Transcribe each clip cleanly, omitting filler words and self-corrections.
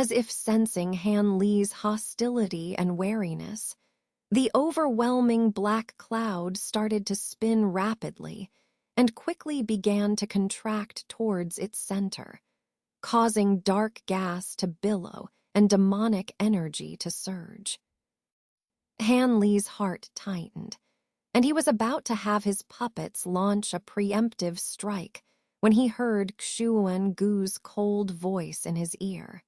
As if sensing Han Li's hostility and wariness, the overwhelming black cloud started to spin rapidly and quickly began to contract towards its center, causing dark gas to billow and demonic energy to surge. Han Li's heart tightened, and he was about to have his puppets launch a preemptive strike when he heard Xuan Gu's cold voice in his ear.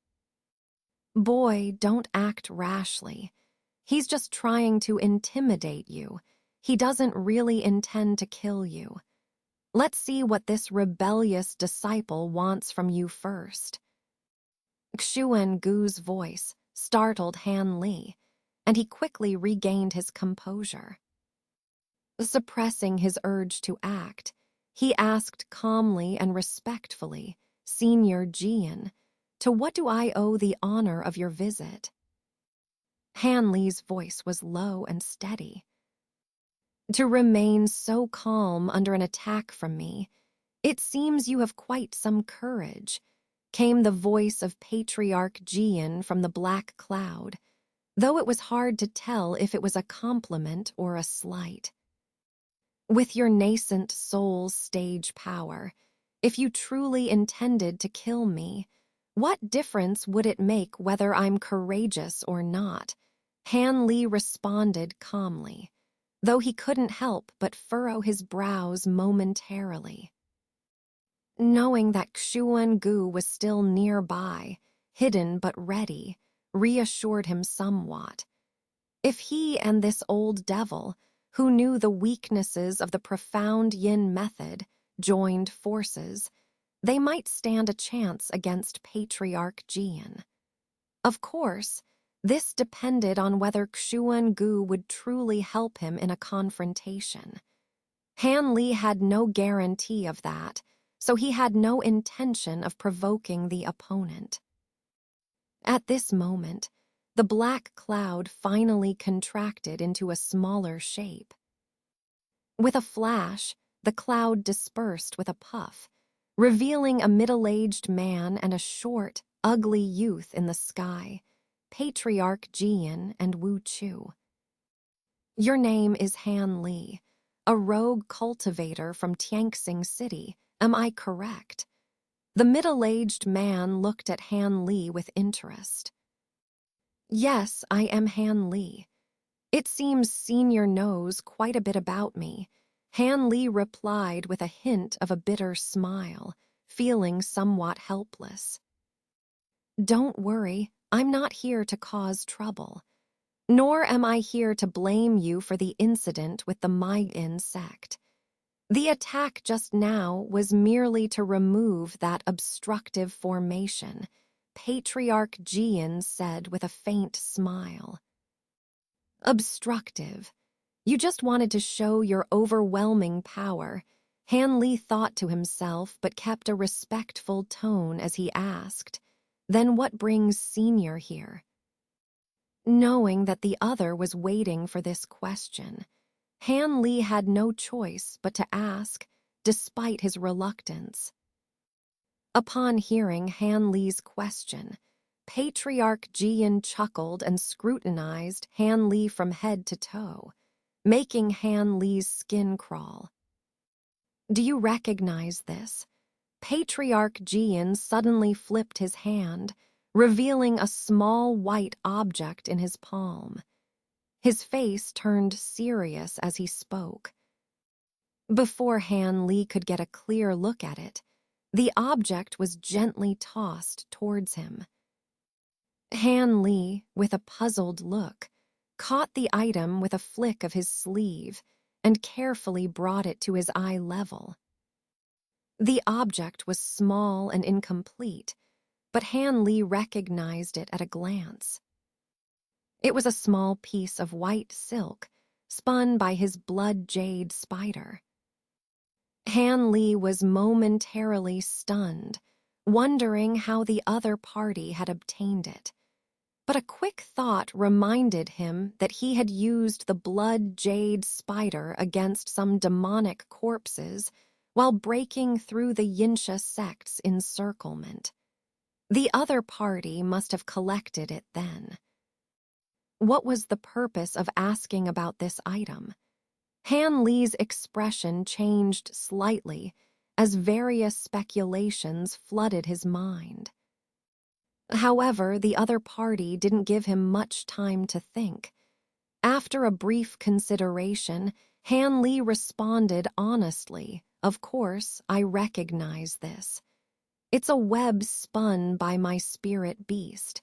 "Boy, don't act rashly. He's just trying to intimidate you. He doesn't really intend to kill you. Let's see what this rebellious disciple wants from you first." Xuan Gu's voice startled Han Li, and he quickly regained his composure. Suppressing his urge to act, he asked calmly and respectfully, "Senior Jian, to what do I owe the honor of your visit?" Han Li's voice was low and steady. "To remain so calm under an attack from me, it seems you have quite some courage," came the voice of Patriarch Jian from the black cloud, though it was hard to tell if it was a compliment or a slight. "With your nascent soul's stage power, if you truly intended to kill me, what difference would it make whether I'm courageous or not?" Han Li responded calmly, though he couldn't help but furrow his brows momentarily. Knowing that Xuan Gu was still nearby, hidden but ready, reassured him somewhat. If he and this old devil, who knew the weaknesses of the profound yin method, joined forces, they might stand a chance against Patriarch Jian. Of course, this depended on whether Xuan Gu would truly help him in a confrontation. Han Li had no guarantee of that, so he had no intention of provoking the opponent. At this moment, the black cloud finally contracted into a smaller shape. With a flash, the cloud dispersed with a puff, revealing a middle-aged man and a short, ugly youth in the sky, Patriarch Jian and Wu Chu. "Your name is Han Li, a rogue cultivator from Tianxing City, am I correct?" The middle-aged man looked at Han Li with interest. "Yes, I am Han Li. It seems Senior knows quite a bit about me," Han Li replied with a hint of a bitter smile, feeling somewhat helpless. "Don't worry, I'm not here to cause trouble. Nor am I here to blame you for the incident with the Maiyin sect. The attack just now was merely to remove that obstructive formation," Patriarch Jian said with a faint smile. "Obstructive. You just wanted to show your overwhelming power," Han Li thought to himself, but kept a respectful tone as he asked, "Then what brings Senior here?" Knowing that the other was waiting for this question, Han Li had no choice but to ask, despite his reluctance. Upon hearing Han Li's question, Patriarch Jian chuckled and scrutinized Han Li from head to toe, making Han Li's skin crawl. "Do you recognize this?" Patriarch Jian suddenly flipped his hand, revealing a small white object in his palm. His face turned serious as he spoke. Before Han Li could get a clear look at it, the object was gently tossed towards him. Han Li, with a puzzled look, caught the item with a flick of his sleeve and carefully brought it to his eye level. The object was small and incomplete, but Han Li recognized it at a glance. It was a small piece of white silk, spun by his blood jade spider. Han Li was momentarily stunned, wondering how the other party had obtained it. But a quick thought reminded him that he had used the blood jade spider against some demonic corpses while breaking through the Yinsha sect's encirclement. The other party must have collected it then. What was the purpose of asking about this item? Han Li's expression changed slightly as various speculations flooded his mind. However, the other party didn't give him much time to think. After a brief consideration, Han Li responded honestly, "Of course, I recognize this. It's a web spun by my spirit beast.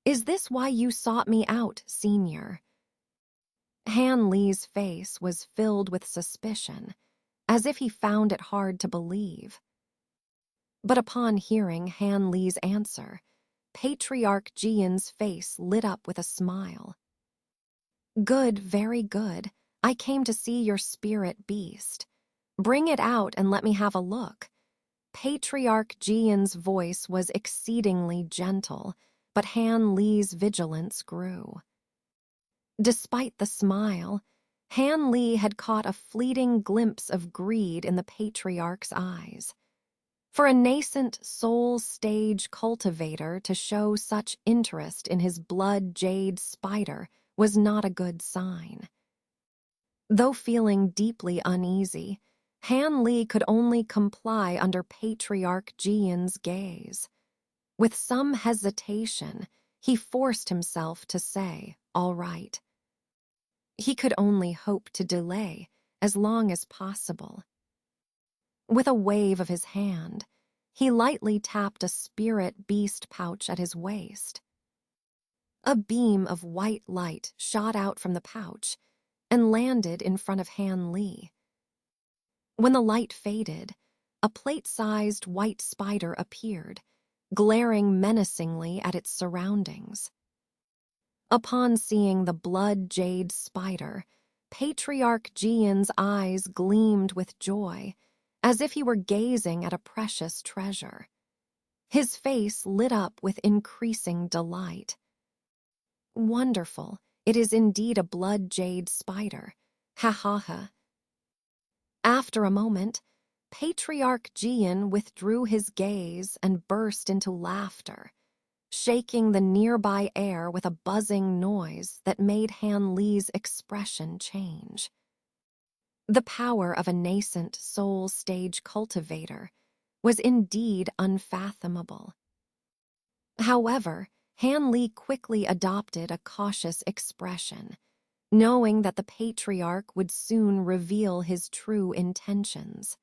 Is this why you sought me out, Senior?" Han Li's face was filled with suspicion, as if he found it hard to believe. But upon hearing Han Li's answer, Patriarch Jian's face lit up with a smile. "Good, very good. I came to see your spirit beast. Bring it out and let me have a look." Patriarch Jian's voice was exceedingly gentle, but Han Li's vigilance grew. Despite the smile, Han Li had caught a fleeting glimpse of greed in the patriarch's eyes. For a nascent soul stage cultivator to show such interest in his blood jade spider was not a good sign. Though feeling deeply uneasy, Han Li could only comply under Patriarch Jian's gaze. With some hesitation, he forced himself to say, "All right." He could only hope to delay as long as possible. With a wave of his hand, he lightly tapped a spirit beast pouch at his waist. A beam of white light shot out from the pouch and landed in front of Han Li. When the light faded, a plate-sized white spider appeared, glaring menacingly at its surroundings. Upon seeing the blood jade spider, Patriarch Jian's eyes gleamed with joy, as if he were gazing at a precious treasure. His face lit up with increasing delight. "Wonderful, it is indeed a blood jade spider. Ha ha ha." After a moment, Patriarch Jian withdrew his gaze and burst into laughter, shaking the nearby air with a buzzing noise that made Han Li's expression change. The power of a nascent soul stage cultivator was indeed unfathomable. However, Han Li quickly adopted a cautious expression, knowing that the patriarch would soon reveal his true intentions.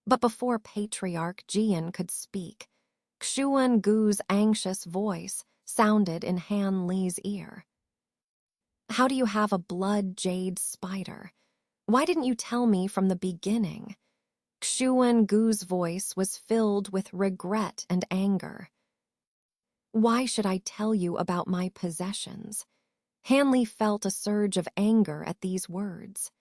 But before Patriarch Jian could speak, Xuan Gu's anxious voice sounded in Han Li's ear. "How do you have a blood jade spider? Why didn't you tell me from the beginning?" Xuan Gu's voice was filled with regret and anger. "Why should I tell you about my possessions?" Han Li felt a surge of anger at these words.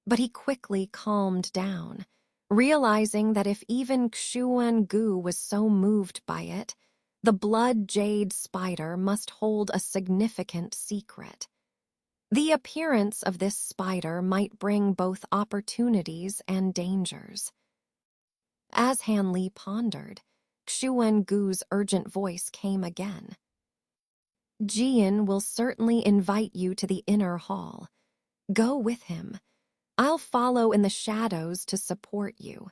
But he quickly calmed down, realizing that if even Xuan Gu was so moved by it, the blood jade spider must hold a significant secret. The appearance of this spider might bring both opportunities and dangers. As Han Li pondered, Xuan Gu's urgent voice came again. "Jian will certainly invite you to the inner hall. Go with him. I'll follow in the shadows to support you."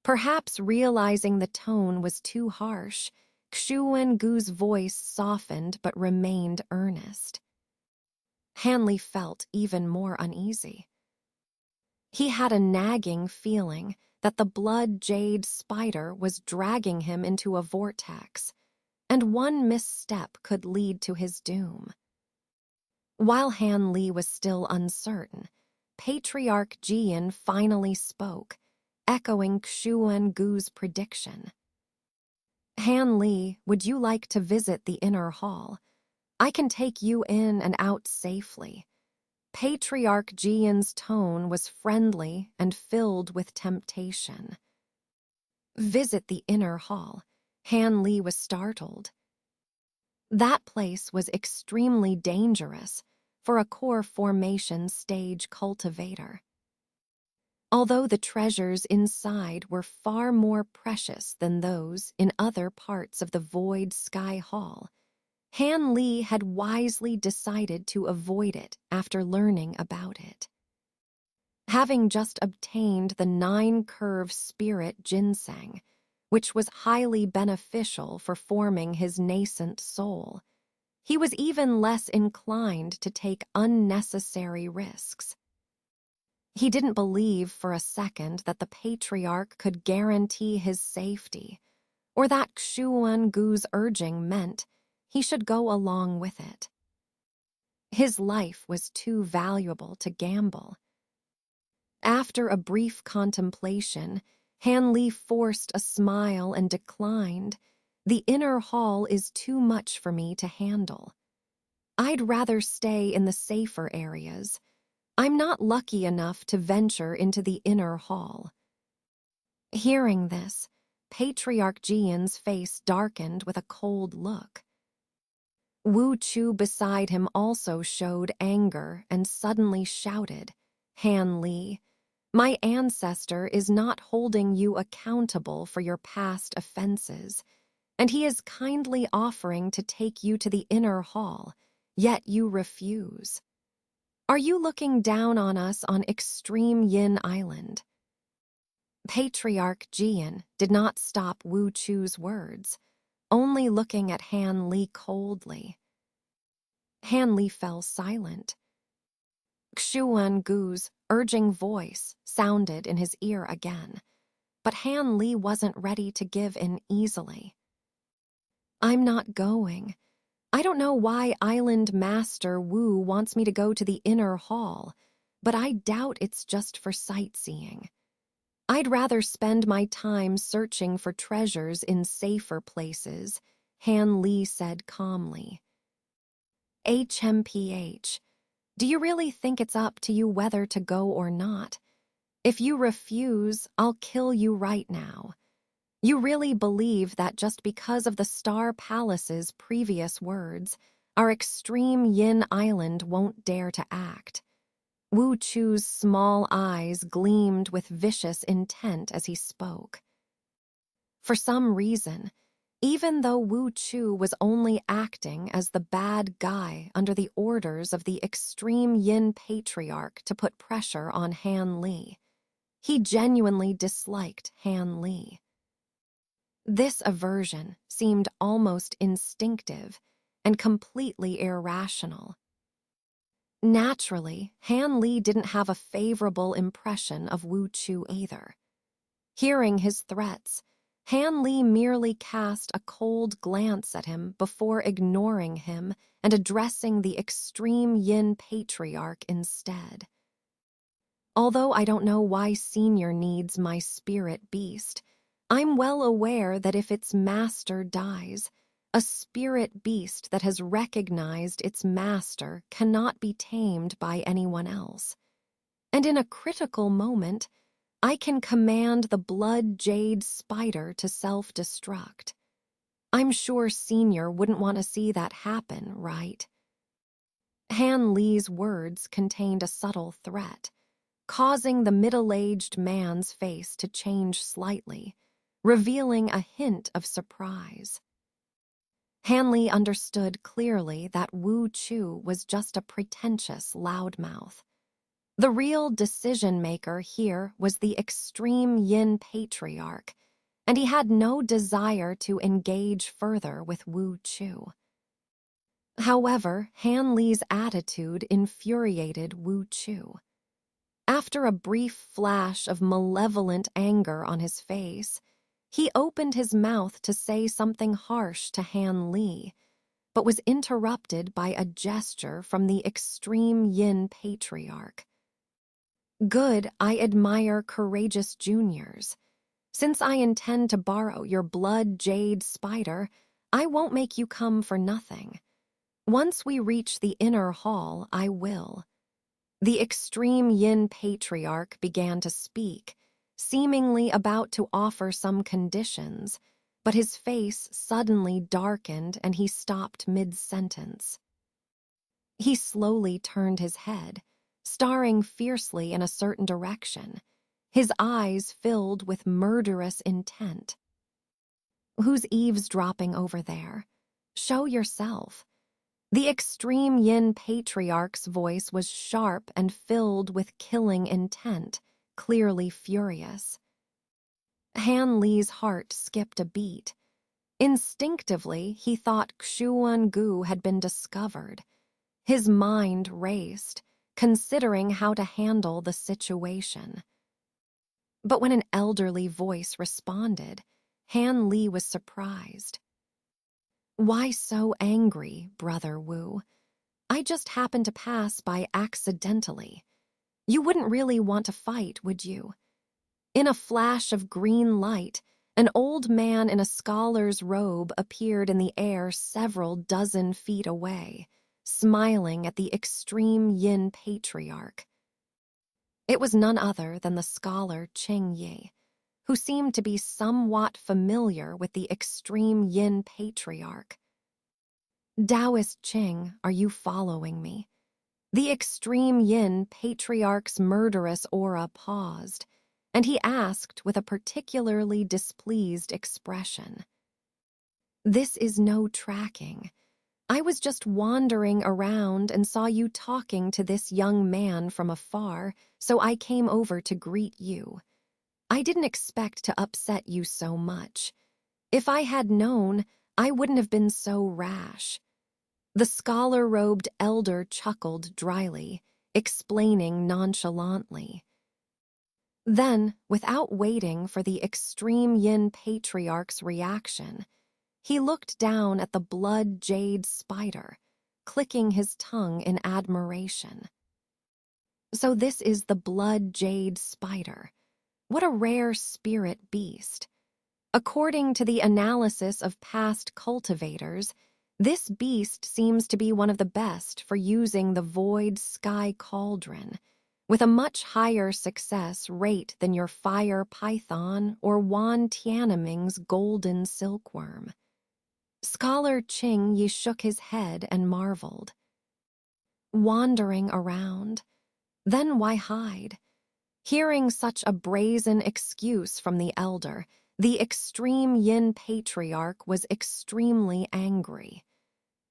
Perhaps realizing the tone was too harsh, Xuan Gu's voice softened but remained earnest. Han Li felt even more uneasy. He had a nagging feeling that the blood jade spider was dragging him into a vortex, and one misstep could lead to his doom. While Han Li was still uncertain, Patriarch Jian finally spoke, echoing Xuan Gu's prediction. "Han Li, would you like to visit the inner hall? I can take you in and out safely." Patriarch Jian's tone was friendly and filled with temptation. Visit the inner hall. Han Li was startled. That place was extremely dangerous for a core formation stage cultivator. although the treasures inside were far more precious than those in other parts of the void sky hall. Han Li had wisely decided to avoid it after learning about it. Having just obtained the 9-curve spirit ginseng, which was highly beneficial for forming his nascent soul, he was even less inclined to take unnecessary risks. He didn't believe for a second that the patriarch could guarantee his safety, or that Xuan Gu's urging meant he should go along with it. His life was too valuable to gamble. After a brief contemplation, Han Li forced a smile and declined. "The inner hall is too much for me to handle. I'd rather stay in the safer areas. I'm not lucky enough to venture into the inner hall." Hearing this, Patriarch Jian's face darkened with a cold look. Wu Chu beside him also showed anger and suddenly shouted, "Han Li, my ancestor is not holding you accountable for your past offenses, and he is kindly offering to take you to the inner hall, yet you refuse. Are you looking down on us on Extreme Yin Island?" Patriarch Jian did not stop Wu Chu's words, only looking at Han Li coldly. Han Li fell silent. Xuan Gu's urging voice sounded in his ear again, but Han Li wasn't ready to give in easily. "I'm not going. I don't know why Island Master Wu wants me to go to the inner hall, but I doubt it's just for sightseeing. I'd rather spend my time searching for treasures in safer places," Han Li said calmly. "HMPH, do you really think it's up to you whether to go or not? If you refuse, I'll kill you right now. You really believe that just because of the Star Palace's previous words, our Extreme Yin Island won't dare to act?" Wu Chu's small eyes gleamed with vicious intent as he spoke. For some reason, even though Wu Chu was only acting as the bad guy under the orders of the Extreme Yin Patriarch to put pressure on Han Li, he genuinely disliked Han Li. This aversion seemed almost instinctive and completely irrational. Naturally, Han Li didn't have a favorable impression of Wu Chu either. Hearing his threats, Han Li merely cast a cold glance at him before ignoring him and addressing the Extreme Yin Patriarch instead. "Although I don't know why Senior needs my spirit beast, I'm well aware that if its master dies, a spirit beast that has recognized its master cannot be tamed by anyone else. And in a critical moment, I can command the blood jade spider to self-destruct. I'm sure Senior wouldn't want to see that happen, right?" Han Li's words contained a subtle threat, causing the middle-aged man's face to change slightly, revealing a hint of surprise. Han Li understood clearly that Wu Chu was just a pretentious loudmouth. The real decision-maker here was the Extreme Yin Patriarch, and he had no desire to engage further with Wu Chu. However, Han Li's attitude infuriated Wu Chu. After a brief flash of malevolent anger on his face, he opened his mouth to say something harsh to Han Li, but was interrupted by a gesture from the Extreme Yin Patriarch. "Good, I admire courageous juniors. Since I intend to borrow your blood jade spider, I won't make you come for nothing. Once we reach the inner hall, I will." The Extreme Yin Patriarch began to speak, seemingly about to offer some conditions, but his face suddenly darkened and he stopped mid-sentence. He slowly turned his head, staring fiercely in a certain direction. his eyes filled with murderous intent. "Who's eavesdropping over there? Show yourself." The extreme yin patriarch's voice was sharp and filled with killing intent, clearly furious. Han Li's heart skipped a beat. Instinctively, he thought Xuan-gu had been discovered. His mind raced, considering how to handle the situation. But when an elderly voice responded, Han Li was surprised. "Why so angry, Brother Wu? I just happened to pass by accidentally. You wouldn't really want to fight, would you?" In a flash of green light, an old man in a scholar's robe appeared in the air several dozen feet away, smiling at the extreme yin patriarch. It was none other than the scholar Qing Yi, who seemed to be somewhat familiar with the extreme yin patriarch. "Taoist Qing, are you following me?" The extreme yin patriarch's murderous aura paused, and he asked with a particularly displeased expression. "This is no tracking. I was just wandering around and saw you talking to this young man from afar, so I came over to greet you. I didn't expect to upset you so much. If I had known, I wouldn't have been so rash." The scholar-robed elder chuckled dryly, explaining nonchalantly. Then, without waiting for the extreme yin patriarch's reaction, he looked down at the blood jade spider, clicking his tongue in admiration. "So this is the blood jade spider. What a rare spirit beast. According to the analysis of past cultivators, this beast seems to be one of the best for using the void sky cauldron, with a much higher success rate than your fire python or Wan Tianming's golden silkworm." Scholar Qing Yi shook his head and marveled. Wandering around? Then why hide? Hearing such a brazen excuse from the elder, the extreme yin patriarch was extremely angry.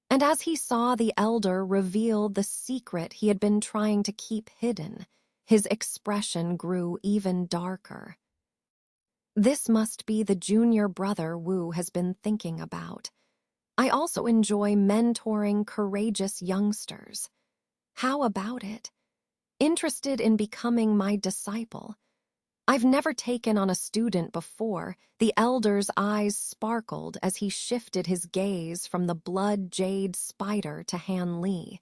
And as he saw the elder reveal the secret he had been trying to keep hidden, his expression grew even darker. "This must be the junior brother Wu has been thinking about. I also enjoy mentoring courageous youngsters. How about it? Interested in becoming my disciple? I've never taken on a student before." The elder's eyes sparkled as he shifted his gaze from the blood jade spider to Han Li,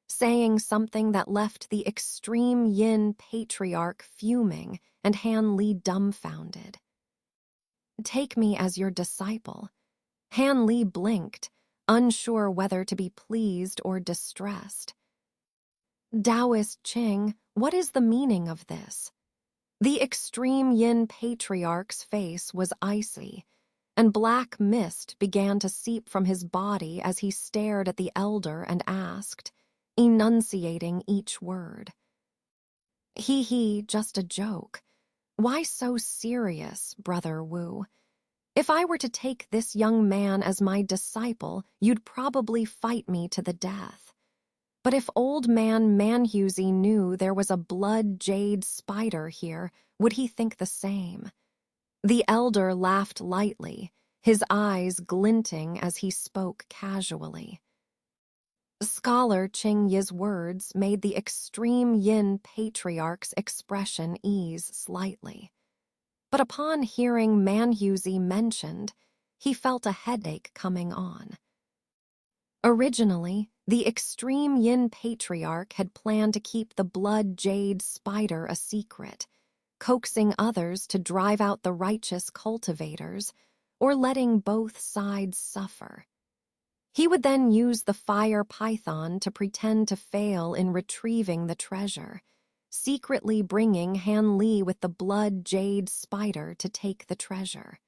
saying something that left the extreme yin patriarch fuming and Han Li dumbfounded. "Take me as your disciple." Han Li blinked, unsure whether to be pleased or distressed. "Taoist Qing, what is the meaning of this?" The extreme yin patriarch's face was icy, and black mist began to seep from his body as he stared at the elder and asked, enunciating each word. He, just a joke. Why so serious, Brother Wu? If I were to take this young man as my disciple, you'd probably fight me to the death. But if old man Manhusey knew there was a blood jade spider here, would he think the same? The elder laughed lightly, his eyes glinting as he spoke casually. Scholar Qing Yi's words made the extreme yin patriarch's expression ease slightly. But upon hearing Manhusey mentioned, he felt a headache coming on. Originally, the extreme yin patriarch had planned to keep the blood jade spider a secret, coaxing others to drive out the righteous cultivators, or letting both sides suffer. He would then use the fire python to pretend to fail in retrieving the treasure, secretly bringing Han Li with the blood jade spider to take the treasure.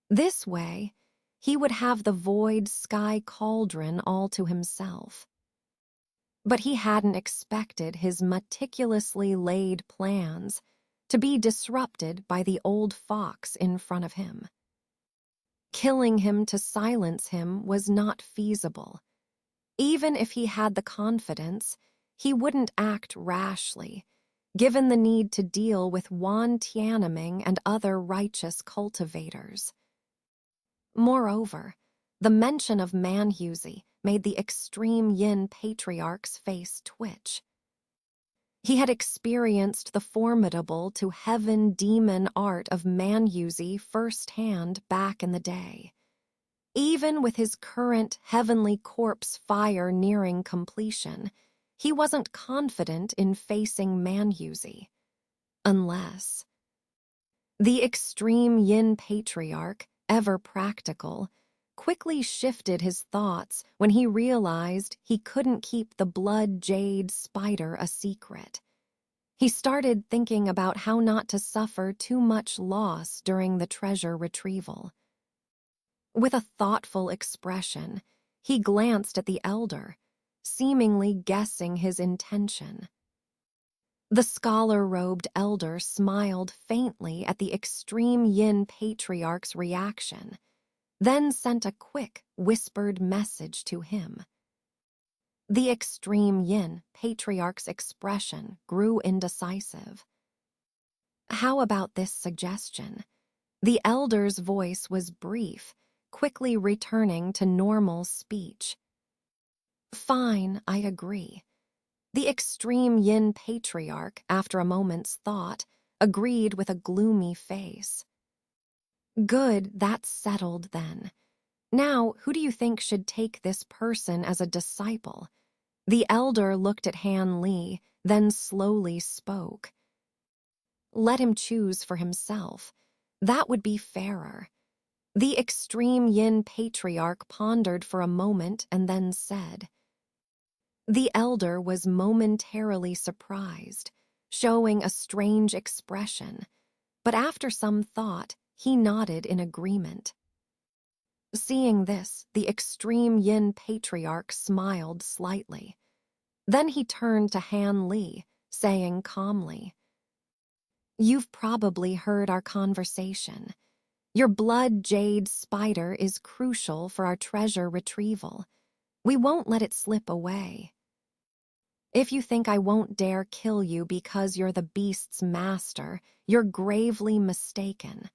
This way, he would have the void sky cauldron all to himself. But he hadn't expected his meticulously laid plans to be disrupted by the old fox in front of him. Killing him to silence him was not feasible. Even if he had the confidence, he wouldn't act rashly, given the need to deal with Wan Tianming and other righteous cultivators. Moreover, the mention of Manhusi made the extreme Yin patriarch's face twitch. He had experienced the formidable to heaven demon art of Manhusi firsthand back in the day. Even with his current heavenly corpse fire nearing completion, he wasn't confident in facing Manhusi. Unless the extreme Yin patriarch, ever practical, quickly shifted his thoughts when he realized he couldn't keep the blood jade spider a secret. He started thinking about how not to suffer too much loss during the treasure retrieval. With a thoughtful expression, he glanced at the elder, seemingly guessing his intention. The scholar-robed elder smiled faintly at the extreme Yin patriarch's reaction, then sent a quick, whispered message to him. The extreme Yin patriarch's expression grew indecisive. How about this suggestion? The elder's voice was brief, quickly returning to normal speech. Fine, I agree. The extreme Yin patriarch, after a moment's thought, agreed with a gloomy face. Good, that's settled then. Now, who do you think should take this person as a disciple? The elder looked at Han Li, then slowly spoke. Let him choose for himself. That would be fairer. The extreme Yin patriarch pondered for a moment and then said. The elder was momentarily surprised, showing a strange expression, but after some thought, he nodded in agreement. Seeing this, the extreme Yin patriarch smiled slightly. Then he turned to Han Li, saying calmly, You've probably heard our conversation. Your blood jade spider is crucial for our treasure retrieval. We won't let it slip away. If you think I won't dare kill you because you're the beast's master, you're gravely mistaken.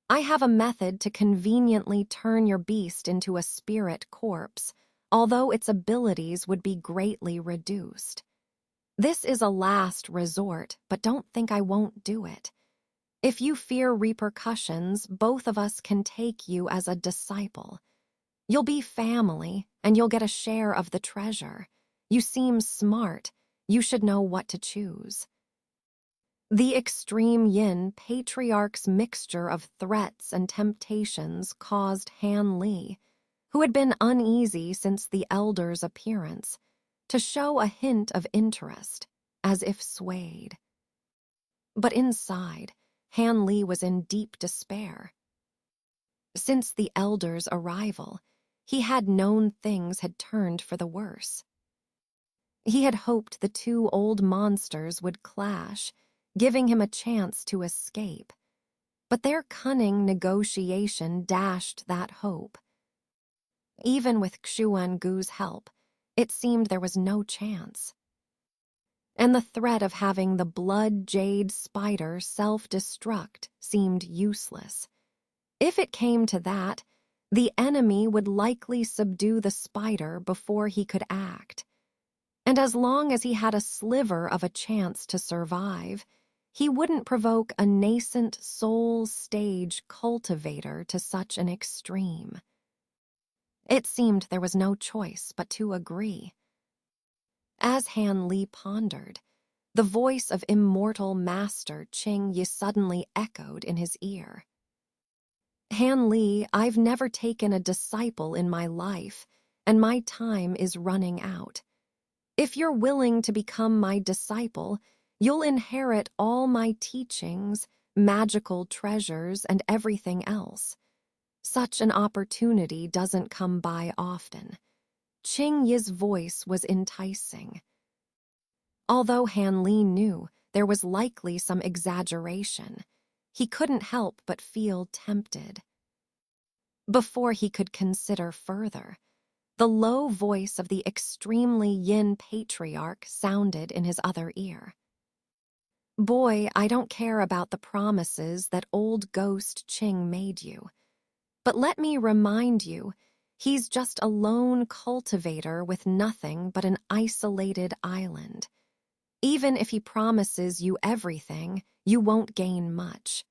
I have a method to conveniently turn your beast into a spirit corpse, although its abilities would be greatly reduced. This is a last resort, but don't think I won't do it. If you fear repercussions, both of us can take you as a disciple. You'll be family, and you'll get a share of the treasure. You seem smart. You should know what to choose. The extreme Yin patriarch's mixture of threats and temptations caused Han Li, who had been uneasy since the elder's appearance, to show a hint of interest, as if swayed. But inside, Han Li was in deep despair. Since the elder's arrival, he had known things had turned for the worse. He had hoped the two old monsters would clash, giving him a chance to escape. But their cunning negotiation dashed that hope. Even with Xuangu's help, it seemed there was no chance. And the threat of having the blood jade spider self-destruct seemed useless. If it came to that, the enemy would likely subdue the spider before he could act. And as long as he had a sliver of a chance to survive, he wouldn't provoke a nascent soul stage cultivator to such an extreme. It seemed there was no choice but to agree. As Han Li pondered, the voice of immortal master Qing Yi suddenly echoed in his ear. Han Li, I've never taken a disciple in my life, and my time is running out. If you're willing to become my disciple, you'll inherit all my teachings, magical treasures, and everything else. Such an opportunity doesn't come by often. Qing Yi's voice was enticing. Although Han Li knew there was likely some exaggeration. He couldn't help but feel tempted. Before he could consider further, the low voice of the extremely yin patriarch sounded in his other ear. "Boy, I don't care about the promises that old ghost Ching made you. But let me remind you, he's just a lone cultivator with nothing but an isolated island. Even if he promises you everything, you won't gain much.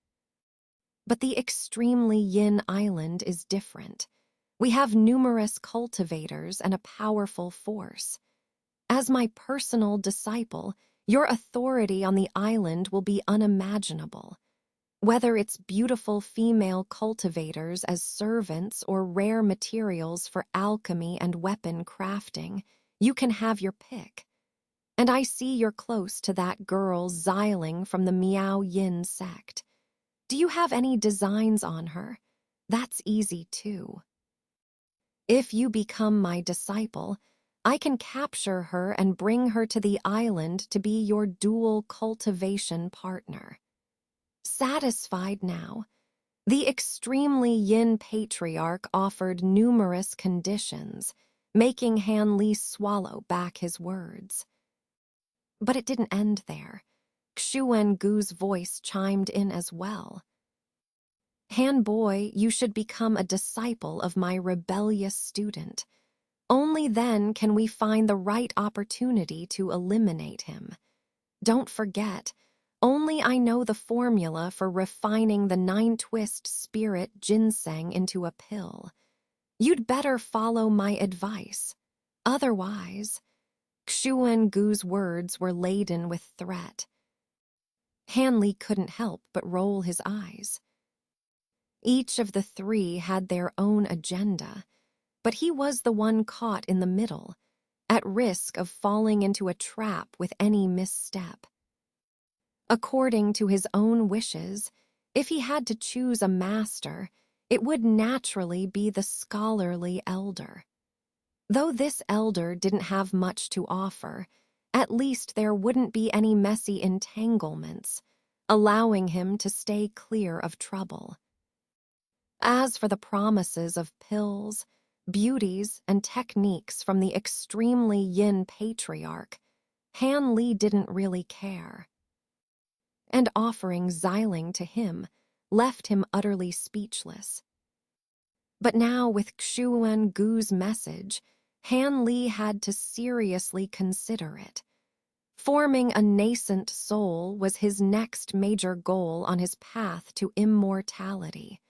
But the extremely yin island is different. We have numerous cultivators and a powerful force. As my personal disciple, your authority on the island will be unimaginable. Whether it's beautiful female cultivators as servants or rare materials for alchemy and weapon crafting, you can have your pick. And I see you're close to that girl Xiling from the Miao Yin sect. Do you have any designs on her? That's easy too. If you become my disciple, I can capture her and bring her to the island to be your dual cultivation partner." Satisfied now, the extremely yin patriarch offered numerous conditions, making Han Li swallow back his words. But it didn't end there. Xuan Gu's voice chimed in as well. "Han boy, you should become a disciple of my rebellious student. Only then can we find the right opportunity to eliminate him. Don't forget, only I know the formula for refining the 9-twist spirit ginseng into a pill. You'd better follow my advice. Otherwise..." Xuan Gu's words were laden with threat. Han Li couldn't help but roll his eyes. Each of the three had their own agenda, but he was the one caught in the middle, at risk of falling into a trap with any misstep. According to his own wishes, if he had to choose a master, it would naturally be the scholarly elder. Though this elder didn't have much to offer, at least there wouldn't be any messy entanglements, allowing him to stay clear of trouble. As for the promises of pills, beauties, and techniques from the extremely yin patriarch, Han Li didn't really care. And offering Xiling to him left him utterly speechless. But now with Xuan Gu's message, Han Li had to seriously consider it. Forming a nascent soul was his next major goal on his path to immortality.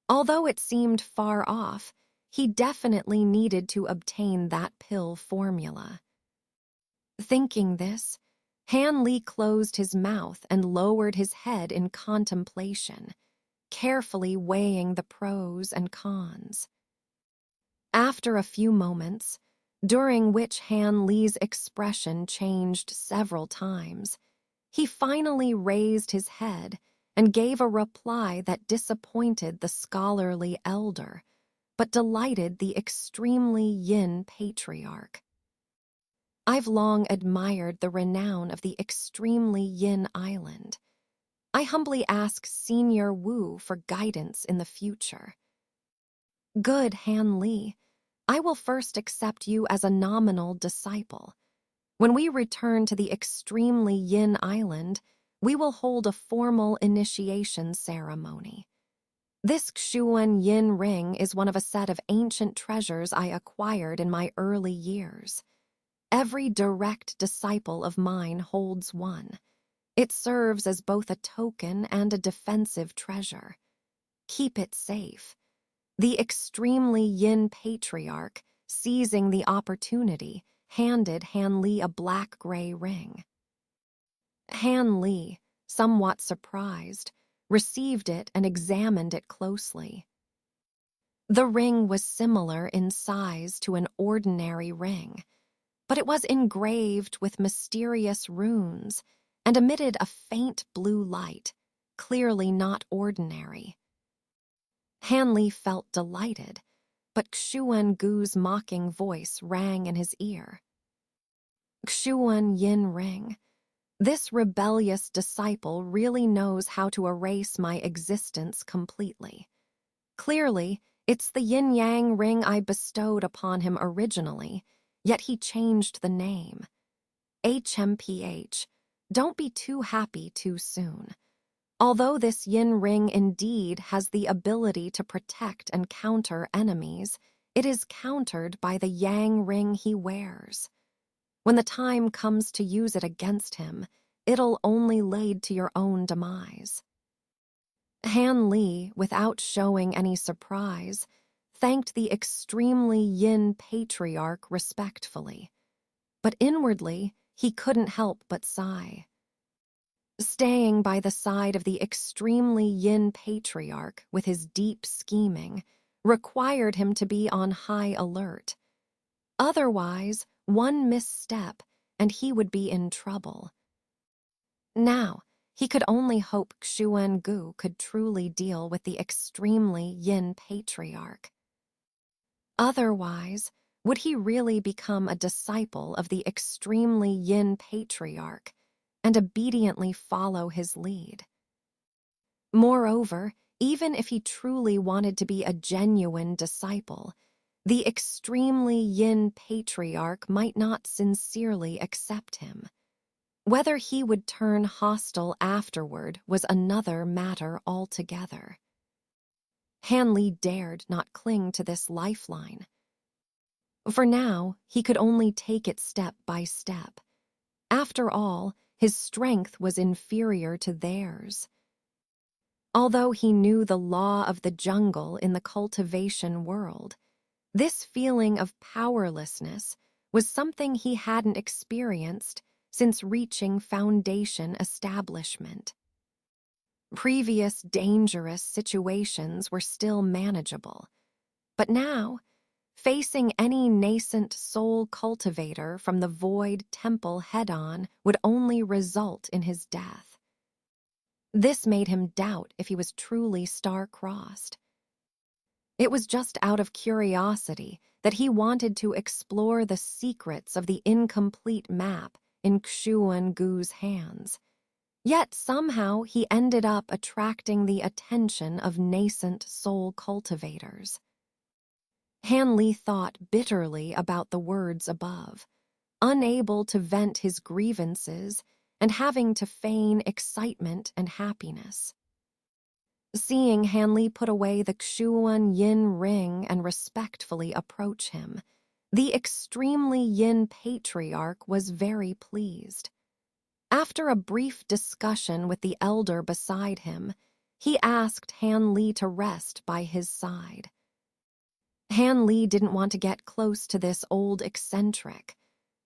Although it seemed far off, he definitely needed to obtain that pill formula. Thinking this, Han Li closed his mouth and lowered his head in contemplation, carefully weighing the pros and cons. After a few moments, during which Han Li's expression changed several times, he finally raised his head and gave a reply that disappointed the scholarly elder, but delighted the extremely yin patriarch. "I've long admired the renown of the extremely yin island. I humbly ask Senior Wu for guidance in the future." "Good, Han Li. I will first accept you as a nominal disciple. When we return to the extremely yin island, we will hold a formal initiation ceremony. This Xuan Yin ring is one of a set of ancient treasures I acquired in my early years. Every direct disciple of mine holds one. It serves as both a token and a defensive treasure. Keep it safe." The extremely yin patriarch, seizing the opportunity, handed Han Li a black-gray ring. Han Li, somewhat surprised, received it and examined it closely. The ring was similar in size to an ordinary ring, but it was engraved with mysterious runes and emitted a faint blue light, clearly not ordinary. Han Li felt delighted, but Xuan Gu's mocking voice rang in his ear. "Xuan Yin ring. This rebellious disciple really knows how to erase my existence completely. Clearly, it's the yin-yang ring I bestowed upon him originally, yet he changed the name. HMPH, don't be too happy too soon. Although this yin ring indeed has the ability to protect and counter enemies, it is countered by the yang ring he wears. When the time comes to use it against him, it'll only lead to your own demise. Han Li, without showing any surprise, thanked the extremely yin patriarch respectfully. But inwardly, he couldn't help but sigh. Staying by the side of the extremely yin patriarch with his deep scheming required him to be on high alert. Otherwise, one misstep and he would be in trouble. Now, he could only hope Xuan Gu could truly deal with the extremely yin patriarch. Otherwise, would he really become a disciple of the extremely yin patriarch and obediently follow his lead? Moreover, even if he truly wanted to be a genuine disciple, the extremely yin patriarch might not sincerely accept him. Whether he would turn hostile afterward was another matter altogether. Han Li dared not cling to this lifeline. For now, he could only take it step by step. After all, his strength was inferior to theirs. Although he knew the law of the jungle in the cultivation world, this feeling of powerlessness was something he hadn't experienced since reaching foundation establishment. Previous dangerous situations were still manageable, but now, facing any nascent soul cultivator from the void temple head-on would only result in his death. This made him doubt if he was truly star-crossed. It was just out of curiosity that he wanted to explore the secrets of the incomplete map in Xuan Gu's hands. Yet somehow he ended up attracting the attention of nascent soul cultivators. Han Li thought bitterly about the words above, unable to vent his grievances and having to feign excitement and happiness. Seeing Han Li put away the Xuan Yin ring and respectfully approach him, the extremely yin patriarch was very pleased. After a brief discussion with the elder beside him, he asked Han Li to rest by his side. Han Li didn't want to get close to this old eccentric,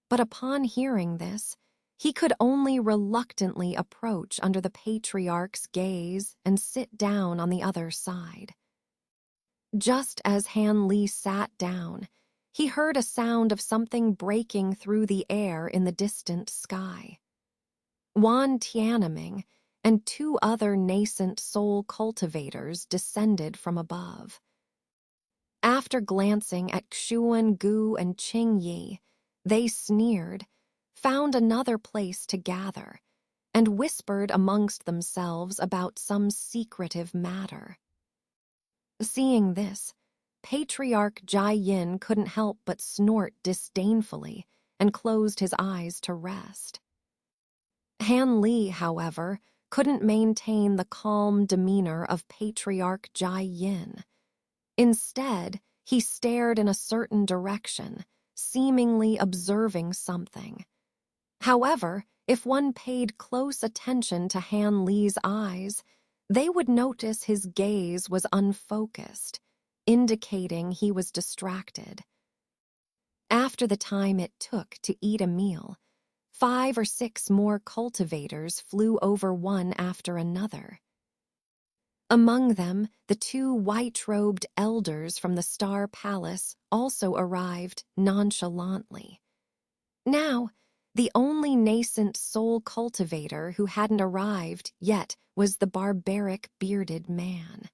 but upon hearing this, he could only reluctantly approach under the patriarch's gaze and sit down on the other side. Just as Han Li sat down, he heard a sound of something breaking through the air in the distant sky. Wan Tianming and two other nascent soul cultivators descended from above. After glancing at Xuan Gu and Qing Yi, they sneered, found another place to gather, and whispered amongst themselves about some secretive matter. Seeing this, Patriarch Jai Yin couldn't help but snort disdainfully and closed his eyes to rest. Han Li, however, couldn't maintain the calm demeanor of Patriarch Jai Yin. Instead, he stared in a certain direction, seemingly observing something. However, if one paid close attention to Han Li's eyes, they would notice his gaze was unfocused, indicating he was distracted. After the time it took to eat a meal, 5 or 6 more cultivators flew over one after another. Among them, the 2 white-robed elders from the Star Palace also arrived nonchalantly. Now, the only nascent soul cultivator who hadn't arrived yet was the barbaric bearded man.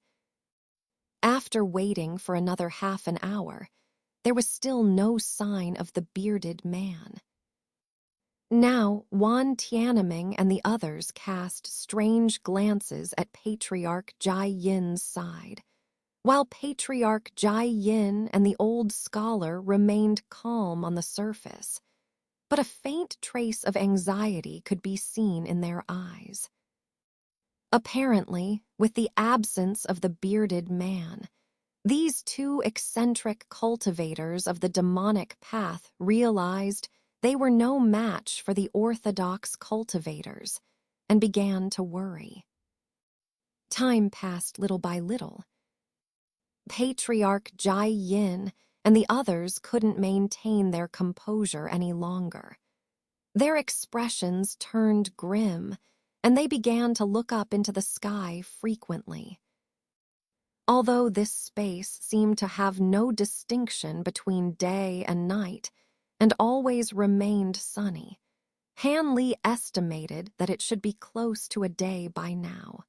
After waiting for another half an hour, there was still no sign of the bearded man. Now, Wan Tianming and the others cast strange glances at Patriarch Jai Yin's side, while Patriarch Jai Yin and the old scholar remained calm on the surface, but a faint trace of anxiety could be seen in their eyes. Apparently, with the absence of the bearded man, these two eccentric cultivators of the demonic path realized they were no match for the orthodox cultivators and began to worry. Time passed little by little. Patriarch Jai Yin and the others couldn't maintain their composure any longer. Their expressions turned grim, and they began to look up into the sky frequently. Although this space seemed to have no distinction between day and night, and always remained sunny, Han Li estimated that it should be close to a day by now.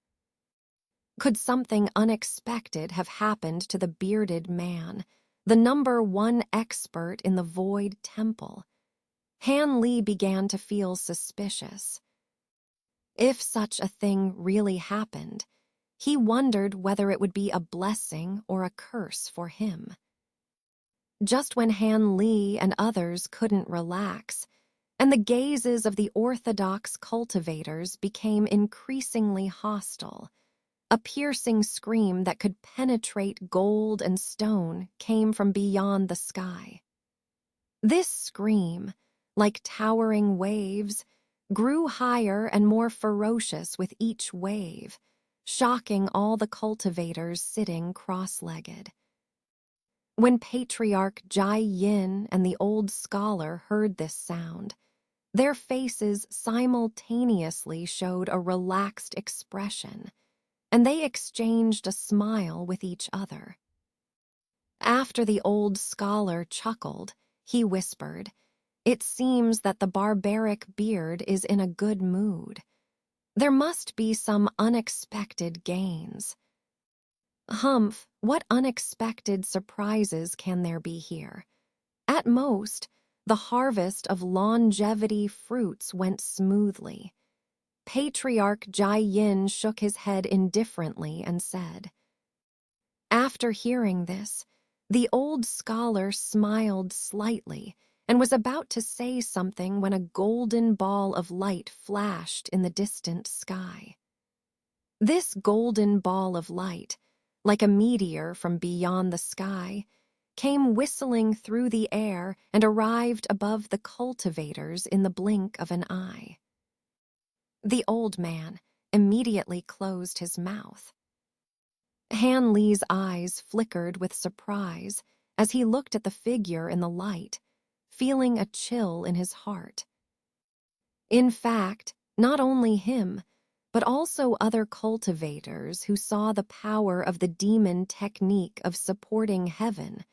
Could something unexpected have happened to the bearded man, the #1 expert in the Void Temple? Han Li began to feel suspicious. If such a thing really happened, he wondered whether it would be a blessing or a curse for him. Just when Han Li and others couldn't relax, and the gazes of the orthodox cultivators became increasingly hostile, a piercing scream that could penetrate gold and stone came from beyond the sky. This scream, like towering waves, grew higher and more ferocious with each wave, shocking all the cultivators sitting cross-legged. When Patriarch Jai Yin and the old scholar heard this sound, their faces simultaneously showed a relaxed expression, and they exchanged a smile with each other. After the old scholar chuckled, he whispered, "It seems that the barbaric beard is in a good mood. There must be some unexpected gains." Humph, what unexpected surprises can there be here? At most, the harvest of longevity fruits went smoothly. Patriarch Jai Yin shook his head indifferently and said. After hearing this, the old scholar smiled slightly and was about to say something when a golden ball of light flashed in the distant sky. This golden ball of light, like a meteor from beyond the sky, came whistling through the air and arrived above the cultivators in the blink of an eye. The old man immediately closed his mouth. Han Li's eyes flickered with surprise as he looked at the figure in the light, feeling a chill in his heart. In fact, not only him, but also other cultivators who saw the power of the demon technique of supporting heaven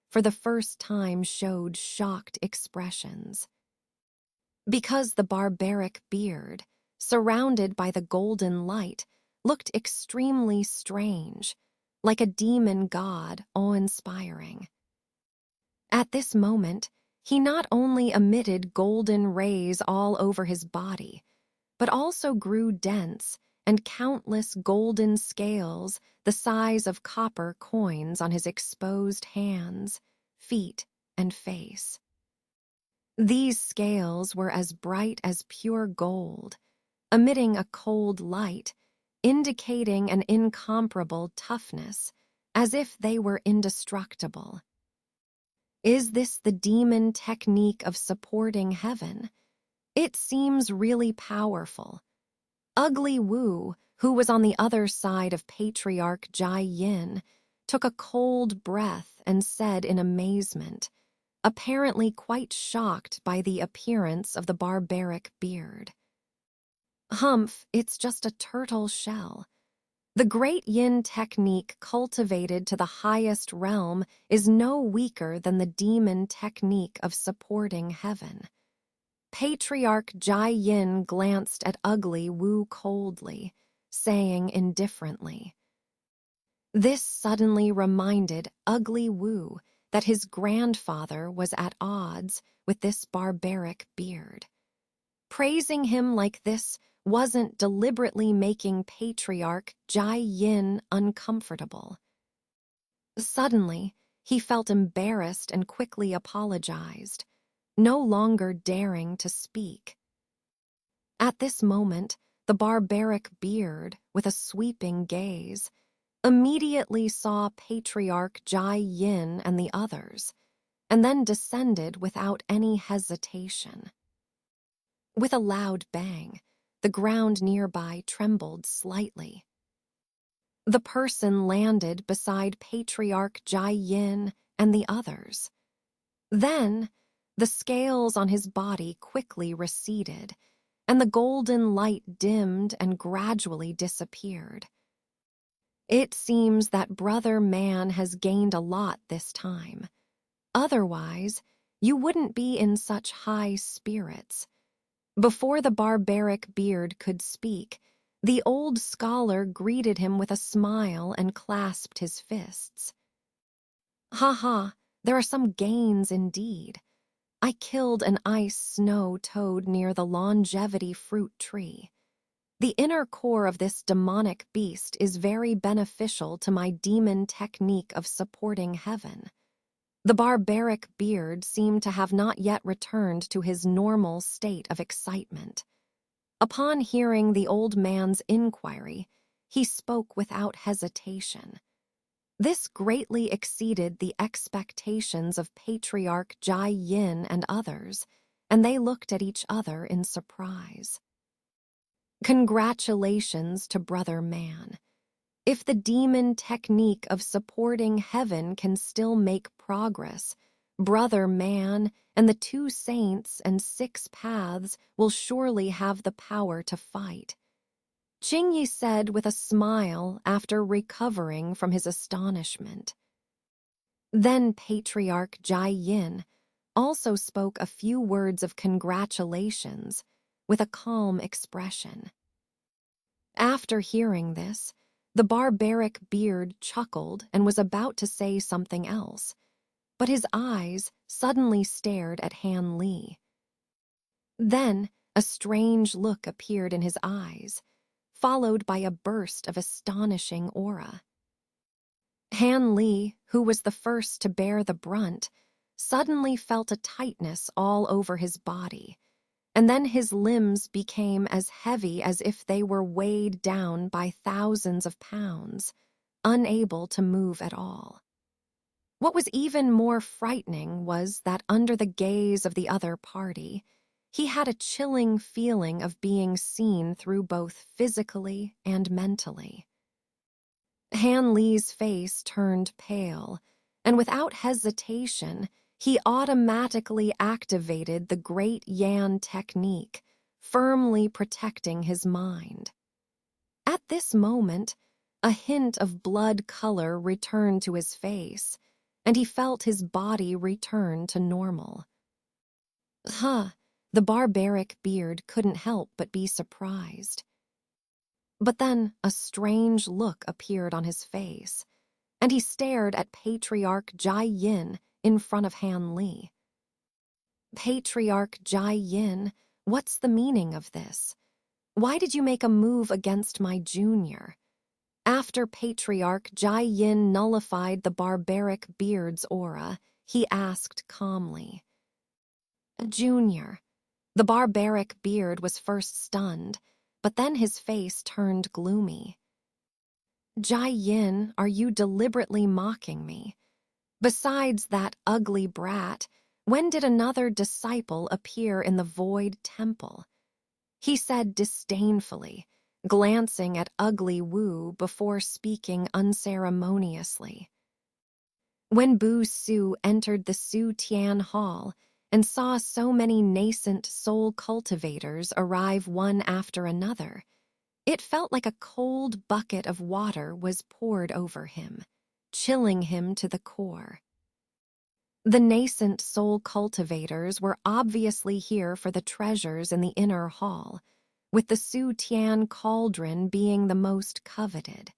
for the first time showed shocked expressions. Because the barbaric beard, surrounded by the golden light, looked extremely strange, like a demon god awe-inspiring. At this moment, he not only emitted golden rays all over his body, but also grew dense, and countless golden scales the size of copper coins on his exposed hands, feet, and face. These scales were as bright as pure gold, emitting a cold light, indicating an incomparable toughness, as if they were indestructible. Is this the demon technique of supporting heaven? It seems really powerful. Ugly Wu, who was on the other side of Patriarch Jai Yin, took a cold breath and said in amazement, apparently quite shocked by the appearance of the barbaric beard. Humph, it's just a turtle shell. The great yin technique cultivated to the highest realm is no weaker than the demon technique of supporting heaven. Patriarch Jai Yin glanced at Ugly Wu coldly, saying indifferently. This suddenly reminded Ugly Wu that his grandfather was at odds with this barbaric beard. Praising him like this wasn't deliberately making Patriarch Jai Yin uncomfortable. Suddenly, he felt embarrassed and quickly apologized, no longer daring to speak. At this moment, the barbaric beard, with a sweeping gaze, immediately saw Patriarch Jai Yin and the others, and then descended without any hesitation. With a loud bang, the ground nearby trembled slightly. The person landed beside Patriarch Jai Yin and the others. Then, the scales on his body quickly receded, and the golden light dimmed and gradually disappeared. It seems that Brother Man has gained a lot this time. Otherwise, you wouldn't be in such high spirits. Before the barbaric beard could speak, the old scholar greeted him with a smile and clasped his fists. "Ha ha, there are some gains indeed. I killed an ice snow toad near the longevity fruit tree. The inner core of this demonic beast is very beneficial to my demon technique of supporting heaven." The barbaric beard seemed to have not yet returned to his normal state of excitement. Upon hearing the old man's inquiry, he spoke without hesitation. This greatly exceeded the expectations of Patriarch Jai Yin and others, and they looked at each other in surprise. "Congratulations to Brother Man. If the demon technique of supporting heaven can still make progress, Brother Man and the 2 saints and 6 paths will surely have the power to fight," Qingyi said with a smile after recovering from his astonishment. Then Patriarch Jai Yin also spoke a few words of congratulations with a calm expression. After hearing this, the barbaric beard chuckled and was about to say something else, but his eyes suddenly stared at Han Li. Then a strange look appeared in his eyes, followed by a burst of astonishing aura. Han Li, who was the first to bear the brunt, suddenly felt a tightness all over his body, and then his limbs became as heavy as if they were weighed down by thousands of pounds, unable to move at all. What was even more frightening was that under the gaze of the other party, he had a chilling feeling of being seen through both physically and mentally. Han Li's face turned pale, and without hesitation, he automatically activated the Great Yan technique, firmly protecting his mind. At this moment, a hint of blood color returned to his face, and he felt his body return to normal. The barbaric beard couldn't help but be surprised. But then a strange look appeared on his face, and he stared at Patriarch Jai Yin in front of Han Li. "Patriarch Jai Yin, what's the meaning of this? Why did you make a move against my junior?" After Patriarch Jai Yin nullified the barbaric beard's aura, he asked calmly. "Junior." The barbaric beard was first stunned, but then his face turned gloomy. "Jai Yin, are you deliberately mocking me? Besides that ugly brat, when did another disciple appear in the Void Temple?" he said disdainfully, glancing at Ugly Wu before speaking unceremoniously. When Bu Su entered the Su Tian Hall and saw so many nascent soul cultivators arrive one after another, it felt like a cold bucket of water was poured over him, chilling him to the core. The nascent soul cultivators were obviously here for the treasures in the inner hall, with the Su Tian cauldron being the most coveted.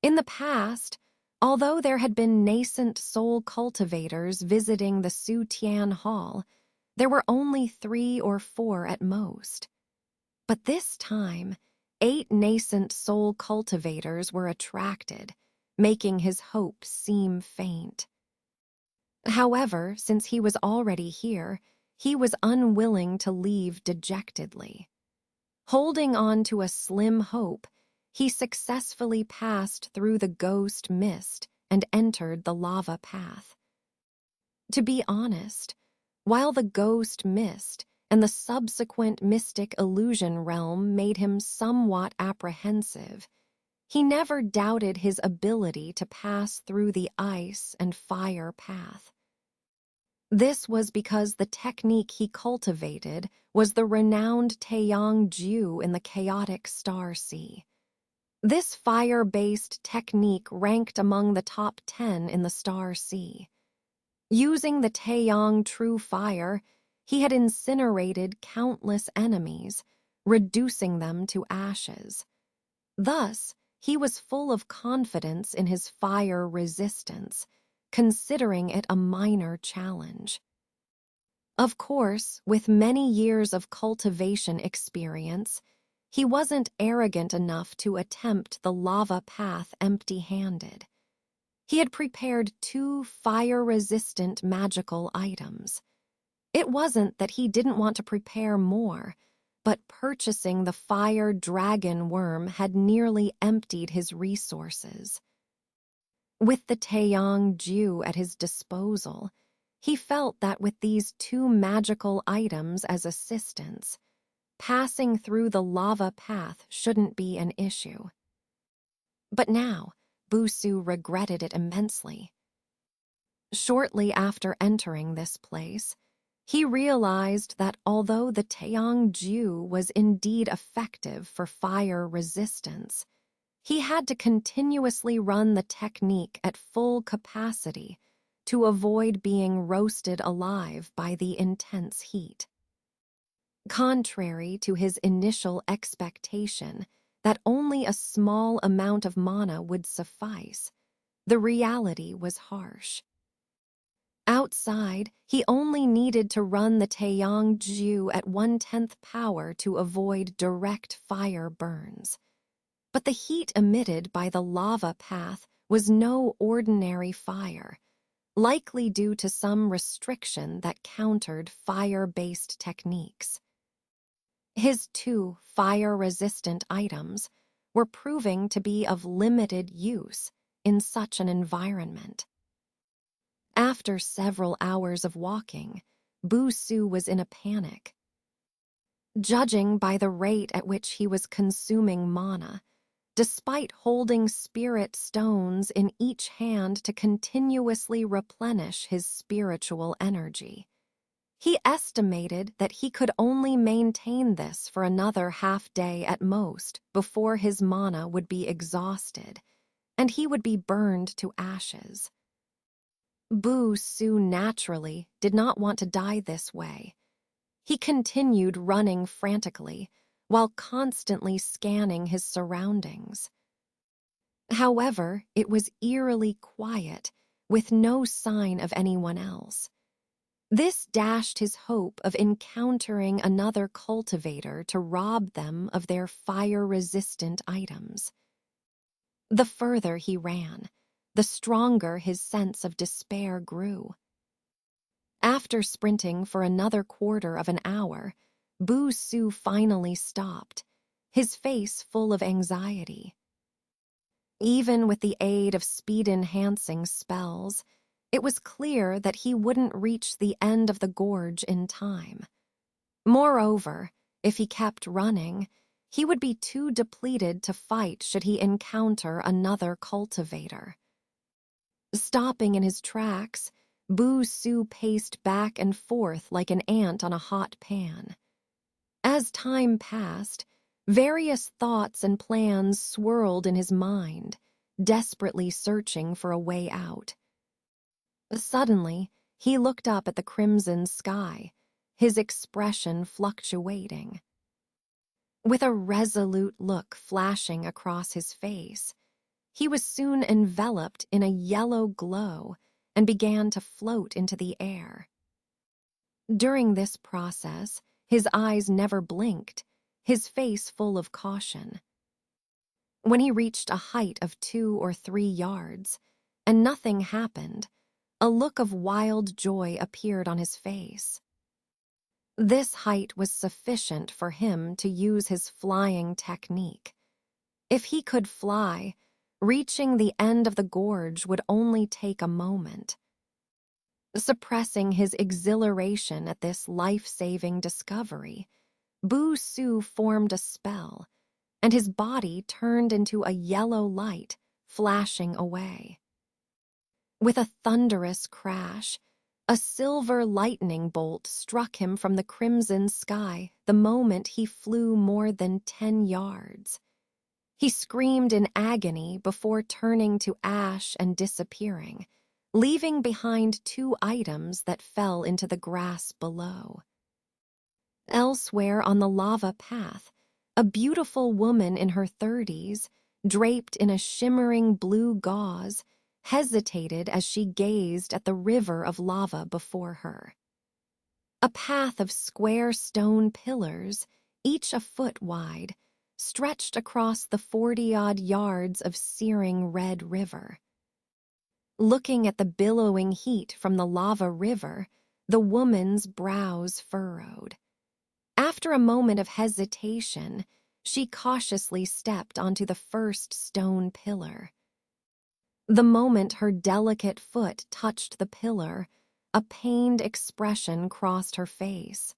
In the past, although there had been nascent soul cultivators visiting the Su Tian Hall, There were only 3 or 4 at most. But this time, 8 nascent soul cultivators were attracted, making his hopes seem faint. However, since he was already here, he was unwilling to leave dejectedly. Holding on to a slim hope, he successfully passed through the ghost mist and entered the lava path. To be honest, while the ghost mist and the subsequent mystic illusion realm made him somewhat apprehensive, he never doubted his ability to pass through the ice and fire path. This was because the technique he cultivated was the renowned Taeyang Ju in the chaotic star sea. This fire-based technique ranked among the top 10 in the star sea. Using the Taeyang True Fire, he had incinerated countless enemies, reducing them to ashes. Thus, he was full of confidence in his fire resistance, considering it a minor challenge. Of course, with many years of cultivation experience, he wasn't arrogant enough to attempt the lava path empty-handed. He had prepared 2 fire-resistant magical items. It wasn't that he didn't want to prepare more, but purchasing the fire dragon worm had nearly emptied his resources. With the Taeyang Ju at his disposal, he felt that with these 2 magical items as assistance, passing through the lava path shouldn't be an issue. But now, Busu regretted it immensely. Shortly after entering this place, he realized that although the Taeyang Ju was indeed effective for fire resistance, he had to continuously run the technique at full capacity to avoid being roasted alive by the intense heat. Contrary to his initial expectation that only a small amount of mana would suffice, the reality was harsh. Outside, he only needed to run the Taeyang Ju at 1/10 power to avoid direct fire burns. But the heat emitted by the lava path was no ordinary fire, likely due to some restriction that countered fire-based techniques. His 2 fire-resistant items were proving to be of limited use in such an environment. After several hours of walking, Busu was in a panic. Judging by the rate at which he was consuming mana, despite holding spirit stones in each hand to continuously replenish his spiritual energy, he estimated that he could only maintain this for another half-day at most before his mana would be exhausted, and he would be burned to ashes. Busu naturally did not want to die this way. He continued running frantically, while constantly scanning his surroundings. However, it was eerily quiet, with no sign of anyone else. This dashed his hope of encountering another cultivator to rob them of their fire-resistant items. The further he ran, the stronger his sense of despair grew. After sprinting for another quarter of an hour, Busu finally stopped, his face full of anxiety. Even with the aid of speed-enhancing spells, it was clear that he wouldn't reach the end of the gorge in time. Moreover, if he kept running, he would be too depleted to fight should he encounter another cultivator. Stopping in his tracks, Busu paced back and forth like an ant on a hot pan. As time passed, various thoughts and plans swirled in his mind, desperately searching for a way out. Suddenly, he looked up at the crimson sky, his expression fluctuating. With a resolute look flashing across his face, he was soon enveloped in a yellow glow and began to float into the air. During this process, his eyes never blinked, his face full of caution. When he reached a height of 2 or 3 yards, and nothing happened, a look of wild joy appeared on his face. This height was sufficient for him to use his flying technique. If he could fly, reaching the end of the gorge would only take a moment. Suppressing his exhilaration at this life-saving discovery, Bu Su formed a spell, and his body turned into a yellow light, flashing away. With a thunderous crash, a silver lightning bolt struck him from the crimson sky the moment he flew more than 10 yards. He screamed in agony before turning to ash and disappearing, leaving behind 2 items that fell into the grass below. Elsewhere on the lava path, a beautiful woman in her 30s, draped in a shimmering blue gauze, hesitated as she gazed at the river of lava before her. A path of square stone pillars, each a foot wide, stretched across the 40-odd yards of searing red river. Looking at the billowing heat from the lava river, the woman's brows furrowed. After a moment of hesitation, she cautiously stepped onto the first stone pillar. The moment her delicate foot touched the pillar, a pained expression crossed her face.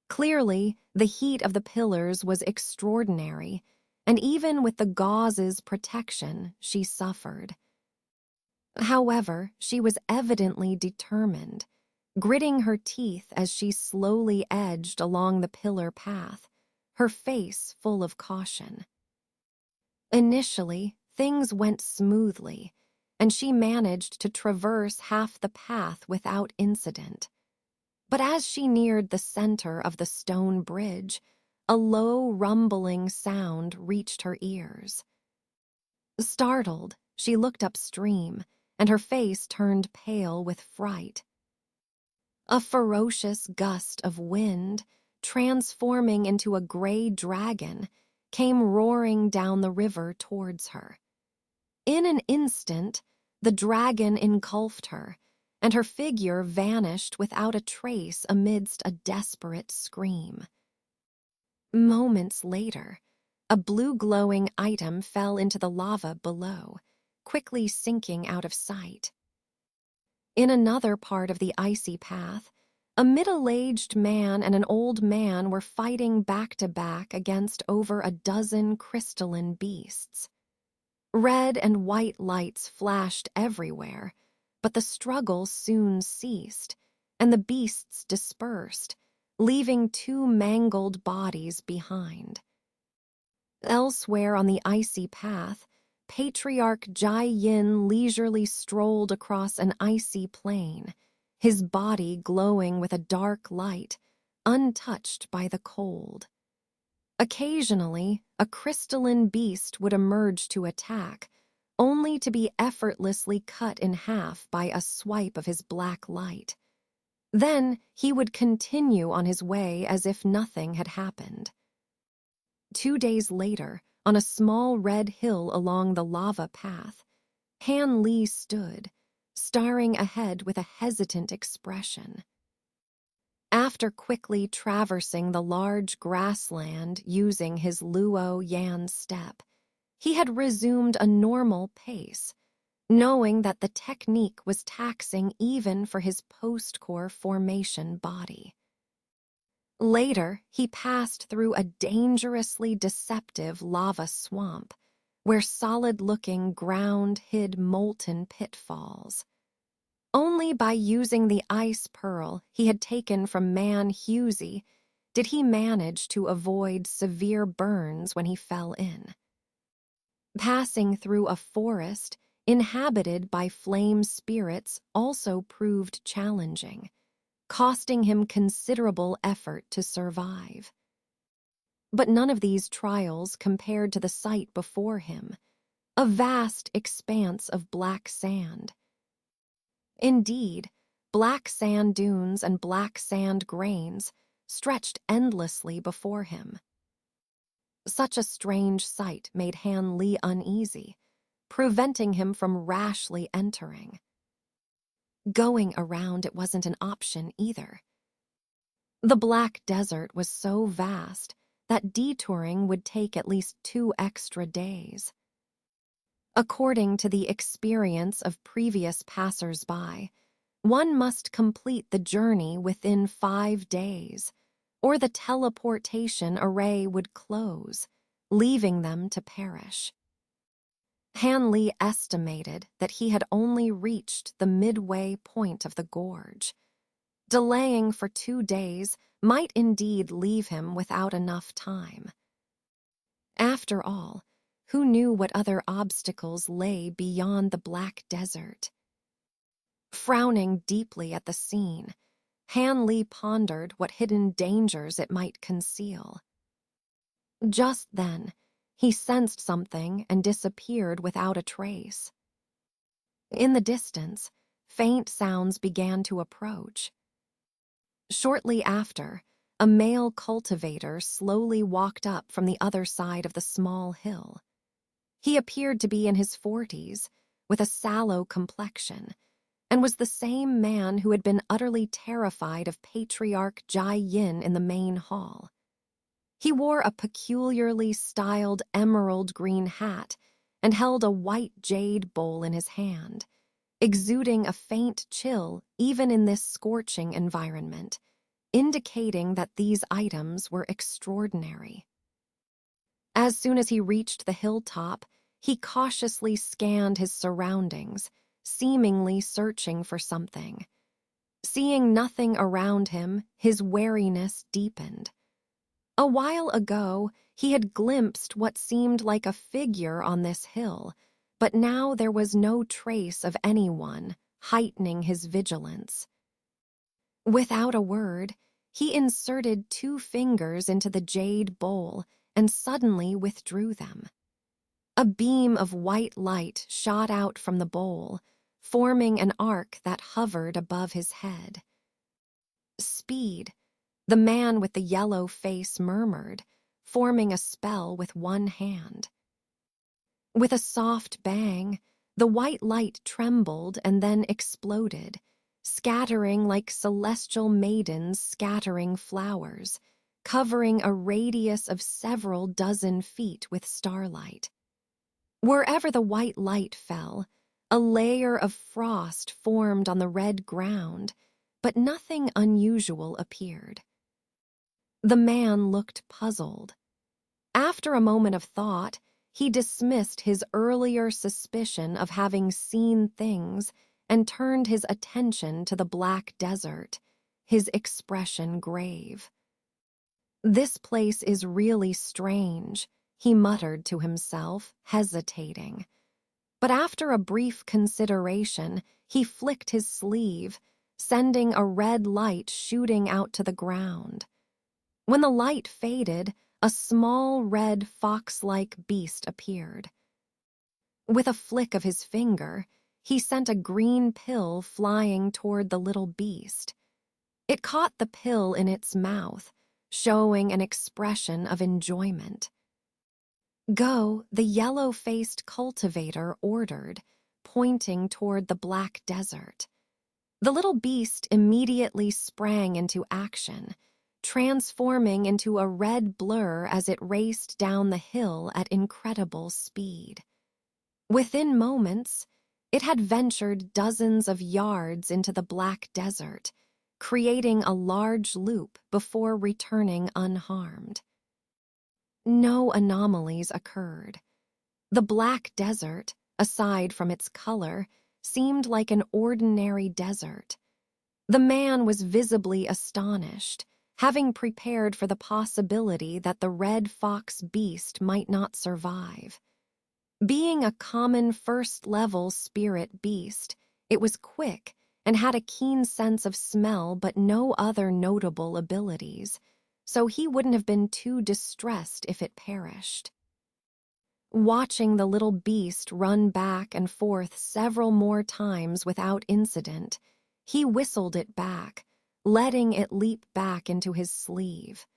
Clearly, the heat of the pillars was extraordinary, and even with the gauze's protection, she suffered. However, she was evidently determined, gritting her teeth as she slowly edged along the pillar path, her face full of caution. Initially, things went smoothly, and she managed to traverse half the path without incident. But as she neared the center of the stone bridge, a low, rumbling sound reached her ears. Startled, she looked upstream, and her face turned pale with fright. A ferocious gust of wind, transforming into a gray dragon, came roaring down the river towards her. In an instant, the dragon engulfed her, and her figure vanished without a trace amidst a desperate scream. Moments later, a blue-glowing item fell into the lava below, quickly sinking out of sight. In another part of the icy path, a middle-aged man and an old man were fighting back-to-back against over a dozen crystalline beasts. Red and white lights flashed everywhere, but the struggle soon ceased, and the beasts dispersed, leaving 2 mangled bodies behind. Elsewhere on the icy path, Patriarch Jai Yin leisurely strolled across an icy plain, his body glowing with a dark light, untouched by the cold. Occasionally, a crystalline beast would emerge to attack, only to be effortlessly cut in half by a swipe of his black light. Then he would continue on his way as if nothing had happened. 2 days later, on a small red hill along the lava path, Han Li stood, staring ahead with a hesitant expression. After quickly traversing the large grassland using his Luo Yan step, he had resumed a normal pace, knowing that the technique was taxing even for his post-core formation body. Later, he passed through a dangerously deceptive lava swamp, where solid-looking ground hid molten pitfalls. Only by using the ice pearl he had taken from Man Husey did he manage to avoid severe burns when he fell in. Passing through a forest inhabited by flame spirits also proved challenging, costing him considerable effort to survive. But none of these trials compared to the sight before him, a vast expanse of black sand. Indeed, Black sand dunes and black sand grains stretched endlessly before him. Such a strange sight made Han Li uneasy, preventing him from rashly entering. Going around it wasn't an option either. The Black Desert was so vast that detouring would take at least 2 extra days. According to the experience of previous passers-by, one must complete the journey within 5 days, or the teleportation array would close, leaving them to perish. Han Li estimated that he had only reached the midway point of the gorge. Delaying for 2 days might indeed leave him without enough time. After all, who knew what other obstacles lay beyond the Black Desert? Frowning deeply at the scene, Han Li pondered what hidden dangers it might conceal. Just then, he sensed something and disappeared without a trace. In the distance, faint sounds began to approach. Shortly after, a male cultivator slowly walked up from the other side of the small hill. He appeared to be in his 40s, with a sallow complexion, and was the same man who had been utterly terrified of Patriarch Jai Yin in the main hall. He wore a peculiarly styled emerald green hat and held a white jade bowl in his hand, exuding a faint chill even in this scorching environment, indicating that these items were extraordinary. As soon as he reached the hilltop, he cautiously scanned his surroundings, seemingly searching for something. Seeing nothing around him, his wariness deepened. A while ago, he had glimpsed what seemed like a figure on this hill, but now there was no trace of anyone, heightening his vigilance. Without a word, he inserted 2 fingers into the jade bowl and suddenly withdrew them. A beam of white light shot out from the bowl, forming an arc that hovered above his head. Speed, the man with the yellow face murmured, forming a spell with one hand. With a soft bang, the white light trembled and then exploded, scattering like celestial maidens scattering flowers, covering a radius of several dozen feet with starlight. Wherever the white light fell, a layer of frost formed on the red ground, but nothing unusual appeared. The man looked puzzled. After a moment of thought, he dismissed his earlier suspicion of having seen things and turned his attention to the Black Desert, his expression grave. "This place is really strange," he muttered to himself, hesitating. But after a brief consideration, he flicked his sleeve, sending a red light shooting out to the ground. When the light faded, a small red fox-like beast appeared. With a flick of his finger, he sent a green pill flying toward the little beast. It caught the pill in its mouth, showing an expression of enjoyment. "Go," the yellow-faced cultivator ordered, pointing toward the Black Desert. The little beast immediately sprang into action, transforming into a red blur as it raced down the hill at incredible speed. Within moments, it had ventured dozens of yards into the Black Desert, creating a large loop before returning unharmed. No anomalies occurred. The Black Desert, aside from its color, seemed like an ordinary desert. The man was visibly astonished, having prepared for the possibility that the red fox beast might not survive. Being a common first-level spirit beast, it was quick and had a keen sense of smell but no other notable abilities, so he wouldn't have been too distressed if it perished. Watching the little beast run back and forth several more times without incident, He whistled it back, letting it leap back into his sleeve.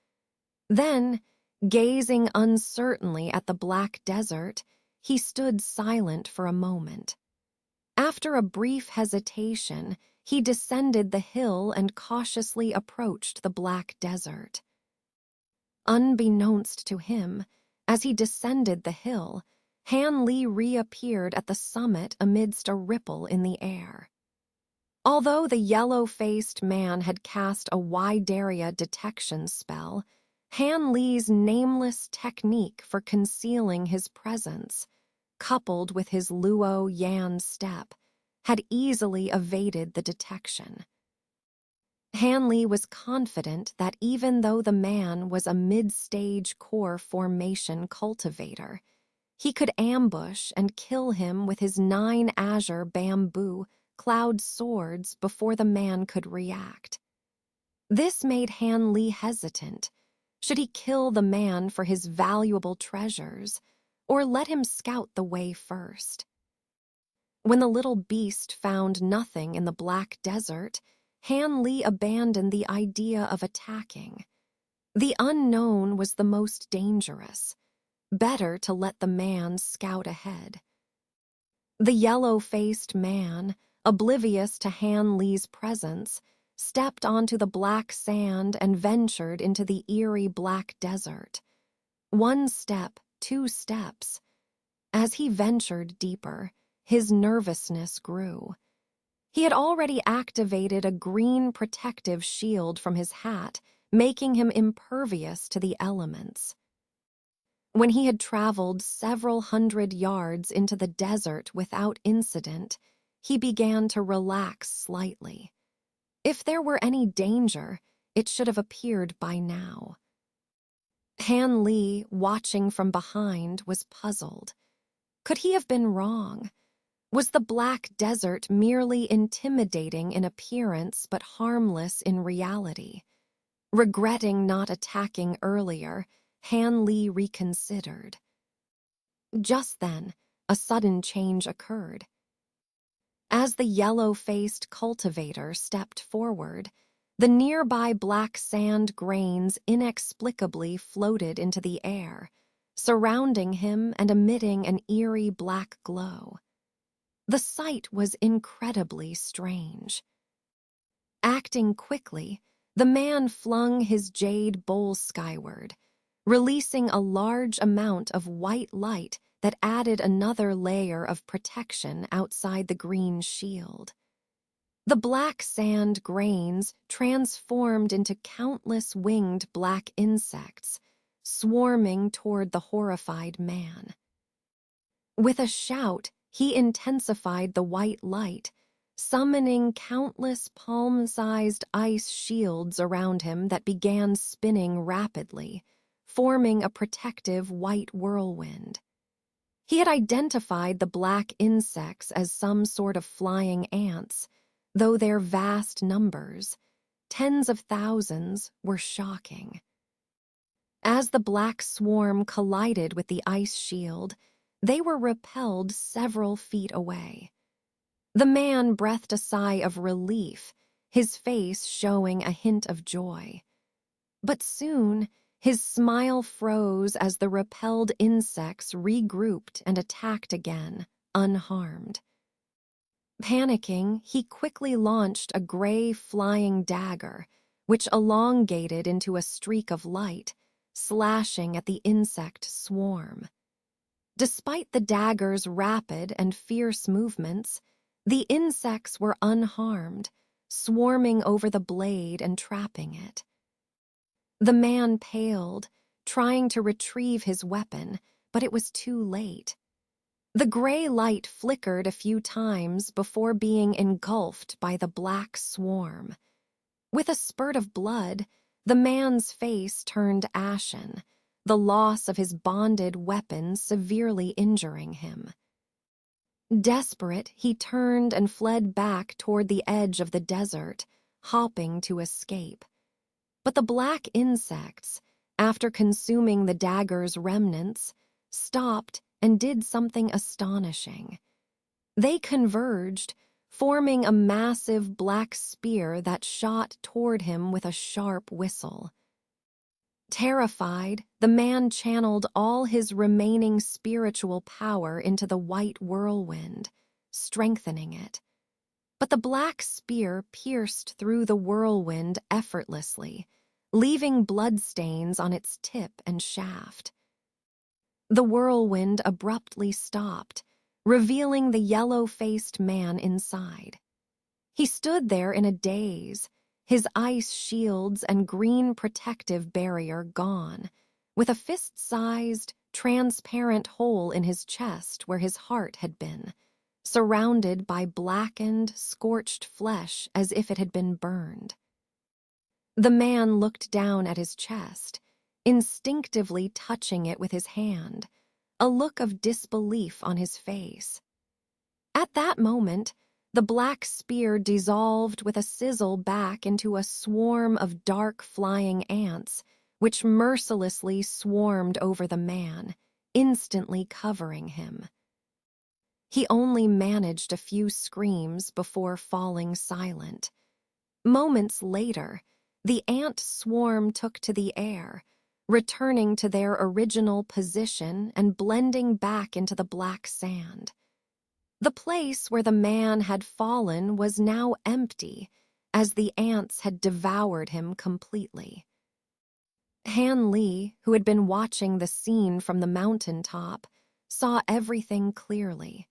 Then, gazing uncertainly at the black desert, he stood silent for a moment. After a brief hesitation, he descended the hill and cautiously approached the black desert. Unbeknownst to him, as he descended the hill, Han Li reappeared at the summit amidst a ripple in the air. Although the yellow-faced man had cast a wide-area detection spell, Han Li's nameless technique for concealing his presence, coupled with his Luo Yan step, had easily evaded the detection. Han Li was confident that even though the man was a mid-stage core formation cultivator, he could ambush and kill him with his 9 azure bamboo cloud swords before the man could react. This made Han Li hesitant. Should he kill the man for his valuable treasures, or let him scout the way first? When the little beast found nothing in the black desert, Han Li abandoned the idea of attacking. The unknown was the most dangerous. Better to let the man scout ahead. The yellow-faced man, oblivious to Han Li's presence, stepped onto the black sand and ventured into the eerie black desert. 1 step, 2 steps. As he ventured deeper, his nervousness grew. He had already activated a green protective shield from his hat, making him impervious to the elements. When he had traveled several hundred yards into the desert without incident, he began to relax slightly. If there were any danger, it should have appeared by now. Han Li, watching from behind, was puzzled. Could he have been wrong? Was the black desert merely intimidating in appearance but harmless in reality? Regretting not attacking earlier, Han Li reconsidered. Just then, a sudden change occurred. As the yellow-faced cultivator stepped forward, the nearby black sand grains inexplicably floated into the air, surrounding him and emitting an eerie black glow. The sight was incredibly strange. Acting quickly, the man flung his jade bowl skyward, releasing a large amount of white light that added another layer of protection outside the green shield. The black sand grains transformed into countless winged black insects, swarming toward the horrified man. With a shout, he intensified the white light, summoning countless palm-sized ice shields around him that began spinning rapidly, forming a protective white whirlwind. He had identified the black insects as some sort of flying ants, though their vast numbers, tens of thousands, were shocking. As the black swarm collided with the ice shield, they were repelled several feet away. The man breathed a sigh of relief, his face showing a hint of joy. But soon, his smile froze as the repelled insects regrouped and attacked again, unharmed. Panicking, he quickly launched a gray flying dagger, which elongated into a streak of light, slashing at the insect swarm. Despite the dagger's rapid and fierce movements, the insects were unharmed, swarming over the blade and trapping it. The man paled, trying to retrieve his weapon, but it was too late. The gray light flickered a few times before being engulfed by the black swarm. With a spurt of blood, the man's face turned ashen, the loss of his bonded weapon severely injuring him. Desperate, he turned and fled back toward the edge of the desert, hopping to escape. But the black insects, after consuming the dagger's remnants, stopped and did something astonishing. They converged, forming a massive black spear that shot toward him with a sharp whistle. Terrified, the man channeled all his remaining spiritual power into the white whirlwind, strengthening it. But the black spear pierced through the whirlwind effortlessly, leaving bloodstains on its tip and shaft. The whirlwind abruptly stopped, revealing the yellow-faced man inside. He stood there in a daze, his ice shields and green protective barrier gone, with a fist-sized, transparent hole in his chest where his heart had been, surrounded by blackened, scorched flesh as if it had been burned. The man looked down at his chest, instinctively touching it with his hand, a look of disbelief on his face. At that moment, the black spear dissolved with a sizzle back into a swarm of dark flying ants, which mercilessly swarmed over the man, instantly covering him. He only managed a few screams before falling silent. Moments later, the ant swarm took to the air, returning to their original position and blending back into the black sand. The place where the man had fallen was now empty, as the ants had devoured him completely. Han Li, who had been watching the scene from the mountaintop, saw everything clearly.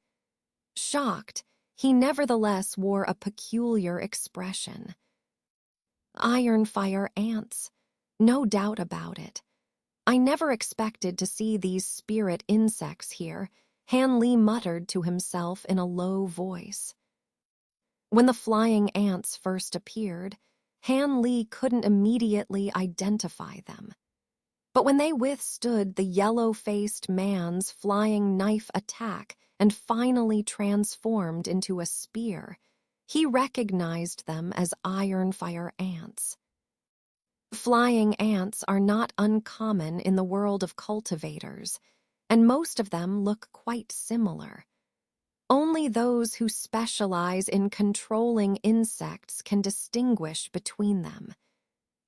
Shocked, he nevertheless wore a peculiar expression. Iron fire ants, no doubt about it. I never expected to see these spirit insects here, Han Li muttered to himself in a low voice. When the flying ants first appeared, Han Li couldn't immediately identify them. But when they withstood the yellow-faced man's flying knife attack and finally transformed into a spear, he recognized them as iron fire ants. Flying ants are not uncommon in the world of cultivators, and most of them look quite similar. Only those who specialize in controlling insects can distinguish between them.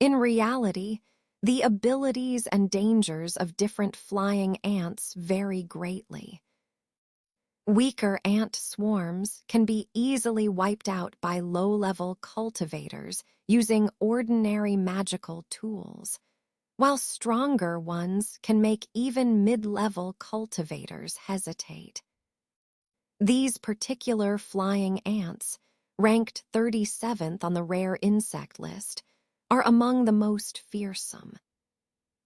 In reality, the abilities and dangers of different flying ants vary greatly. Weaker ant swarms can be easily wiped out by low-level cultivators using ordinary magical tools, while stronger ones can make even mid-level cultivators hesitate. These particular flying ants, ranked 37th on the rare insect list, are among the most fearsome.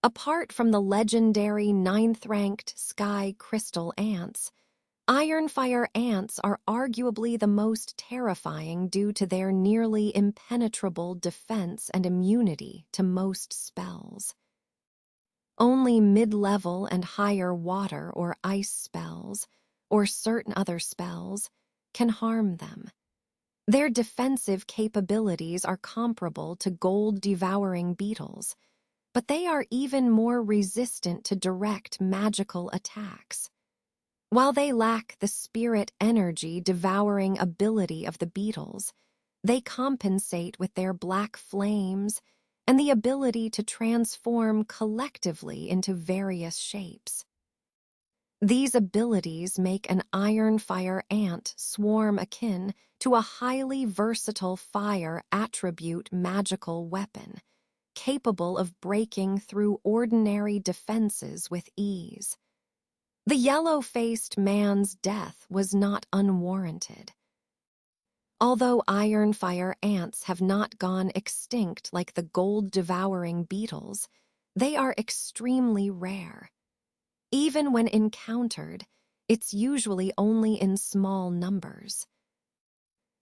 Apart from the legendary 9th-ranked sky crystal ants, iron fire ants are arguably the most terrifying due to their nearly impenetrable defense and immunity to most spells. Only mid-level and higher water or ice spells, or certain other spells, can harm them. Their defensive capabilities are comparable to gold-devouring beetles, but they are even more resistant to direct magical attacks. While they lack the spirit energy devouring ability of the beetles, they compensate with their black flames and the ability to transform collectively into various shapes. These abilities make an iron fire ant swarm akin to a highly versatile fire attribute magical weapon, capable of breaking through ordinary defenses with ease. The yellow-faced man's death was not unwarranted. Although iron fire ants have not gone extinct like the gold-devouring beetles, they are extremely rare. Even when encountered, it's usually only in small numbers.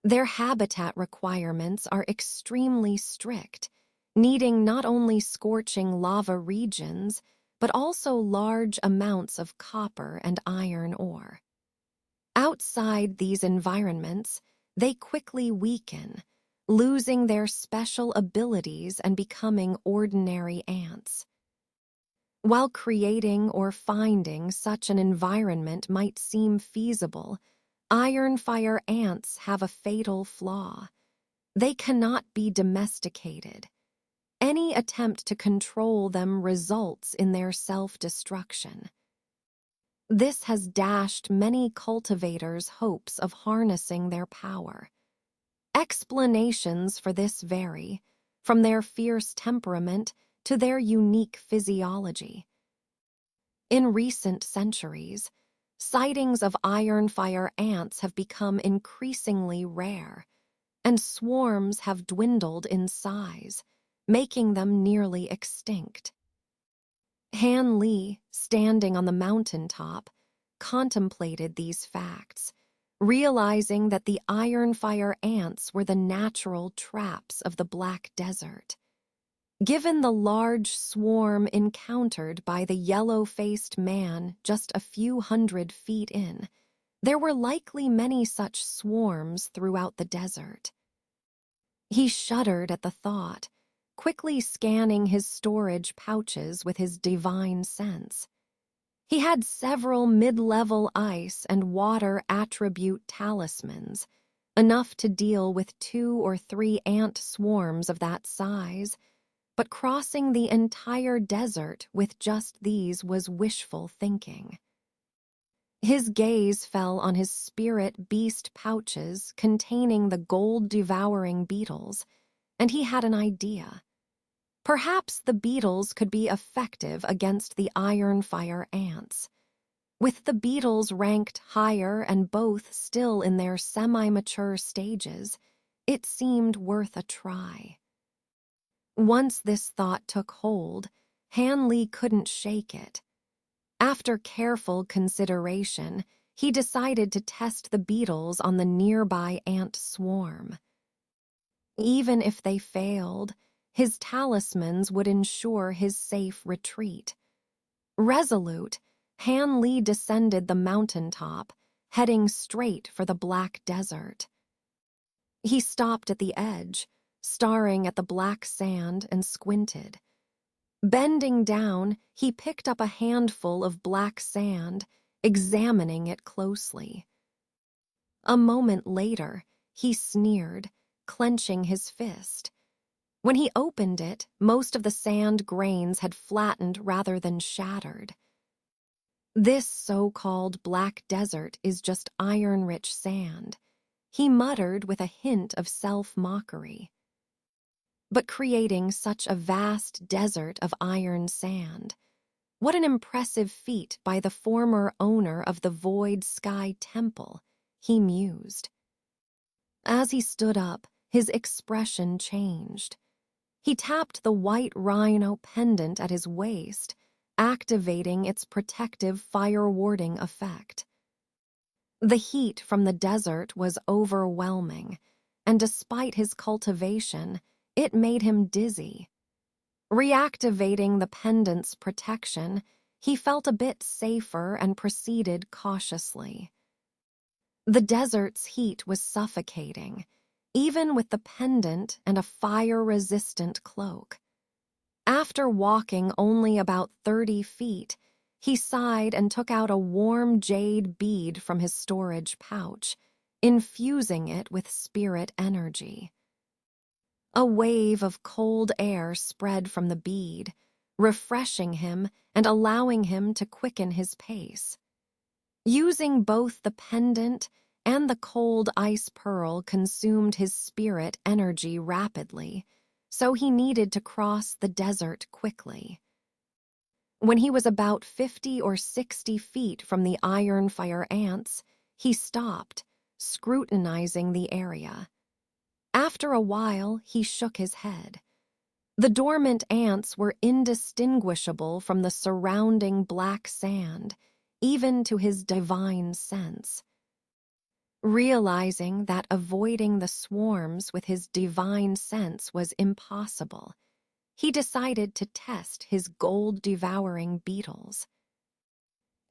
Their habitat requirements are extremely strict, needing not only scorching lava regions, but also large amounts of copper and iron ore. Outside these environments, they quickly weaken, losing their special abilities and becoming ordinary ants. While creating or finding such an environment might seem feasible, Iron fire ants have a fatal flaw. They cannot be domesticated. Any attempt to control them results in their self-destruction. This has dashed many cultivators' hopes of harnessing their power. Explanations for this vary, from their fierce temperament to their unique physiology. In recent centuries, sightings of iron fire ants have become increasingly rare, and swarms have dwindled in size, making them nearly extinct. Han Li, standing on the mountaintop, contemplated these facts, realizing that the iron fire ants were the natural traps of the Black Desert. Given the large swarm encountered by the yellow-faced man just a few 100 feet in, there were likely many such swarms throughout the desert. He shuddered at the thought, quickly scanning his storage pouches with his divine sense. He had several mid-level ice and water attribute talismans, enough to deal with 2 or 3 ant swarms of that size, but crossing the entire desert with just these was wishful thinking. His gaze fell on his spirit beast pouches containing the gold-devouring beetles, and he had an idea. Perhaps the beetles could be effective against the iron fire ants. With the beetles ranked higher and both still in their semi-mature stages, it seemed worth a try. Once this thought took hold, Han Li couldn't shake it. After careful consideration, he decided to test the beetles on the nearby ant swarm. Even if they failed, his talismans would ensure his safe retreat. Resolute, Han Li descended the mountaintop, heading straight for the Black Desert. He stopped at the edge, staring at the black sand, and squinted. Bending down, he picked up a handful of black sand, examining it closely. A moment later, he sneered, clenching his fist. When he opened it, most of the sand grains had flattened rather than shattered. This so-called Black Desert is just iron-rich sand, he muttered with a hint of self-mockery. But creating such a vast desert of iron sand, what an impressive feat by the former owner of the Void Sky Temple, he mused. As he stood up, his expression changed. He tapped the white rhino pendant at his waist, activating its protective fire-warding effect. The heat from the desert was overwhelming, and despite his cultivation, it made him dizzy. Reactivating the pendant's protection, he felt a bit safer and proceeded cautiously. The desert's heat was suffocating, even with the pendant and a fire-resistant cloak. After walking only about 30 feet, he sighed and took out a warm jade bead from his storage pouch, infusing it with spirit energy. A wave of cold air spread from the bead, refreshing him and allowing him to quicken his pace. Using both the pendant and the cold ice pearl consumed his spirit energy rapidly, so he needed to cross the desert quickly. When he was about 50 or 60 feet from the iron fire ants, he stopped, scrutinizing the area. After a while, he shook his head. The dormant ants were indistinguishable from the surrounding black sand, even to his divine sense. Realizing that avoiding the swarms with his divine sense was impossible, he decided to test his gold-devouring beetles.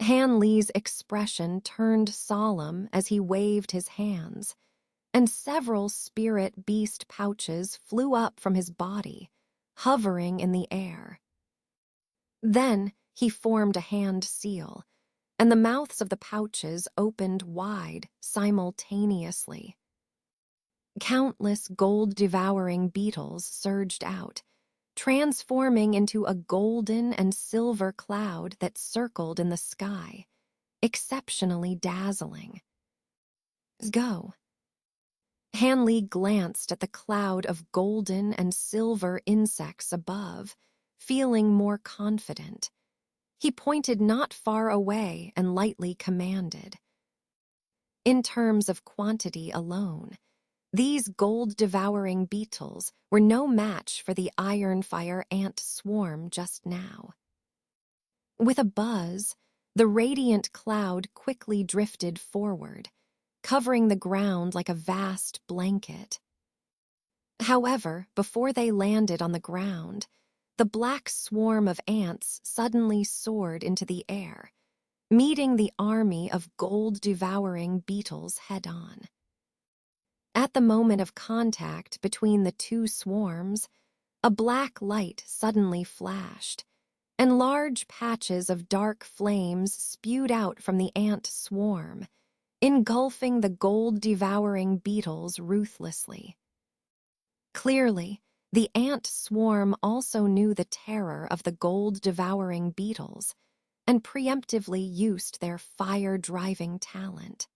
Han Li's expression turned solemn as he waved his hands, and several spirit beast pouches flew up from his body, hovering in the air. Then he formed a hand seal, and the mouths of the pouches opened wide simultaneously. Countless gold-devouring beetles surged out, transforming into a golden and silver cloud that circled in the sky, exceptionally dazzling. Go. Hanley glanced at the cloud of golden and silver insects above, feeling more confident. He pointed not far away and lightly commanded. In terms of quantity alone, these gold-devouring beetles were no match for the ironfire ant swarm just now. With a buzz, the radiant cloud quickly drifted forward, covering the ground like a vast blanket. However, before they landed on the ground, the black swarm of ants suddenly soared into the air, meeting the army of gold-devouring beetles head-on. At the moment of contact between the two swarms, a black light suddenly flashed, and large patches of dark flames spewed out from the ant swarm, engulfing the gold-devouring beetles ruthlessly. Clearly, the ant swarm also knew the terror of the gold-devouring beetles and preemptively used their fire-driving talent.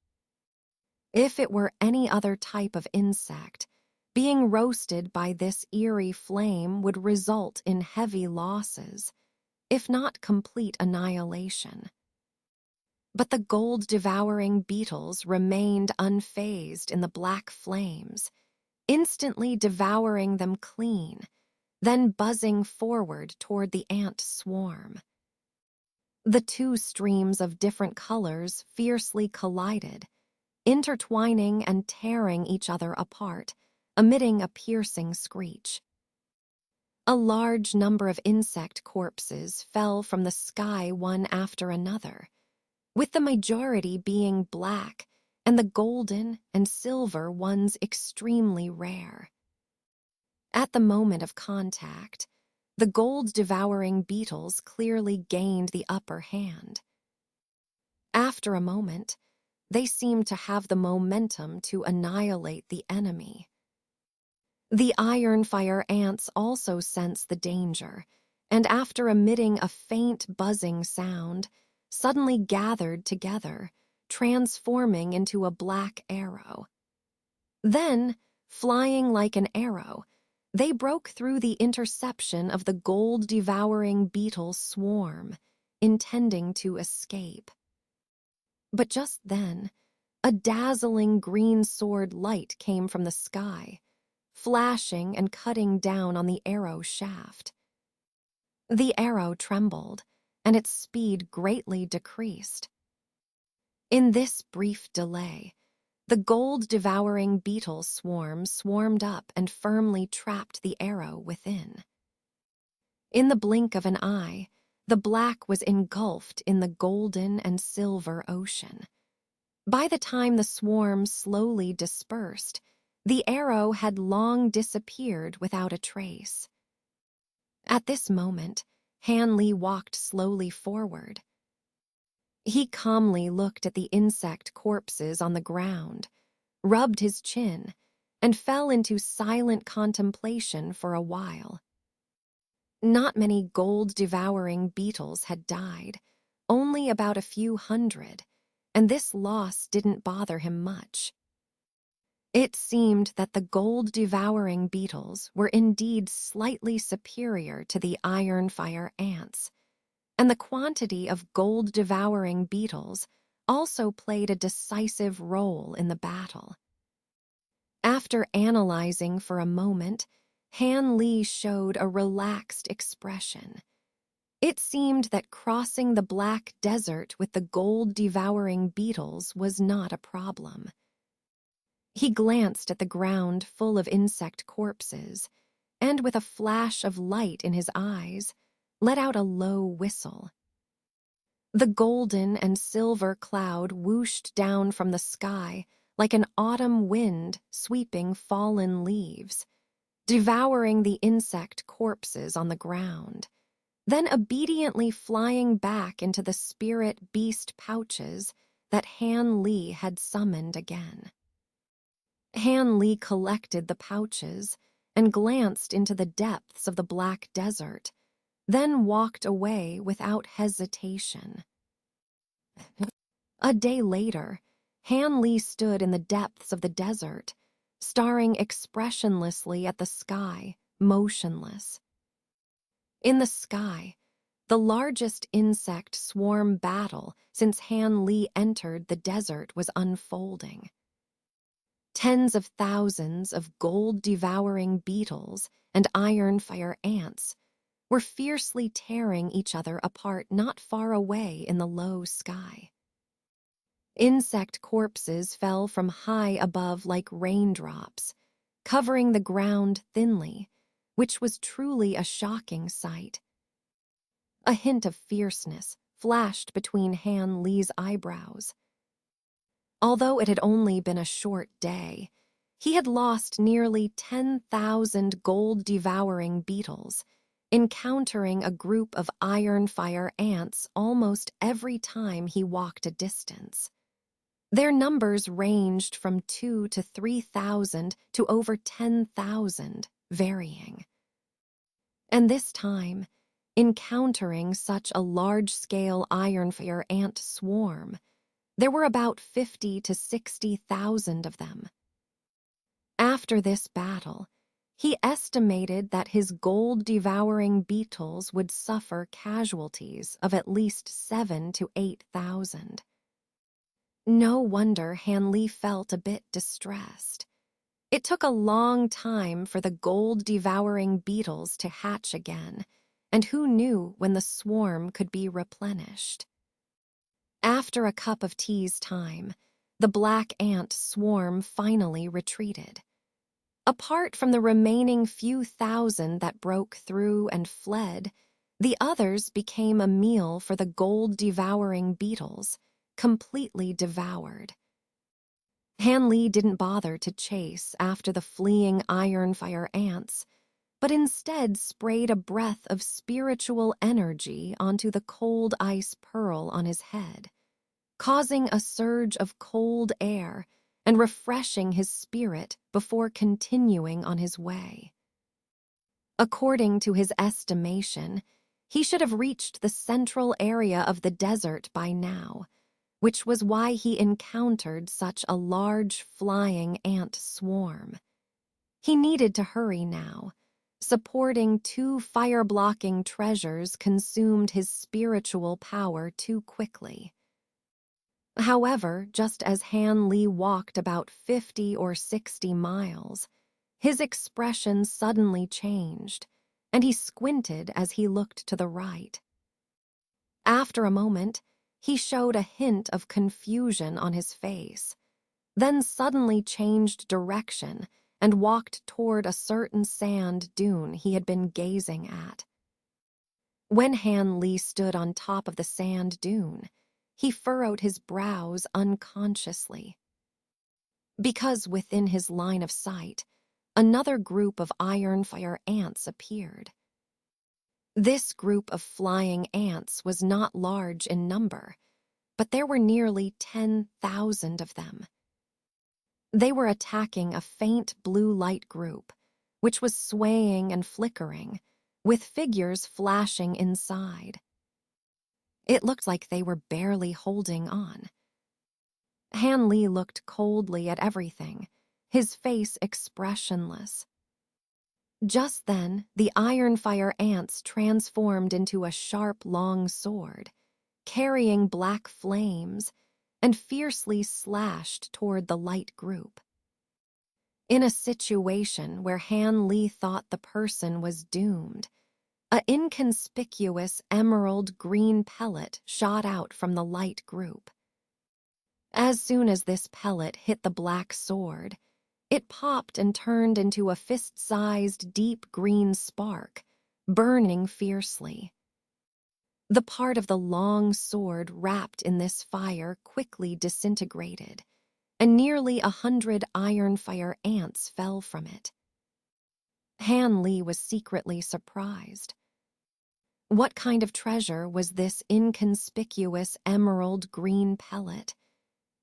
If it were any other type of insect, being roasted by this eerie flame would result in heavy losses, if not complete annihilation. But the gold-devouring beetles remained unfazed in the black flames, instantly devouring them clean, then buzzing forward toward the ant swarm. The two streams of different colors fiercely collided, intertwining and tearing each other apart, emitting a piercing screech. A large number of insect corpses fell from the sky one after another, with the majority being black and the golden and silver ones extremely rare. At the moment of contact, the gold-devouring beetles clearly gained the upper hand. After a moment, they seemed to have the momentum to annihilate the enemy. The ironfire ants also sensed the danger, and after emitting a faint buzzing sound, suddenly gathered together, transforming into a black arrow. Then, flying like an arrow, they broke through the interception of the gold-devouring beetle swarm, intending to escape. But just then, a dazzling green sword light came from the sky, flashing and cutting down on the arrow shaft. The arrow trembled, and its speed greatly decreased. In this brief delay, the gold-devouring beetle swarm swarmed up and firmly trapped the arrow within. In the blink of an eye, the black was engulfed in the golden and silver ocean. By the time the swarm slowly dispersed, the arrow had long disappeared without a trace. At this moment, Hanley walked slowly forward. He calmly looked at the insect corpses on the ground, rubbed his chin, and fell into silent contemplation for a while. Not many gold-devouring beetles had died, only about a few hundred, and this loss didn't bother him much. It seemed that the gold-devouring beetles were indeed slightly superior to the ironfire ants, and the quantity of gold-devouring beetles also played a decisive role in the battle. After analyzing for a moment, Hanley showed a relaxed expression. It seemed that crossing the black desert with the gold-devouring beetles was not a problem. He glanced at the ground full of insect corpses, and with a flash of light in his eyes, let out a low whistle. The golden and silver cloud whooshed down from the sky like an autumn wind sweeping fallen leaves, devouring the insect corpses on the ground. then obediently flying back into the spirit beast pouches that Han Li had summoned again. Han Li collected the pouches and glanced into the depths of the black desert, then walked away without hesitation. A day later, Han Li stood in the depths of the desert, staring expressionlessly at the sky, motionless. In the sky, the largest insect swarm battle since Han Li entered the desert was unfolding. Tens of thousands of gold-devouring beetles and iron-fire ants were fiercely tearing each other apart not far away in the low sky. Insect corpses fell from high above like raindrops, covering the ground thinly, which was truly a shocking sight. A hint of fierceness flashed between Han Li's eyebrows. Although it had only been a short day, he had lost nearly 10,000 gold-devouring beetles, encountering a group of iron-fire ants almost every time he walked a distance. Their numbers ranged from 2,000 to 3,000 to over 10,000, varying. And this time, encountering such a large-scale iron-fire ant swarm, there were about 50,000 to 60,000 of them. After this battle, he estimated that his gold-devouring beetles would suffer casualties of at least 7,000 to 8,000. No wonder Han Li felt a bit distressed. It took a long time for the gold-devouring beetles to hatch again, and who knew when the swarm could be replenished. After a cup of tea's time, the black ant swarm finally retreated. Apart from the remaining few thousand that broke through and fled, the others became a meal for the gold-devouring beetles, completely devoured. Han Li didn't bother to chase after the fleeing iron-fire ants, but instead sprayed a breath of spiritual energy onto the cold ice pearl on his head, causing a surge of cold air and refreshing his spirit before continuing on his way. According to his estimation, he should have reached the central area of the desert by now, which was why he encountered such a large flying ant swarm. He needed to hurry now. Supporting 2 fire-blocking treasures consumed his spiritual power too quickly. However, just as Han Li walked about 50 or 60 miles, his expression suddenly changed, and he squinted as he looked to the right. After a moment, he showed a hint of confusion on his face, then suddenly changed direction and walked toward a certain sand dune he had been gazing at. When Han Li stood on top of the sand dune, he furrowed his brows unconsciously. Because within his line of sight, another group of iron-fire ants appeared. This group of flying ants was not large in number, but there were nearly 10,000 of them. They were attacking a faint blue light group, which was swaying and flickering, with figures flashing inside. It looked like they were barely holding on. Han Li looked coldly at everything, his face expressionless. Just then, the iron-fire ants transformed into a sharp, long sword, carrying black flames, and fiercely slashed toward the light group. In a situation where Han Li thought the person was doomed, an inconspicuous emerald green pellet shot out from the light group. As soon as this pellet hit the black sword, it popped and turned into a fist-sized deep green spark, burning fiercely. The part of the long sword wrapped in this fire quickly disintegrated, and nearly 100 iron-fire ants fell from it. Han Li was secretly surprised. What kind of treasure was this inconspicuous emerald green pellet?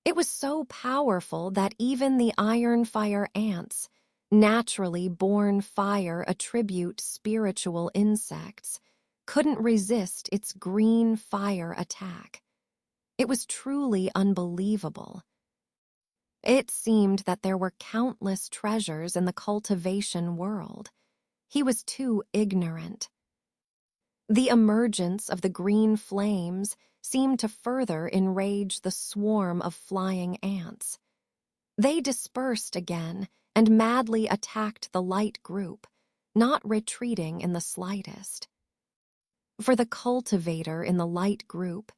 It was so powerful that even the iron fire ants, naturally born fire attribute spiritual insects, couldn't resist its green fire attack. It was truly unbelievable. It seemed that there were countless treasures in the cultivation world. He was too ignorant. The emergence of the green flames seemed to further enrage the swarm of flying ants. They dispersed again and madly attacked the light group, not retreating in the slightest. For the cultivator in the light group,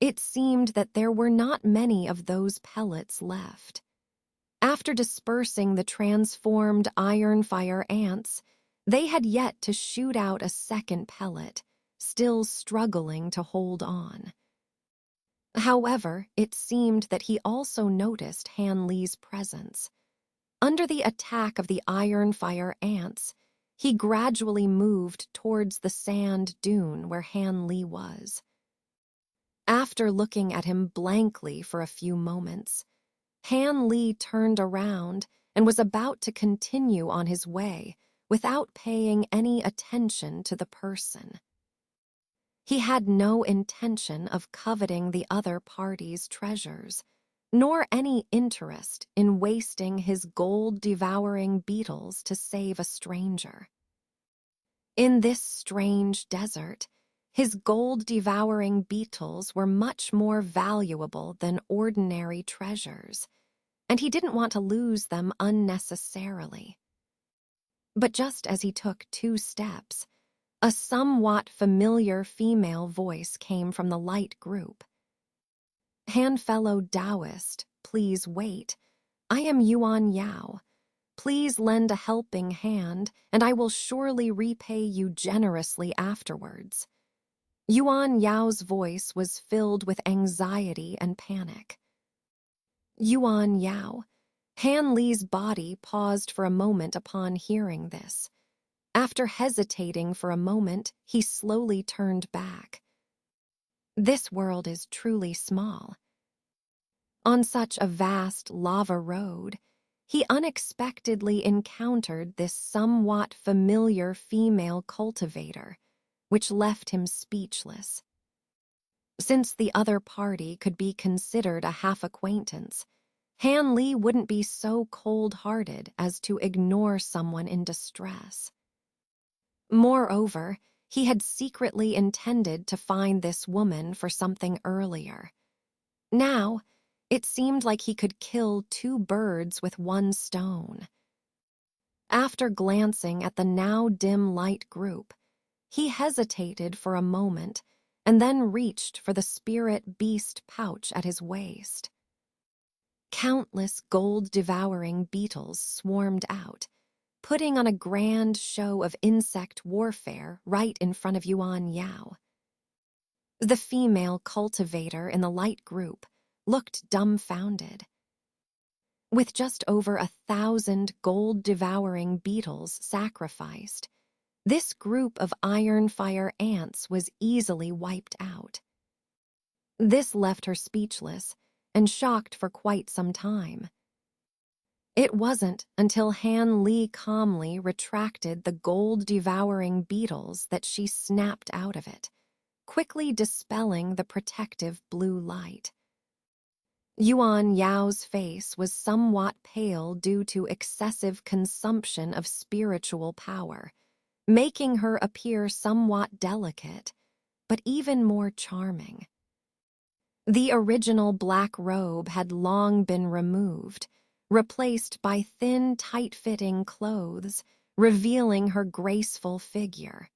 it seemed that there were not many of those pellets left. After dispersing the transformed iron fire ants, they had yet to shoot out a second pellet, still struggling to hold on. However, it seemed that he also noticed Han Li's presence. Under the attack of the iron fire ants, he gradually moved towards the sand dune where Han Li was. After looking at him blankly for a few moments, Han Li turned around and was about to continue on his way without paying any attention to the person. He had no intention of coveting the other party's treasures, nor any interest in wasting his gold-devouring beetles to save a stranger. In this strange desert, his gold-devouring beetles were much more valuable than ordinary treasures, and he didn't want to lose them unnecessarily. But just as he took 2 steps, a somewhat familiar female voice came from the light group. "Fellow Taoist, please wait. I am Yuan Yao. Please lend a helping hand, and I will surely repay you generously afterwards." Yuan Yao's voice was filled with anxiety and panic. Yuan Yao. Han Li's body paused for a moment upon hearing this. After hesitating for a moment, he slowly turned back. This world is truly small. On such a vast lava road, he unexpectedly encountered this somewhat familiar female cultivator, which left him speechless. Since the other party could be considered a half-acquaintance, Han Li wouldn't be so cold-hearted as to ignore someone in distress. Moreover, he had secretly intended to find this woman for something earlier. Now, it seemed like he could kill 2 birds with 1 stone. After glancing at the now dim light group, he hesitated for a moment and then reached for the spirit beast pouch at his waist. Countless gold-devouring beetles swarmed out, putting on a grand show of insect warfare right in front of Yuan Yao. The female cultivator in the light group looked dumbfounded. With just over 1,000 gold-devouring beetles sacrificed, this group of iron fire ants was easily wiped out. This left her speechless and shocked for quite some time. It wasn't until Han Li calmly retracted the gold-devouring beetles that she snapped out of it, quickly dispelling the protective blue light. Yuan Yao's face was somewhat pale due to excessive consumption of spiritual power, making her appear somewhat delicate, but even more charming. The original black robe had long been removed, replaced by thin, tight-fitting clothes, revealing her graceful figure.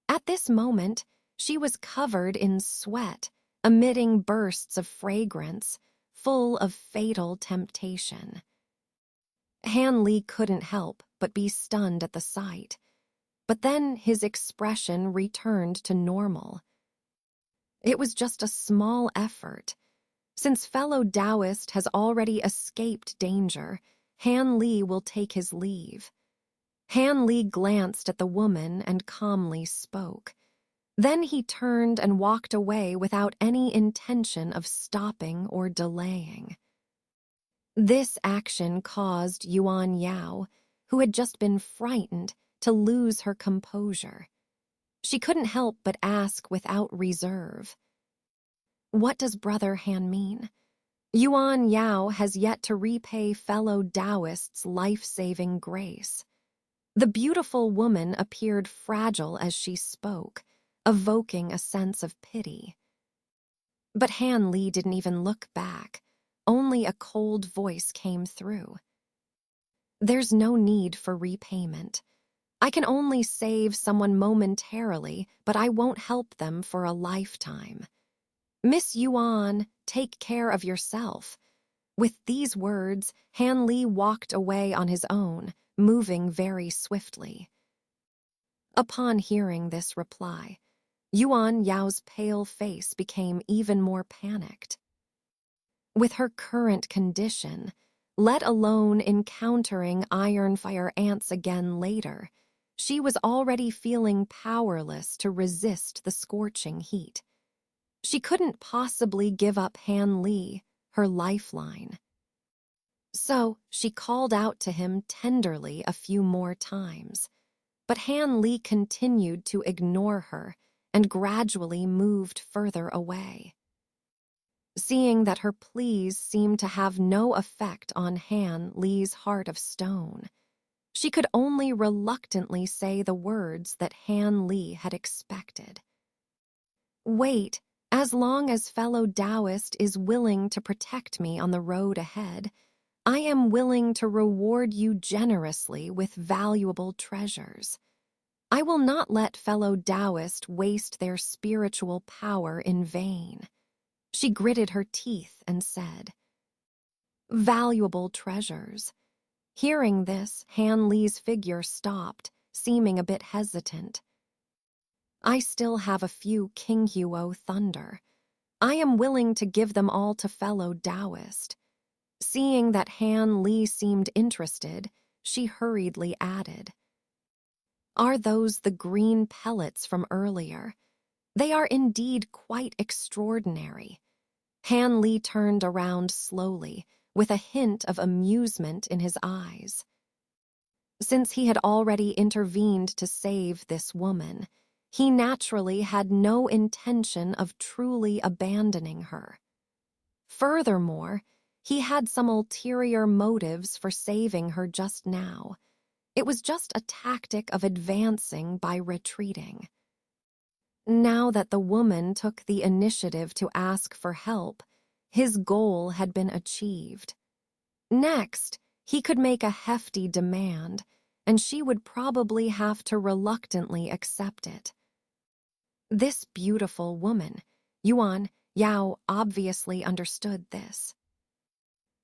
At this moment, she was covered in sweat, emitting bursts of fragrance, full of fatal temptation. Han Li couldn't help but be stunned at the sight, but then his expression returned to normal. It was just a small effort. Since fellow Taoist has already escaped danger, Han Li will take his leave. Han Li glanced at the woman and calmly spoke. Then he turned and walked away without any intention of stopping or delaying. This action caused Yuan Yao, who had just been frightened, to lose her composure. She couldn't help but ask without reserve, "What does Brother Han mean?" Yuan Yao has yet to repay fellow Taoists' life-saving grace. The beautiful woman appeared fragile as she spoke, evoking a sense of pity. But Han Li didn't even look back. Only a cold voice came through. "There's no need for repayment. I can only save someone momentarily, but I won't help them for a lifetime. Miss Yuan, take care of yourself." With these words, Han Li walked away on his own, moving very swiftly. Upon hearing this reply, Yuan Yao's pale face became even more panicked. With her current condition, let alone encountering iron fire ants again later, she was already feeling powerless to resist the scorching heat. She couldn't possibly give up Han Li, her lifeline. So she called out to him tenderly a few more times, but Han Li continued to ignore her and gradually moved further away. Seeing that her pleas seemed to have no effect on Han Li's heart of stone, she could only reluctantly say the words that Han Li had expected. "Wait, as long as fellow Taoist is willing to protect me on the road ahead, I am willing to reward you generously with valuable treasures. I will not let fellow Taoist waste their spiritual power in vain." She gritted her teeth and said, "Valuable treasures." Hearing this, Han Li's figure stopped, seeming a bit hesitant. "I still have a few King Huo thunder. I am willing to give them all to fellow Taoist." Seeing that Han Li seemed interested, she hurriedly added, "Are those the green pellets from earlier? They are indeed quite extraordinary." Han Li turned around slowly, with a hint of amusement in his eyes. Since he had already intervened to save this woman, he naturally had no intention of truly abandoning her. Furthermore, he had some ulterior motives for saving her just now. It was just a tactic of advancing by retreating. Now that the woman took the initiative to ask for help, his goal had been achieved. Next, he could make a hefty demand, and she would probably have to reluctantly accept it. This beautiful woman, Yuan Yao, obviously understood this.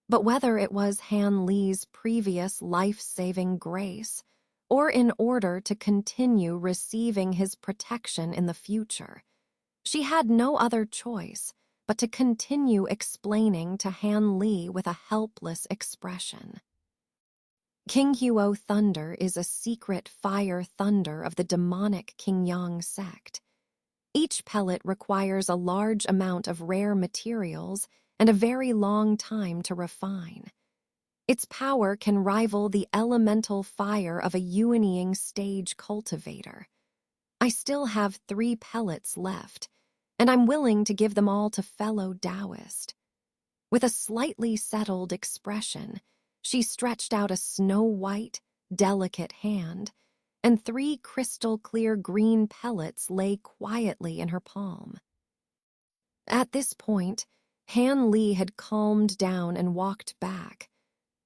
But whether it was Han Li's previous life-saving grace, or in order to continue receiving his protection in the future, she had no other choice but to continue explaining to Han Li with a helpless expression. King Huo thunder is a secret fire thunder of the demonic Qingyang sect. Each pellet requires a large amount of rare materials and a very long time to refine. Its power can rival the elemental fire of a Yuanying stage cultivator. I still have 3 pellets left, and I'm willing to give them all to fellow Taoist. With a slightly settled expression, she stretched out a snow-white, delicate hand, and 3 crystal-clear green pellets lay quietly in her palm. At this point, Han Li had calmed down and walked back.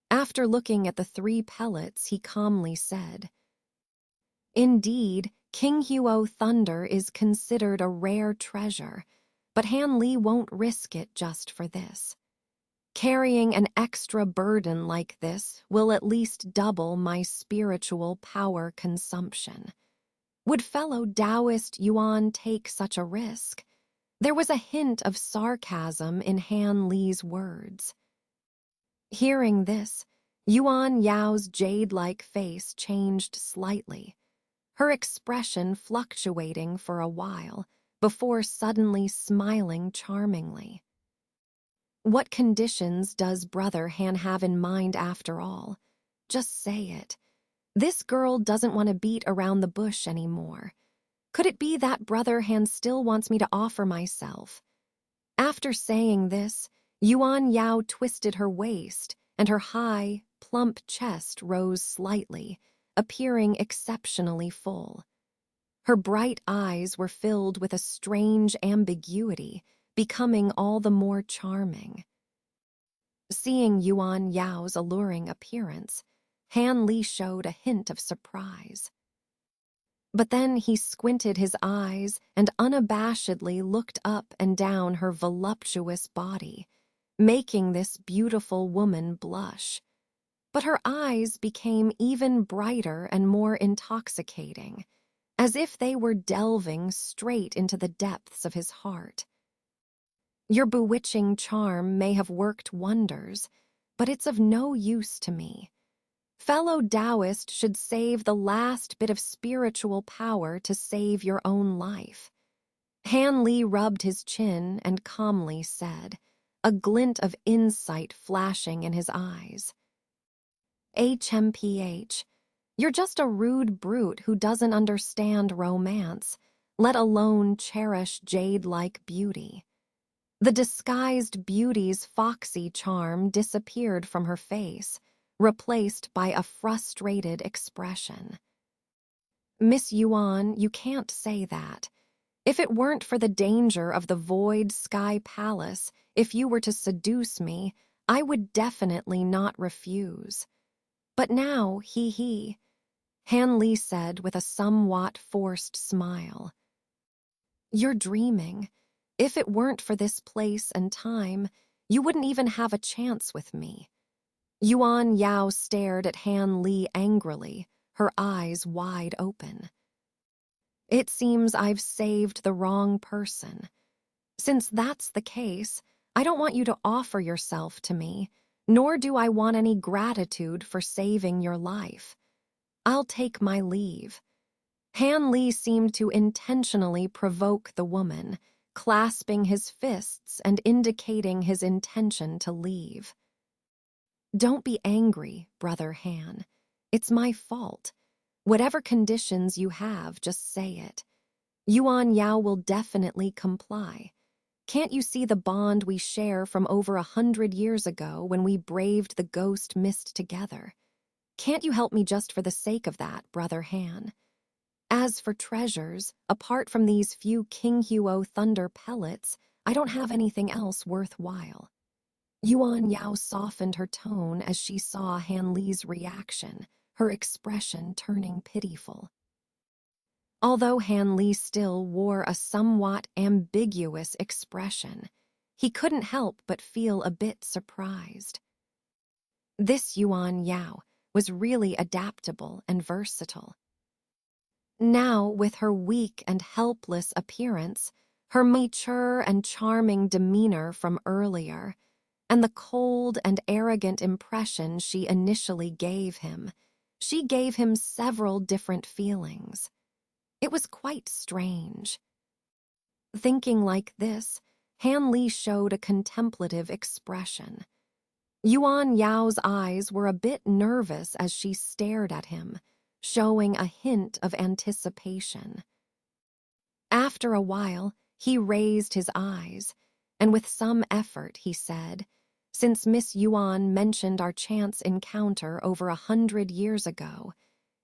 After looking at the 3 pellets, he calmly said, "Indeed, King Huo thunder is considered a rare treasure, but Han Li won't risk it just for this. Carrying an extra burden like this will at least double my spiritual power consumption. Would fellow Taoist Yuan take such a risk?" There was a hint of sarcasm in Han Li's words. Hearing this, Yuan Yao's jade-like face changed slightly. her expression fluctuating for a while before suddenly smiling charmingly. What conditions does Brother Han have in mind after all? Just say it. This girl doesn't want to beat around the bush anymore. Could it be that Brother Han still wants me to offer myself? After saying this, Yuan Yao twisted her waist, and her high, plump chest rose slightly, appearing exceptionally full. Her bright eyes were filled with a strange ambiguity, becoming all the more charming. Seeing Yuan Yao's alluring appearance, Han Li showed a hint of surprise. But then he squinted his eyes and unabashedly looked up and down her voluptuous body, making this beautiful woman blush. But her eyes became even brighter and more intoxicating, as if they were delving straight into the depths of his heart. Your bewitching charm may have worked wonders, but it's of no use to me. Fellow Taoist should save the last bit of spiritual power to save your own life. Han Li rubbed his chin and calmly said, a glint of insight flashing in his eyes. HMPH, you're just a rude brute who doesn't understand romance, let alone cherish jade-like beauty. The disguised beauty's foxy charm disappeared from her face, replaced by a frustrated expression. Miss Yuan, you can't say that. If it weren't for the danger of the Void Sky Palace, if you were to seduce me, I would definitely not refuse. But now, Han Li said with a somewhat forced smile. You're dreaming. If it weren't for this place and time, you wouldn't even have a chance with me. Yuan Yao stared at Han Li angrily, her eyes wide open. It seems I've saved the wrong person. Since that's the case, I don't want you to offer yourself to me, nor do I want any gratitude for saving your life. I'll take my leave. Han Li seemed to intentionally provoke the woman, clasping his fists and indicating his intention to leave. Don't be angry, Brother Han. It's my fault. Whatever conditions you have, just say it. Yuan Yao will definitely comply. Can't you see the bond we share from over 100 years ago when we braved the ghost mist together? Can't you help me just for the sake of that, Brother Han? As for treasures, apart from these few King Huo thunder pellets, I don't have anything else worthwhile. Yuan Yao softened her tone as she saw Han Li's reaction, her expression turning pitiful. Although Han Li still wore a somewhat ambiguous expression, he couldn't help but feel a bit surprised. This Yuan Yao was really adaptable and versatile. Now, with her weak and helpless appearance, her mature and charming demeanor from earlier, and the cold and arrogant impression she initially gave him, she gave him several different feelings. It was quite strange. Thinking like this, Han Li showed a contemplative expression. Yuan Yao's eyes were a bit nervous as she stared at him, showing a hint of anticipation. After a while, he raised his eyes, and with some effort he said, since Miss Yuan mentioned our chance encounter over 100 years ago,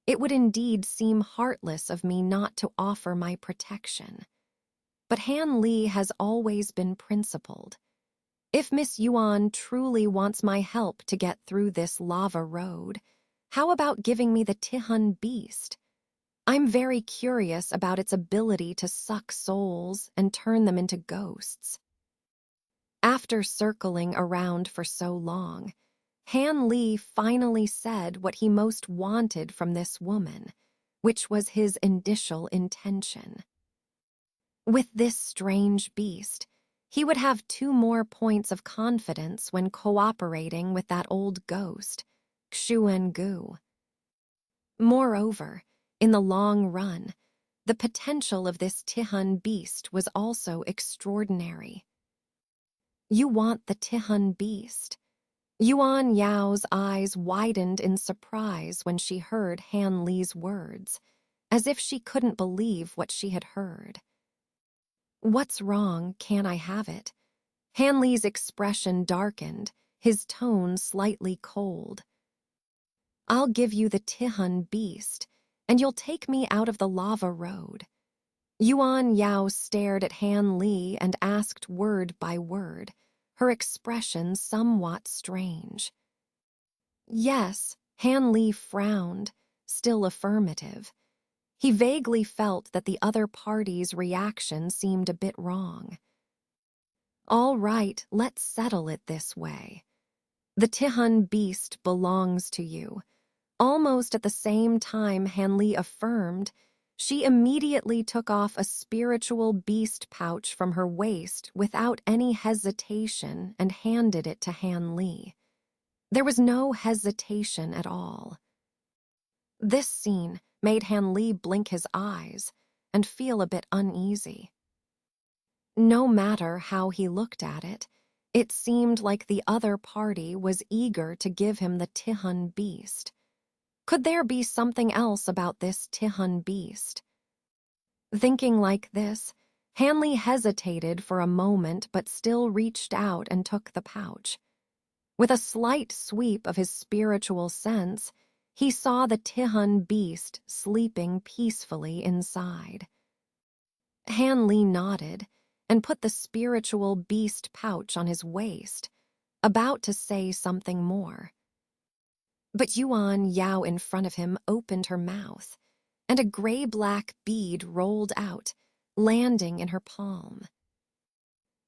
it would indeed seem heartless of me not to offer my protection. But Han Li has always been principled. If Miss Yuan truly wants my help to get through this lava road, how about giving me the Tihun beast? I'm very curious about its ability to suck souls and turn them into ghosts. After circling around for so long, Han Li finally said what he most wanted from this woman, which was his initial intention. With this strange beast, he would have 2 more points of confidence when cooperating with that old ghost, Xuan Gu. Moreover, In the long run, the potential of this Tihun beast was also extraordinary. You want the Tihun beast? Yuan Yao's eyes widened in surprise when she heard Han Li's words, as if she couldn't believe what she had heard. What's wrong? Can I have it? Han Li's expression darkened, his tone slightly cold. I'll give you the Tihun beast, and you'll take me out of the lava road. Yuan Yao stared at Han Li and asked word by word, her expression somewhat strange. Yes, Han Li frowned, still affirmative. He vaguely felt that the other party's reaction seemed a bit wrong. All right, let's settle it this way. The Tihun beast belongs to you. Almost at the same time Han Li affirmed, she immediately took off a spiritual beast pouch from her waist without any hesitation and handed it to Han Li. There was no hesitation at all. This scene made Han Li blink his eyes and feel a bit uneasy. No matter how he looked at it, it seemed like the other party was eager to give him the Tihun beast. Could there be something else about this Tihun beast? Thinking like this, Han Li hesitated for a moment but still reached out and took the pouch. With a slight sweep of his spiritual sense, he saw the Tihun beast sleeping peacefully inside. Han Li nodded and put the spiritual beast pouch on his waist, about to say something more. But Yuan Yao in front of him opened her mouth, and a gray-black bead rolled out, landing in her palm.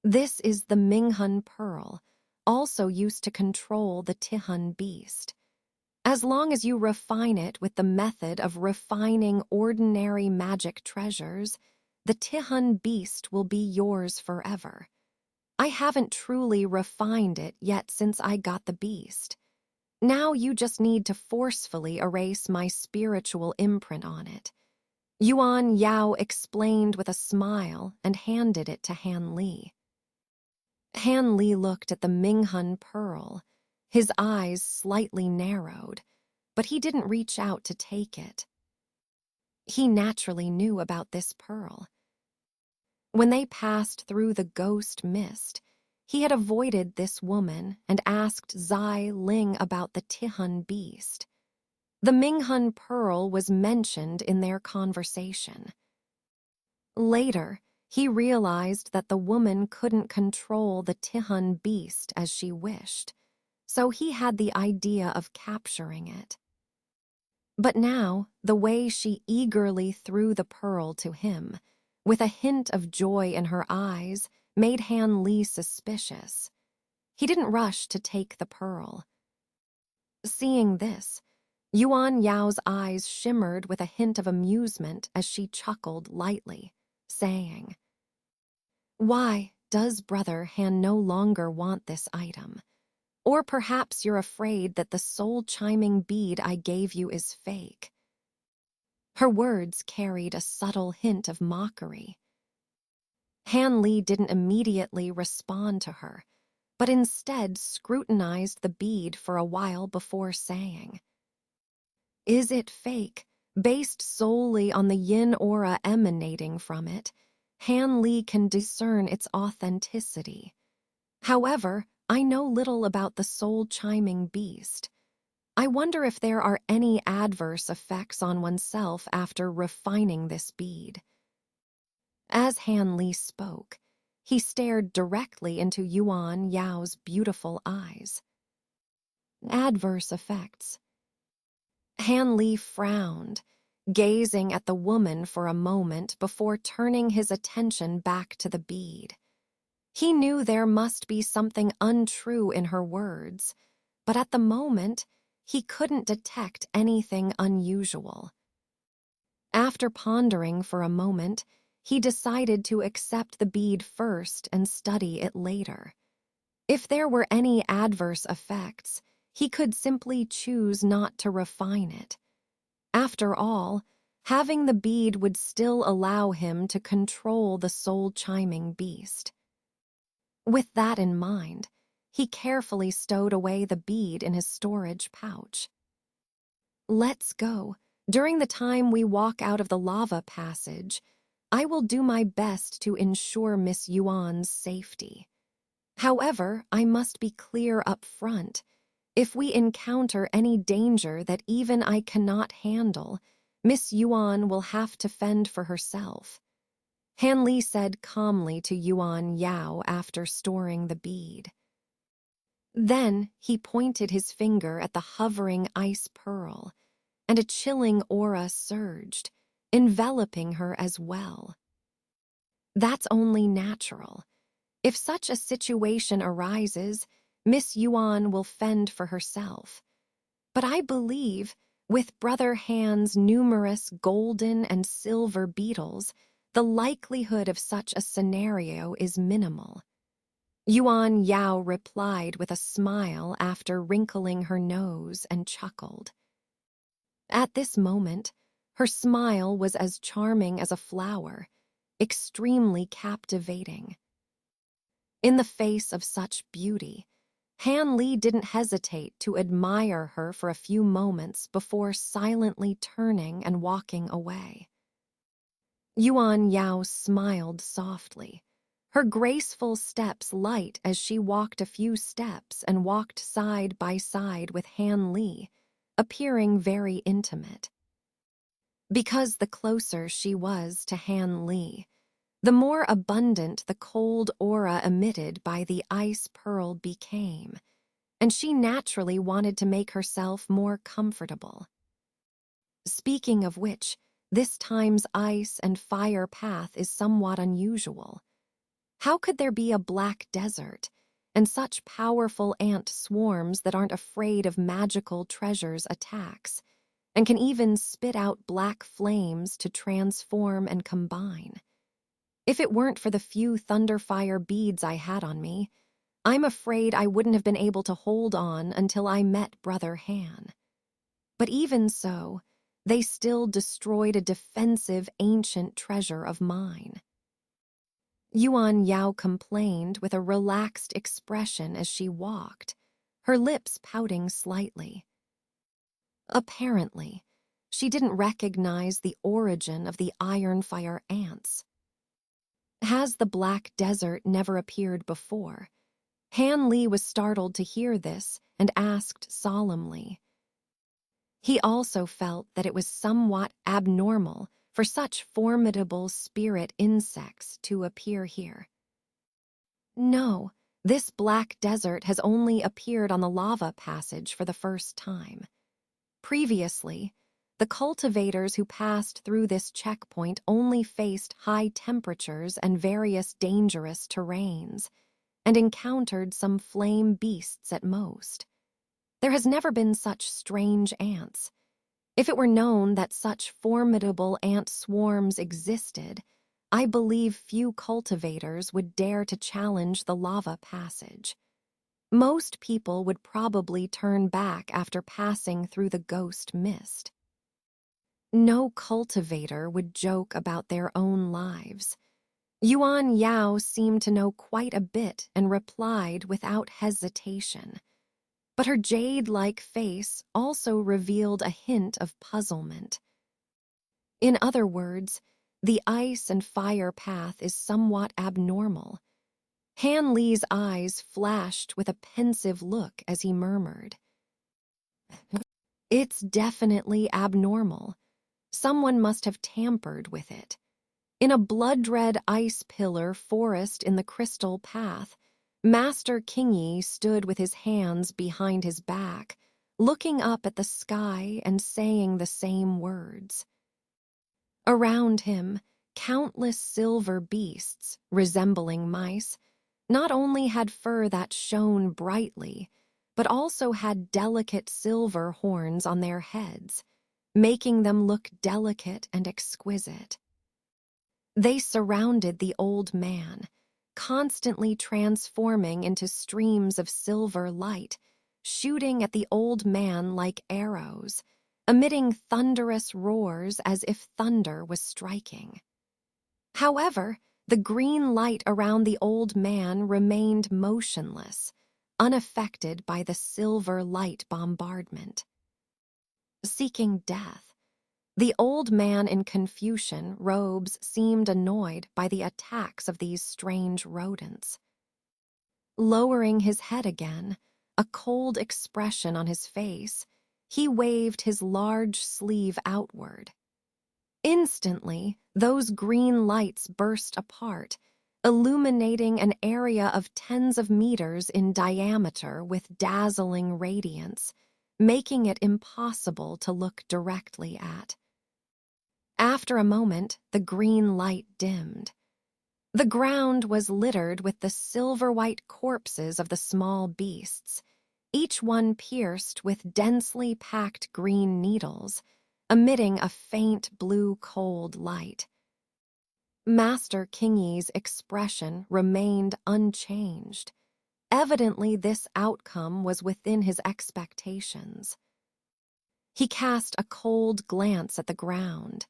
This is the Minghun pearl, also used to control the Tihun beast. As long as you refine it with the method of refining ordinary magic treasures, the Tihun beast will be yours forever. I haven't truly refined it yet since I got the beast. Now you just need to forcefully erase my spiritual imprint on it. Yuan Yao explained with a smile and handed it to Han Li. Han Li looked at the Minghun pearl, his eyes slightly narrowed, but he didn't reach out to take it. He naturally knew about this pearl. When they passed through the ghost mist, he had avoided this woman and asked Zai Ling about the Tihun beast. The Minghun pearl was mentioned in their conversation. Later, he realized that the woman couldn't control the Tihun beast as she wished, so he had the idea of capturing it. But now, the way she eagerly threw the pearl to him, with a hint of joy in her eyes, made Han Li suspicious. He didn't rush to take the pearl. Seeing this, Yuan Yao's eyes shimmered with a hint of amusement as she chuckled lightly, saying, "Why does Brother Han no longer want this item? Or perhaps you're afraid that the soul-chiming bead I gave you is fake." Her words carried a subtle hint of mockery. Han Li didn't immediately respond to her, but instead scrutinized the bead for a while before saying, "Is it fake, based solely on the yin aura emanating from it? Han Li can discern its authenticity. However, I know little about the soul-chiming beast. I wonder if there are any adverse effects on oneself after refining this bead." As Han Li spoke, he stared directly into Yuan Yao's beautiful eyes. Adverse effects. Han Li frowned, gazing at the woman for a moment before turning his attention back to the bead. He knew there must be something untrue in her words, but at the moment, he couldn't detect anything unusual. After pondering for a moment, he decided to accept the bead first and study it later. If there were any adverse effects, he could simply choose not to refine it. After all, Having the bead would still allow him to control the soul-chiming beast. With that in mind, he carefully stowed away the bead in his storage pouch. Let's go. During the time we walk out of the lava passage, I will do my best to ensure Miss Yuan's safety. However, I must be clear up front. If we encounter any danger that even I cannot handle, Miss Yuan will have to fend for herself. Han Li said calmly to Yuan Yao after storing the bead. Then he pointed his finger at the hovering ice pearl, and a chilling aura surged, enveloping her as well. That's only natural. If such a situation arises, Miss Yuan will fend for herself. But I believe, with Brother Han's numerous golden and silver beetles, the likelihood of such a scenario is minimal. Yuan Yao replied with a smile after wrinkling her nose and chuckled. At this moment, her smile was as charming as a flower, extremely captivating. In the face of such beauty, Han Li didn't hesitate to admire her for a few moments before silently turning and walking away. Yuan Yao smiled softly, her graceful steps light as she walked a few steps and walked side by side with Han Li, appearing very intimate. Because the closer she was to Han Li, the more abundant the cold aura emitted by the ice pearl became, and she naturally wanted to make herself more comfortable. Speaking of which, this time's ice and fire path is somewhat unusual. How could there be a black desert and such powerful ant swarms that aren't afraid of magical treasures' attacks, and can even spit out black flames to transform and combine? If it weren't for the few thunderfire beads I had on me, I'm afraid I wouldn't have been able to hold on until I met Brother Han. But even so, they still destroyed a defensive ancient treasure of mine. Yuan Yao complained with a relaxed expression as she walked, her lips pouting slightly. Apparently, she didn't recognize the origin of the ironfire ants. Has the Black Desert never appeared before? Han Li was startled to hear this and asked solemnly. He also felt that it was somewhat abnormal for such formidable spirit insects to appear here. No, this Black Desert has only appeared on the lava passage for the first time. Previously, the cultivators who passed through this checkpoint only faced high temperatures and various dangerous terrains, and encountered some flame beasts at most. There has never been such strange ants. If it were known that such formidable ant swarms existed, I believe few cultivators would dare to challenge the lava passage. Most people would probably turn back after passing through the ghost mist. No cultivator would joke about their own lives. Yuan Yao seemed to know quite a bit and replied without hesitation. But her jade-like face also revealed a hint of puzzlement. In other words, the ice and fire path is somewhat abnormal. Han Li's eyes flashed with a pensive look as he murmured, "It's definitely abnormal. Someone must have tampered with it. In a blood-red ice pillar forest in the crystal path, Master Kingi stood with his hands behind his back, looking up at the sky and saying the same words. Around him, countless silver beasts, resembling mice, not only had fur that shone brightly, but also had delicate silver horns on their heads, making them look delicate and exquisite. They surrounded the old man, constantly transforming into streams of silver light, shooting at the old man like arrows, emitting thunderous roars as if thunder was striking. However, the green light around the old man remained motionless, unaffected by the silver light bombardment. Seeking death, the old man in Confucian robes seemed annoyed by the attacks of these strange rodents. Lowering his head again, a cold expression on his face, he waved his large sleeve outward. Instantly, those green lights burst apart, illuminating an area of tens of meters in diameter with dazzling radiance, making it impossible to look directly at. After a moment, the green light dimmed. The ground was littered with the silver-white corpses of the small beasts, each one pierced with densely packed green needles, emitting a faint blue cold light. Master Kingy's expression remained unchanged. Evidently, this outcome was within his expectations. He cast a cold glance at the ground,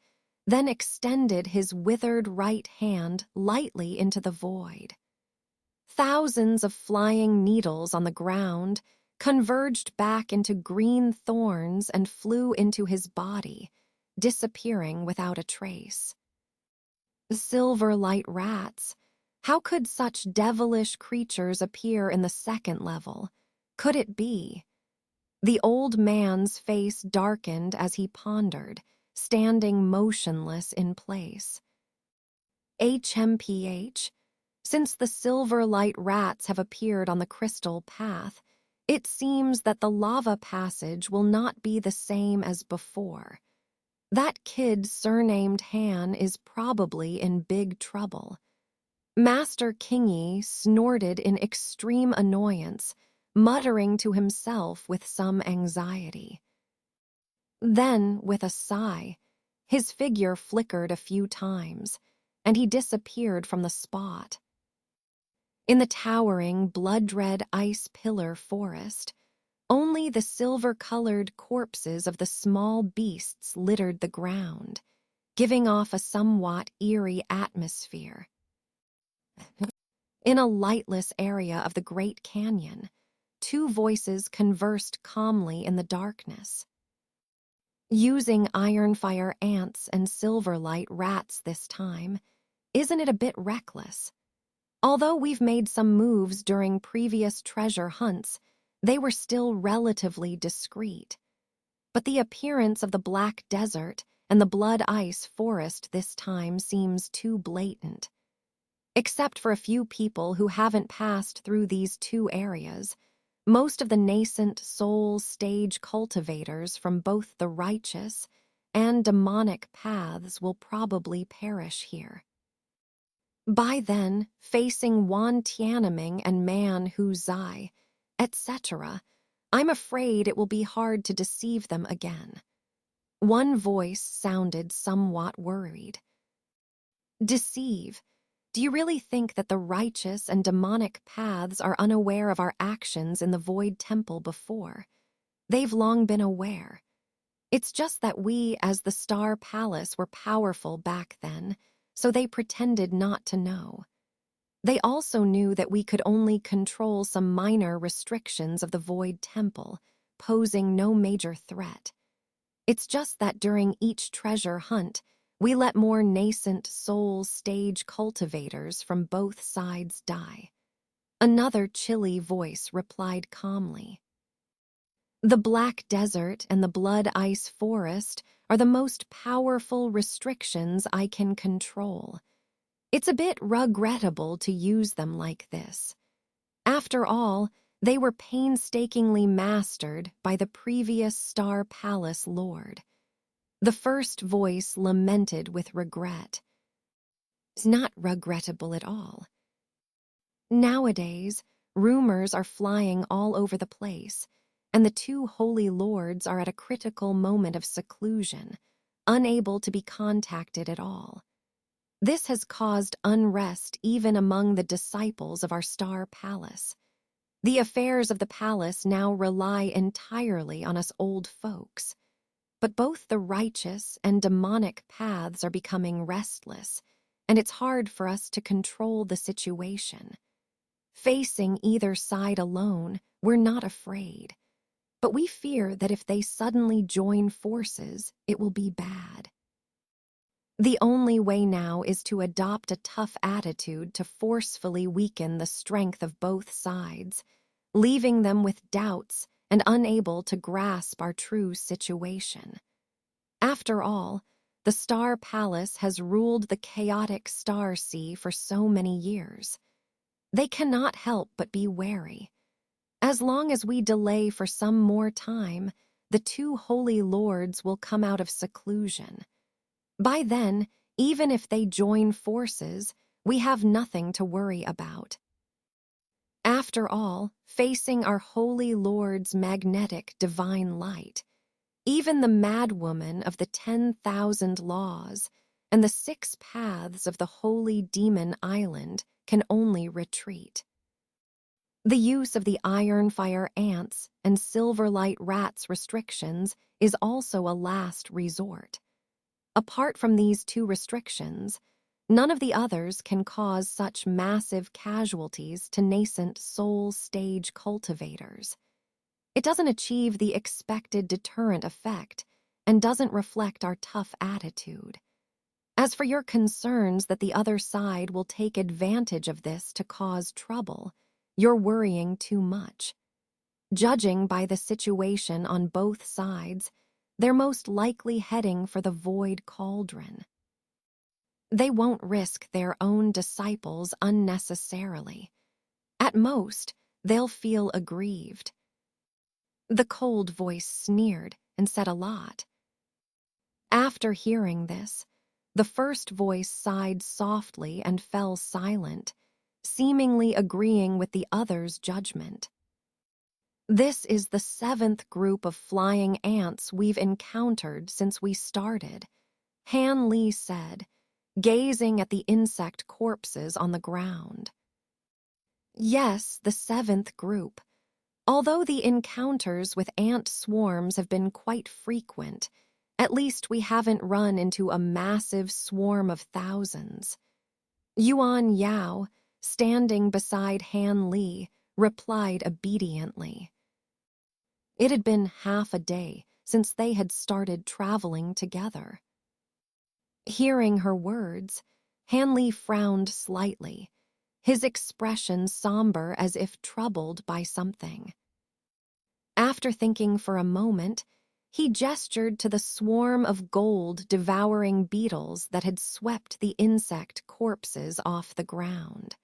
then extended his withered right hand lightly into the void. Thousands of flying needles on the ground converged back into green thorns and flew into his body, disappearing without a trace. Silver light rats. How could such devilish creatures appear in the second level? Could it be? The old man's face darkened as he pondered, standing motionless in place. HMPH? Since the silver light rats have appeared on the crystal path, it seems that the lava passage will not be the same as before. That kid surnamed Han is probably in big trouble. Master Kingy snorted in extreme annoyance, muttering to himself with some anxiety. Then, with a sigh, his figure flickered a few times, and he disappeared from the spot. In the towering, blood-red ice pillar forest, only the silver-colored corpses of the small beasts littered the ground, giving off a somewhat eerie atmosphere. In a lightless area of the Great Canyon, two voices conversed calmly in the darkness. Using ironfire ants and silverlight rats this time, isn't it a bit reckless? Although we've made some moves during previous treasure hunts, they were still relatively discreet. But the appearance of the Black Desert and the Blood Ice Forest this time seems too blatant. Except for a few people who haven't passed through these two areas, most of the nascent soul stage cultivators from both the righteous and demonic paths will probably perish here. By then, facing Wan Tianming and Man Hu Zai, etc., I'm afraid it will be hard to deceive them again. One voice sounded somewhat worried. Deceive? Do you really think that the righteous and demonic paths are unaware of our actions in the Void Temple before? They've long been aware. It's just that we, as the Star Palace, were powerful back then, so they pretended not to know. They also knew that we could only control some minor restrictions of the Void Temple, posing no major threat. It's just that during each treasure hunt, we let more nascent soul stage cultivators from both sides die. Another chilly voice replied calmly. The Black Desert and the Blood Ice Forest are the most powerful restrictions I can control. It's a bit regrettable to use them like this. After all, they were painstakingly mastered by the previous Star Palace Lord. The first voice lamented with regret. It's not regrettable at all. Nowadays, rumors are flying all over the place, and the two holy lords are at a critical moment of seclusion, unable to be contacted at all. This has caused unrest even among the disciples of our Star Palace. The affairs of the palace now rely entirely on us old folks. But both the righteous and demonic paths are becoming restless, and it's hard for us to control the situation. Facing either side alone, we're not afraid. But we fear that if they suddenly join forces, it will be bad. The only way now is to adopt a tough attitude to forcefully weaken the strength of both sides, leaving them with doubts and unable to grasp our true situation. After all, the Star Palace has ruled the chaotic star sea for so many years. They cannot help but be wary. As long as we delay for some more time, the two holy lords will come out of seclusion. By then, even if they join forces, we have nothing to worry about. After all, facing our holy lord's magnetic divine light, even the madwoman of the 10,000 laws and the 6 paths of the holy demon island can only retreat. The use of the iron fire ants and silverlight rats restrictions is also a last resort. Apart from these 2 restrictions, none of the others can cause such massive casualties to nascent soul stage cultivators. It doesn't achieve the expected deterrent effect and doesn't reflect our tough attitude. As for your concerns that the other side will take advantage of this to cause trouble, you're worrying too much. Judging by the situation on both sides, they're most likely heading for the void cauldron. They won't risk their own disciples unnecessarily. At most, they'll feel aggrieved. The cold voice sneered and said a lot. After hearing this, the first voice sighed softly and fell silent, seemingly agreeing with the other's judgment. This is the 7th group of flying ants we've encountered since we started, Han Li said, gazing at the insect corpses on the ground. Yes, the 7th group. Although the encounters with ant swarms have been quite frequent, at least we haven't run into a massive swarm of thousands. Yuan Yao, standing beside Han Li, replied obediently. It had been half a day since they had started traveling together. Hearing her words, Han Li frowned slightly, his expression somber as if troubled by something. After thinking for a moment, he gestured to the swarm of gold-devouring beetles that had swept the insect corpses off the ground.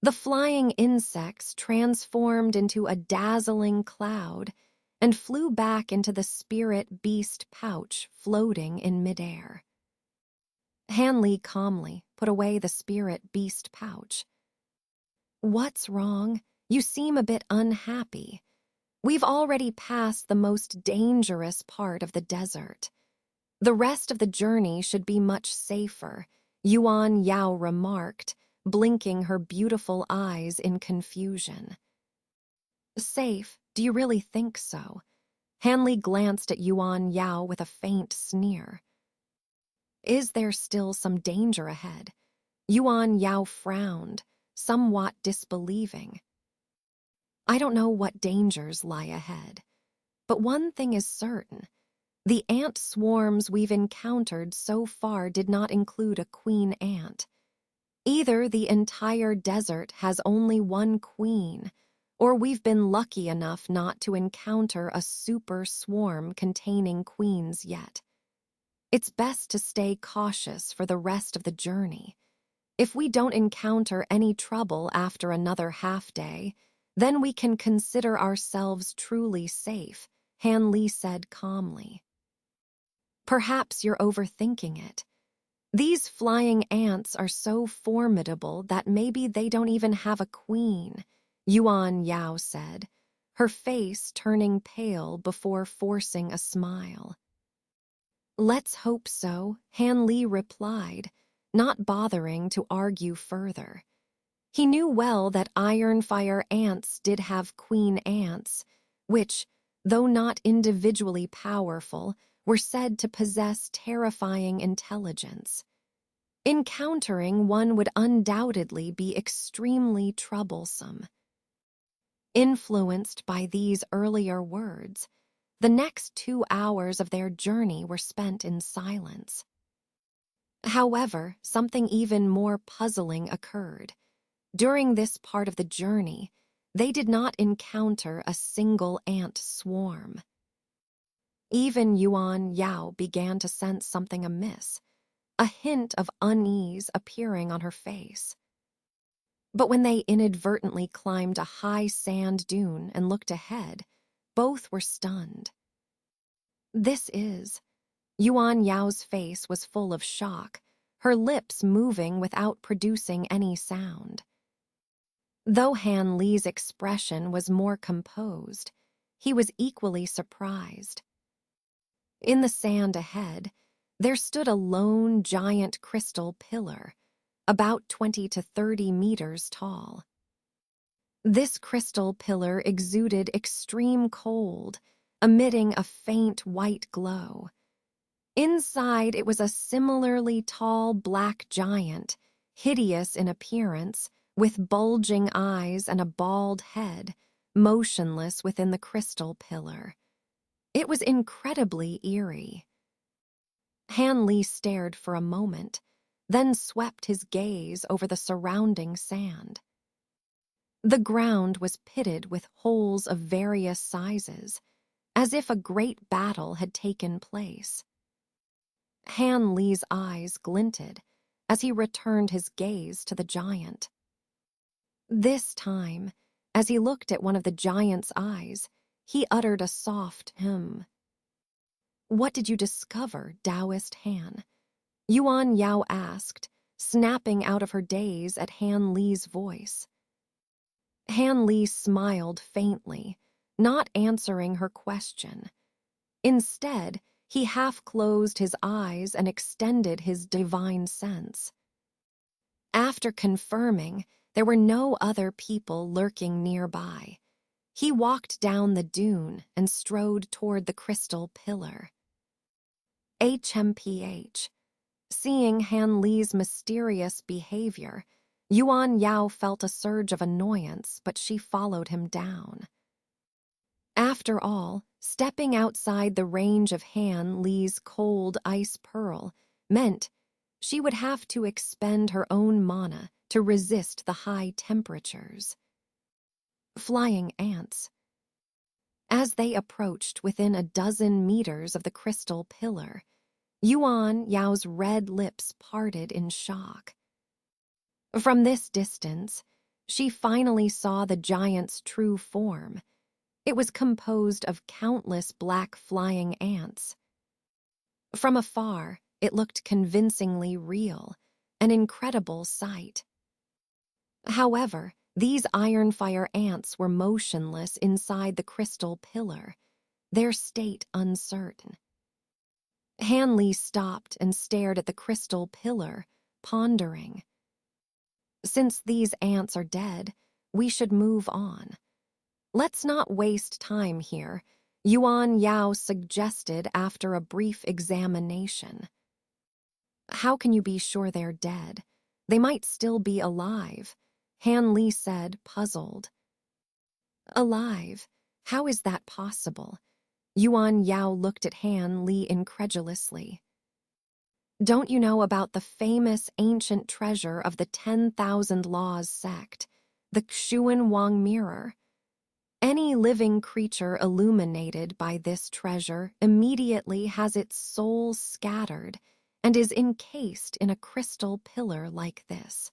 The flying insects transformed into a dazzling cloud and flew back into the spirit beast pouch floating in midair. Han Li calmly put away the spirit beast pouch. What's wrong? You seem a bit unhappy. We've already passed the most dangerous part of the desert. The rest of the journey should be much safer, Yuan Yao remarked, blinking her beautiful eyes in confusion. Safe? Do you really think so? Han Li glanced at Yuan Yao with a faint sneer. Is there still some danger ahead? Yuan Yao frowned, somewhat disbelieving. I don't know what dangers lie ahead, but one thing is certain. The ant swarms we've encountered so far did not include a queen ant. Either the entire desert has only one queen, or we've been lucky enough not to encounter a super swarm containing queens yet. It's best to stay cautious for the rest of the journey. If we don't encounter any trouble after another half-day, then we can consider ourselves truly safe, Han Li said calmly. Perhaps you're overthinking it. These flying ants are so formidable that maybe they don't even have a queen, Yuan Yao said, her face turning pale before forcing a smile. Let's hope so, Han Li replied, not bothering to argue further. He knew well that iron fire ants did have queen ants, which, though not individually powerful, were said to possess terrifying intelligence. Encountering one would undoubtedly be extremely troublesome. Influenced by these earlier words, the next 2 hours of their journey were spent in silence. However, something even more puzzling occurred. During this part of the journey, they did not encounter a single ant swarm. Even Yuan Yao began to sense something amiss, a hint of unease appearing on her face. But when they inadvertently climbed a high sand dune and looked ahead, both were stunned. Yuan Yao's face was full of shock, her lips moving without producing any sound. Though Han Li's expression was more composed, he was equally surprised. In the sand ahead, there stood a lone giant crystal pillar, about 20 to 30 meters tall. This crystal pillar exuded extreme cold, emitting a faint white glow. Inside, it was a similarly tall black giant, hideous in appearance, with bulging eyes and a bald head, motionless within the crystal pillar. It was incredibly eerie. Han Li stared for a moment, then swept his gaze over the surrounding sand. The ground was pitted with holes of various sizes, as if a great battle had taken place. Han Li's eyes glinted as he returned his gaze to the giant. This time, as he looked at one of the giant's eyes, he uttered a soft hum. "What did you discover, Taoist Han?" Yuan Yao asked, snapping out of her daze at Han Li's voice. Han Li smiled faintly, not answering her question. Instead, he half-closed his eyes and extended his divine sense. After confirming there were no other people lurking nearby, he walked down the dune and strode toward the crystal pillar. HMPH. Seeing Han Li's mysterious behavior, Yuan Yao felt a surge of annoyance, but she followed him down. After all, stepping outside the range of Han Li's cold ice pearl meant she would have to expend her own mana to resist the high temperatures. Flying ants. As they approached within a dozen meters of the crystal pillar, Yuan Yao's red lips parted in shock. From this distance, she finally saw the giant's true form. It was composed of countless black flying ants. From afar, it looked convincingly real, an incredible sight. However, these iron-fire ants were motionless inside the crystal pillar, their state uncertain. Han Li stopped and stared at the crystal pillar, pondering. Since these ants are dead, we should move on. Let's not waste time here, Yuan Yao suggested after a brief examination. How can you be sure they're dead? They might still be alive, Han Li said, puzzled. Alive? How is that possible? Yuan Yao looked at Han Li incredulously. Don't you know about the famous ancient treasure of the 10,000 Laws sect, the Xuan Wang mirror? Any living creature illuminated by this treasure immediately has its soul scattered and is encased in a crystal pillar like this.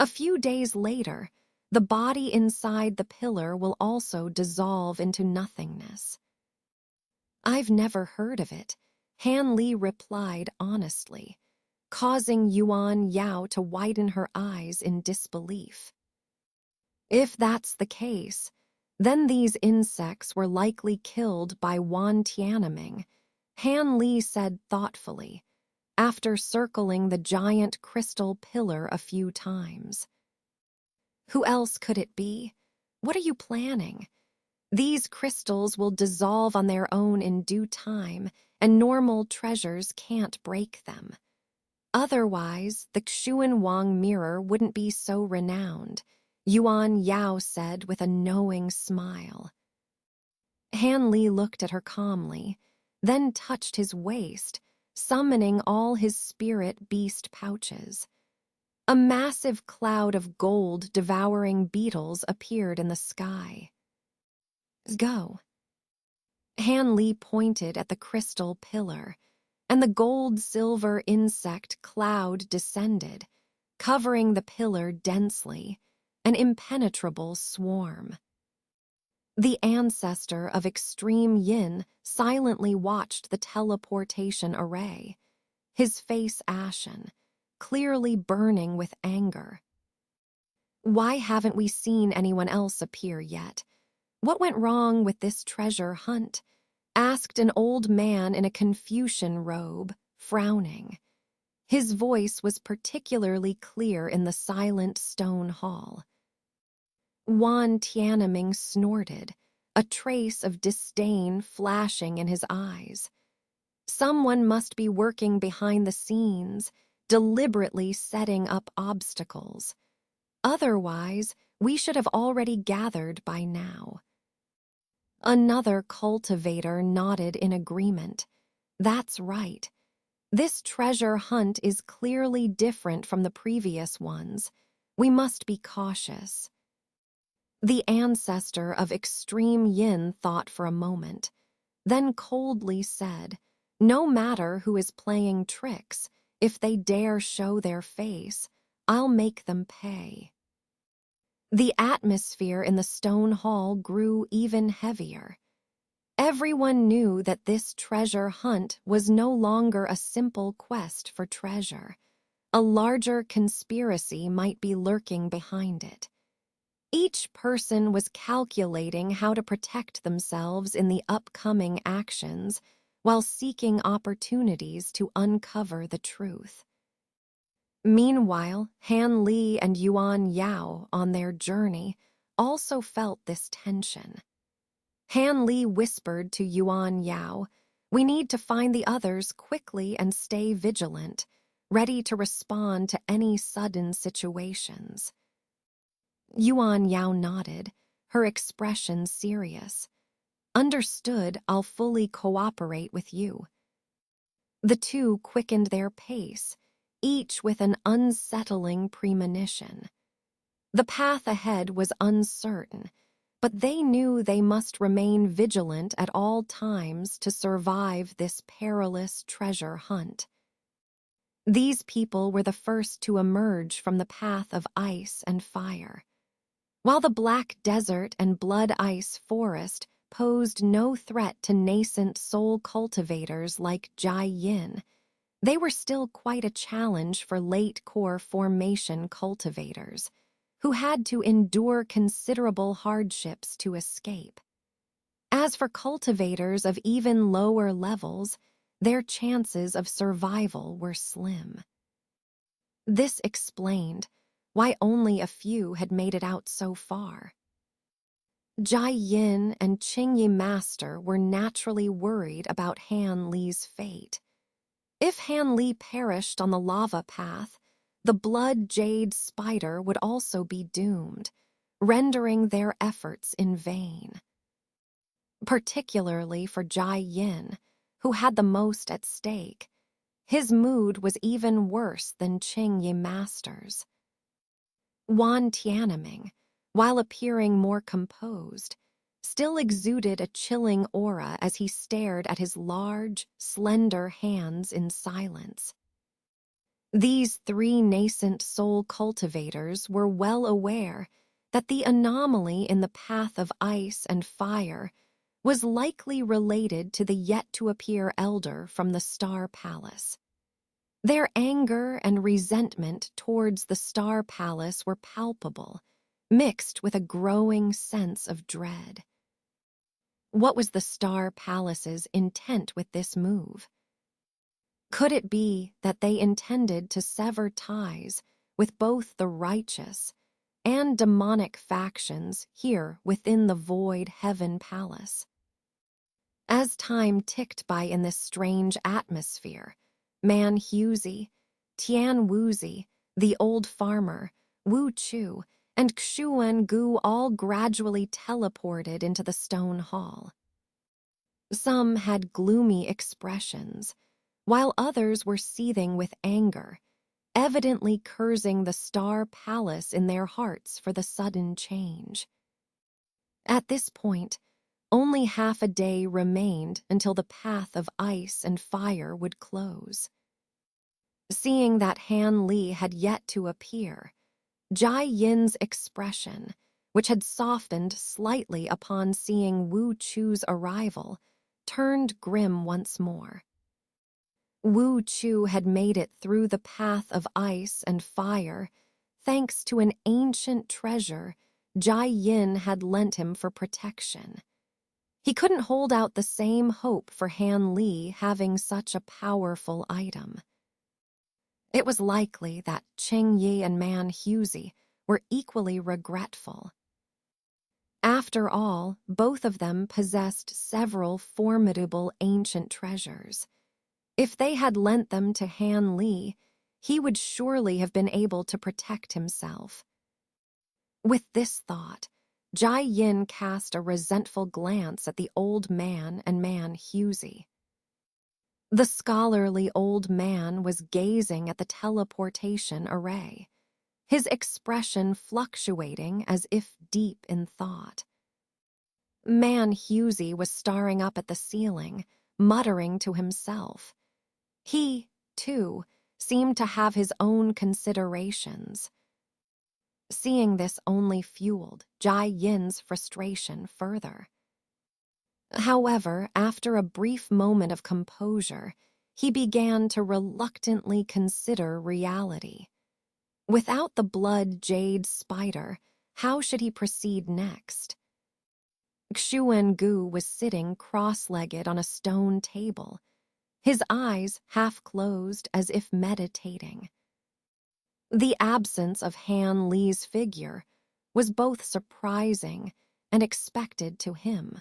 A few days later, the body inside the pillar will also dissolve into nothingness. I've never heard of it, Han Li replied honestly, causing Yuan Yao to widen her eyes in disbelief. If that's the case, then these insects were likely killed by Wan Tianming, Han Li said thoughtfully, after circling the giant crystal pillar a few times. Who else could it be? What are you planning? These crystals will dissolve on their own in due time, and normal treasures can't break them. Otherwise, the Xuan Wang mirror wouldn't be so renowned, Yuan Yao said with a knowing smile. Han Li looked at her calmly, then touched his waist, summoning all his spirit beast pouches. A massive cloud of gold devouring beetles appeared in the sky. Go. Han Li pointed at the crystal pillar, and the gold-silver insect cloud descended, covering the pillar densely, an impenetrable swarm. The ancestor of extreme yin silently watched the teleportation array, his face ashen, clearly burning with anger. Why haven't we seen anyone else appear yet? What went wrong with this treasure hunt? Asked an old man in a Confucian robe, frowning. His voice was particularly clear in the silent stone hall. Wan Tianming snorted, a trace of disdain flashing in his eyes. Someone must be working behind the scenes, deliberately setting up obstacles. Otherwise, we should have already gathered by now. Another cultivator nodded in agreement. That's right. This treasure hunt is clearly different from the previous ones. We must be cautious. The ancestor of extreme yin thought for a moment, then coldly said, "No matter who is playing tricks, if they dare show their face, I'll make them pay." The atmosphere in the stone hall grew even heavier. Everyone knew that this treasure hunt was no longer a simple quest for treasure. A larger conspiracy might be lurking behind it. Each person was calculating how to protect themselves in the upcoming actions while seeking opportunities to uncover the truth. Meanwhile, Han Li and Yuan Yao, on their journey, also felt this tension. Han Li whispered to Yuan Yao, "We need to find the others quickly and stay vigilant, ready to respond to any sudden situations." Yuan Yao nodded, her expression serious. "Understood, I'll fully cooperate with you." The two quickened their pace, each with an unsettling premonition. The path ahead was uncertain, but they knew they must remain vigilant at all times to survive this perilous treasure hunt. These people were the first to emerge from the path of ice and fire. While the black desert and blood ice forest posed no threat to nascent soul cultivators like Jai Yin, they were still quite a challenge for late core formation cultivators, who had to endure considerable hardships to escape. As for cultivators of even lower levels, their chances of survival were slim. This explained why only a few had made it out so far. Jai Yin and Qingyi Master were naturally worried about Han Li's fate. If Han Li perished on the lava path, the blood jade spider would also be doomed, rendering their efforts in vain. Particularly for Jai Yin, who had the most at stake, his mood was even worse than Qingyi Master's. Wan Tianming, while appearing more composed, still exuded a chilling aura as he stared at his large, slender hands in silence. These three nascent soul cultivators were well aware that the anomaly in the path of ice and fire was likely related to the yet-to-appear elder from the Star Palace. Their anger and resentment towards the Star Palace were palpable, mixed with a growing sense of dread. What was the Star Palace's intent with this move? Could it be that they intended to sever ties with both the righteous and demonic factions here within the void heaven palace. As time ticked by in this strange atmosphere, Man Husey, Tian Wuzi, the old farmer, Wu Chu, and Xuan Gu all gradually teleported into the stone hall. Some had gloomy expressions, while others were seething with anger, evidently cursing the Star Palace in their hearts for the sudden change. At this point, only half a day remained until the path of ice and fire would close. Seeing that Han Li had yet to appear, Jai Yin's expression, which had softened slightly upon seeing Wu Chu's arrival, turned grim once more. Wu Chu had made it through the path of ice and fire thanks to an ancient treasure Jai Yin had lent him for protection. He couldn't hold out the same hope for Han Li having such a powerful item. It was likely that Cheng Yi and Man Husey were equally regretful. After all, both of them possessed several formidable ancient treasures. If they had lent them to Han Li, he would surely have been able to protect himself. With this thought, Jai Yin cast a resentful glance at the old man and Man Husey. The scholarly old man was gazing at the teleportation array, his expression fluctuating as if deep in thought. Man Husey was staring up at the ceiling, muttering to himself. He, too, seemed to have his own considerations. Seeing this only fueled Jai Yin's frustration further. However, after a brief moment of composure, he began to reluctantly consider reality. Without the blood jade spider, how should he proceed next? Xuan Gu was sitting cross-legged on a stone table, his eyes half closed as if meditating. The absence of Han Li's figure was both surprising and expected to him.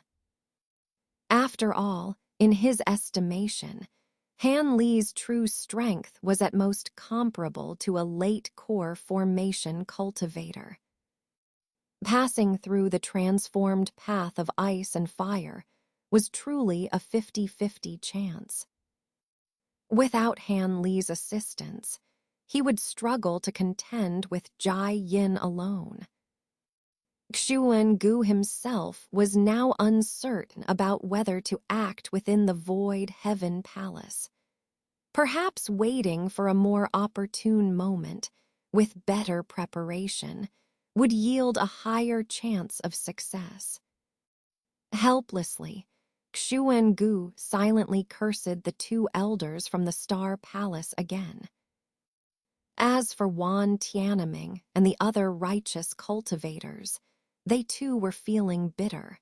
After all, in his estimation, Han Li's true strength was at most comparable to a late core formation cultivator. Passing through the transformed path of ice and fire was truly a 50-50 chance. Without Han Li's assistance, he would struggle to contend with Jai Yin alone. Xuan Gu himself was now uncertain about whether to act within the void heaven palace. Perhaps waiting for a more opportune moment, with better preparation, would yield a higher chance of success. Helplessly, Xuan Gu silently cursed the two elders from the Star Palace again. As for Wan Tianming and the other righteous cultivators, they too were feeling bitter.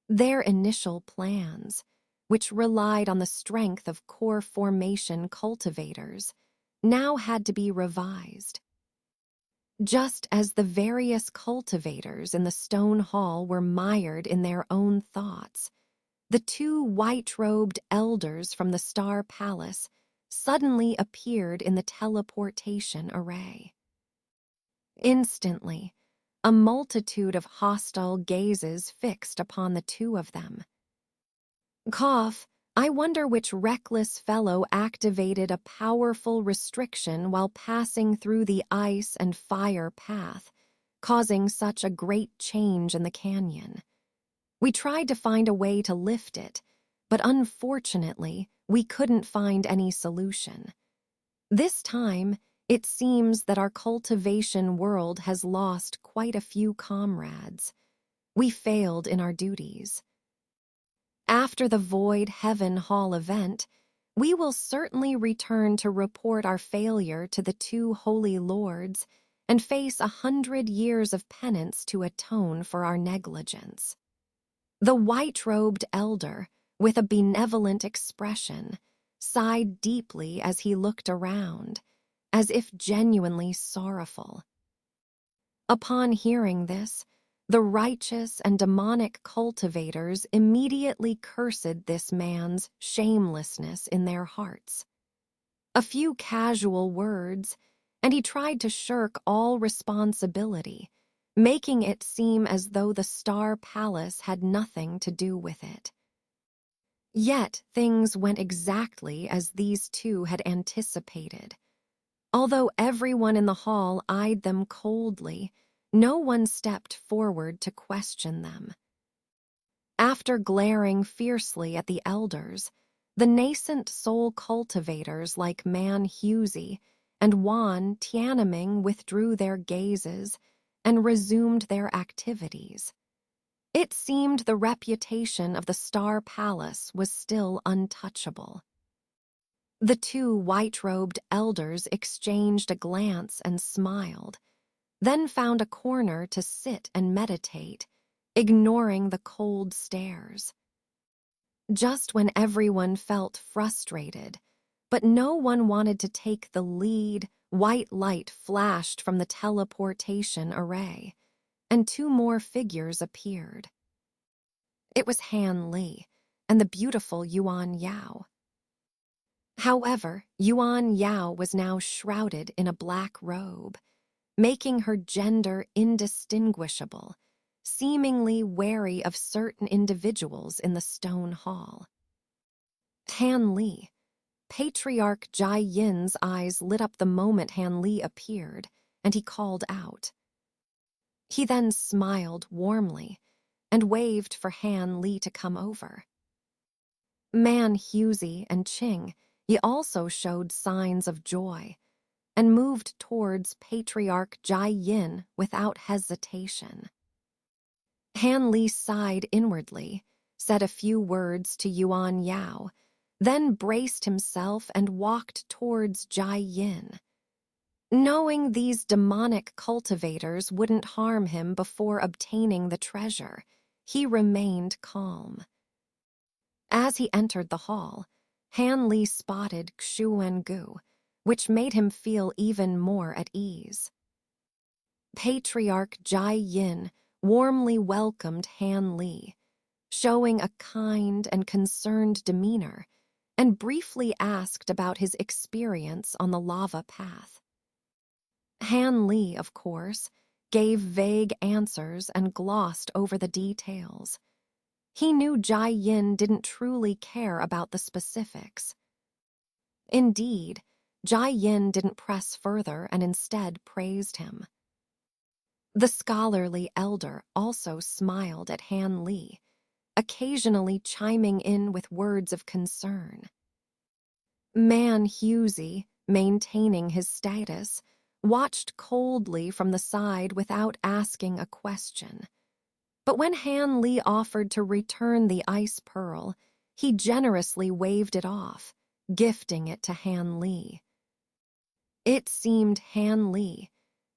Their initial plans, which relied on the strength of core formation cultivators, now had to be revised. Just as the various cultivators in the stone hall were mired in their own thoughts, the two white-robed elders from the Star Palace suddenly appeared in the teleportation array. Instantly, a multitude of hostile gazes fixed upon the two of them. Cough, I wonder which reckless fellow activated a powerful restriction while passing through the ice and fire path, causing such a great change in the canyon. We tried to find a way to lift it, but unfortunately, we couldn't find any solution. This time, it seems that our cultivation world has lost quite a few comrades. We failed in our duties. After the Void Heaven Hall event, we will certainly return to report our failure to the two holy lords and face 100 years of penance to atone for our negligence. The white-robed elder, with a benevolent expression, sighed deeply as he looked around, as if genuinely sorrowful. Upon hearing this, the righteous and demonic cultivators immediately cursed this man's shamelessness in their hearts. A few casual words, and he tried to shirk all responsibility, making it seem as though the Star Palace had nothing to do with it. Yet things went exactly as these two had anticipated. Although everyone in the hall eyed them coldly, no one stepped forward to question them. After glaring fiercely at the elders, the nascent soul cultivators like Man Husey and Juan Tiananming withdrew their gazes and resumed their activities. It seemed the reputation of the Star Palace was still untouchable. The two white-robed elders exchanged a glance and smiled, then found a corner to sit and meditate, ignoring the cold stares. Just when everyone felt frustrated, but no one wanted to take the lead, white light flashed from the teleportation array, and two more figures appeared. It was Han Li and the beautiful Yuan Yao. However, Yuan Yao was now shrouded in a black robe, making her gender indistinguishable, seemingly wary of certain individuals in the stone hall. Han Li. Patriarch Jai Yin's eyes lit up the moment Han Li appeared, and he called out. He then smiled warmly and waved for Han Li to come over. Man Husey and Qing, he also showed signs of joy and moved towards Patriarch Jai Yin without hesitation. Han Li sighed inwardly, said a few words to Yuan Yao, then braced himself and walked towards Jai Yin. Knowing these demonic cultivators wouldn't harm him before obtaining the treasure, he remained calm. As he entered the hall, Han Li spotted Xu Wengu, which made him feel even more at ease. Patriarch Jai Yin warmly welcomed Han Li, showing a kind and concerned demeanor, and briefly asked about his experience on the lava path. Han Li, of course, gave vague answers and glossed over the details. He knew Jai Yin didn't truly care about the specifics. Indeed, Jai Yin didn't press further and instead praised him. The scholarly elder also smiled at Han Li, occasionally chiming in with words of concern. Man Husey, maintaining his status, watched coldly from the side without asking a question. But when Han Li offered to return the ice pearl, he generously waved it off, gifting it to Han Li. It seemed Han Li,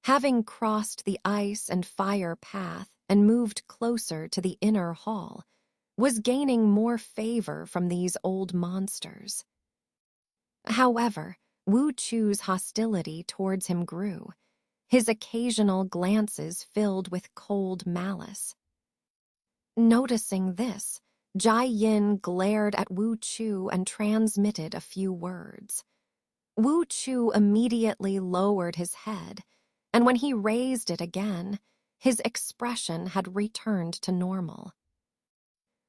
having crossed the ice and fire path and moved closer to the inner hall, was gaining more favor from these old monsters. However, Wu Chu's hostility towards him grew, his occasional glances filled with cold malice. Noticing this, Jai Yin glared at Wu Chu and transmitted a few words. Wu Chu immediately lowered his head, and when he raised it again, his expression had returned to normal.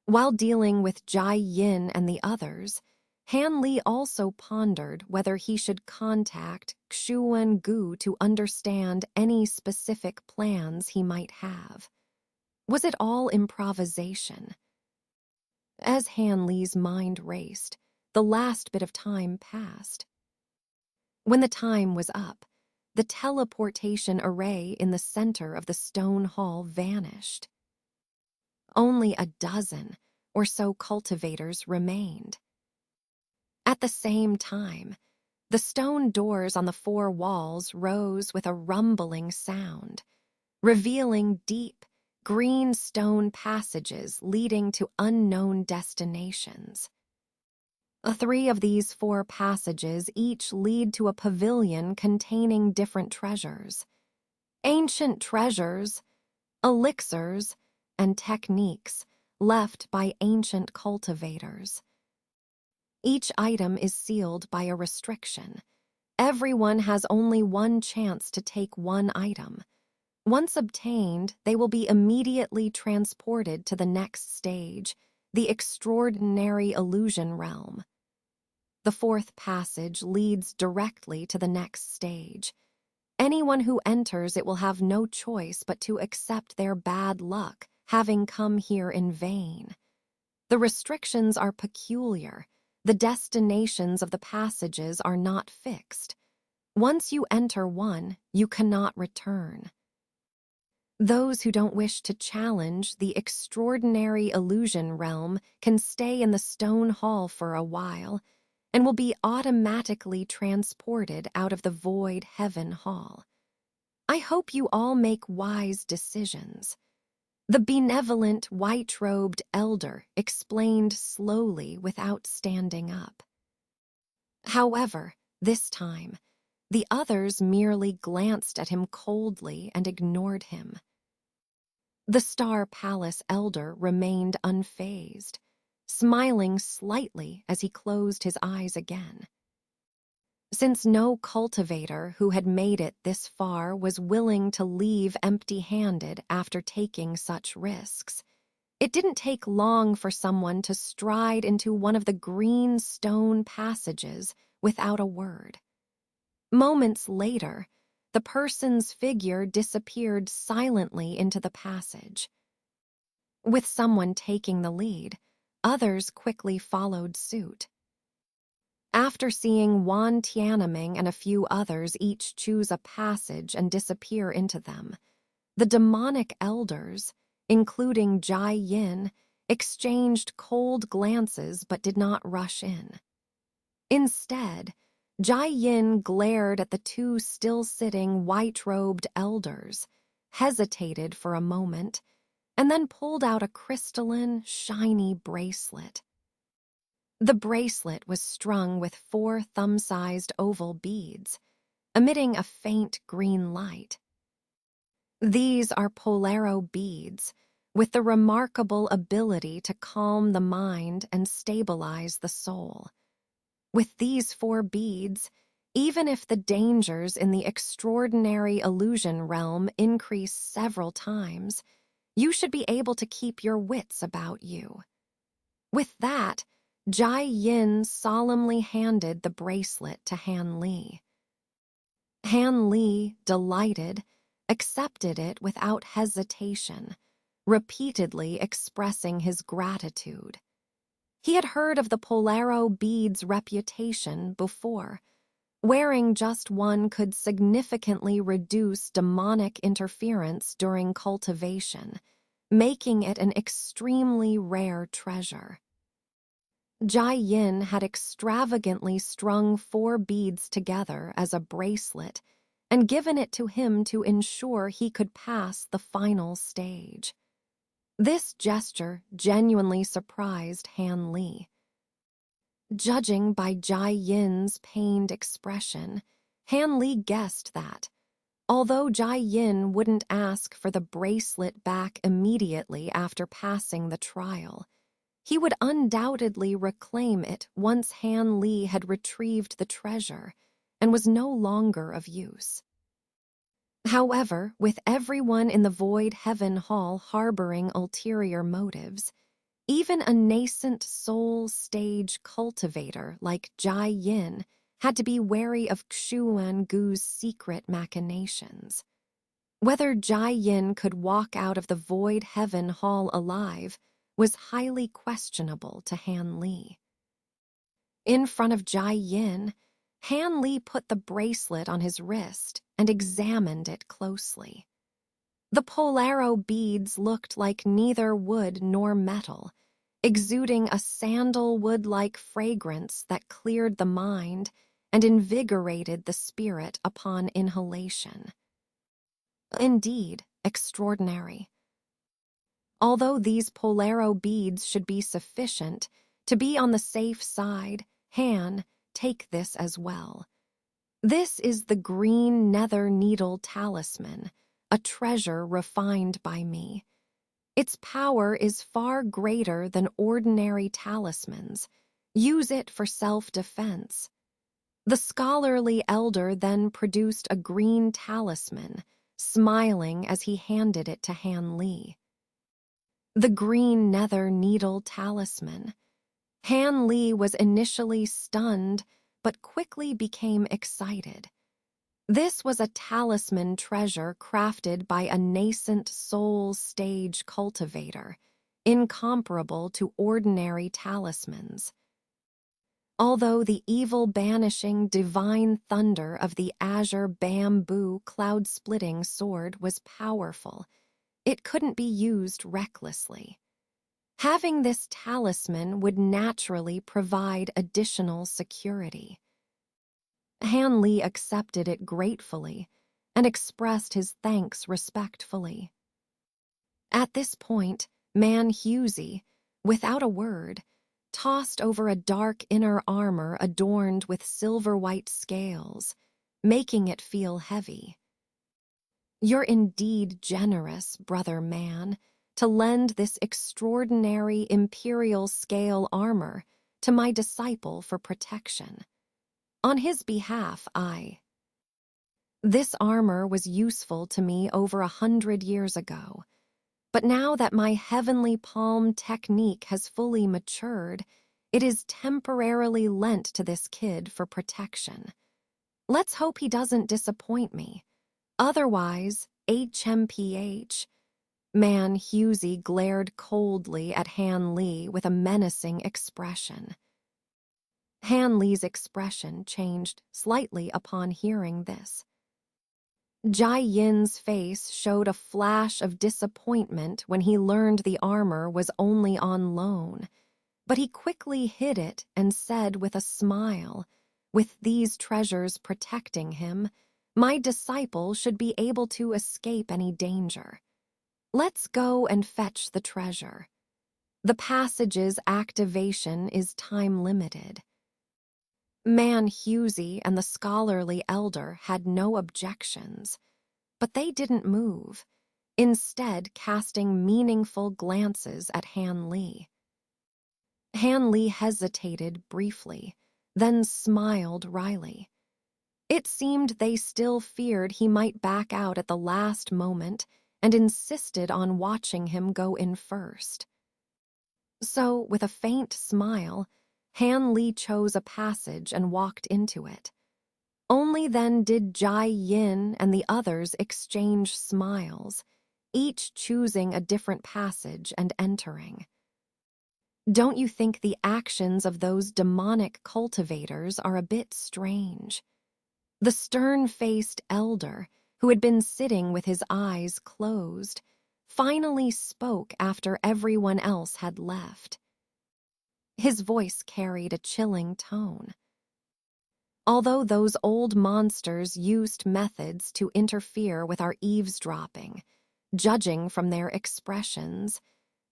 While dealing with Jai Yin and the others, Han Li also pondered whether he should contact Xu Wengu to understand any specific plans he might have. Was it all improvisation? As Han Li's mind raced, the last bit of time passed. When the time was up, the teleportation array in the center of the stone hall vanished. Only a dozen or so cultivators remained. At the same time, the stone doors on the four walls rose with a rumbling sound, revealing deep, green stone passages leading to unknown destinations. 3 of these 4 passages each lead to a pavilion containing different treasures. Ancient treasures, elixirs, and techniques left by ancient cultivators. Each item is sealed by a restriction. Everyone has only one chance to take one item. Once obtained, they will be immediately transported to the next stage, the extraordinary illusion realm. The fourth passage leads directly to the next stage. Anyone who enters it will have no choice but to accept their bad luck, having come here in vain. The restrictions are peculiar. The destinations of the passages are not fixed. Once you enter one, you cannot return. Those who don't wish to challenge the extraordinary illusion realm can stay in the stone hall for a while and will be automatically transported out of the void heaven hall. I hope you all make wise decisions. The benevolent, white-robed elder explained slowly without standing up. However, this time, the others merely glanced at him coldly and ignored him. The Star Palace elder remained unfazed, smiling slightly as he closed his eyes again. Since no cultivator who had made it this far was willing to leave empty-handed after taking such risks, it didn't take long for someone to stride into one of the green stone passages without a word. Moments later, the person's figure disappeared silently into the passage. With someone taking the lead, others quickly followed suit. After seeing Wan Tianming and a few others each choose a passage and disappear into them, the demonic elders, including Jai Yin, exchanged cold glances but did not rush in. Instead, Jai Yin glared at the two still-sitting, white-robed elders, hesitated for a moment, and then pulled out a crystalline, shiny bracelet. The bracelet was strung with 4 thumb-sized oval beads, emitting a faint green light. These are Polaro beads, with the remarkable ability to calm the mind and stabilize the soul. With these 4 beads, even if the dangers in the extraordinary illusion realm increase several times, you should be able to keep your wits about you. With that, Jai Yin solemnly handed the bracelet to Han Li. Han Li, delighted, accepted it without hesitation, repeatedly expressing his gratitude. He had heard of the Polaro bead's reputation before. Wearing just one could significantly reduce demonic interference during cultivation, making it an extremely rare treasure. Jai Yin had extravagantly strung 4 beads together as a bracelet and given it to him to ensure he could pass the final stage. This gesture genuinely surprised Han Li. Judging by Jai Yin's pained expression, Han Li guessed that, although Jai Yin wouldn't ask for the bracelet back immediately after passing the trial, he would undoubtedly reclaim it once Han Li had retrieved the treasure and was no longer of use. However, with everyone in the Void Heaven Hall harboring ulterior motives, even a nascent soul stage cultivator like Jai Yin had to be wary of Xuan Gu's secret machinations. Whether Jai Yin could walk out of the Void Heaven Hall alive was highly questionable to Han Li. In front of Jai Yin, Han Li put the bracelet on his wrist and examined it closely. The Polaro beads looked like neither wood nor metal, exuding a sandalwood-like fragrance that cleared the mind and invigorated the spirit upon inhalation. Indeed, extraordinary. Although these Polaro beads should be sufficient, to be on the safe side, Han, take this as well. This is the green nether needle talisman, a treasure refined by me. Its power is far greater than ordinary talismans. Use it for self-defense. The scholarly elder then produced a green talisman, smiling as he handed it to Han Li. The green nether needle talisman. Han Li was initially stunned, but quickly became excited. This was a talisman treasure crafted by a nascent soul stage cultivator, incomparable to ordinary talismans. Although the evil-banishing divine thunder of the azure bamboo cloud-splitting sword was powerful, it couldn't be used recklessly. Having this talisman would naturally provide additional security. Han Li accepted it gratefully and expressed his thanks respectfully. At this point, Man Husey, without a word, tossed over a dark inner armor adorned with silver-white scales, making it feel heavy. You're indeed generous, brother Man, to lend this extraordinary imperial scale armor to my disciple for protection. On his behalf, This armor was useful to me over 100 years ago, but now that my heavenly palm technique has fully matured, it is temporarily lent to this kid for protection. Let's hope he doesn't disappoint me. Otherwise, HMPH. Man Husey glared coldly at Han Li with a menacing expression. Han Li's expression changed slightly upon hearing this. Jai Yin's face showed a flash of disappointment when he learned the armor was only on loan, but he quickly hid it and said with a smile, "With these treasures protecting him, my disciple should be able to escape any danger. Let's go and fetch the treasure. The passage's activation is time-limited." Man Husey and the scholarly elder had no objections, but they didn't move, instead casting meaningful glances at Han Li. Han Li hesitated briefly, then smiled wryly. It seemed they still feared he might back out at the last moment and insisted on watching him go in first. So, with a faint smile, Han Li chose a passage and walked into it. Only then did Jai Yin and the others exchange smiles, each choosing a different passage and entering. Don't you think the actions of those demonic cultivators are a bit strange? The stern-faced elder, who had been sitting with his eyes closed, finally spoke after everyone else had left. His voice carried a chilling tone. Although those old monsters used methods to interfere with our eavesdropping, judging from their expressions,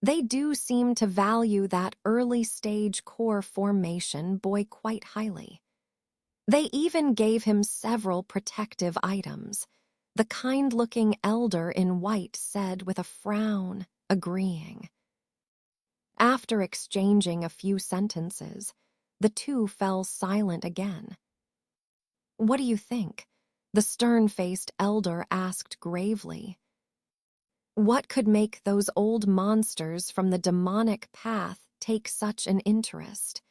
they do seem to value that early-stage core formation boy quite highly. They even gave him several protective items. The kind-looking elder in white said with a frown, agreeing. After exchanging a few sentences, the two fell silent again. "What do you think?" the stern-faced elder asked gravely. What could make those old monsters from the demonic path take such an interest?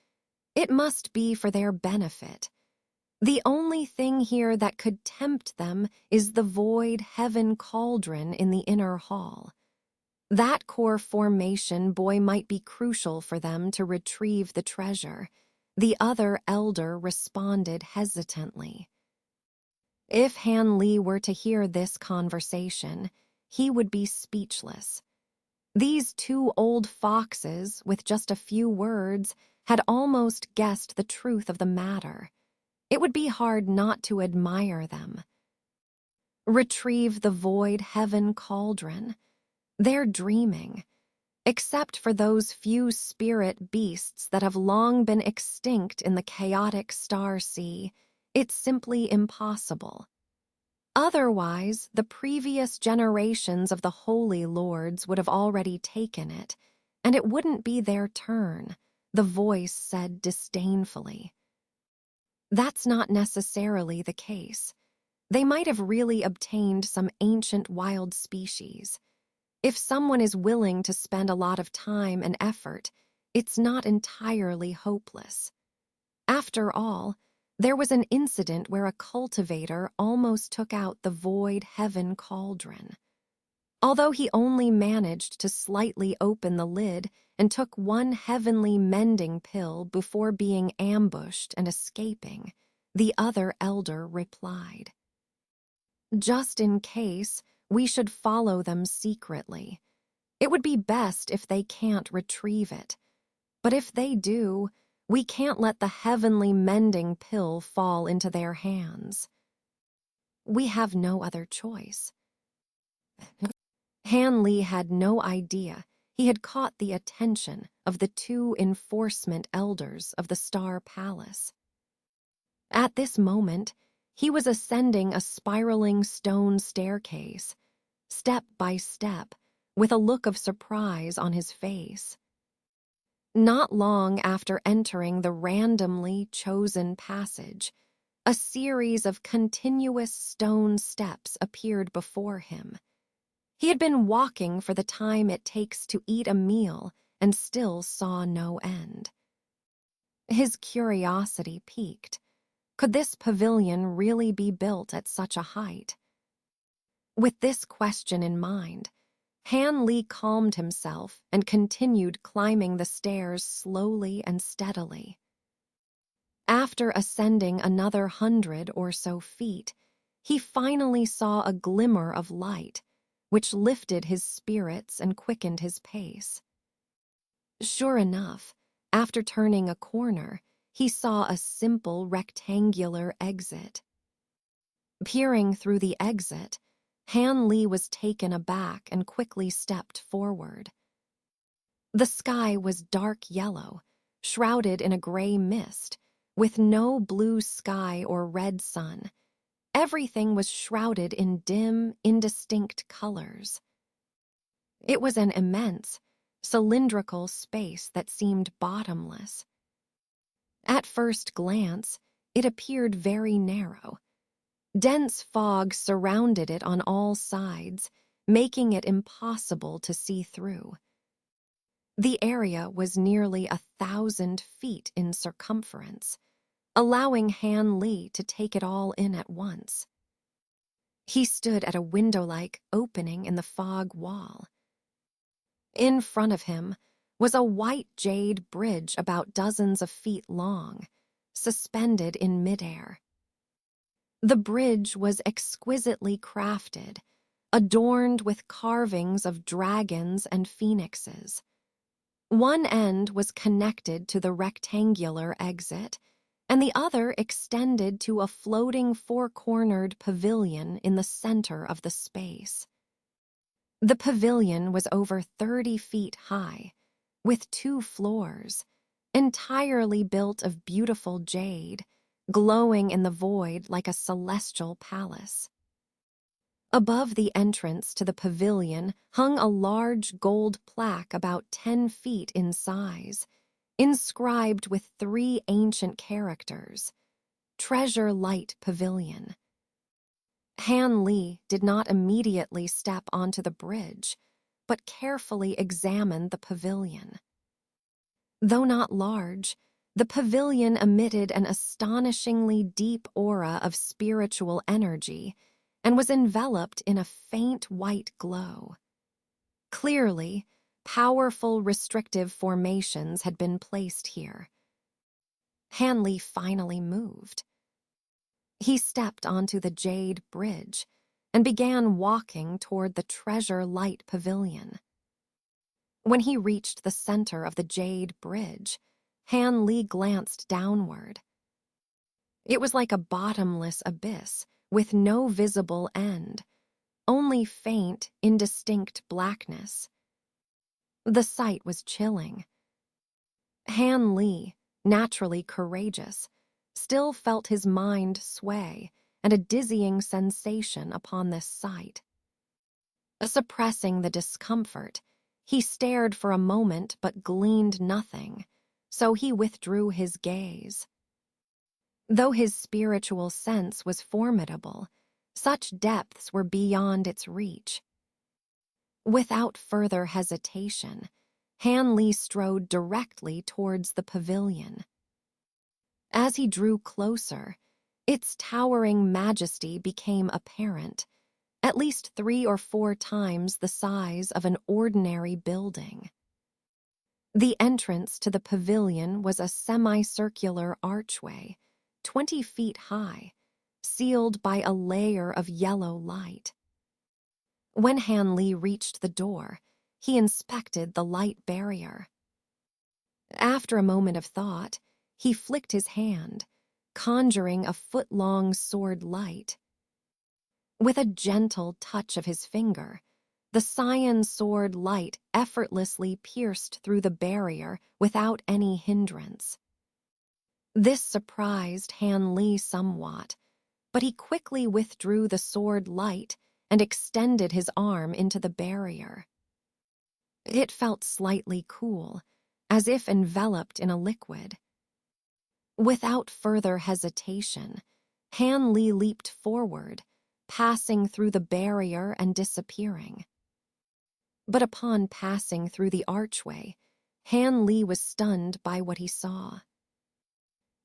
It must be for their benefit. The only thing here that could tempt them is the void heaven cauldron in the inner hall. That core formation boy might be crucial for them to retrieve the treasure. The other elder responded hesitantly. If Han Li were to hear this conversation, he would be speechless. These two old foxes, with just a few words, had almost guessed the truth of the matter. It would be hard not to admire them. Retrieve the void heaven cauldron. They're dreaming. Except for those few spirit beasts that have long been extinct in the chaotic star sea, it's simply impossible. Otherwise, the previous generations of the Holy Lords would have already taken it, and it wouldn't be their turn, the voice said disdainfully. That's not necessarily the case. They might have really obtained some ancient wild species. If someone is willing to spend a lot of time and effort, it's not entirely hopeless. After all, there was an incident where a cultivator almost took out the void heaven cauldron. Although he only managed to slightly open the lid and took one heavenly mending pill before being ambushed and escaping, the other elder replied, "Just in case, we should follow them secretly. It would be best if they can't retrieve it. But if they do, we can't let the heavenly mending pill fall into their hands. We have no other choice." Han Li had no idea he had caught the attention of the two enforcement elders of the Star Palace. At this moment, he was ascending a spiraling stone staircase, step by step, with a look of surprise on his face. Not long after entering the randomly chosen passage, a series of continuous stone steps appeared before him. He had been walking for the time it takes to eat a meal and still saw no end. His curiosity piqued. Could this pavilion really be built at such a height? With this question in mind, Han Li calmed himself and continued climbing the stairs slowly and steadily. After ascending another 100 or so feet, he finally saw a glimmer of light, which lifted his spirits and quickened his pace. Sure enough, after turning a corner, he saw a simple rectangular exit. Peering through the exit, Han Li was taken aback and quickly stepped forward. The sky was dark yellow, shrouded in a gray mist, with no blue sky or red sun. Everything was shrouded in dim, indistinct colors. It was an immense, cylindrical space that seemed bottomless. At first glance, it appeared very narrow. Dense fog surrounded it on all sides, making it impossible to see through. The area was nearly 1,000 feet in circumference, allowing Han Li to take it all in at once. He stood at a window-like opening in the fog wall. In front of him was a white jade bridge about dozens of feet long, suspended in midair. The bridge was exquisitely crafted, adorned with carvings of dragons and phoenixes. One end was connected to the rectangular exit, and the other extended to a floating four-cornered pavilion in the center of the space. The pavilion was over 30 feet high, with 2 floors, entirely built of beautiful jade, glowing in the void like a celestial palace. Above the entrance to the pavilion hung a large gold plaque about 10 feet in size, inscribed with 3 ancient characters, "Treasure Light Pavilion." Han Li did not immediately step onto the bridge, but carefully examined the pavilion. Though not large, the pavilion emitted an astonishingly deep aura of spiritual energy and was enveloped in a faint white glow. Clearly, powerful restrictive formations had been placed here. Han Li finally moved. He stepped onto the jade bridge and began walking toward the Treasure Light Pavilion. When he reached the center of the jade bridge, Han Li glanced downward. It was like a bottomless abyss with no visible end, only faint, indistinct blackness. The sight was chilling. Han Li, naturally courageous, still felt his mind sway and a dizzying sensation upon this sight. Suppressing the discomfort, he stared for a moment but gleaned nothing, so he withdrew his gaze. Though his spiritual sense was formidable, such depths were beyond its reach. Without further hesitation, Han Li strode directly towards the pavilion. As he drew closer, its towering majesty became apparent, at least 3 or 4 times the size of an ordinary building. The entrance to the pavilion was a semicircular archway, 20 feet high, sealed by a layer of yellow light. When Han Li reached the door, he inspected the light barrier. After a moment of thought, he flicked his hand, conjuring a foot-long sword light. With a gentle touch of his finger, the cyan sword light effortlessly pierced through the barrier without any hindrance. This surprised Han Li somewhat, but he quickly withdrew the sword light and extended his arm into the barrier. It felt slightly cool, as if enveloped in a liquid. Without further hesitation, Han Li leaped forward, passing through the barrier and disappearing. But upon passing through the archway, Han Li was stunned by what he saw.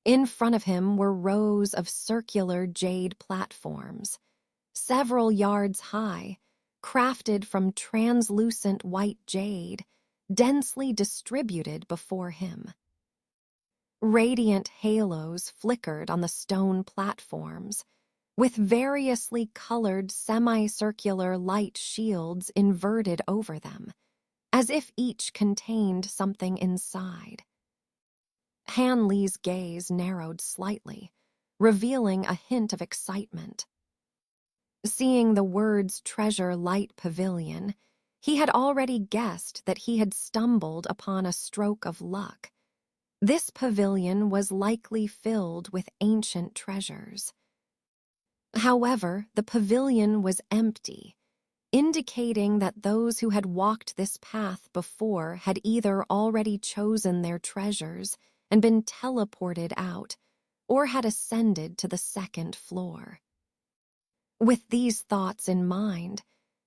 In front of him were rows of circular jade platforms, several yards high, crafted from translucent white jade, densely distributed before him. Radiant halos flickered on the stone platforms, with variously colored semicircular light shields inverted over them, as if each contained something inside. Han Li's gaze narrowed slightly, revealing a hint of excitement. Seeing the words Treasure Light Pavilion, he had already guessed that he had stumbled upon a stroke of luck. This pavilion was likely filled with ancient treasures. However, the pavilion was empty, indicating that those who had walked this path before had either already chosen their treasures and been teleported out, or had ascended to the 2nd floor. With these thoughts in mind,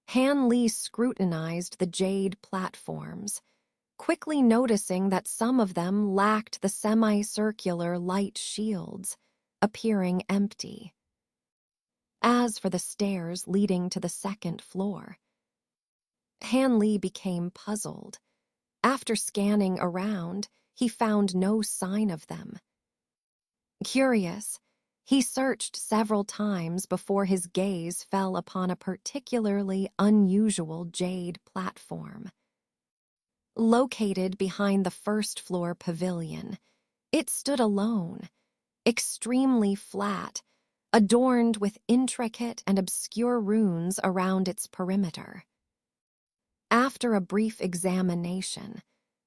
Han Li scrutinized the jade platforms, quickly noticing that some of them lacked the semicircular light shields, appearing empty. As for the stairs leading to the 2nd floor, Han Li became puzzled. After scanning around, he found no sign of them. Curious, he searched several times before his gaze fell upon a particularly unusual jade platform. Located behind the 1st floor pavilion, it stood alone, extremely flat, adorned with intricate and obscure runes around its perimeter. After a brief examination,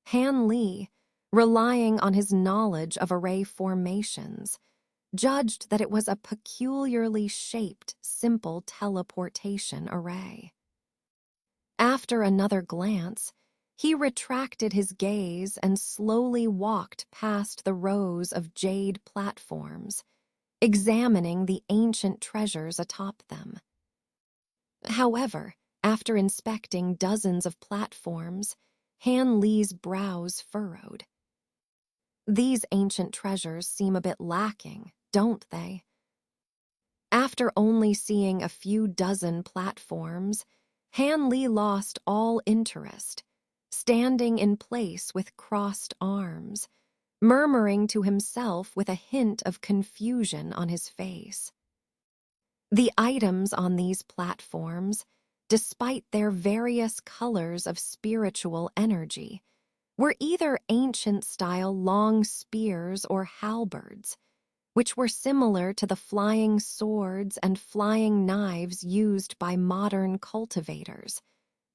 Han Li, relying on his knowledge of array formations, judged that it was a peculiarly shaped, simple teleportation array. After another glance, he retracted his gaze and slowly walked past the rows of jade platforms, examining the ancient treasures atop them. However, after inspecting dozens of platforms, Han Li's brows furrowed. These ancient treasures seem a bit lacking, don't they? After only seeing a few dozen platforms, Han Li lost all interest, standing in place with crossed arms, murmuring to himself with a hint of confusion on his face. The items on these platforms, despite their various colors of spiritual energy, were either ancient-style long spears or halberds, which were similar to the flying swords and flying knives used by modern cultivators,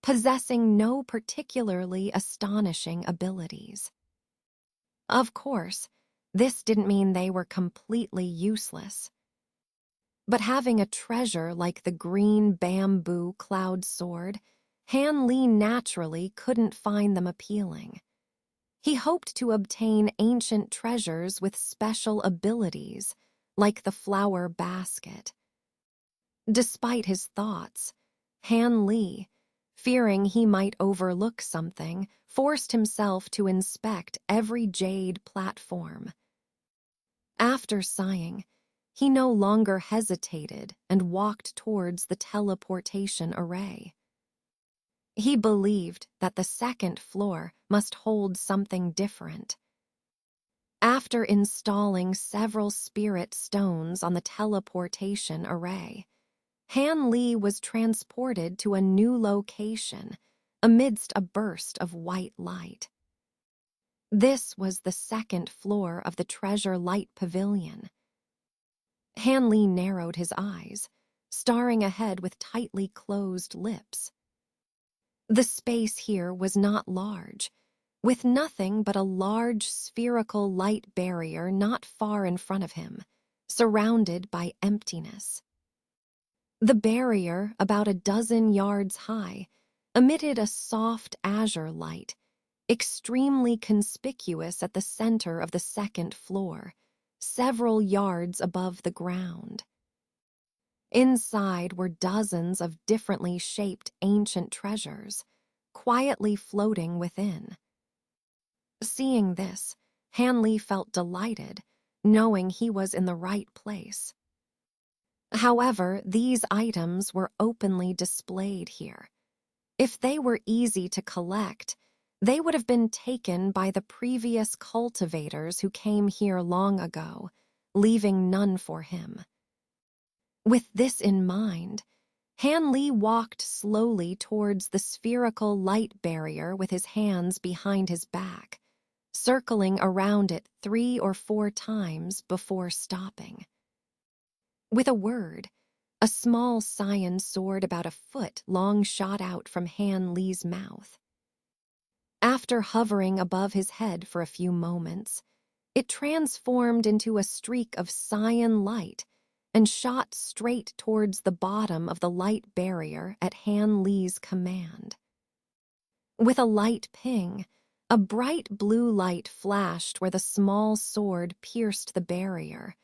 possessing no particularly astonishing abilities. Of course, this didn't mean they were completely useless. But having a treasure like the green bamboo cloud sword, Han Li naturally couldn't find them appealing. He hoped to obtain ancient treasures with special abilities, like the flower basket. Despite his thoughts, Han Li, fearing he might overlook something, forced himself to inspect every jade platform. After sighing, he no longer hesitated and walked towards the teleportation array. He believed that the second floor must hold something different. After installing several spirit stones on the teleportation array, Han Li was transported to a new location amidst a burst of white light. This was the second floor of the Treasure Light Pavilion. Han Li narrowed his eyes, staring ahead with tightly closed lips. The space here was not large, with nothing but a large spherical light barrier not far in front of him, surrounded by emptiness. The barrier, about a dozen yards high, emitted a soft azure light, extremely conspicuous at the center of the second floor, several yards above the ground. Inside were dozens of differently shaped ancient treasures, quietly floating within. Seeing this, Han Li felt delighted, knowing he was in the right place. However, these items were openly displayed here. If they were easy to collect, they would have been taken by the previous cultivators who came here long ago, leaving none for him. With this in mind, Han Li walked slowly towards the spherical light barrier with his hands behind his back, circling around it 3 or 4 times before stopping. With a word, a small cyan sword about a foot long shot out from Han Li's mouth. After hovering above his head for a few moments, it transformed into a streak of cyan light and shot straight towards the bottom of the light barrier at Han Li's command. With a light ping, a bright blue light flashed where the small sword pierced the barrier,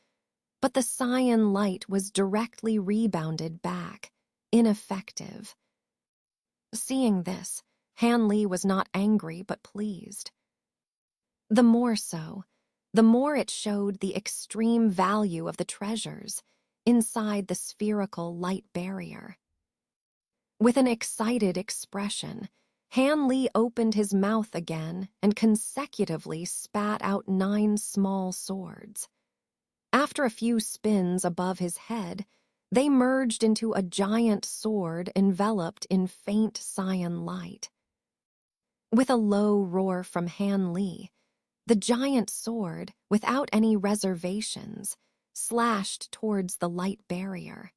but the cyan light was directly rebounded back, ineffective. Seeing this, Han Li was not angry but pleased. The more so, the more it showed the extreme value of the treasures inside the spherical light barrier. With an excited expression, Han Li opened his mouth again and consecutively spat out 9 small swords. After a few spins above his head, they merged into a giant sword enveloped in faint cyan light. With a low roar from Han Li, the giant sword, without any reservations, slashed towards the light barrier.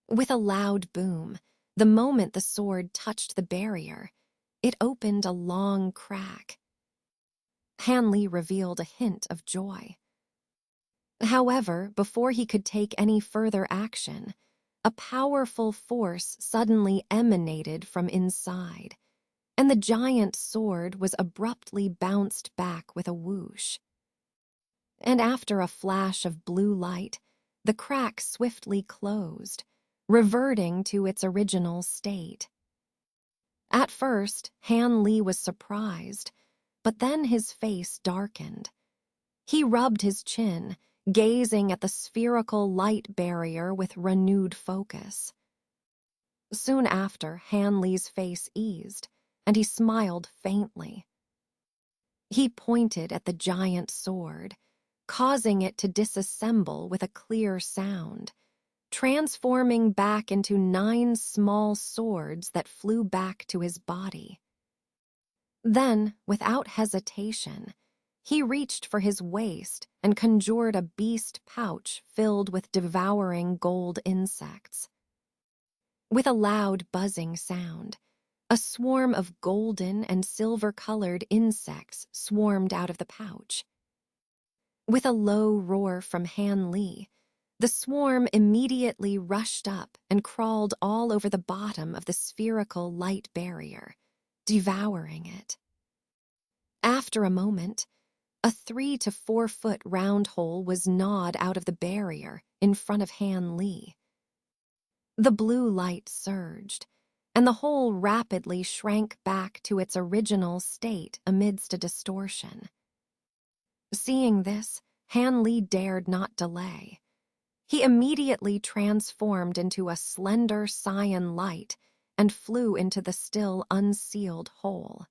With a loud boom, the moment the sword touched the barrier, it opened a long crack. Han Li revealed a hint of joy. However, before he could take any further action, a powerful force suddenly emanated from inside, and the giant sword was abruptly bounced back with a whoosh. And after a flash of blue light, the crack swiftly closed, reverting to its original state. At first, Han Li was surprised, but then his face darkened. He rubbed his chin, gazing at the spherical light barrier with renewed focus. Soon after, Han Li's face eased, and he smiled faintly. He pointed at the giant sword, causing it to disassemble with a clear sound, transforming back into 9 small swords that flew back to his body. Then, without hesitation, he reached for his waist and conjured a beast pouch filled with devouring gold insects. With a loud buzzing sound, a swarm of golden and silver-colored insects swarmed out of the pouch. With a low roar from Han Li, The swarm immediately rushed up and crawled all over the bottom of the spherical light barrier, devouring it. After a moment, a 3 to 4 foot round hole was gnawed out of the barrier in front of Han Li. The blue light surged, and the hole rapidly shrank back to its original state amidst a distortion. Seeing this, Han Li dared not delay. He immediately transformed into a slender cyan light and flew into the still unsealed hole.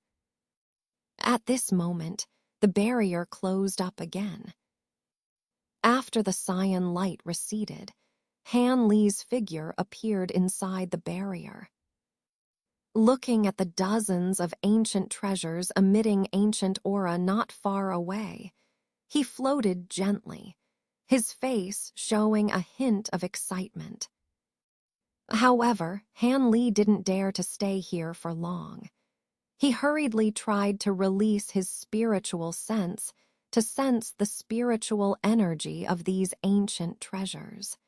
At this moment, the barrier closed up again. After the cyan light receded, Han Li's figure appeared inside the barrier. Looking at the dozens of ancient treasures emitting ancient aura not far away, he floated gently, his face showing a hint of excitement. However, Han Li didn't dare to stay here for long. He hurriedly tried to release his spiritual sense to sense the spiritual energy of these ancient treasures.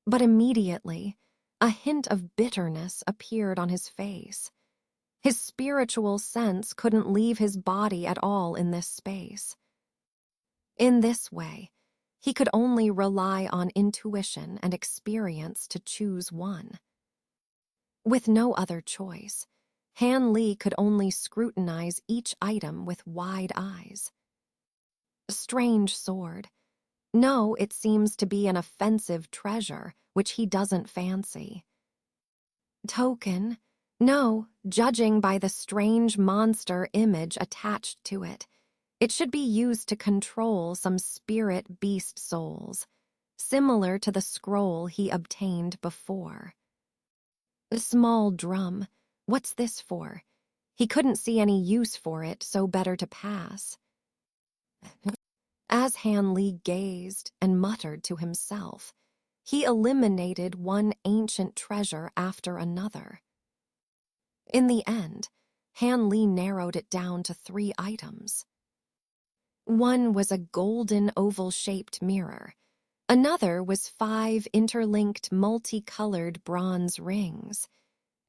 But immediately, a hint of bitterness appeared on his face. His spiritual sense couldn't leave his body at all in this space. In this way, he could only rely on intuition and experience to choose one. With no other choice, Han Li could only scrutinize each item with wide eyes. Strange sword. No, it seems to be an offensive treasure, which he doesn't fancy. Token. No, judging by the strange monster image attached to it, it should be used to control some spirit beast souls, similar to the scroll he obtained before. A small drum. What's this for? He couldn't see any use for it, so better to pass. As Han Li gazed and muttered to himself, he eliminated one ancient treasure after another. In the end, Han Li narrowed it down to 3 items. One was a golden oval-shaped mirror. Another was 5 interlinked multicolored bronze rings.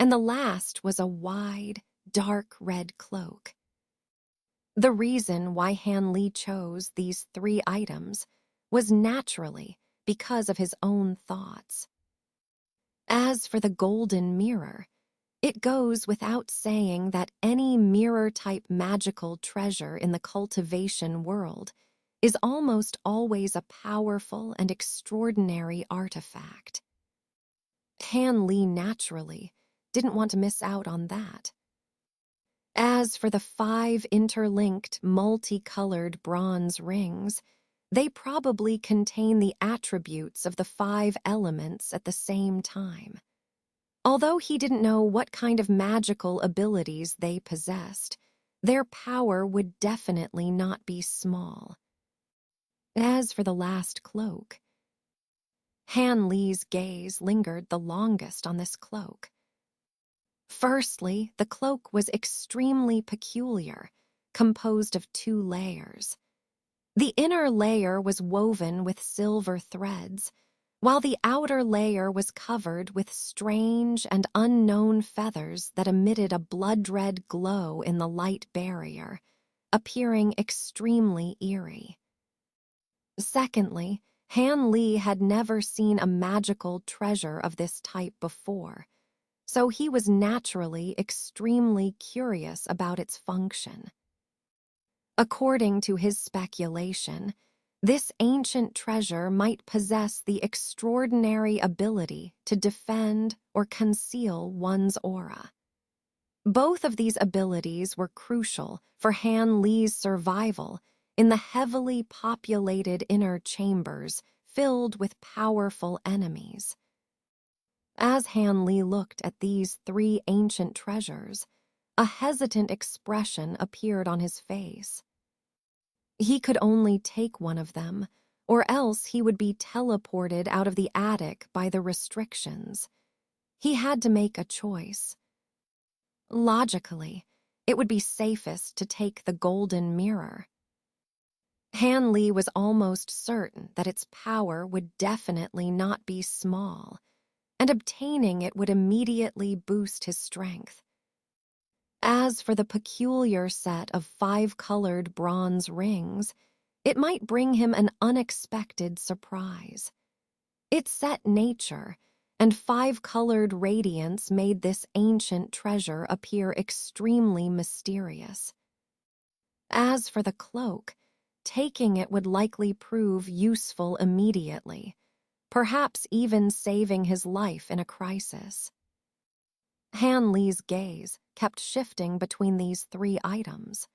And the last was a wide, dark red cloak. The reason why Han Li chose these 3 items was naturally because of his own thoughts. As for the golden mirror, it goes without saying that any mirror-type magical treasure in the cultivation world is almost always a powerful and extraordinary artifact. Han Li naturally didn't want to miss out on that. As for the 5 interlinked, multicolored bronze rings, they probably contain the attributes of the 5 elements at the same time. Although he didn't know what kind of magical abilities they possessed, their power would definitely not be small. As for the last cloak, Han Li's gaze lingered the longest on this cloak. Firstly, the cloak was extremely peculiar, composed of 2 layers. The inner layer was woven with silver threads, while the outer layer was covered with strange and unknown feathers that emitted a blood-red glow in the light barrier, appearing extremely eerie. Secondly, Han Li had never seen a magical treasure of this type before, so he was naturally extremely curious about its function. According to his speculation, this ancient treasure might possess the extraordinary ability to defend or conceal one's aura. Both of these abilities were crucial for Han Li's survival in the heavily populated inner chambers filled with powerful enemies. As Han Li looked at these 3 ancient treasures, a hesitant expression appeared on his face. He could only take one of them, or else he would be teleported out of the attic by the restrictions. He had to make a choice. Logically, it would be safest to take the golden mirror. Han Li was almost certain that its power would definitely not be small, and obtaining it would immediately boost his strength. As for the peculiar set of 5-colored bronze rings, it might bring him an unexpected surprise. Its set nature and 5-colored radiance made this ancient treasure appear extremely mysterious. As for the cloak, taking it would likely prove useful immediately, perhaps even saving his life in a crisis. Han Li's gaze kept shifting between these 3 items.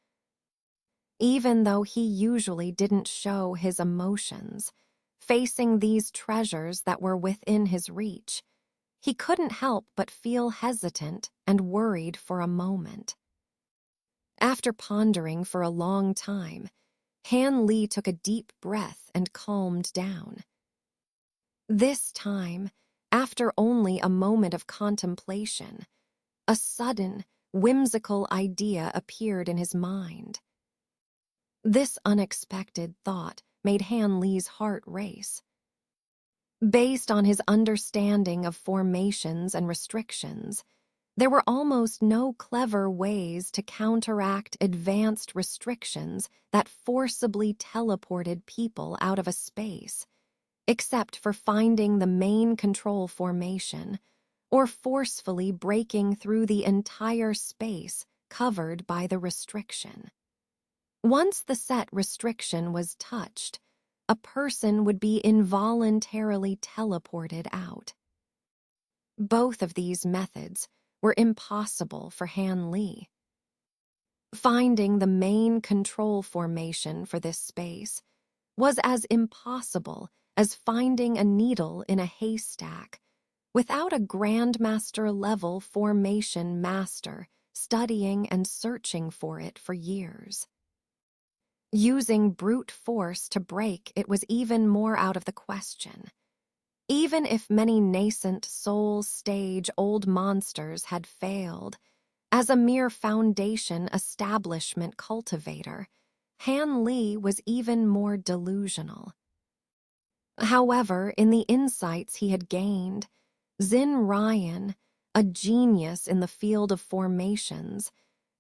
Even though he usually didn't show his emotions, facing these treasures that were within his reach, he couldn't help but feel hesitant and worried for a moment. After pondering for a long time, Han Li took a deep breath and calmed down. This time, after only a moment of contemplation, a sudden, whimsical idea appeared in his mind. This unexpected thought made Han Li's heart race. Based on his understanding of formations and restrictions, there were almost no clever ways to counteract advanced restrictions that forcibly teleported people out of a space, except for finding the main control formation or forcefully breaking through the entire space covered by the restriction. Once the set restriction was touched, a person would be involuntarily teleported out. Both of these methods were impossible for Han Li. Finding the main control formation for this space was as impossible as finding a needle in a haystack without a grandmaster-level formation master studying and searching for it for years. Using brute force to break it was even more out of the question. Even if many nascent soul stage old monsters had failed, as a mere foundation establishment cultivator, Han Li was even more delusional. However, in the insights he had gained, Xin Ryan, a genius in the field of formations,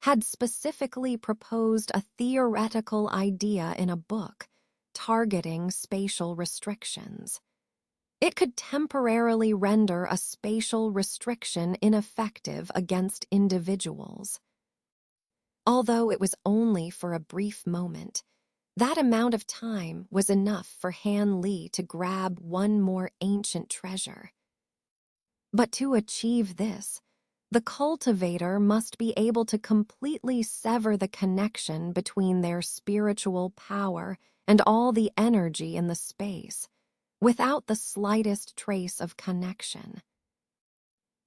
had specifically proposed a theoretical idea in a book targeting spatial restrictions. It could temporarily render a spatial restriction ineffective against individuals. Although it was only for a brief moment, that amount of time was enough for Han Li to grab one more ancient treasure. But to achieve this, the cultivator must be able to completely sever the connection between their spiritual power and all the energy in the space, without the slightest trace of connection.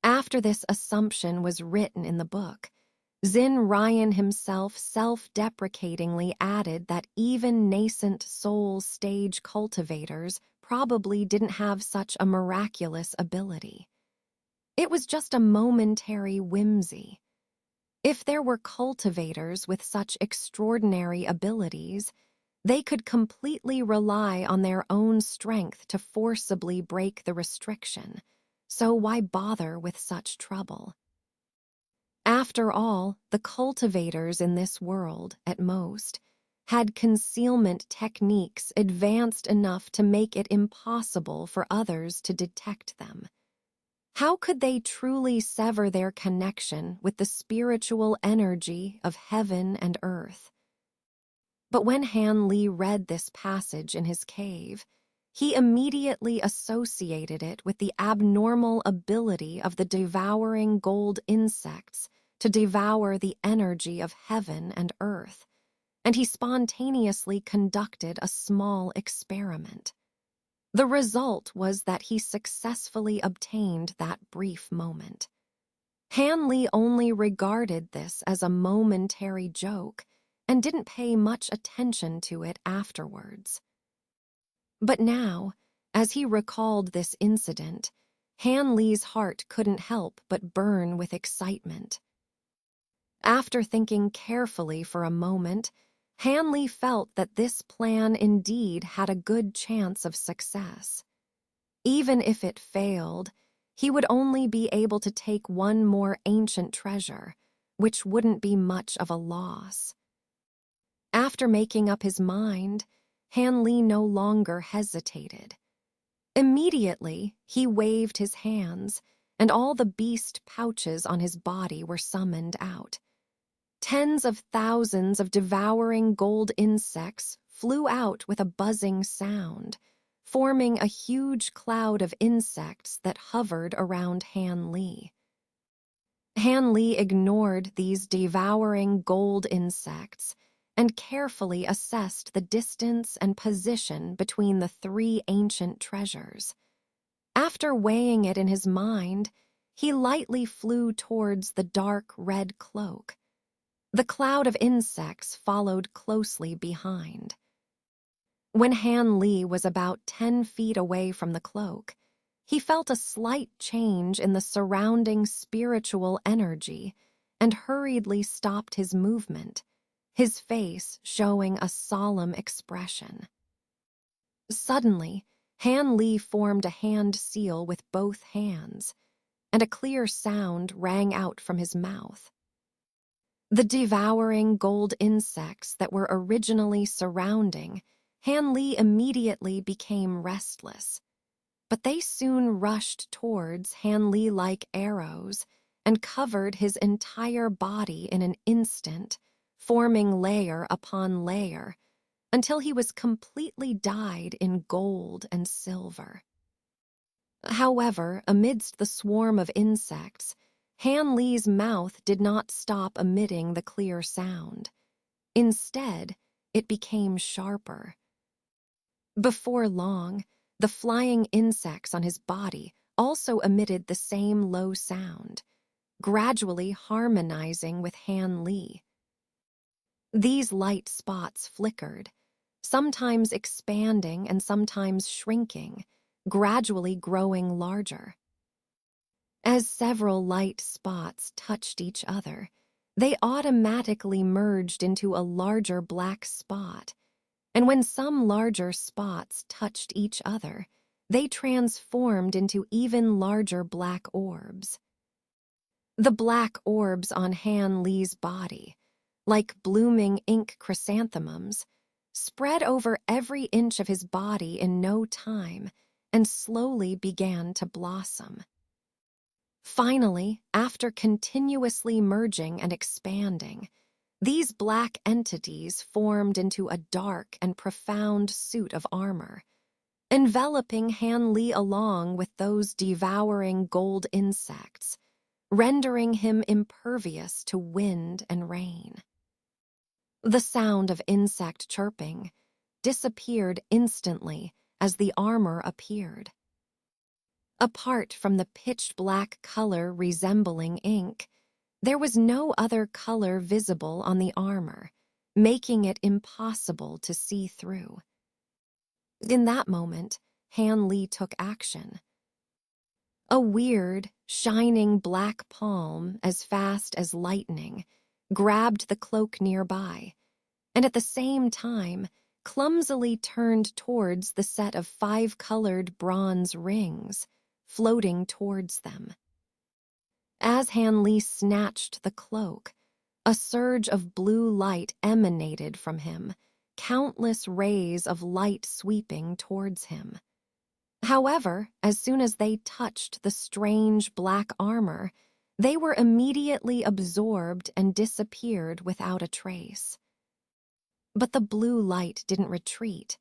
After this assumption was written in the book, Xin Ryan himself self-deprecatingly added that even nascent soul stage cultivators probably didn't have such a miraculous ability. It was just a momentary whimsy. If there were cultivators with such extraordinary abilities, they could completely rely on their own strength to forcibly break the restriction, so why bother with such trouble? After all, the cultivators in this world, at most, had concealment techniques advanced enough to make it impossible for others to detect them. How could they truly sever their connection with the spiritual energy of heaven and earth? But when Han Li read this passage in his cave, he immediately associated it with the abnormal ability of the devouring gold insects to devour the energy of heaven and earth, and he spontaneously conducted a small experiment. The result was that he successfully obtained that brief moment. Han Li only regarded this as a momentary joke and didn't pay much attention to it afterwards. But now, as he recalled this incident, Han Li's heart couldn't help but burn with excitement. After thinking carefully for a moment, Hanley felt that this plan indeed had a good chance of success. Even if it failed, he would only be able to take one more ancient treasure, which wouldn't be much of a loss. After making up his mind, Hanley no longer hesitated. Immediately, he waved his hands, and all the beast pouches on his body were summoned out. Tens of thousands of devouring gold insects flew out with a buzzing sound, forming a huge cloud of insects that hovered around Hanley. Hanley ignored these devouring gold insects and carefully assessed the distance and position between the three ancient treasures. After weighing it in his mind, he lightly flew towards the dark red cloak. The cloud of insects followed closely behind. When Hanley was about 10 feet away from the cloak, he felt a slight change in the surrounding spiritual energy and hurriedly stopped his movement, his face showing a solemn expression. Suddenly, Hanley formed a hand seal with both hands, and a clear sound rang out from his mouth. The devouring gold insects that were originally surrounding Hanley immediately became restless, but they soon rushed towards Hanley like arrows and covered his entire body in an instant, forming layer upon layer, until he was completely dyed in gold and silver. However, amidst the swarm of insects, Hanley's mouth did not stop emitting the clear sound. Instead, it became sharper. Before long, the flying insects on his body also emitted the same low sound, gradually harmonizing with Hanley. These light spots flickered, sometimes expanding and sometimes shrinking, gradually growing larger. As several light spots touched each other, they automatically merged into a larger black spot, and when some larger spots touched each other, they transformed into even larger black orbs. The black orbs on Hanley's body, like blooming ink chrysanthemums, spread over every inch of his body in no time and slowly began to blossom. Finally, after continuously merging and expanding, these black entities formed into a dark and profound suit of armor, enveloping Hanley along with those devouring gold insects, rendering him impervious to wind and rain. The sound of insect chirping disappeared instantly as the armor appeared. Apart from the pitch-black color resembling ink, there was no other color visible on the armor, making it impossible to see through. In that moment, Hanley took action. A weird, shining black palm, as fast as lightning, grabbed the cloak nearby, and at the same time, clumsily turned towards the set of 5-colored bronze rings, floating towards them. As Hanley snatched the cloak, a surge of blue light emanated from him, countless rays of light sweeping towards him. However, as soon as they touched the strange black armor, they were immediately absorbed and disappeared without a trace. But the blue light didn't retreat.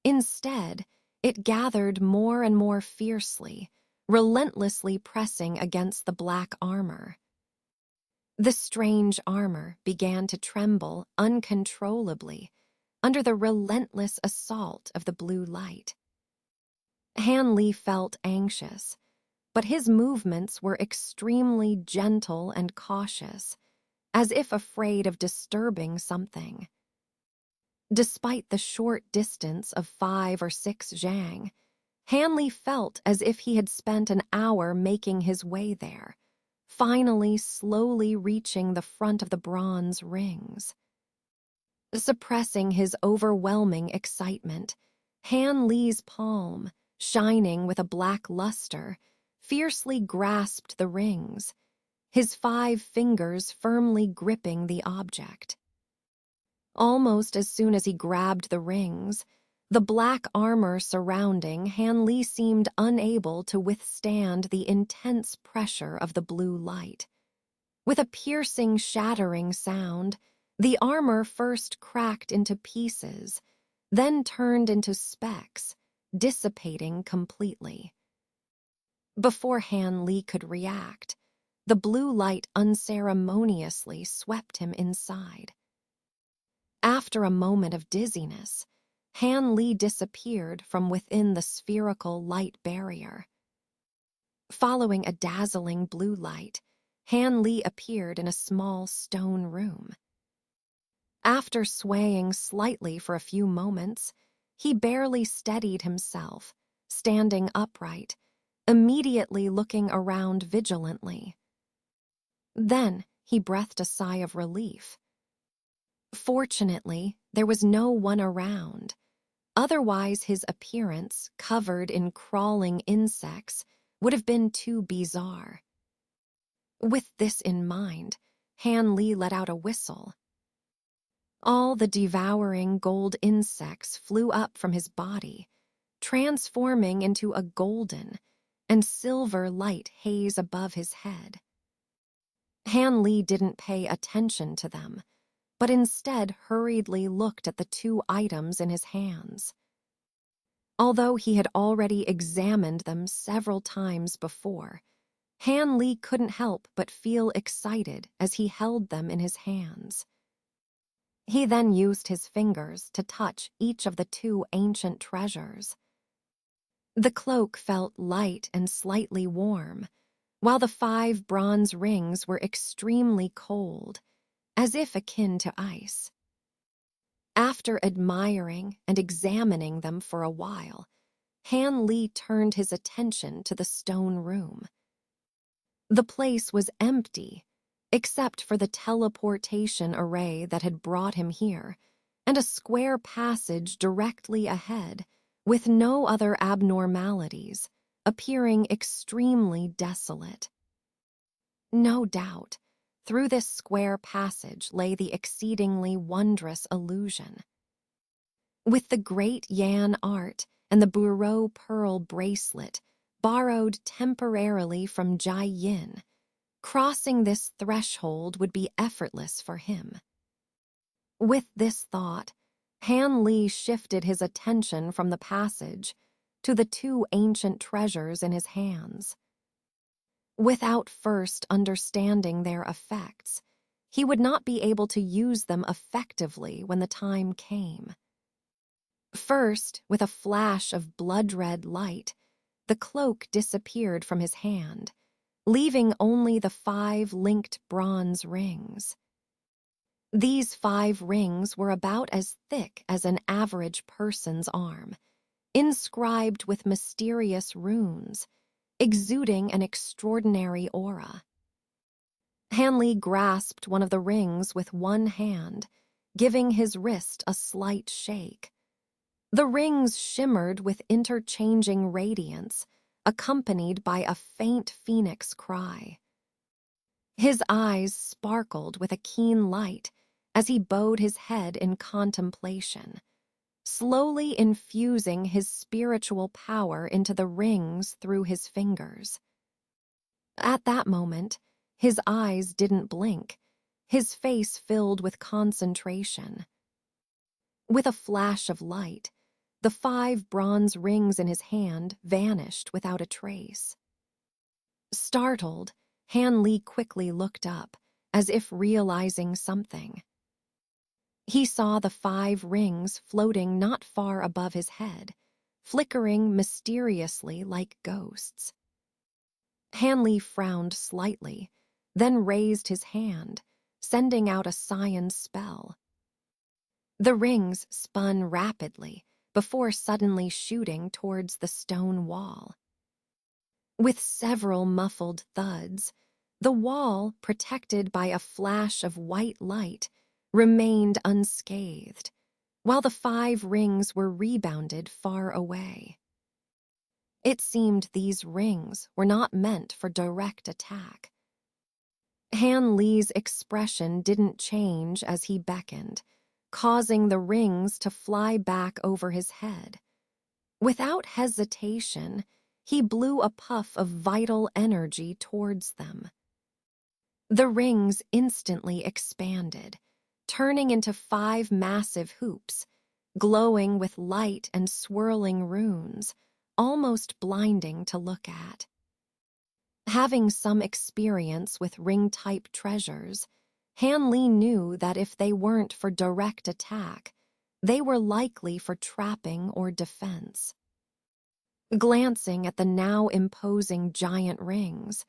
Instead, it gathered more and more fiercely, relentlessly pressing against the black armor. The strange armor began to tremble uncontrollably under the relentless assault of the blue light. Hanley felt anxious, but his movements were extremely gentle and cautious, as if afraid of disturbing something. Despite the short distance of 5 or 6 zhang, Hanley felt as if he had spent an hour making his way there, finally slowly reaching the front of the bronze rings. Suppressing his overwhelming excitement, Han Li's palm, shining with a black luster, fiercely grasped the rings, his 5 fingers firmly gripping the object. Almost as soon as he grabbed the rings, the black armor surrounding Han Li seemed unable to withstand the intense pressure of the blue light. With a piercing, shattering sound, the armor first cracked into pieces, then turned into specks, dissipating completely. Before Han Li could react, the blue light unceremoniously swept him inside. After a moment of dizziness, Han Li disappeared from within the spherical light barrier. Following a dazzling blue light, Han Li appeared in a small stone room. After swaying slightly for a few moments, he barely steadied himself, standing upright, immediately looking around vigilantly. Then he breathed a sigh of relief. Fortunately, there was no one around. Otherwise, his appearance, covered in crawling insects, would have been too bizarre. With this in mind, Han Li let out a whistle. All the devouring gold insects flew up from his body, transforming into a golden and silver light haze above his head. Han Li didn't pay attention to them, but instead hurriedly looked at the 2 items in his hands. Although he had already examined them several times before, Han Li couldn't help but feel excited as he held them in his hands. He then used his fingers to touch each of the 2 ancient treasures. The cloak felt light and slightly warm, while the 5 bronze rings were extremely cold, as if akin to ice. After admiring and examining them for a while, Han Li turned his attention to the stone room. The place was empty, except for the teleportation array that had brought him here, and a square passage directly ahead, with no other abnormalities, appearing extremely desolate. No doubt, through this square passage lay the exceedingly wondrous illusion. With the great Yan art and the Bureau pearl bracelet, borrowed temporarily from Jai Yin, crossing this threshold would be effortless for him. With this thought, Han Li shifted his attention from the passage to the 2 ancient treasures in his hands. Without first understanding their effects, he would not be able to use them effectively when the time came. First, with a flash of blood-red light, the cloak disappeared from his hand, leaving only the 5 linked bronze rings. These 5 rings were about as thick as an average person's arm, inscribed with mysterious runes, exuding an extraordinary aura. Han Li grasped one of the rings with one hand, giving his wrist a slight shake. The rings shimmered with interchanging radiance, accompanied by a faint phoenix cry. His eyes sparkled with a keen light as he bowed his head in contemplation, slowly infusing his spiritual power into the rings through his fingers. At that moment, his eyes didn't blink, his face filled with concentration. With a flash of light, the 5 bronze rings in his hand vanished without a trace. Startled, Han Li quickly looked up, as if realizing something. He saw the 5 rings floating not far above his head, flickering mysteriously like ghosts. Han Li frowned slightly, then raised his hand, sending out a cyan spell. The rings spun rapidly before suddenly shooting towards the stone wall. With several muffled thuds, the wall, protected by a flash of white light, remained unscathed, while the 5 rings were rebounded far away. It seemed these rings were not meant for direct attack. Han Li's expression didn't change as he beckoned, causing the rings to fly back over his head. Without hesitation, he blew a puff of vital energy towards them. The rings instantly expanded, turning into 5 massive hoops, glowing with light and swirling runes, almost blinding to look at. Having some experience with ring-type treasures, Han Li knew that if they weren't for direct attack, they were likely for trapping or defense. Glancing at the now imposing giant rings,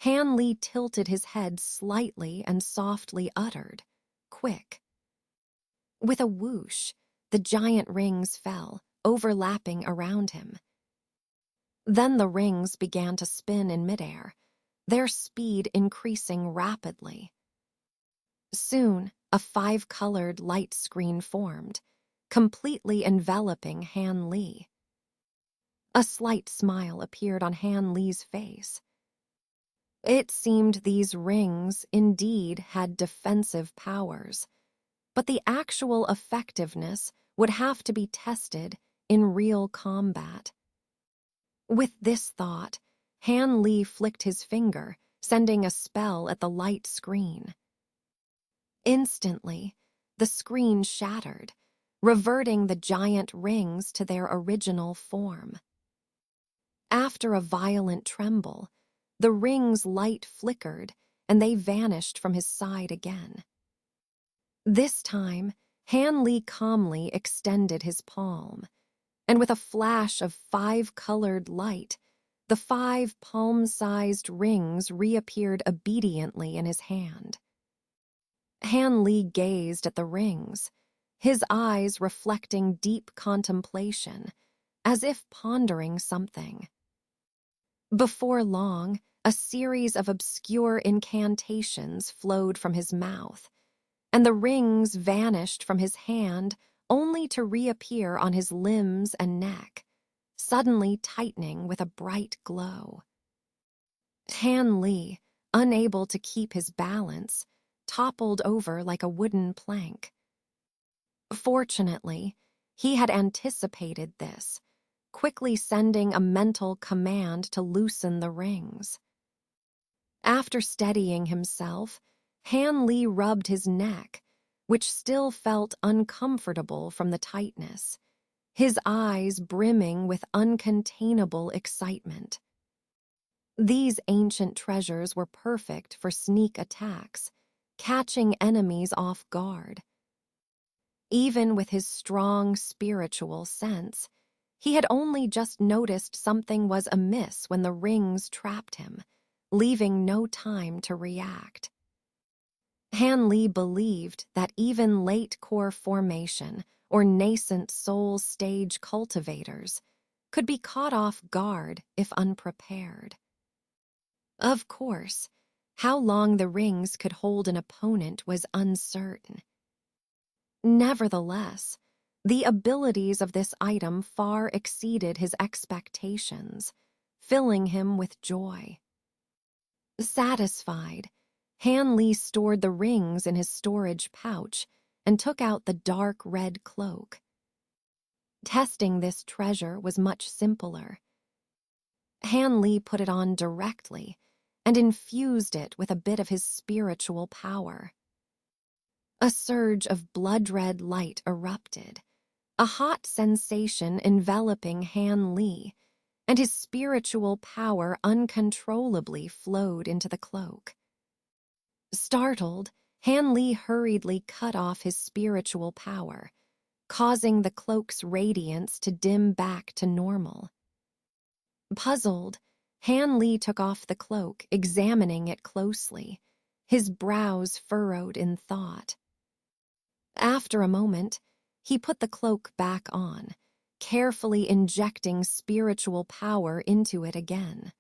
Han Li tilted his head slightly and softly uttered, "Quick." With a whoosh, the giant rings fell, overlapping around him. Then the rings began to spin in midair, their speed increasing rapidly. Soon, a 5-colored light screen formed, completely enveloping Han Li. A slight smile appeared on Han Li's face. It seemed these rings indeed had defensive powers, but the actual effectiveness would have to be tested in real combat. With this thought, Han Li flicked his finger, sending a spell at the light screen. Instantly, the screen shattered, reverting the giant rings to their original form. After a violent tremble, the ring's light flickered and they vanished from his side again. This time, Han Li calmly extended his palm, and with a flash of 5-colored light, the 5 palm-sized rings reappeared obediently in his hand. Han Li gazed at the rings, his eyes reflecting deep contemplation, as if pondering something. Before long, a series of obscure incantations flowed from his mouth, and the rings vanished from his hand only to reappear on his limbs and neck, suddenly tightening with a bright glow. Han Li, unable to keep his balance, toppled over like a wooden plank. Fortunately, he had anticipated this, quickly sending a mental command to loosen the rings. After steadying himself, Han Li rubbed his neck, which still felt uncomfortable from the tightness, his eyes brimming with uncontainable excitement. These ancient treasures were perfect for sneak attacks, catching enemies off guard. Even with his strong spiritual sense, he had only just noticed something was amiss when the rings trapped him, leaving no time to react. Han Li believed that even late core formation or nascent soul stage cultivators could be caught off guard if unprepared. Of course, how long the rings could hold an opponent was uncertain. Nevertheless, the abilities of this item far exceeded his expectations, filling him with joy. Satisfied, Han Li stored the rings in his storage pouch and took out the dark red cloak. Testing this treasure was much simpler. Han Li put it on directly and infused it with a bit of his spiritual power. A surge of blood-red light erupted, a hot sensation enveloping Han Li, and his spiritual power uncontrollably flowed into the cloak. Startled, Han Li hurriedly cut off his spiritual power, causing the cloak's radiance to dim back to normal. Puzzled, Han Li took off the cloak, examining it closely, his brows furrowed in thought. After a moment, he put the cloak back on, carefully injecting spiritual power into it again.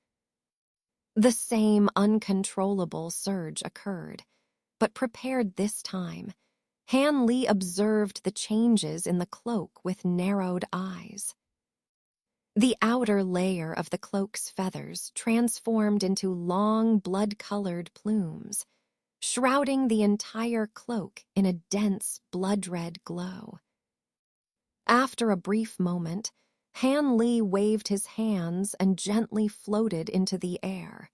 The same uncontrollable surge occurred, but prepared this time, Han Li observed the changes in the cloak with narrowed eyes. The outer layer of the cloak's feathers transformed into long, blood-colored plumes, shrouding the entire cloak in a dense, blood-red glow. After a brief moment, Han Li waved his hands and gently floated into the air.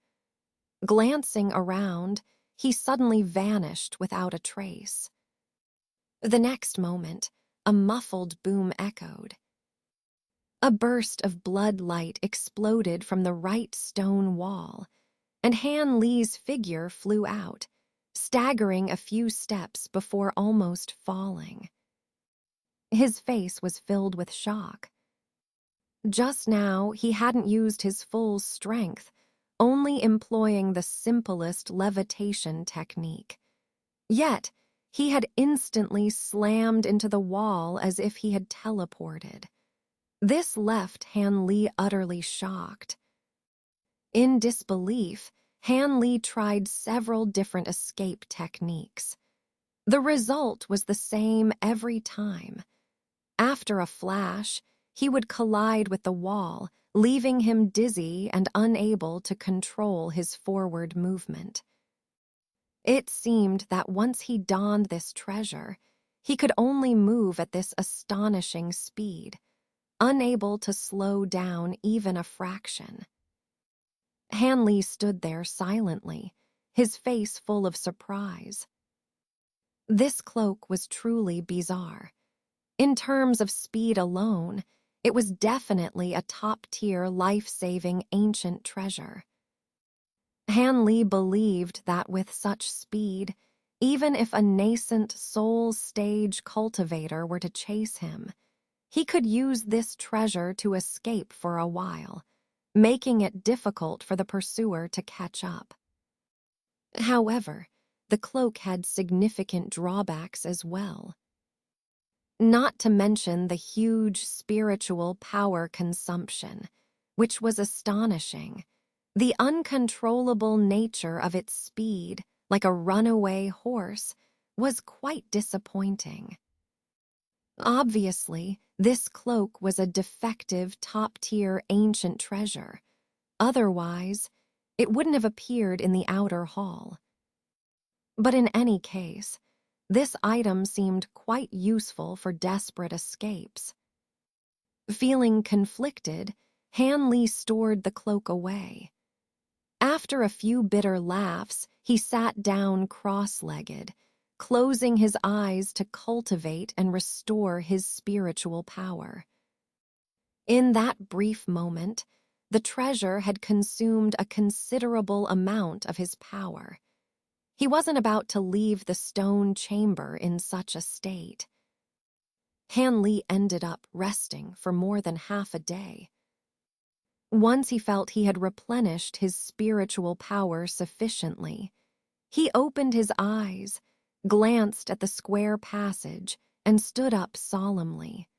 Glancing around, he suddenly vanished without a trace. The next moment, a muffled boom echoed. A burst of blood light exploded from the right stone wall, and Han Li's figure flew out, staggering a few steps before almost falling. His face was filled with shock. Just now, he hadn't used his full strength, only employing the simplest levitation technique. Yet, he had instantly slammed into the wall as if he had teleported. This left Han Li utterly shocked. In disbelief, Han Li tried several different escape techniques. The result was the same every time. After a flash, he would collide with the wall, leaving him dizzy and unable to control his forward movement. It seemed that once he donned this treasure, he could only move at this astonishing speed, unable to slow down even a fraction. Han Li stood there silently, his face full of surprise. This cloak was truly bizarre. In terms of speed alone, it was definitely a top-tier, life-saving ancient treasure. Han Li believed that with such speed, even if a nascent soul stage cultivator were to chase him, he could use this treasure to escape for a while, making it difficult for the pursuer to catch up. However, the cloak had significant drawbacks as well. Not to mention the huge spiritual power consumption, which was astonishing. The uncontrollable nature of its speed, like a runaway horse, was quite disappointing. Obviously, this cloak was a defective, top-tier ancient treasure. Otherwise, it wouldn't have appeared in the outer hall. But in any case, this item seemed quite useful for desperate escapes. Feeling conflicted, Han Li stored the cloak away. After a few bitter laughs, he sat down cross-legged, closing his eyes to cultivate and restore his spiritual power. In that brief moment, the treasure had consumed a considerable amount of his power. He wasn't about to leave the stone chamber in such a state. Han Li ended up resting for more than half a day. Once he felt he had replenished his spiritual power sufficiently, he opened his eyes, glanced at the square passage, and stood up solemnly.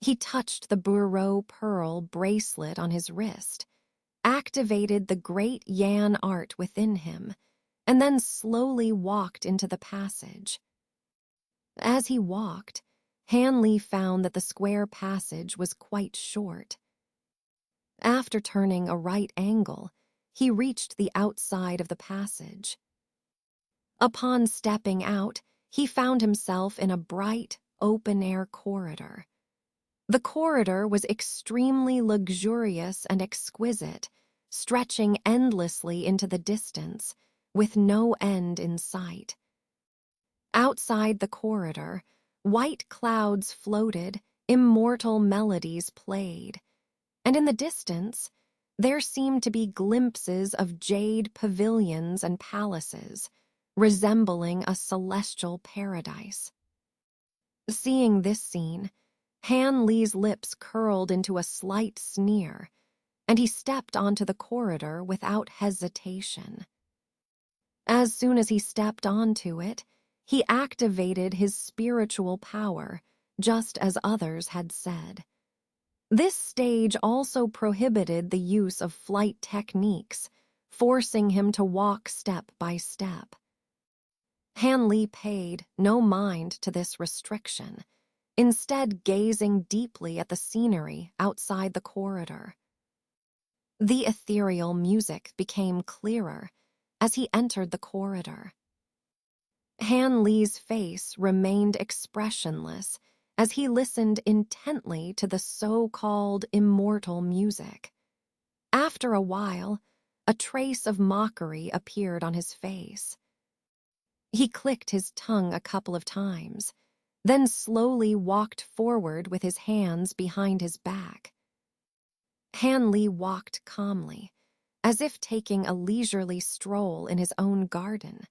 He touched the Bureau pearl bracelet on his wrist, activated the great Yan art within him, and then slowly walked into the passage. As he walked, Han Li found that the square passage was quite short. After turning a right angle, he reached the outside of the passage. Upon stepping out, he found himself in a bright, open-air corridor. The corridor was extremely luxurious and exquisite, stretching endlessly into the distance, with no end in sight. Outside the corridor, white clouds floated, immortal melodies played, and in the distance, there seemed to be glimpses of jade pavilions and palaces, resembling a celestial paradise. Seeing this scene, Han Li's lips curled into a slight sneer, and he stepped onto the corridor without hesitation. As soon as he stepped onto it, he activated his spiritual power, just as others had said. This stage also prohibited the use of flight techniques, forcing him to walk step by step. Han Li paid no mind to this restriction, instead gazing deeply at the scenery outside the corridor. The ethereal music became clearer as he entered the corridor. Han Li's face remained expressionless as he listened intently to the so-called immortal music. After a while, a trace of mockery appeared on his face. He clicked his tongue a couple of times, then slowly walked forward with his hands behind his back. Han Li walked calmly, as if taking a leisurely stroll in his own garden.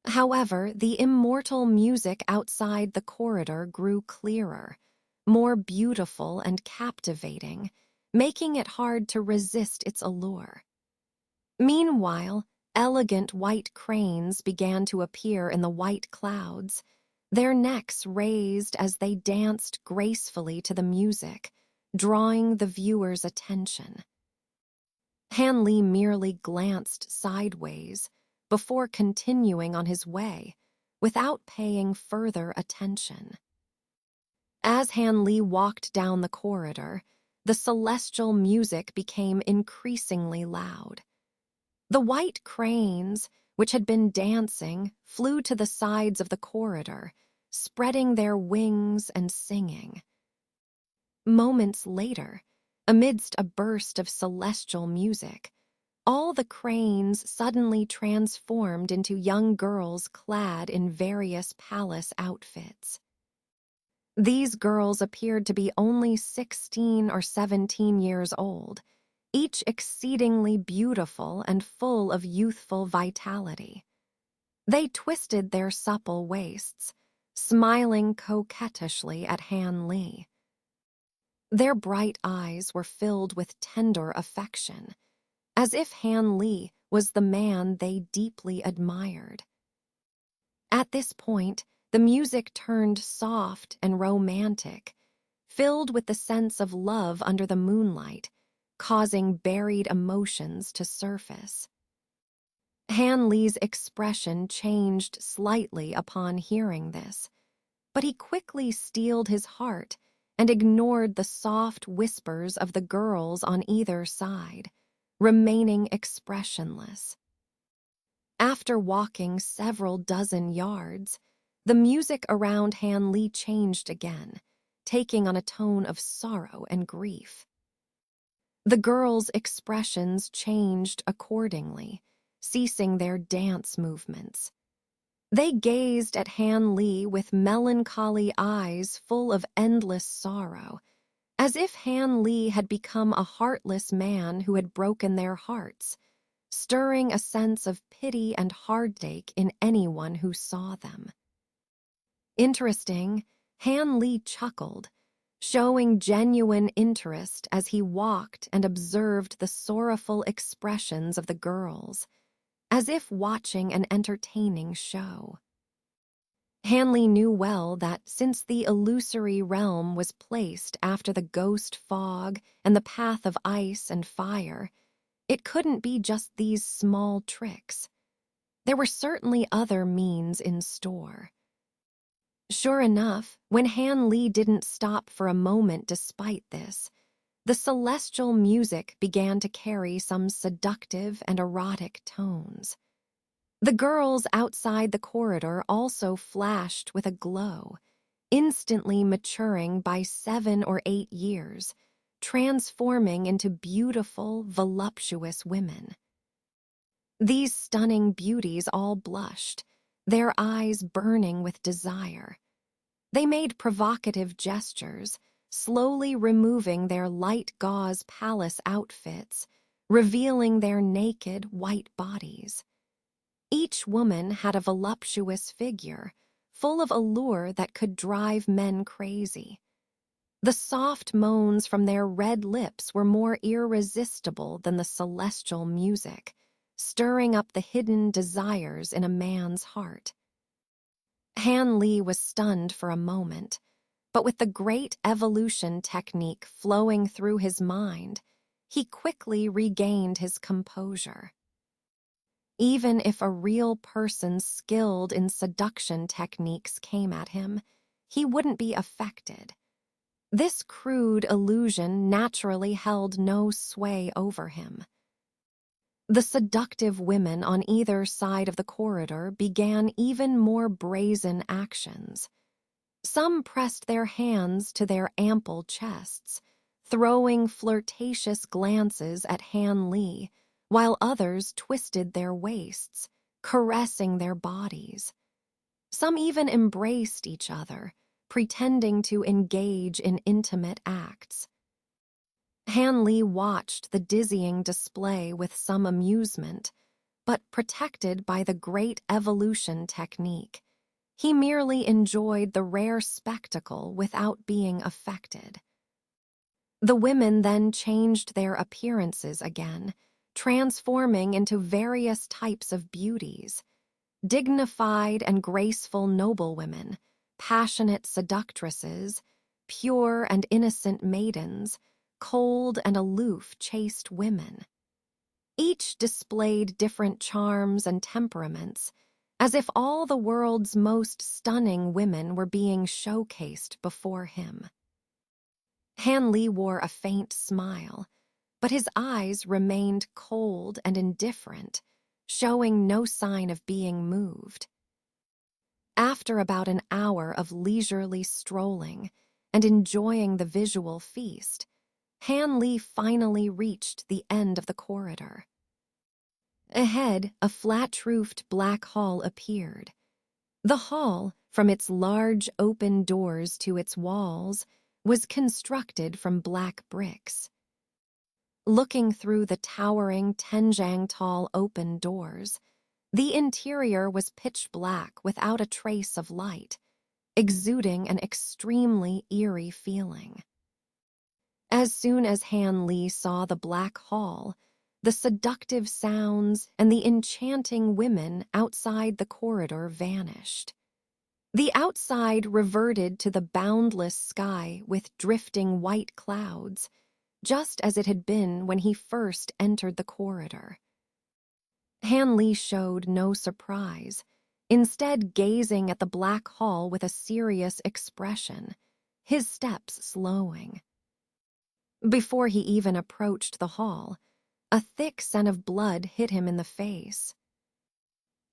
However, the immortal music outside the corridor grew clearer, more beautiful and captivating, making it hard to resist its allure. Meanwhile, elegant white cranes began to appear in the white clouds, their necks raised as they danced gracefully to the music, drawing the viewer's attention. Han Li merely glanced sideways before continuing on his way, without paying further attention. As Han Li walked down the corridor, the celestial music became increasingly loud. The white cranes, which had been dancing, flew to the sides of the corridor, spreading their wings and singing. Moments later, amidst a burst of celestial music, all the cranes suddenly transformed into young girls clad in various palace outfits. These girls appeared to be only 16 or 17 years old, each exceedingly beautiful and full of youthful vitality. They twisted their supple waists, smiling coquettishly at Han Li. Their bright eyes were filled with tender affection, as if Han Li was the man they deeply admired. At this point, the music turned soft and romantic, filled with the sense of love under the moonlight, causing buried emotions to surface. Han Li's expression changed slightly upon hearing this, but he quickly steeled his heart and ignored the soft whispers of the girls on either side, remaining expressionless. After walking several dozen yards, the music around Han Li changed again, taking on a tone of sorrow and grief. The girls' expressions changed accordingly, ceasing their dance movements. They gazed at Han Li with melancholy eyes full of endless sorrow, as if Han Li had become a heartless man who had broken their hearts, stirring a sense of pity and heartache in anyone who saw them. Interesting, Han Li chuckled, showing genuine interest as he walked and observed the sorrowful expressions of the girls, as if watching an entertaining show. Han Li knew well that since the illusory realm was placed after the ghost fog and the path of ice and fire, it couldn't be just these small tricks. There were certainly other means in store. Sure enough, when Han Li didn't stop for a moment despite this, the celestial music began to carry some seductive and erotic tones. The girls outside the corridor also flashed with a glow, instantly maturing by 7 or 8 years, transforming into beautiful, voluptuous women. These stunning beauties all blushed, their eyes burning with desire. They made provocative gestures, slowly removing their light gauze palace outfits, revealing their naked, white bodies. Each woman had a voluptuous figure, full of allure that could drive men crazy. The soft moans from their red lips were more irresistible than the celestial music, stirring up the hidden desires in a man's heart. Han Li was stunned for a moment, but with the great evolution technique flowing through his mind, he quickly regained his composure. Even if a real person skilled in seduction techniques came at him, he wouldn't be affected. This crude illusion naturally held no sway over him. The seductive women on either side of the corridor began even more brazen actions. Some pressed their hands to their ample chests, throwing flirtatious glances at Han Li, while others twisted their waists, caressing their bodies. Some even embraced each other, pretending to engage in intimate acts. Han Li watched the dizzying display with some amusement, but protected by the great evolution technique. He merely enjoyed the rare spectacle without being affected. The women then changed their appearances again, transforming into various types of beauties. Dignified and graceful noblewomen, passionate seductresses, pure and innocent maidens, cold and aloof chaste women. Each displayed different charms and temperaments, as if all the world's most stunning women were being showcased before him. Han Li wore a faint smile, but his eyes remained cold and indifferent, showing no sign of being moved. After about an hour of leisurely strolling and enjoying the visual feast, Han Li finally reached the end of the corridor. Ahead, a flat-roofed black hall appeared. The hall, from its large open doors to its walls, was constructed from black bricks. Looking through the towering 10-jang-tall open doors, the interior was pitch black without a trace of light, exuding an extremely eerie feeling. As soon as Han Li saw the black hall, the seductive sounds and the enchanting women outside the corridor vanished. The outside reverted to the boundless sky with drifting white clouds, just as it had been when he first entered the corridor. Han Li showed no surprise, instead gazing at the black hall with a serious expression, his steps slowing. Before he even approached the hall, a thick scent of blood hit him in the face.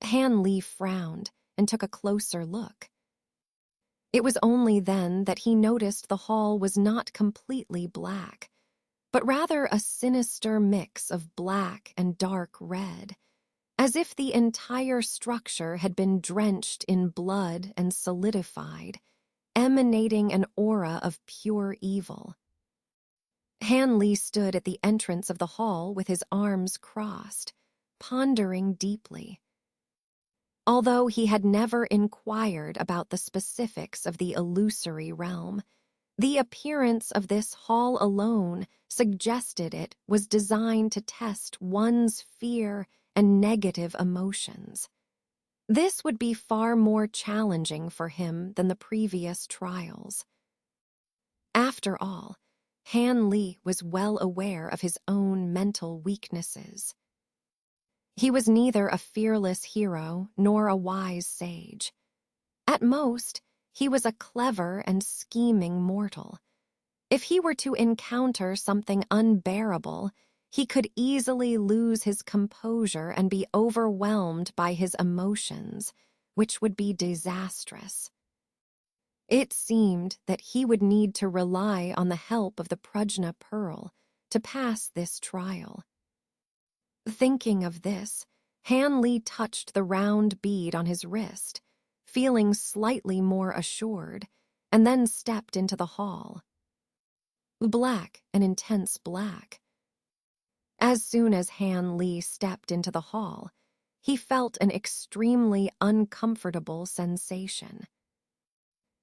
Han Li frowned and took a closer look. It was only then that he noticed the hall was not completely black, but rather a sinister mix of black and dark red, as if the entire structure had been drenched in blood and solidified, emanating an aura of pure evil. Han Li stood at the entrance of the hall with his arms crossed, pondering deeply. Although he had never inquired about the specifics of the illusory realm, the appearance of this hall alone suggested it was designed to test one's fear and negative emotions. This would be far more challenging for him than the previous trials. After all, Han Li was well aware of his own mental weaknesses. He was neither a fearless hero nor a wise sage. At most, he was a clever and scheming mortal. If he were to encounter something unbearable, he could easily lose his composure and be overwhelmed by his emotions, which would be disastrous. It seemed that he would need to rely on the help of the Prajna Pearl to pass this trial. Thinking of this, Han Li touched the round bead on his wrist, feeling slightly more assured, and then stepped into the hall. Black, an intense black. As soon as Han Li stepped into the hall, he felt an extremely uncomfortable sensation.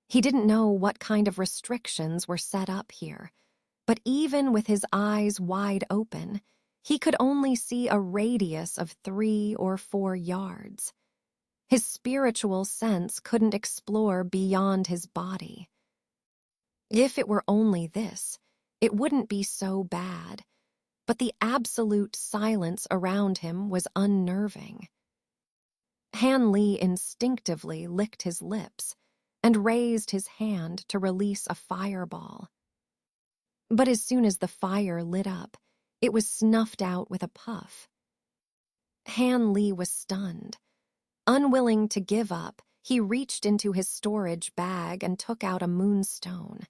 He didn't know what kind of restrictions were set up here, but even with his eyes wide open, he could only see a radius of 3 or 4 yards. His spiritual sense couldn't explore beyond his body. If it were only this, it wouldn't be so bad, but the absolute silence around him was unnerving. Han Li instinctively licked his lips and raised his hand to release a fireball. But as soon as the fire lit up, it was snuffed out with a puff. Han Li was stunned. Unwilling to give up, he reached into his storage bag and took out a moonstone.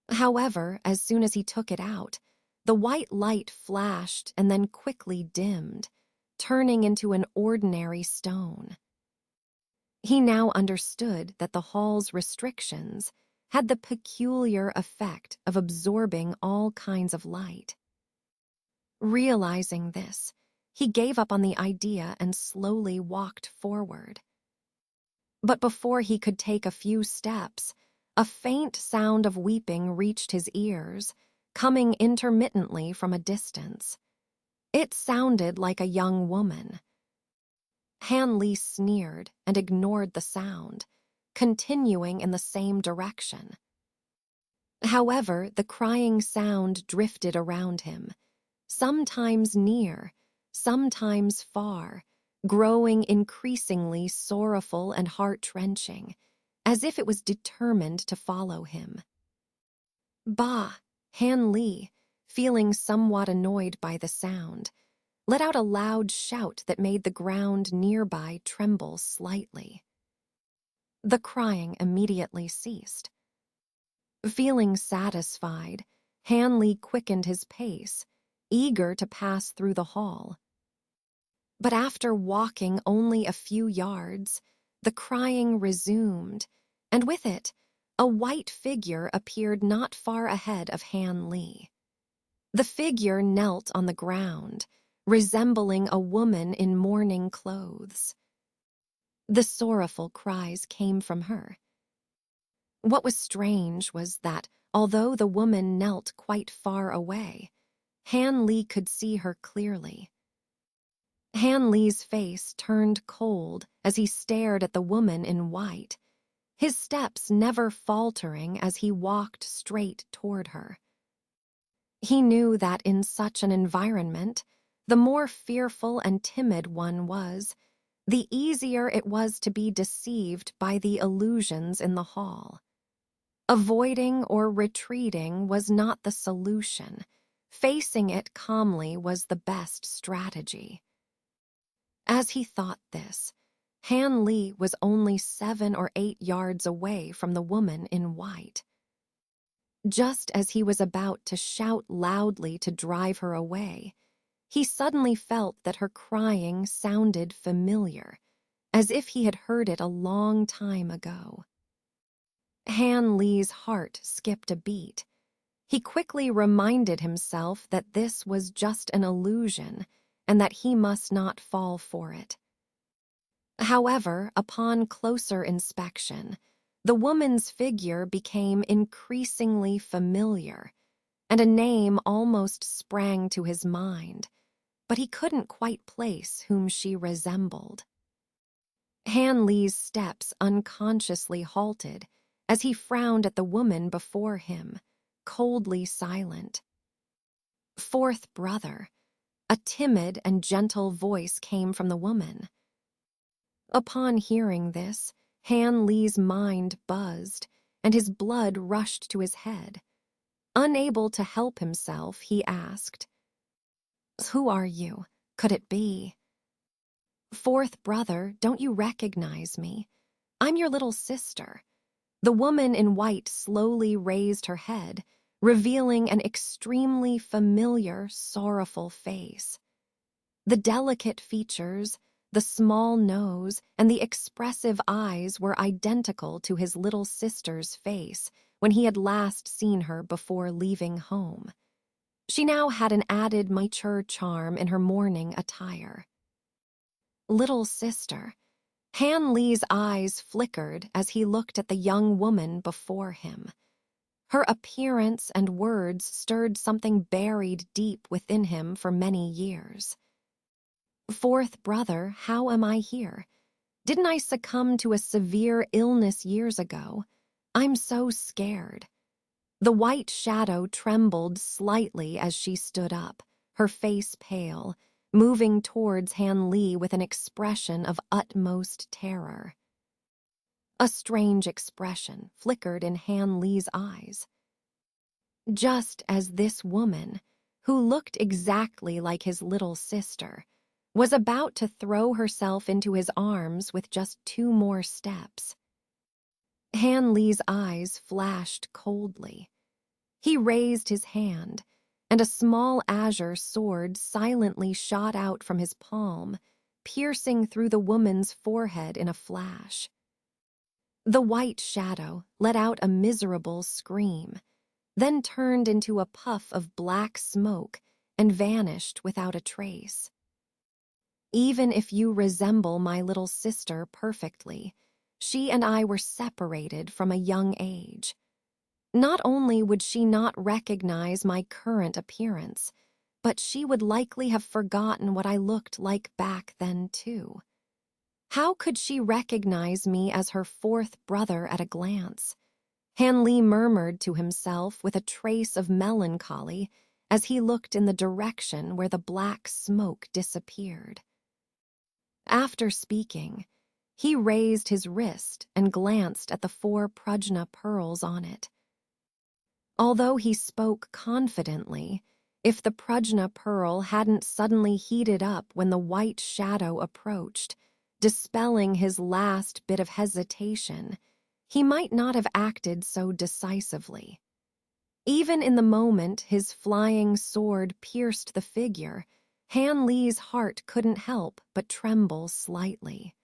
However, as soon as he took it out, the white light flashed and then quickly dimmed, turning into an ordinary stone. He now understood that the hall's restrictions had the peculiar effect of absorbing all kinds of light. Realizing this, he gave up on the idea and slowly walked forward. But before he could take a few steps, a faint sound of weeping reached his ears, coming intermittently from a distance. It sounded like a young woman. Han Li sneered and ignored the sound, continuing in the same direction. However, the crying sound drifted around him, sometimes near, sometimes far, growing increasingly sorrowful and heart-wrenching, as if it was determined to follow him. Bah! Han Li, feeling somewhat annoyed by the sound, let out a loud shout that made the ground nearby tremble slightly. The crying immediately ceased. Feeling satisfied, Han Li quickened his pace, eager to pass through the hall. But after walking only a few yards, the crying resumed, and with it, a white figure appeared not far ahead of Han Li. The figure knelt on the ground, resembling a woman in mourning clothes. The sorrowful cries came from her. What was strange was that, although the woman knelt quite far away, Han Li could see her clearly. Han Li's face turned cold as he stared at the woman in white, his steps never faltering as he walked straight toward her. He knew that in such an environment, the more fearful and timid one was, the easier it was to be deceived by the illusions in the hall. Avoiding or retreating was not the solution. Facing it calmly was the best strategy. As he thought this, Han Li was only 7 or 8 yards away from the woman in white. Just as he was about to shout loudly to drive her away, he suddenly felt that her crying sounded familiar, as if he had heard it a long time ago. Han Li's heart skipped a beat. He quickly reminded himself that this was just an illusion and that he must not fall for it. However, upon closer inspection, the woman's figure became increasingly familiar, and a name almost sprang to his mind, but he couldn't quite place whom she resembled. Han Li's steps unconsciously halted as he frowned at the woman before him, coldly silent. Fourth brother, a timid and gentle voice came from the woman. Upon hearing this, Han Li's mind buzzed, and his blood rushed to his head. Unable to help himself, he asked, "Who are you? Could it be?" "Fourth brother, don't you recognize me? I'm your little sister." The woman in white slowly raised her head, revealing an extremely familiar, sorrowful face. The delicate features, the small nose, and the expressive eyes were identical to his little sister's face when he had last seen her before leaving home. She now had an added mature charm in her mourning attire. Little sister. Han Li's eyes flickered as he looked at the young woman before him. Her appearance and words stirred something buried deep within him for many years. "Fourth brother, how am I here? Didn't I succumb to a severe illness years ago? I'm so scared." The white shadow trembled slightly as she stood up, her face pale, moving towards Han Li with an expression of utmost terror. A strange expression flickered in Han Li's eyes. Just as this woman, who looked exactly like his little sister, was about to throw herself into his arms with just 2 more steps. Han Li's eyes flashed coldly. He raised his hand, and a small azure sword silently shot out from his palm, piercing through the woman's forehead in a flash. The white shadow let out a miserable scream, then turned into a puff of black smoke and vanished without a trace. Even if you resemble my little sister perfectly, she and I were separated from a young age. Not only would she not recognize my current appearance, but she would likely have forgotten what I looked like back then, too. How could she recognize me as her 4th brother at a glance? Han Li murmured to himself with a trace of melancholy as he looked in the direction where the black smoke disappeared. After speaking, he raised his wrist and glanced at the 4 prajna pearls on it. Although he spoke confidently, if the prajna pearl hadn't suddenly heated up when the white shadow approached, dispelling his last bit of hesitation, he might not have acted so decisively. Even in the moment his flying sword pierced the figure, Han Li's heart couldn't help but tremble slightly.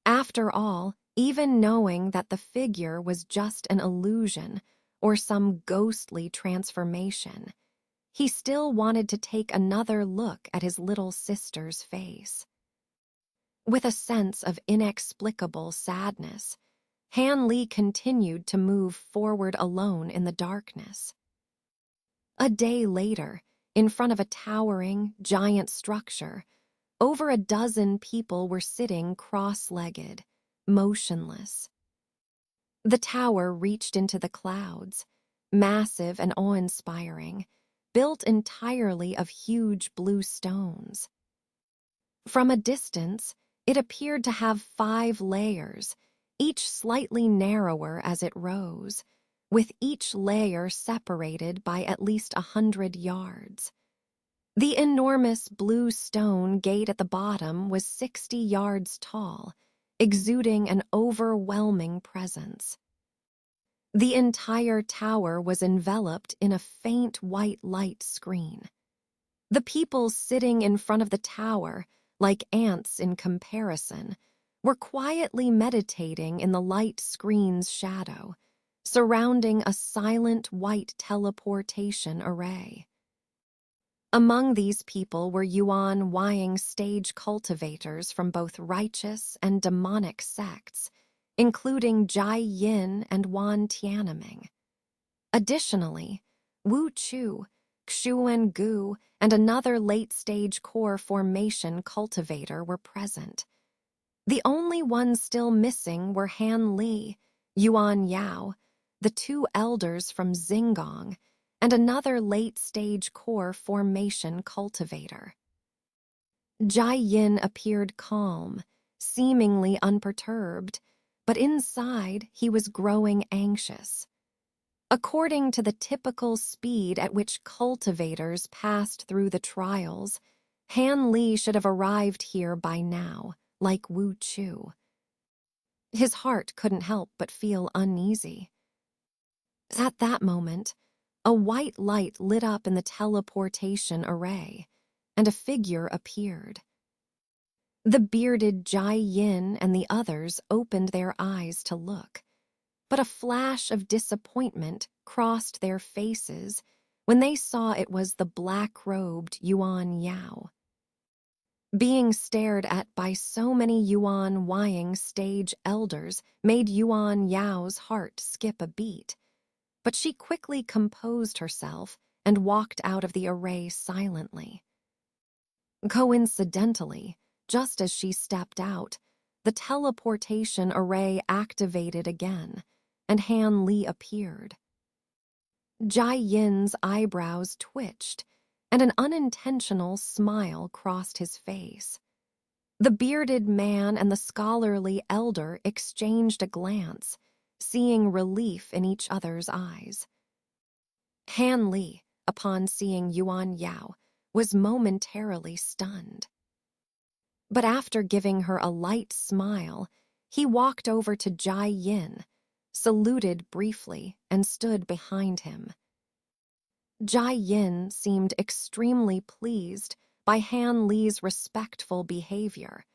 After all, even knowing that the figure was just an illusion or some ghostly transformation, he still wanted to take another look at his little sister's face. With a sense of inexplicable sadness, Han Li continued to move forward alone in the darkness. A day later, in front of a towering, giant structure, over a dozen people were sitting cross-legged, motionless. The tower reached into the clouds, massive and awe-inspiring, built entirely of huge blue stones. From a distance, it appeared to have 5 layers, each slightly narrower as it rose, with each layer separated by at least 100 yards. The enormous blue stone gate at the bottom was 60 yards tall, exuding an overwhelming presence. The entire tower was enveloped in a faint white light screen. The people sitting in front of the tower, like ants in comparison, were quietly meditating in the light screen's shadow, surrounding a silent white teleportation array. Among these people were Yuan-Wying stage cultivators from both righteous and demonic sects, including Jai Yin and Wan Tianming. Additionally, Wu Chu, Xuan Gu, and another late-stage core formation cultivator were present. The only ones still missing were Han Li, Yuan Yao, the 2 elders from Xingong, and another late-stage core formation cultivator. Jai Yin appeared calm, seemingly unperturbed, but inside he was growing anxious. According to the typical speed at which cultivators passed through the trials, Han Li should have arrived here by now, like Wu Chu. His heart couldn't help but feel uneasy. At that moment, a white light lit up in the teleportation array, and a figure appeared. The bearded Jai Yin and the others opened their eyes to look, but a flash of disappointment crossed their faces when they saw it was the black-robed Yuan Yao. Being stared at by so many Yuan-Wying stage elders made Yuan Yao's heart skip a beat, but she quickly composed herself and walked out of the array silently. Coincidentally, just as she stepped out, the teleportation array activated again, and Han Li appeared. Jai Yin's eyebrows twitched, and an unintentional smile crossed his face. The bearded man and the scholarly elder exchanged a glance, seeing relief in each other's eyes. Han Li, upon seeing Yuan Yao, was momentarily stunned. But after giving her a light smile, he walked over to Jai Yin, saluted briefly, and stood behind him. Jai Yin seemed extremely pleased by Han Li's respectful behavior,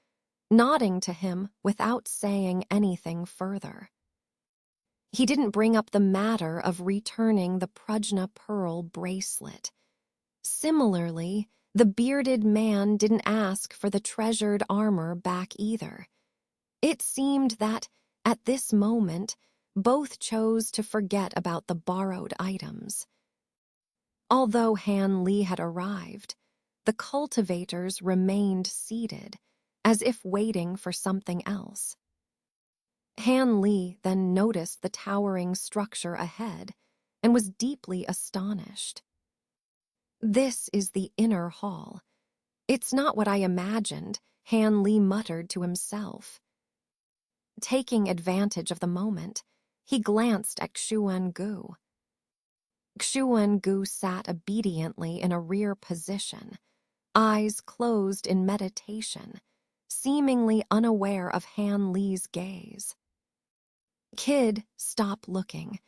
nodding to him without saying anything further. He didn't bring up the matter of returning the Prajna pearl bracelet. Similarly, the bearded man didn't ask for the treasured armor back either. It seemed that, at this moment, both chose to forget about the borrowed items. Although Han Li had arrived, the cultivators remained seated, as if waiting for something else. Han Li then noticed the towering structure ahead and was deeply astonished. This is the inner hall. It's not what I imagined, Han Li muttered to himself. Taking advantage of the moment, he glanced at Xuan Gu. Xuan Gu sat obediently in a rear position, eyes closed in meditation, seemingly unaware of Han Li's gaze. Kid, stop looking.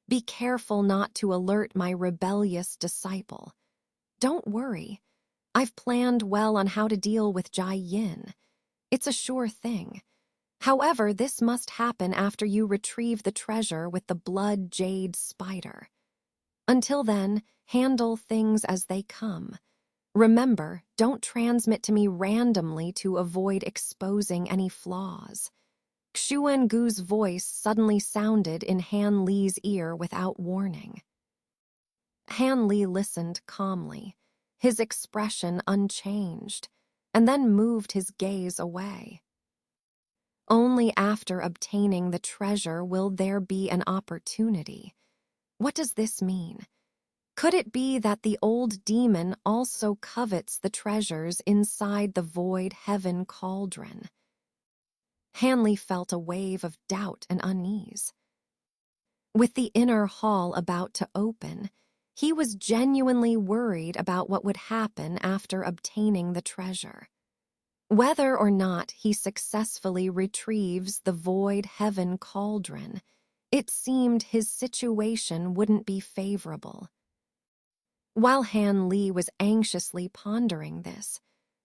Be careful not to alert my rebellious disciple. Don't worry. I've planned well on how to deal with Jai Yin. It's a sure thing. However, this must happen after you retrieve the treasure with the blood jade spider. Until then, handle things as they come. Remember, don't transmit to me randomly to avoid exposing any flaws. Xuan Gu's voice suddenly sounded in Han Li's ear without warning. Han Li listened calmly, his expression unchanged, and then moved his gaze away. Only after obtaining the treasure will there be an opportunity. What does this mean? Could it be that the old demon also covets the treasures inside the void heaven cauldron? Hanley felt a wave of doubt and unease. With the inner hall about to open, he was genuinely worried about what would happen after obtaining the treasure. Whether or not he successfully retrieves the void heaven cauldron, it seemed his situation wouldn't be favorable. While Han Li was anxiously pondering this,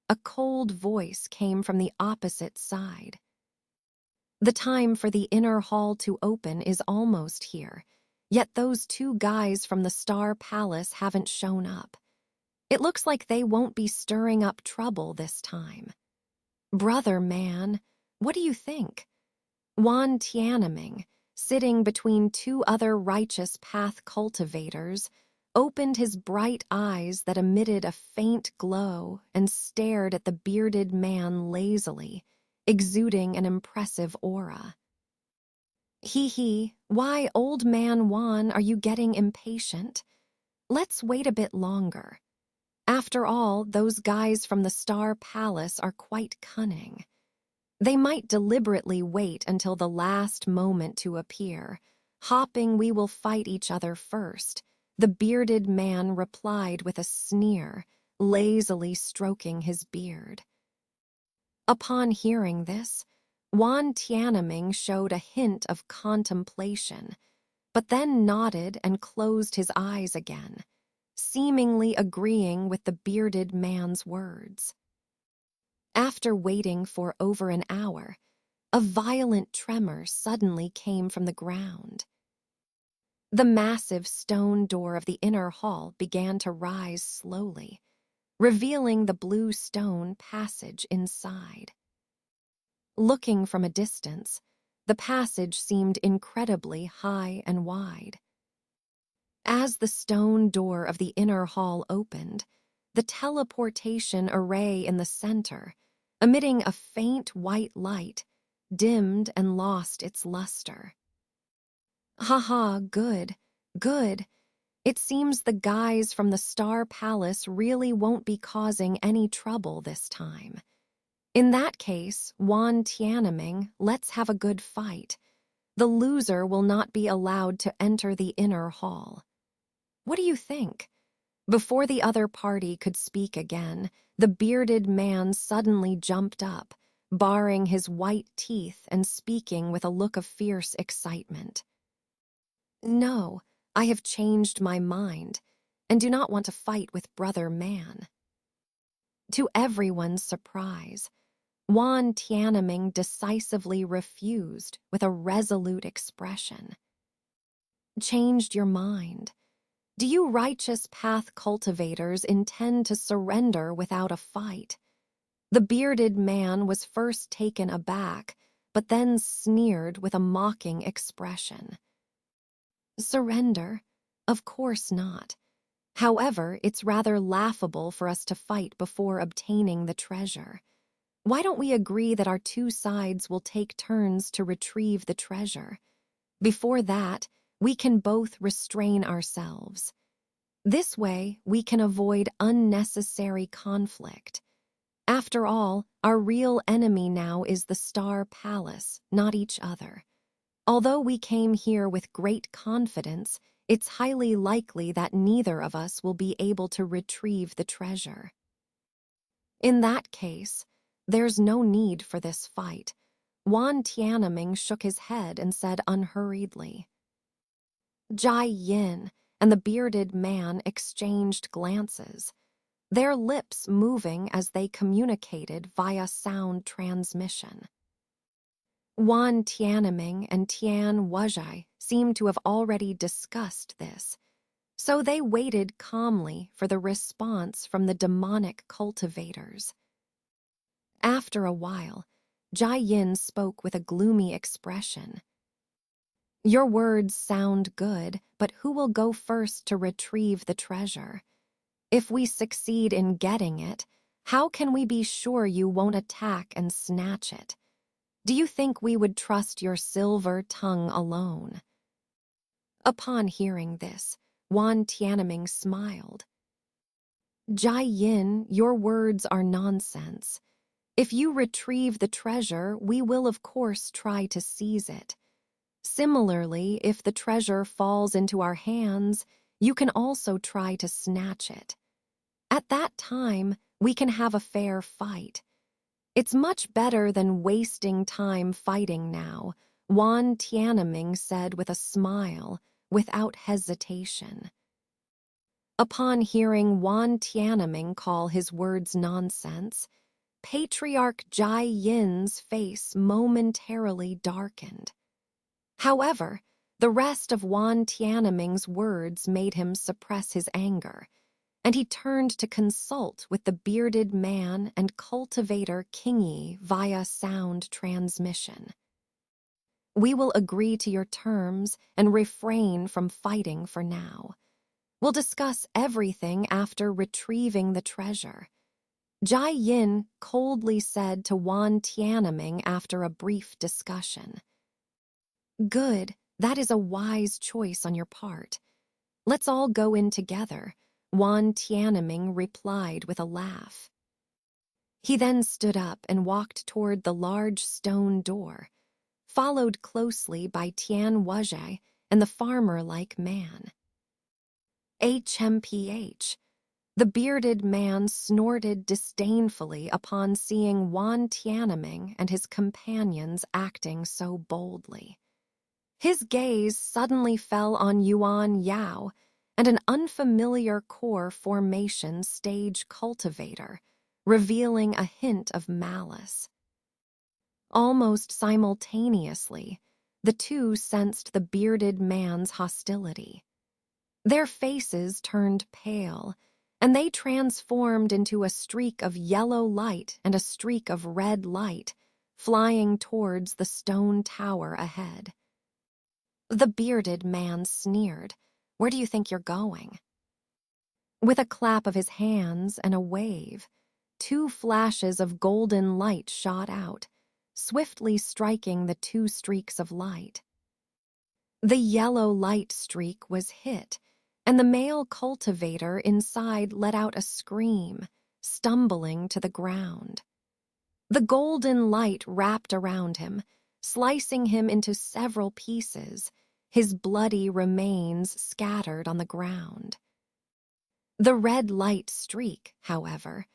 a cold voice came from the opposite side. The time for the inner hall to open is almost here, yet those two guys from the Star Palace haven't shown up. It looks like they won't be stirring up trouble this time. Brother man, what do you think? Wan Tianming, sitting between two other righteous path cultivators, opened his bright eyes that emitted a faint glow and stared at the bearded man lazily, exuding an impressive aura. Hee, why, old man Wan, are you getting impatient? Let's wait a bit longer. After all, those guys from the Star Palace are quite cunning. They might deliberately wait until the last moment to appear, hoping we will fight each other first. The bearded man replied with a sneer, lazily stroking his beard. Upon hearing this, Wan Tianming showed a hint of contemplation, but then nodded and closed his eyes again, seemingly agreeing with the bearded man's words. After waiting for over an hour, a violent tremor suddenly came from the ground. The massive stone door of the inner hall began to rise slowly, revealing the blue stone passage inside. Looking from a distance, the passage seemed incredibly high and wide. As the stone door of the inner hall opened, the teleportation array in the center, emitting a faint white light, dimmed and lost its luster. Haha, good. It seems the guys from the Star Palace really won't be causing any trouble this time. In that case, Wan Tianming, let's have a good fight. The loser will not be allowed to enter the inner hall. What do you think? Before the other party could speak again, the bearded man suddenly jumped up, baring his white teeth and speaking with a look of fierce excitement. No, I have changed my mind, and do not want to fight with Brother Man. To everyone's surprise, Wan Tianming decisively refused with a resolute expression. Changed your mind? Do you righteous path cultivators intend to surrender without a fight? The bearded man was first taken aback, but then sneered with a mocking expression. Surrender? Of course not. However, it's rather laughable for us to fight before obtaining the treasure. Why don't we agree that our two sides will take turns to retrieve the treasure? Before that, we can both restrain ourselves. This way, we can avoid unnecessary conflict. After all, our real enemy now is the Star Palace, not each other. Although we came here with great confidence, it's highly likely that neither of us will be able to retrieve the treasure. In that case, there's no need for this fight. Wan Tianming shook his head and said unhurriedly. Jai Yin and the bearded man exchanged glances, their lips moving as they communicated via sound transmission. Wan Tianming and Tian Wuzhai seemed to have already discussed this, so they waited calmly for the response from the demonic cultivators. After a while, Jai Yin spoke with a gloomy expression. Your words sound good, but who will go first to retrieve the treasure? If we succeed in getting it, how can we be sure you won't attack and snatch it? Do you think we would trust your silver tongue alone? Upon hearing this, Wan Tianming smiled. Jai Yin, your words are nonsense. If you retrieve the treasure, we will of course try to seize it. Similarly, if the treasure falls into our hands, you can also try to snatch it. At that time, we can have a fair fight. It's much better than wasting time fighting now, Wan Tianming said with a smile, without hesitation. Upon hearing Wan Tianming call his words nonsense, Patriarch Jai Yin's face momentarily darkened. However, the rest of Wan Tianming's words made him suppress his anger, and he turned to consult with the bearded man and cultivator Qingyi via sound transmission. We will agree to your terms and refrain from fighting for now. We'll discuss everything after retrieving the treasure. Jai Yin coldly said to Wan Tianming after a brief discussion. Good, that is a wise choice on your part. Let's all go in together, Wan Tianming replied with a laugh. He then stood up and walked toward the large stone door, followed closely by Tian Wuzhai and the farmer-like man. HMPH. The bearded man snorted disdainfully upon seeing Wan Tianming and his companions acting so boldly. His gaze suddenly fell on Yuan Yao and an unfamiliar core formation stage cultivator, revealing a hint of malice. Almost simultaneously, the two sensed the bearded man's hostility. Their faces turned pale, and they transformed into a streak of yellow light and a streak of red light, flying towards the stone tower ahead. The bearded man sneered. Where do you think you're going? With a clap of his hands and a wave, two flashes of golden light shot out, swiftly striking the two streaks of light. The yellow light streak was hit, and the male cultivator inside let out a scream, stumbling to the ground. The golden light wrapped around him, slicing him into several pieces, his bloody remains scattered on the ground. The red light streak, however,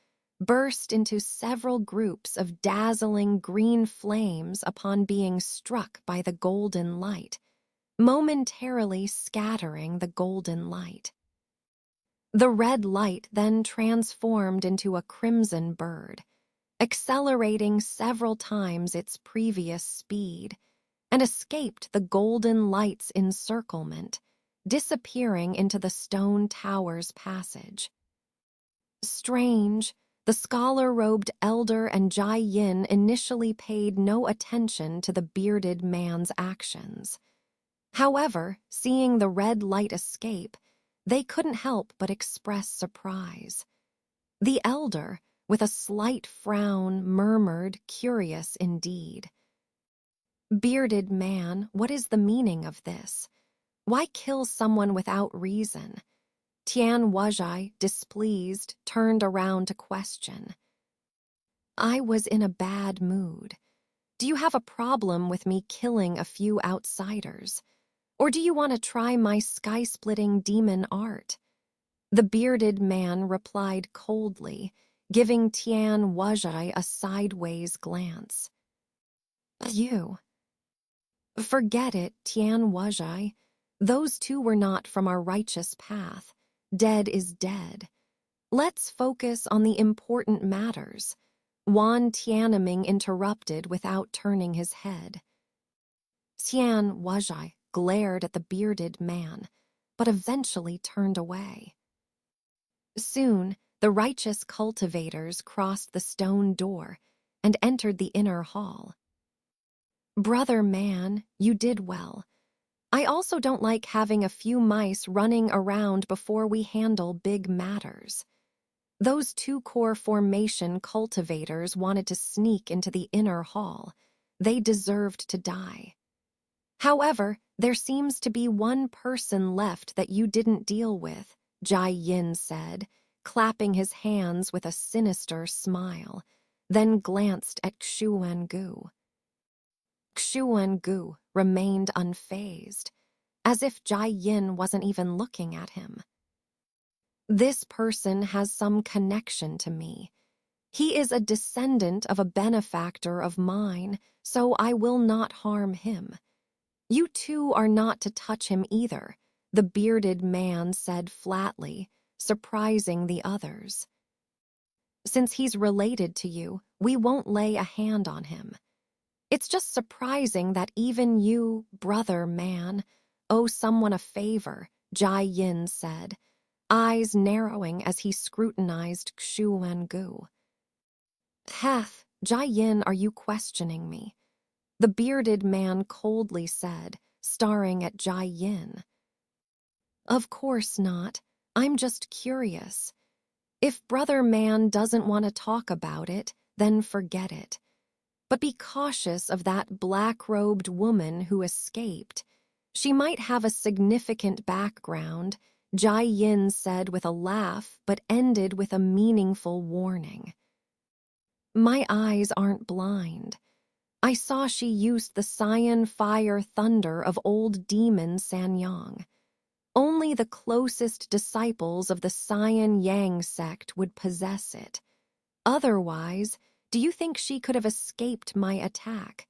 burst into several groups of dazzling green flames upon being struck by the golden light, momentarily scattering the golden light. The red light then transformed into a crimson bird, accelerating several times its previous speed, and escaped the golden light's encirclement, disappearing into the stone tower's passage. Strange, the scholar-robed elder and Jai Yin initially paid no attention to the bearded man's actions. However, seeing the red light escape, they couldn't help but express surprise. The elder, with a slight frown, murmured, curious indeed. "Bearded man, what is the meaning of this? Why kill someone without reason?" Tian Wuzhai, displeased, turned around to question. "I was in a bad mood. Do you have a problem with me killing a few outsiders? Or do you want to try my sky-splitting demon art?" The bearded man replied coldly, giving Tian Wuzhai a sideways glance. "You." "Forget it, Tian Wuzhai. Those two were not from our righteous path. Dead is dead. Let's focus on the important matters," Wan Tianming interrupted without turning his head. Tian Wuzhai glared at the bearded man, but eventually turned away. Soon, the righteous cultivators crossed the stone door and entered the inner hall. "Brother man, you did well. I also don't like having a few mice running around before we handle big matters." Those two-core formation cultivators wanted to sneak into the inner hall. They deserved to die. "However, there seems to be one person left that you didn't deal with," Jai Yin said, clapping his hands with a sinister smile, then glanced at Xuangu. Xuangu remained unfazed, as if Jai Yin wasn't even looking at him. "This person has some connection to me. He is a descendant of a benefactor of mine, so I will not harm him. You two are not to touch him either," the bearded man said flatly, surprising the others. "Since he's related to you, we won't lay a hand on him. It's just surprising that even you, brother man, owe someone a favor," Jai Yin said, eyes narrowing as he scrutinized Xuangu. "Heth, Jai Yin, are you questioning me?" the bearded man coldly said, staring at Jai Yin. "Of course not. I'm just curious. If brother man doesn't want to talk about it, then forget it. But be cautious of that black-robed woman who escaped. She might have a significant background," Jai Yin said with a laugh, but ended with a meaningful warning. "My eyes aren't blind. I saw she used the cyan fire thunder of old demon Sanyang. Only the closest disciples of the Cyan Yang sect would possess it. Otherwise, do you think she could have escaped my attack?"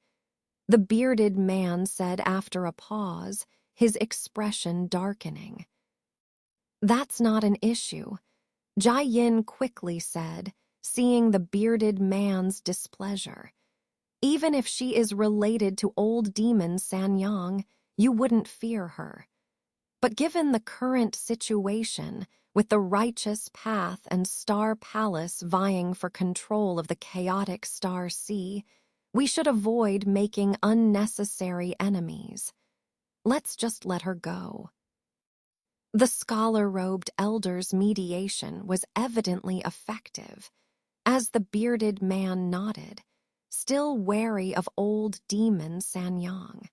the bearded man said after a pause, his expression darkening. "That's not an issue," Jai Yin quickly said, seeing the bearded man's displeasure. "Even if she is related to old demon Sanyang, you wouldn't fear her. But given the current situation, with the righteous path and Star Palace vying for control of the chaotic Star Sea, we should avoid making unnecessary enemies. Let's just let her go." The scholar-robed elder's mediation was evidently effective, as the bearded man nodded, still wary of old demon Sanyang.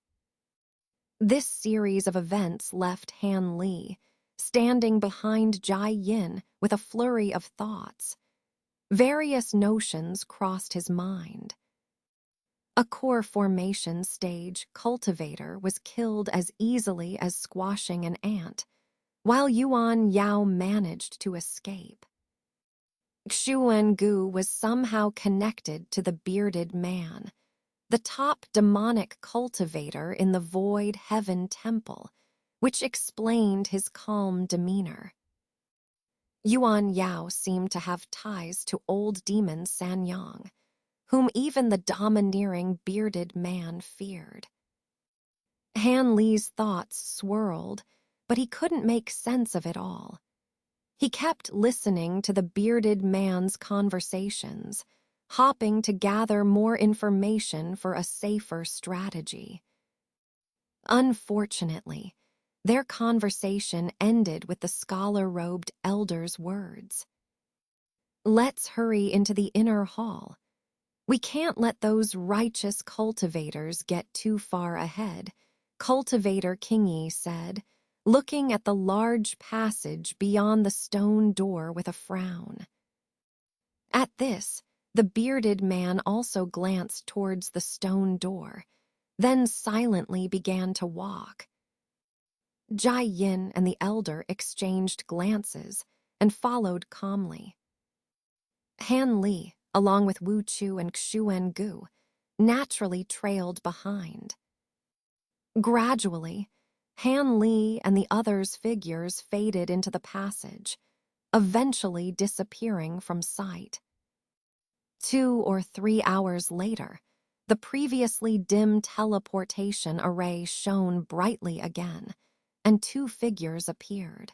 This series of events left Han Li, standing behind Jai Yin with a flurry of thoughts. Various notions crossed his mind. A core formation stage cultivator was killed as easily as squashing an ant, while Yuan Yao managed to escape. Xuan was somehow connected to the bearded man, the top demonic cultivator in the Void Heaven Temple, which explained his calm demeanor. Yuan Yao seemed to have ties to old demon Sanyang, whom even the domineering bearded man feared. Han Li's thoughts swirled, but he couldn't make sense of it all. He kept listening to the bearded man's conversations, hopping to gather more information for a safer strategy. Unfortunately, their conversation ended with the scholar-robed elder's words. "Let's hurry into the inner hall. We can't let those righteous cultivators get too far ahead," Cultivator Kingy said, looking at the large passage beyond the stone door with a frown. At this, the bearded man also glanced towards the stone door, then silently began to walk. Jai Yin and the elder exchanged glances and followed calmly. Han Li, along with Wu Chu and Xuan Gu, naturally trailed behind. Gradually, Han Li and the others' figures faded into the passage, eventually disappearing from sight. 2 or 3 hours later, the previously dim teleportation array shone brightly again, and 2 figures appeared.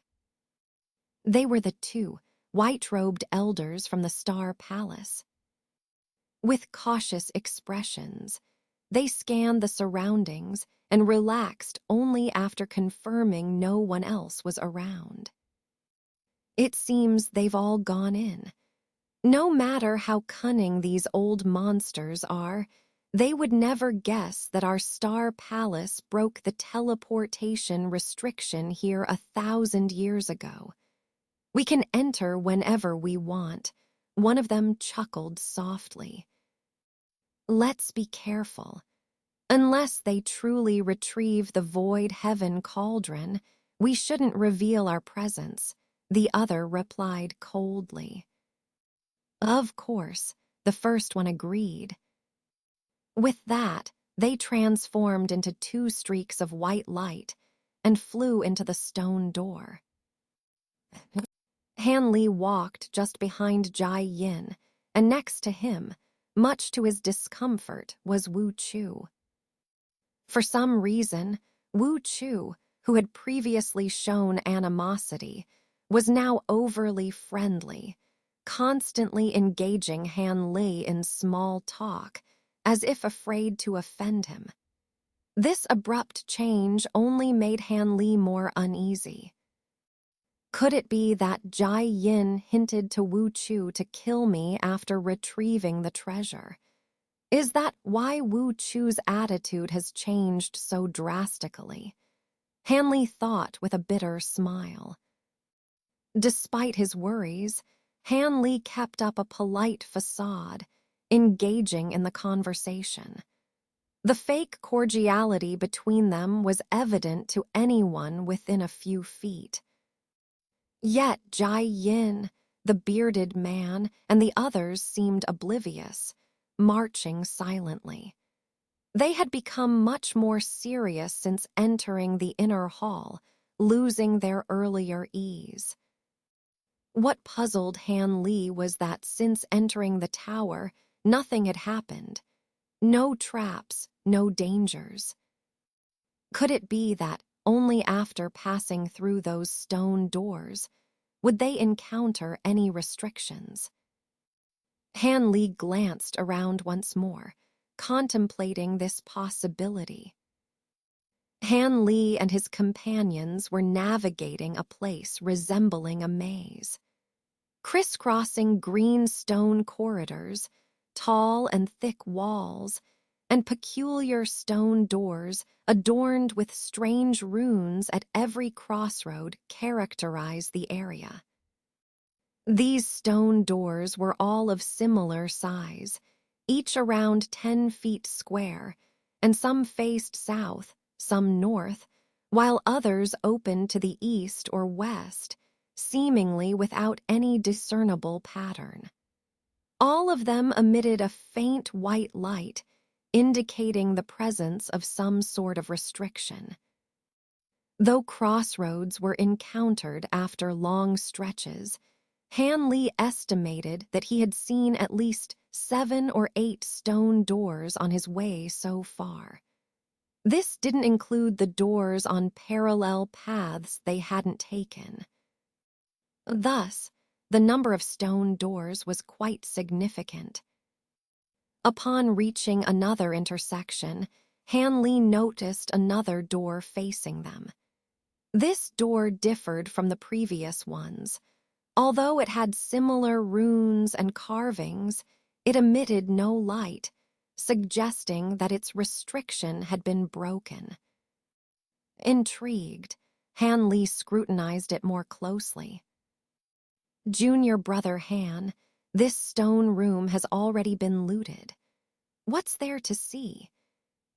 They were the 2 white-robed elders from the Star Palace. With cautious expressions, they scanned the surroundings and relaxed only after confirming no one else was around. "It seems they've all gone in. No matter how cunning these old monsters are, they would never guess that our Star Palace broke the teleportation restriction here 1,000 years ago. We can enter whenever we want," one of them chuckled softly. "Let's be careful. Unless they truly retrieve the Void Heaven cauldron, we shouldn't reveal our presence," the other replied coldly. Of course, the first one agreed. With that, they transformed into 2 streaks of white light and flew into the stone door. Han Li walked just behind Jai Yin, and next to him, much to his discomfort, was Wu Chu. For some reason, Wu Chu, who had previously shown animosity, was now overly friendly, constantly engaging Han Li in small talk, as if afraid to offend him. This abrupt change only made Han Li more uneasy. Could it be that Jai Yin hinted to Wu Chu to kill me after retrieving the treasure? Is that why Wu Chu's attitude has changed so drastically? Han Li thought with a bitter smile. Despite his worries, Han Li kept up a polite facade, engaging in the conversation. The fake cordiality between them was evident to anyone within a few feet. Yet Jai Yin, the bearded man, and the others seemed oblivious, marching silently. They had become much more serious since entering the inner hall, losing their earlier ease. What puzzled Han Li was that since entering the tower, nothing had happened. No traps, no dangers. Could it be that only after passing through those stone doors would they encounter any restrictions? Han Li glanced around once more, contemplating this possibility. Han Li and his companions were navigating a place resembling a maze. Crisscrossing green stone corridors, tall and thick walls, and peculiar stone doors adorned with strange runes at every crossroad characterize the area. These stone doors were all of similar size, each around 10 feet square, and some faced south, some north, while others opened to the east or west, seemingly without any discernible pattern. All of them emitted a faint white light, indicating the presence of some sort of restriction. Though crossroads were encountered after long stretches, Hanley estimated that he had seen at least 7 or 8 stone doors on his way so far. This didn't include the doors on parallel paths they hadn't taken. Thus, the number of stone doors was quite significant. Upon reaching another intersection, Hanley noticed another door facing them. This door differed from the previous ones. Although it had similar runes and carvings, it emitted no light, suggesting that its restriction had been broken. Intrigued, Hanley scrutinized it more closely. Junior brother Han, this stone room has already been looted. What's there to see?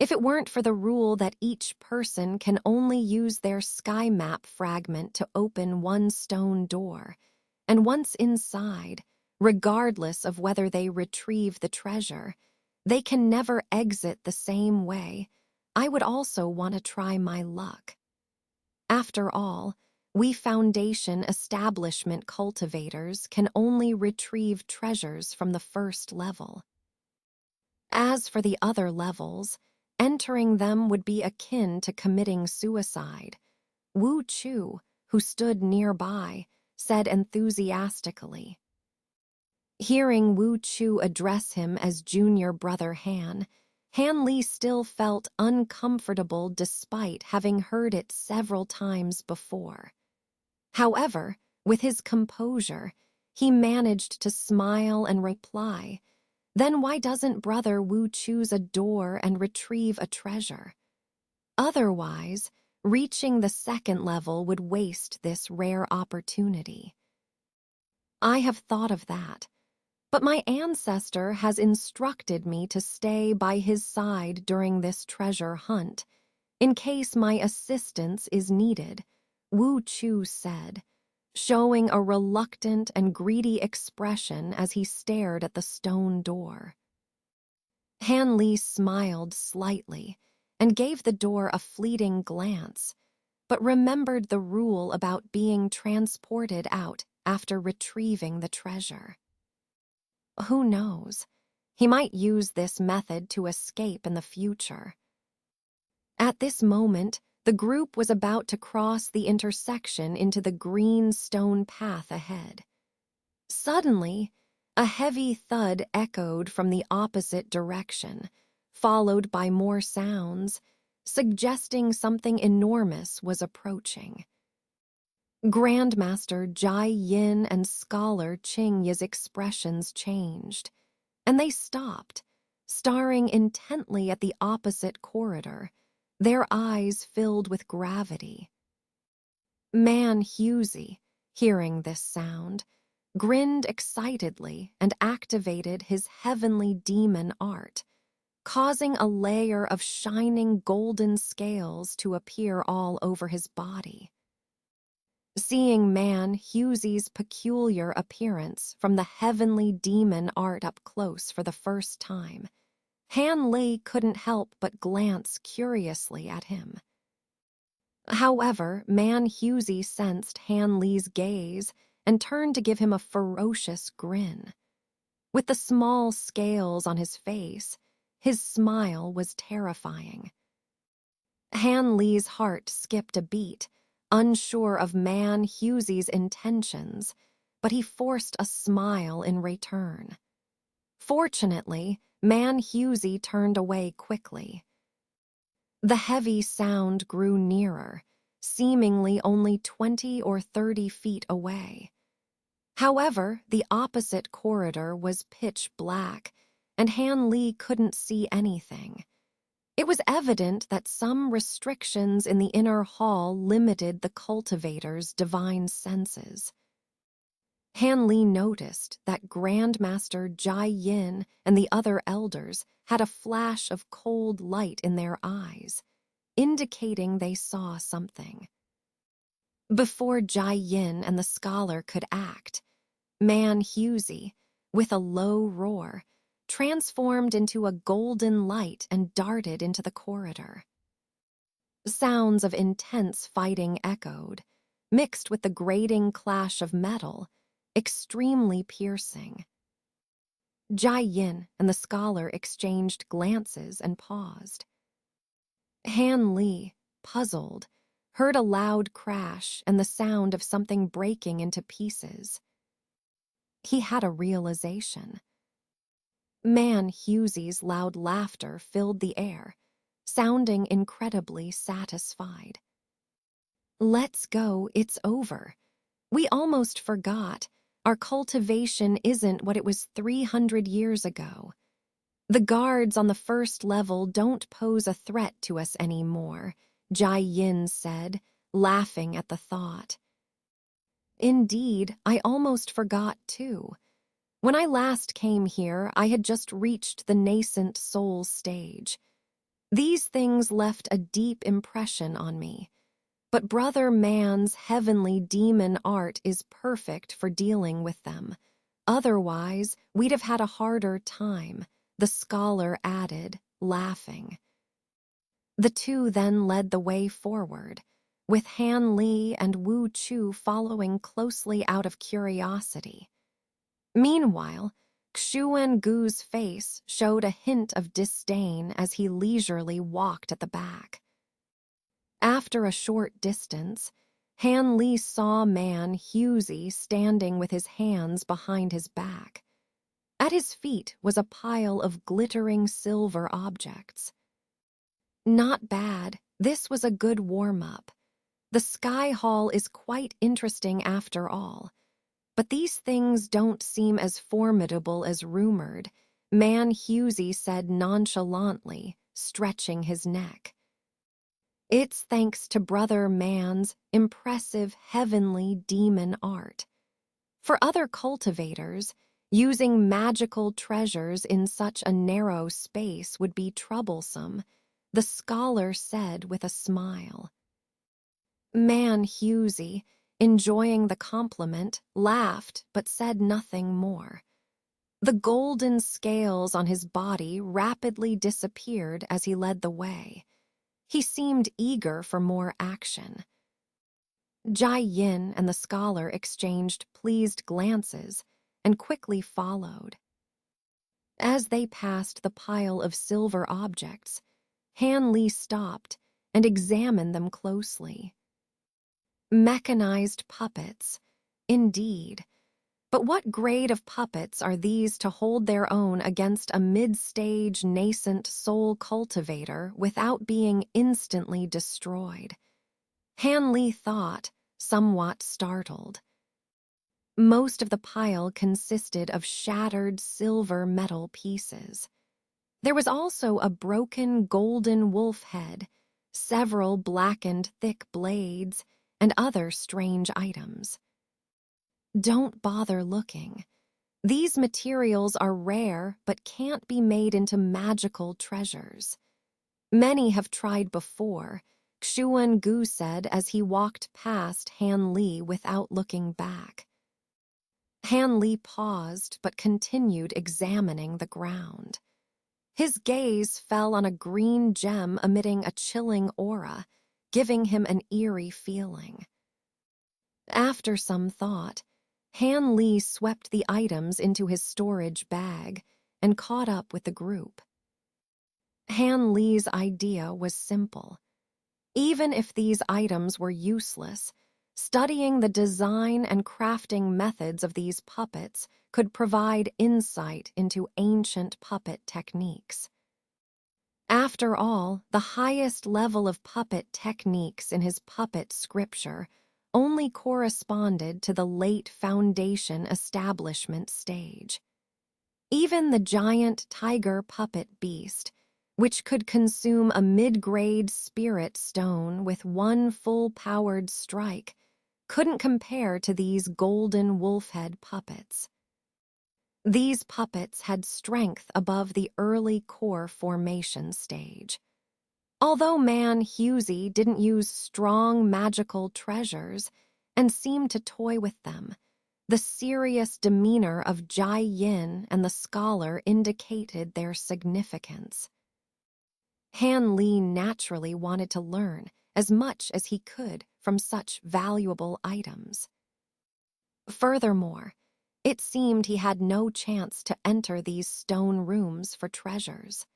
If it weren't for the rule that each person can only use their sky map fragment to open one stone door, and once inside, regardless of whether they retrieve the treasure, they can never exit the same way, I would also want to try my luck. After all, we Foundation establishment cultivators can only retrieve treasures from the first level. As for the other levels, entering them would be akin to committing suicide. Wu Chu, who stood nearby, said enthusiastically. Hearing Wu Chu address him as junior brother Han, Hanley still felt uncomfortable despite having heard it several times before. However, with his composure, he managed to smile and reply, "Then why doesn't brother Wu choose a door and retrieve a treasure? Otherwise, reaching the second level would waste this rare opportunity." "I have thought of that, but my ancestor has instructed me to stay by his side during this treasure hunt, in case my assistance is needed," Wu Chu said, showing a reluctant and greedy expression as he stared at the stone door. Hanley smiled slightly and gave the door a fleeting glance, but remembered the rule about being transported out after retrieving the treasure. Who knows? He might use this method to escape in the future. At this moment, the group was about to cross the intersection into the green stone path ahead. Suddenly, a heavy thud echoed from the opposite direction, followed by more sounds, suggesting something enormous was approaching. Grandmaster Jai Yin and Scholar Ching Yi's expressions changed, and they stopped, staring intently at the opposite corridor, their eyes filled with gravity. Man Husey, hearing this sound, grinned excitedly and activated his heavenly demon art, causing a layer of shining golden scales to appear all over his body. Seeing Man Husey's peculiar appearance from the heavenly demon art up close for the first time, Hanley couldn't help but glance curiously at him. However, Man Husey sensed Hanley's gaze and turned to give him a ferocious grin. With the small scales on his face, his smile was terrifying. Hanley's heart skipped a beat, unsure of Man Husey's intentions, but he forced a smile in return. Fortunately, Man Husey turned away quickly. The heavy sound grew nearer, seemingly only 20 or 30 feet away. However, the opposite corridor was pitch black, and Han Li couldn't see anything. It was evident that some restrictions in the inner hall limited the cultivator's divine senses. Han Li noticed that Grandmaster Jai Yin and the other elders had a flash of cold light in their eyes, indicating they saw something. Before Jai Yin and the scholar could act, Man Husey, with a low roar, transformed into a golden light and darted into the corridor. Sounds of intense fighting echoed, mixed with the grating clash of metal, extremely piercing. Jai Yin and the scholar exchanged glances and paused. Han Li, puzzled, heard a loud crash and the sound of something breaking into pieces. He had a realization. Man Husey's loud laughter filled the air, sounding incredibly satisfied. Let's go, it's over. We almost forgot. Our cultivation isn't what it was 300 years ago. The guards on the first level don't pose a threat to us anymore, Jai Yin said, laughing at the thought. Indeed, I almost forgot too. When I last came here, I had just reached the nascent soul stage. These things left a deep impression on me. But Brother Man's heavenly demon art is perfect for dealing with them. Otherwise, we'd have had a harder time, the scholar added, laughing. The two then led the way forward, with Han Li and Wu Chu following closely out of curiosity. Meanwhile, Xuan Gu's face showed a hint of disdain as he leisurely walked at the back. After a short distance, Han Li saw Man Husey standing with his hands behind his back. At his feet was a pile of glittering silver objects. Not bad, this was a good warm-up. The Sky Hall is quite interesting after all. But these things don't seem as formidable as rumored, Man Husey said nonchalantly, stretching his neck. It's thanks to Brother Man's impressive heavenly demon art. For other cultivators, using magical treasures in such a narrow space would be troublesome, the scholar said with a smile. Man Husey, enjoying the compliment, laughed but said nothing more. The golden scales on his body rapidly disappeared as he led the way. He seemed eager for more action. Jai Yin and the scholar exchanged pleased glances and quickly followed. As they passed the pile of silver objects, Han Li stopped and examined them closely. Mechanized puppets, indeed. But what grade of puppets are these to hold their own against a mid-stage nascent soul cultivator without being instantly destroyed? Han Li thought, somewhat startled. Most of the pile consisted of shattered silver metal pieces. There was also a broken golden wolf head, several blackened thick blades, and other strange items. Don't bother looking. These materials are rare but can't be made into magical treasures. Many have tried before, Xuan Gu said as he walked past Han Li without looking back. Han Li paused but continued examining the ground. His gaze fell on a green gem emitting a chilling aura, giving him an eerie feeling. After some thought, Han Li swept the items into his storage bag and caught up with the group. Han Li's idea was simple. Even if these items were useless, studying the design and crafting methods of these puppets could provide insight into ancient puppet techniques. After all, the highest level of puppet techniques in his puppet scripture only corresponded to the late Foundation establishment stage. Even the giant tiger puppet beast, which could consume a mid-grade spirit stone with one full-powered strike, couldn't compare to these golden wolf-head puppets. These puppets had strength above the early core formation stage. Although man Husey didn't use strong magical treasures and seemed to toy with them, the serious demeanor of Jai Yin and the scholar indicated their significance. Han Li naturally wanted to learn as much as he could from such valuable items. Furthermore, it seemed he had no chance to enter these stone rooms for treasures.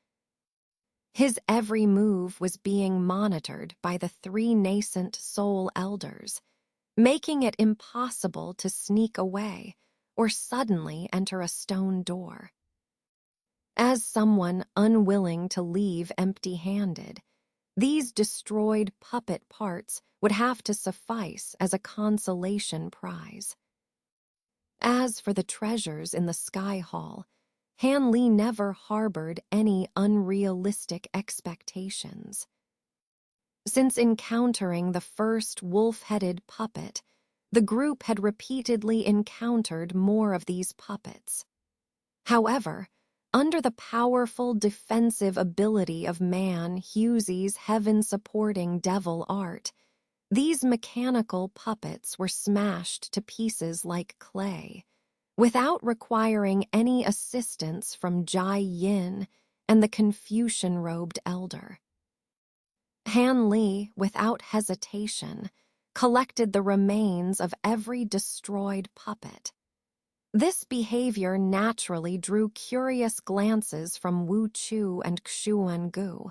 His every move was being monitored by the three nascent soul elders, making it impossible to sneak away or suddenly enter a stone door. As someone unwilling to leave empty-handed, these destroyed puppet parts would have to suffice as a consolation prize. As for the treasures in the Sky Hall, Han Li never harbored any unrealistic expectations. Since encountering the first wolf-headed puppet, the group had repeatedly encountered more of these puppets. However, under the powerful defensive ability of man Husey's heaven-supporting devil art, these mechanical puppets were smashed to pieces like clay, without requiring any assistance from Jai Yin and the Confucian-robed elder. Han Li, without hesitation, collected the remains of every destroyed puppet. This behavior naturally drew curious glances from Wu Chu and Xuan Gu,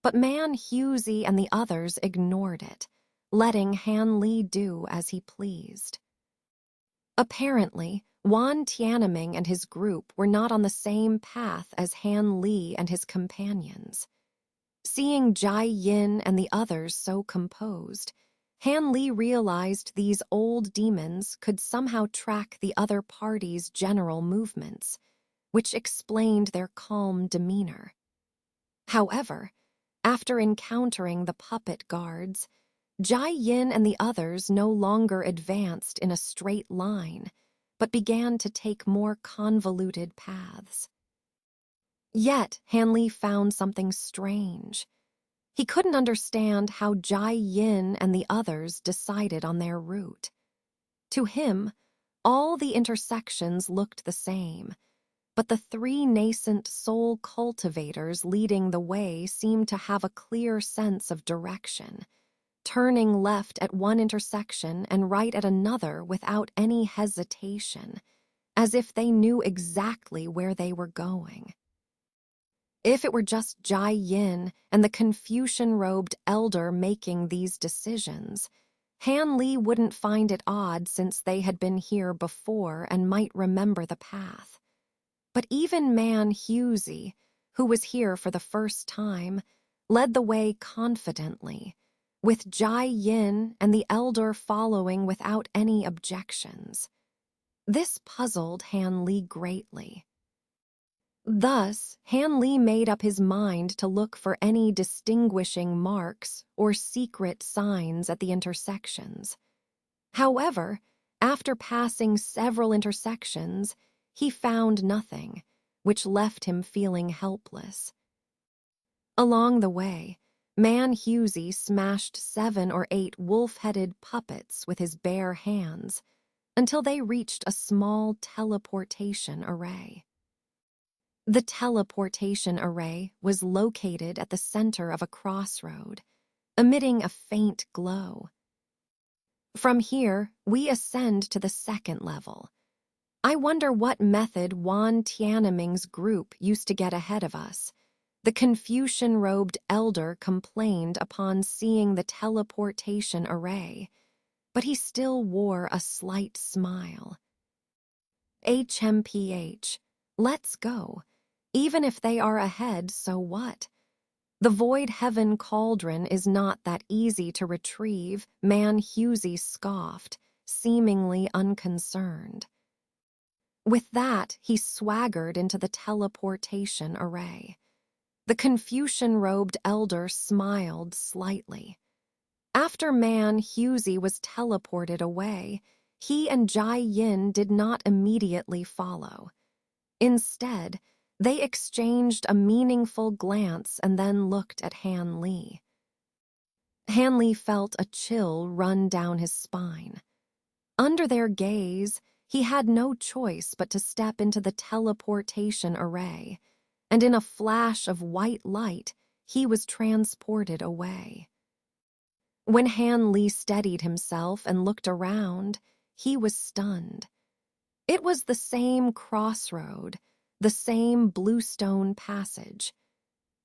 but man Husey and the others ignored it, letting Han Li do as he pleased. Apparently, Wan Tianming and his group were not on the same path as Han Li and his companions. Seeing Jai Yin and the others so composed, Han Li realized these old demons could somehow track the other party's general movements, which explained their calm demeanor. However, after encountering the puppet guards, Jai Yin and the others no longer advanced in a straight line, but began to take more convoluted paths. Yet, Han Li found something strange. He couldn't understand how Jai Yin and the others decided on their route. To him, all the intersections looked the same, but the three nascent soul cultivators leading the way seemed to have a clear sense of direction, turning left at one intersection and right at another without any hesitation, as if they knew exactly where they were going. If it were just Jai Yin and the Confucian-robed elder making these decisions, Han Li wouldn't find it odd since they had been here before and might remember the path. But even man Husey, who was here for the first time, led the way confidently, with Jai Yin and the elder following without any objections. This puzzled Han Li greatly. Thus, Han Li made up his mind to look for any distinguishing marks or secret signs at the intersections. However, after passing several intersections, he found nothing, which left him feeling helpless. Along the way, man Husey smashed 7 or 8 wolf-headed puppets with his bare hands until they reached a small teleportation array. The teleportation array was located at the center of a crossroad, emitting a faint glow. From here, we ascend to the second level. I wonder what method Wan Tianming's group used to get ahead of us. The Confucian-robed elder complained upon seeing the teleportation array, but he still wore a slight smile. HMPH, let's go. Even if they are ahead, so what? The Void Heaven Cauldron is not that easy to retrieve, man Husey scoffed, seemingly unconcerned. With that, he swaggered into the teleportation array. The Confucian-robed elder smiled slightly. After Man Husey was teleported away, he and Jai Yin did not immediately follow. Instead, they exchanged a meaningful glance and then looked at Han Li. Han Li felt a chill run down his spine. Under their gaze, he had no choice but to step into the teleportation array, and in a flash of white light, he was transported away. When Han Li steadied himself and looked around, he was stunned. It was the same crossroad, the same bluestone passage.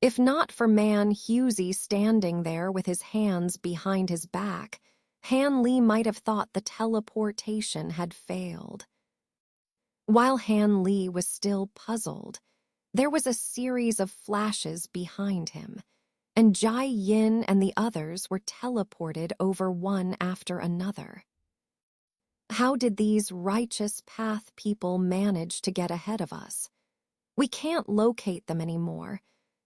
If not for Man Husey standing there with his hands behind his back, Han Li might have thought the teleportation had failed. While Han Li was still puzzled, there was a series of flashes behind him, and Jai Yin and the others were teleported over one after another. How did these righteous path people manage to get ahead of us? We can't locate them anymore.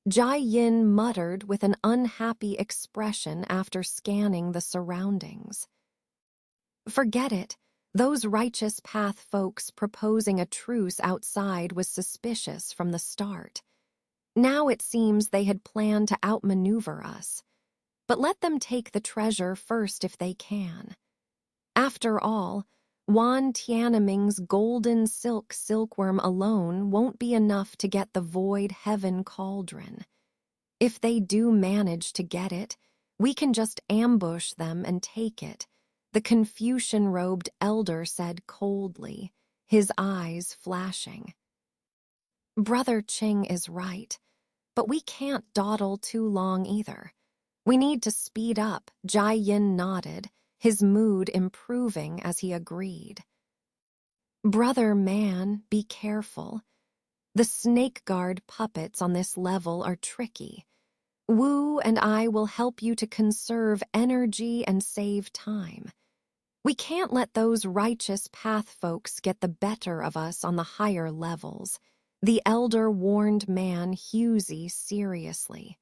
Jai Yin muttered with an unhappy expression after scanning the surroundings. Forget it. Those righteous path folks proposing a truce outside was suspicious from the start. Now it seems they had planned to outmaneuver us. But let them take the treasure first if they can. After all, Wan Tianming's golden silkworm alone won't be enough to get the void heaven cauldron. If they do manage to get it, we can just ambush them and take it, the Confucian-robed elder said coldly, his eyes flashing. Brother Qing is right, but we can't dawdle too long either. We need to speed up, Jai Yin nodded, his mood improving as he agreed. Brother Man, be careful. The snake guard puppets on this level are tricky. Wu and I will help you to conserve energy and save time. We can't let those righteous path folks get the better of us on the higher levels, the elder warned Man Husey seriously.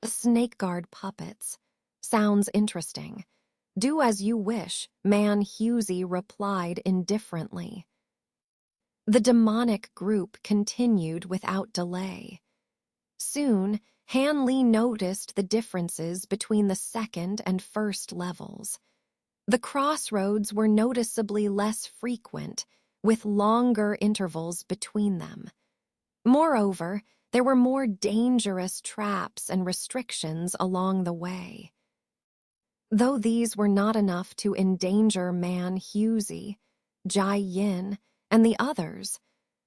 Snake guard puppets. Sounds interesting. Do as you wish, Man Husey replied indifferently. The demonic group continued without delay. Soon, Han Li noticed the differences between the second and first levels. The crossroads were noticeably less frequent, with longer intervals between them. Moreover, there were more dangerous traps and restrictions along the way. Though these were not enough to endanger Man Husey, Jai Yin, and the others,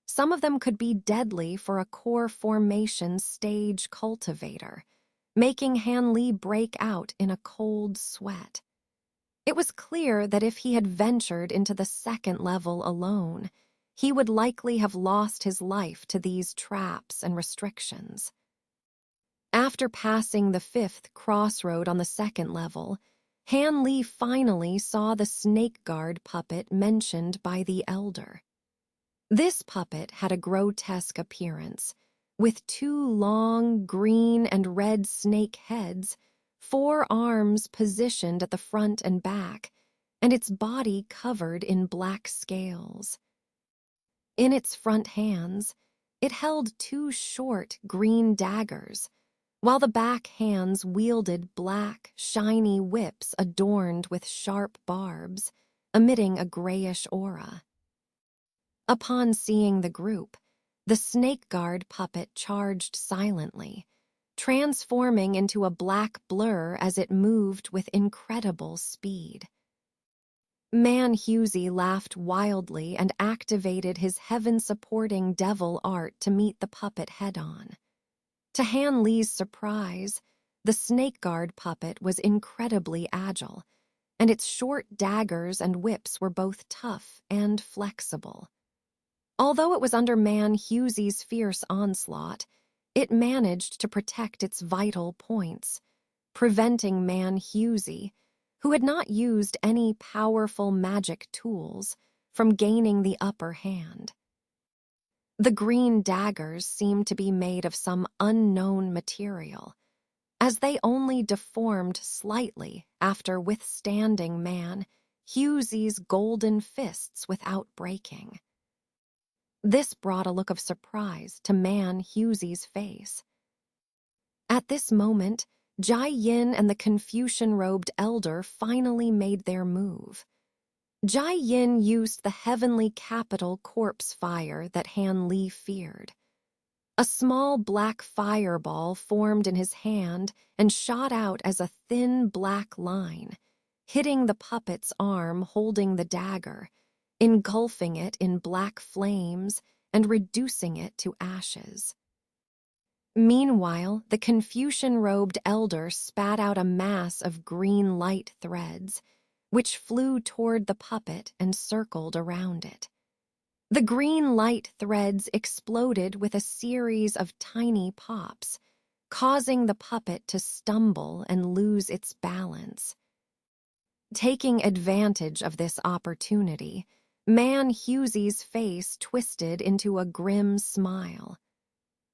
some of them could be deadly for a core formation stage cultivator, making Han Li break out in a cold sweat. It was clear that if he had ventured into the second level alone, he would likely have lost his life to these traps and restrictions. After passing the fifth crossroad on the second level, Han Li finally saw the snake guard puppet mentioned by the elder. This puppet had a grotesque appearance, with two long green and red snake heads, 4 arms positioned at the front and back, and its body covered in black scales. In its front hands, it held 2 short green daggers, while the back hands wielded black, shiny whips adorned with sharp barbs, emitting a grayish aura. Upon seeing the group, the snake guard puppet charged silently, transforming into a black blur as it moved with incredible speed. Man Husey laughed wildly and activated his heaven-supporting devil art to meet the puppet head-on. To Han Li's surprise, the snake guard puppet was incredibly agile, and its short daggers and whips were both tough and flexible. Although it was under Man Husey's fierce onslaught, it managed to protect its vital points, preventing Man Husey, who had not used any powerful magic tools, from gaining the upper hand. The green daggers seemed to be made of some unknown material, as they only deformed slightly after withstanding man Hughesy's golden fists without breaking. This brought a look of surprise to man Hughesy's face. At this moment, Jai Yin and the Confucian-robed elder finally made their move. Jai Yin used the heavenly capital corpse fire that Han Li feared. A small black fireball formed in his hand and shot out as a thin black line, hitting the puppet's arm holding the dagger, engulfing it in black flames and reducing it to ashes. Meanwhile, the Confucian-robed elder spat out a mass of green light threads, which flew toward the puppet and circled around it. The green light threads exploded with a series of tiny pops, causing the puppet to stumble and lose its balance. Taking advantage of this opportunity, man Hughesy's face twisted into a grim smile.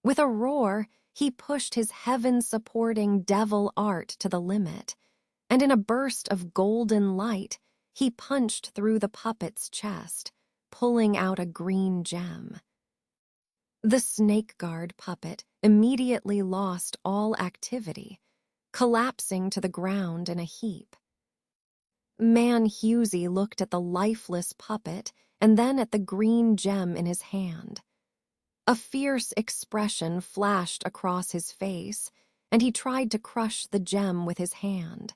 With a roar, he pushed his heaven-supporting devil art to the limit, and in a burst of golden light, he punched through the puppet's chest, pulling out a green gem. The snake guard puppet immediately lost all activity, collapsing to the ground in a heap. Man Hughes looked at the lifeless puppet and then at the green gem in his hand. A fierce expression flashed across his face, and he tried to crush the gem with his hand.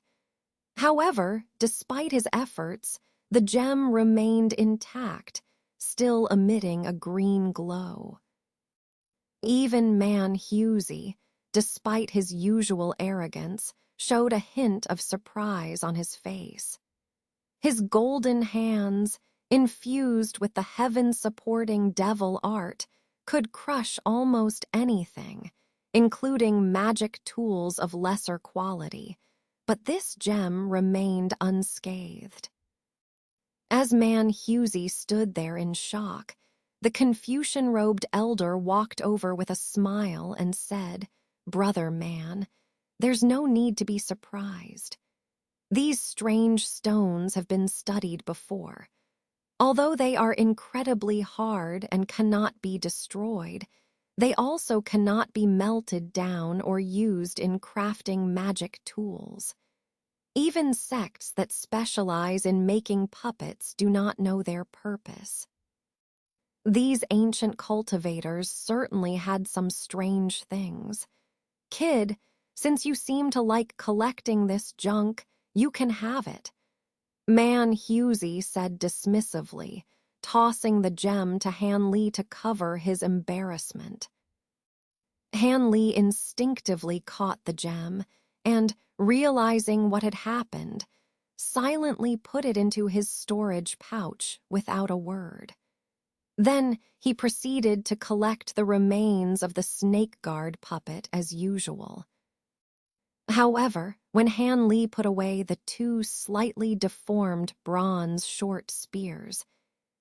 However, despite his efforts, the gem remained intact, still emitting a green glow. Even man Hughesy, despite his usual arrogance, showed a hint of surprise on his face. His golden hands, infused with the heaven-supporting devil art, could crush almost anything, including magic tools of lesser quality, but this gem remained unscathed. As man Hughesy stood there in shock, the Confucian-robed elder walked over with a smile and said, "Brother man, there's no need to be surprised. These strange stones have been studied before. Although they are incredibly hard and cannot be destroyed, they also cannot be melted down or used in crafting magic tools. Even sects that specialize in making puppets do not know their purpose. These ancient cultivators certainly had some strange things. Kid, since you seem to like collecting this junk, you can have it." Man Hughesy said dismissively, tossing the gem to Han Li to cover his embarrassment. Han Li instinctively caught the gem and, realizing what had happened, silently put it into his storage pouch without a word. Then he proceeded to collect the remains of the snake guard puppet as usual. However, when Han Li put away the two slightly deformed bronze short spears,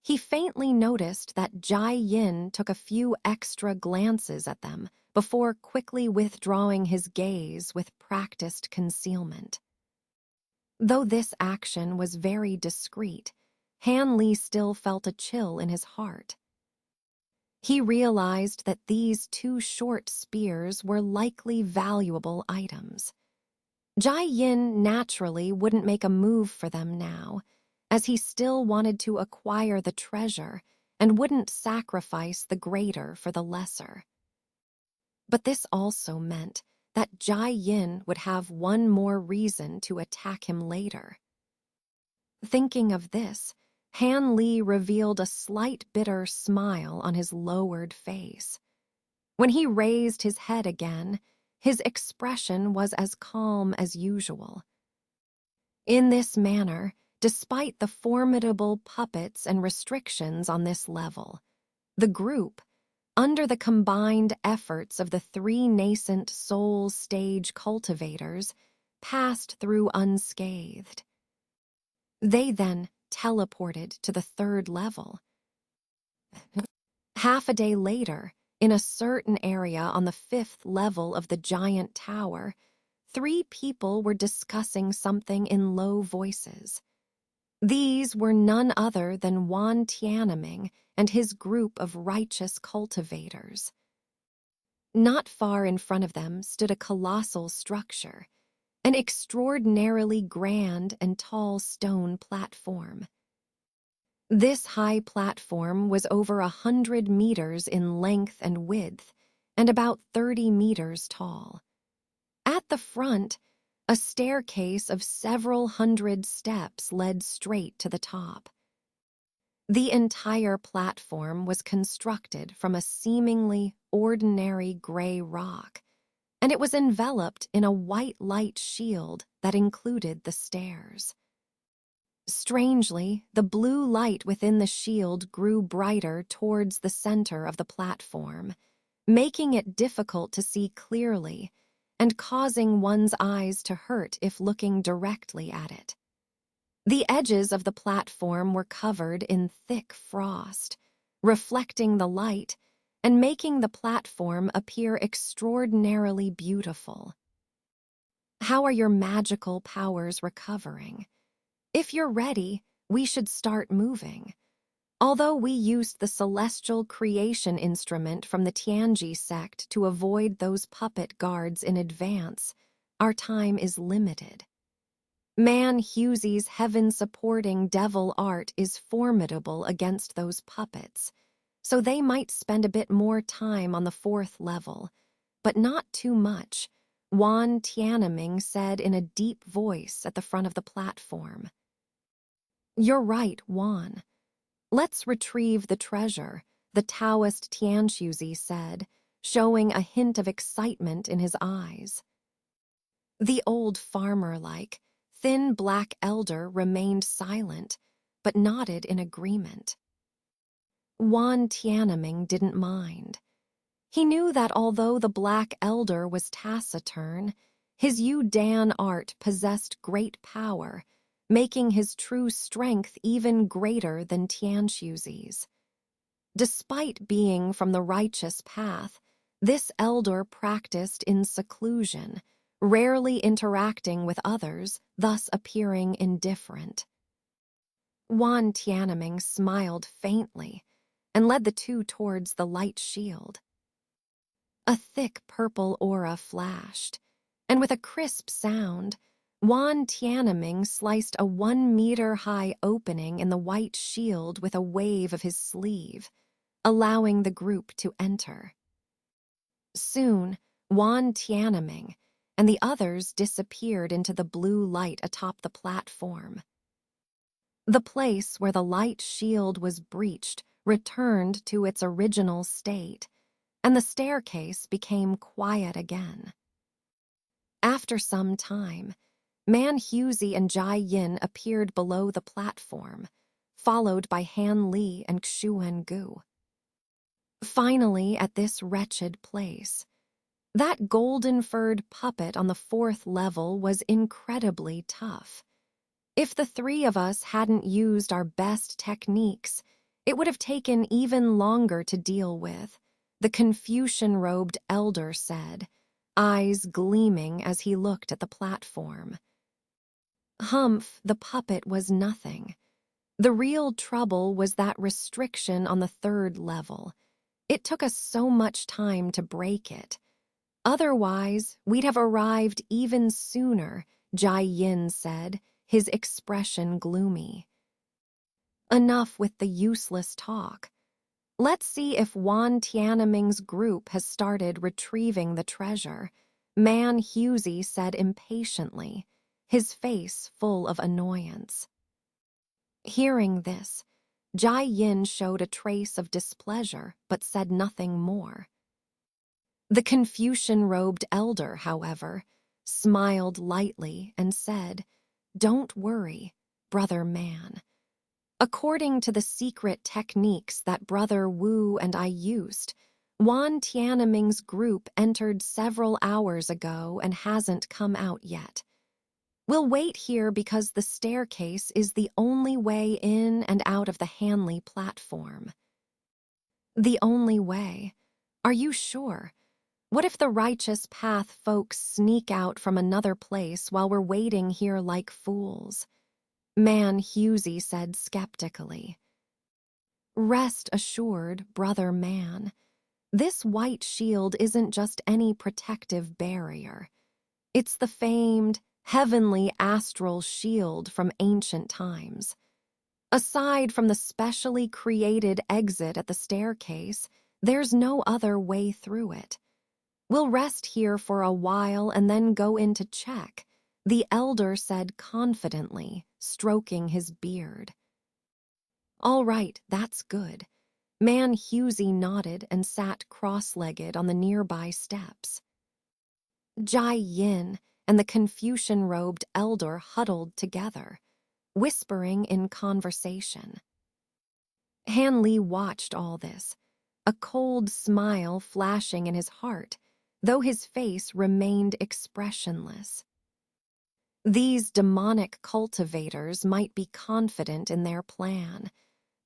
he faintly noticed that Jai Yin took a few extra glances at them before quickly withdrawing his gaze with practiced concealment. Though this action was very discreet, Han Li still felt a chill in his heart. He realized that these two short spears were likely valuable items. Jai Yin naturally wouldn't make a move for them now, as he still wanted to acquire the treasure and wouldn't sacrifice the greater for the lesser. But this also meant that Jai Yin would have one more reason to attack him later. Thinking of this, Han Li revealed a slight bitter smile on his lowered face. When he raised his head again, his expression was as calm as usual. In this manner, despite the formidable puppets and restrictions on this level, the group, under the combined efforts of the three nascent soul stage cultivators, passed through unscathed. They then teleported to the 3rd level. Half a day later, in a certain area on the 5th level of the giant tower, 3 people were discussing something in low voices. These were none other than Yuan Tianming and his group of righteous cultivators. Not far in front of them stood a colossal structure, an extraordinarily grand and tall stone platform. This high platform was over 100 meters in length and width, and about 30 meters tall. At the front, a staircase of several hundred steps led straight to the top. The entire platform was constructed from a seemingly ordinary gray rock, and it was enveloped in a white light shield that included the stairs. Strangely, the blue light within the shield grew brighter towards the center of the platform, making it difficult to see clearly and causing one's eyes to hurt if looking directly at it. The edges of the platform were covered in thick frost, reflecting the light and making the platform appear extraordinarily beautiful. How are your magical powers recovering? If you're ready, we should start moving. Although we used the celestial creation instrument from the Tianji sect to avoid those puppet guards in advance, our time is limited. Man Husey's heaven-supporting devil art is formidable against those puppets, so they might spend a bit more time on the 4th level, but not too much, Yuan Tianming said in a deep voice at the front of the platform. You're right, Yuan. Let's retrieve the treasure, the Taoist Tianxuzi said, showing a hint of excitement in his eyes. The old farmer-like, thin black elder remained silent, but nodded in agreement. Yuan Tianming didn't mind. He knew that although the black elder was taciturn, his Yudan art possessed great power, making his true strength even greater than Tianxuzi's. Despite being from the righteous path, this elder practiced in seclusion, rarely interacting with others, thus appearing indifferent. Yuan Tianming smiled faintly and led the two towards the light shield. A thick purple aura flashed, and with a crisp sound, Yuan Tianming sliced a 1-meter-high opening in the white shield with a wave of his sleeve, allowing the group to enter. Soon, Yuan Tianming and the others disappeared into the blue light atop the platform. The place where the light shield was breached returned to its original state, and the staircase became quiet again. After some time, Man Husey and Jai Yin appeared below the platform, followed by Han Li and Xuan Gu. Finally, at this wretched place, that golden-furred puppet on the 4th level was incredibly tough. If the 3 of us hadn't used our best techniques, it would have taken even longer to deal with, the Confucian-robed elder said, eyes gleaming as he looked at the platform. Humph, the puppet was nothing. The real trouble was that restriction on the 3rd level. It took us so much time to break it. Otherwise, we'd have arrived even sooner, Jai Yin said, his expression gloomy. Enough with the useless talk. Let's see if Yuan Tianming's group has started retrieving the treasure, Man Husey said impatiently, his face full of annoyance. Hearing this, Jai Yin showed a trace of displeasure but said nothing more. The Confucian-robed elder, however, smiled lightly and said, "Don't worry, brother man. According to the secret techniques that Brother Wu and I used, Yuan Tianming's group entered several hours ago and hasn't come out yet. We'll wait here because the staircase is the only way in and out of the Hanley platform. The only way? Are you sure? What if the righteous path folks sneak out from another place while we're waiting here like fools? Man Husey said skeptically. Rest assured, brother man. This white shield isn't just any protective barrier. It's the famed, heavenly astral shield from ancient times. Aside from the specially created exit at the staircase, there's no other way through it. We'll rest here for a while and then go in to check, the elder said confidently, stroking his beard. All right, that's good. Man Husey nodded and sat cross-legged on the nearby steps. Jai Yin and the Confucian-robed elder huddled together, whispering in conversation. Han Li watched all this, a cold smile flashing in his heart, though his face remained expressionless. These demonic cultivators might be confident in their plan,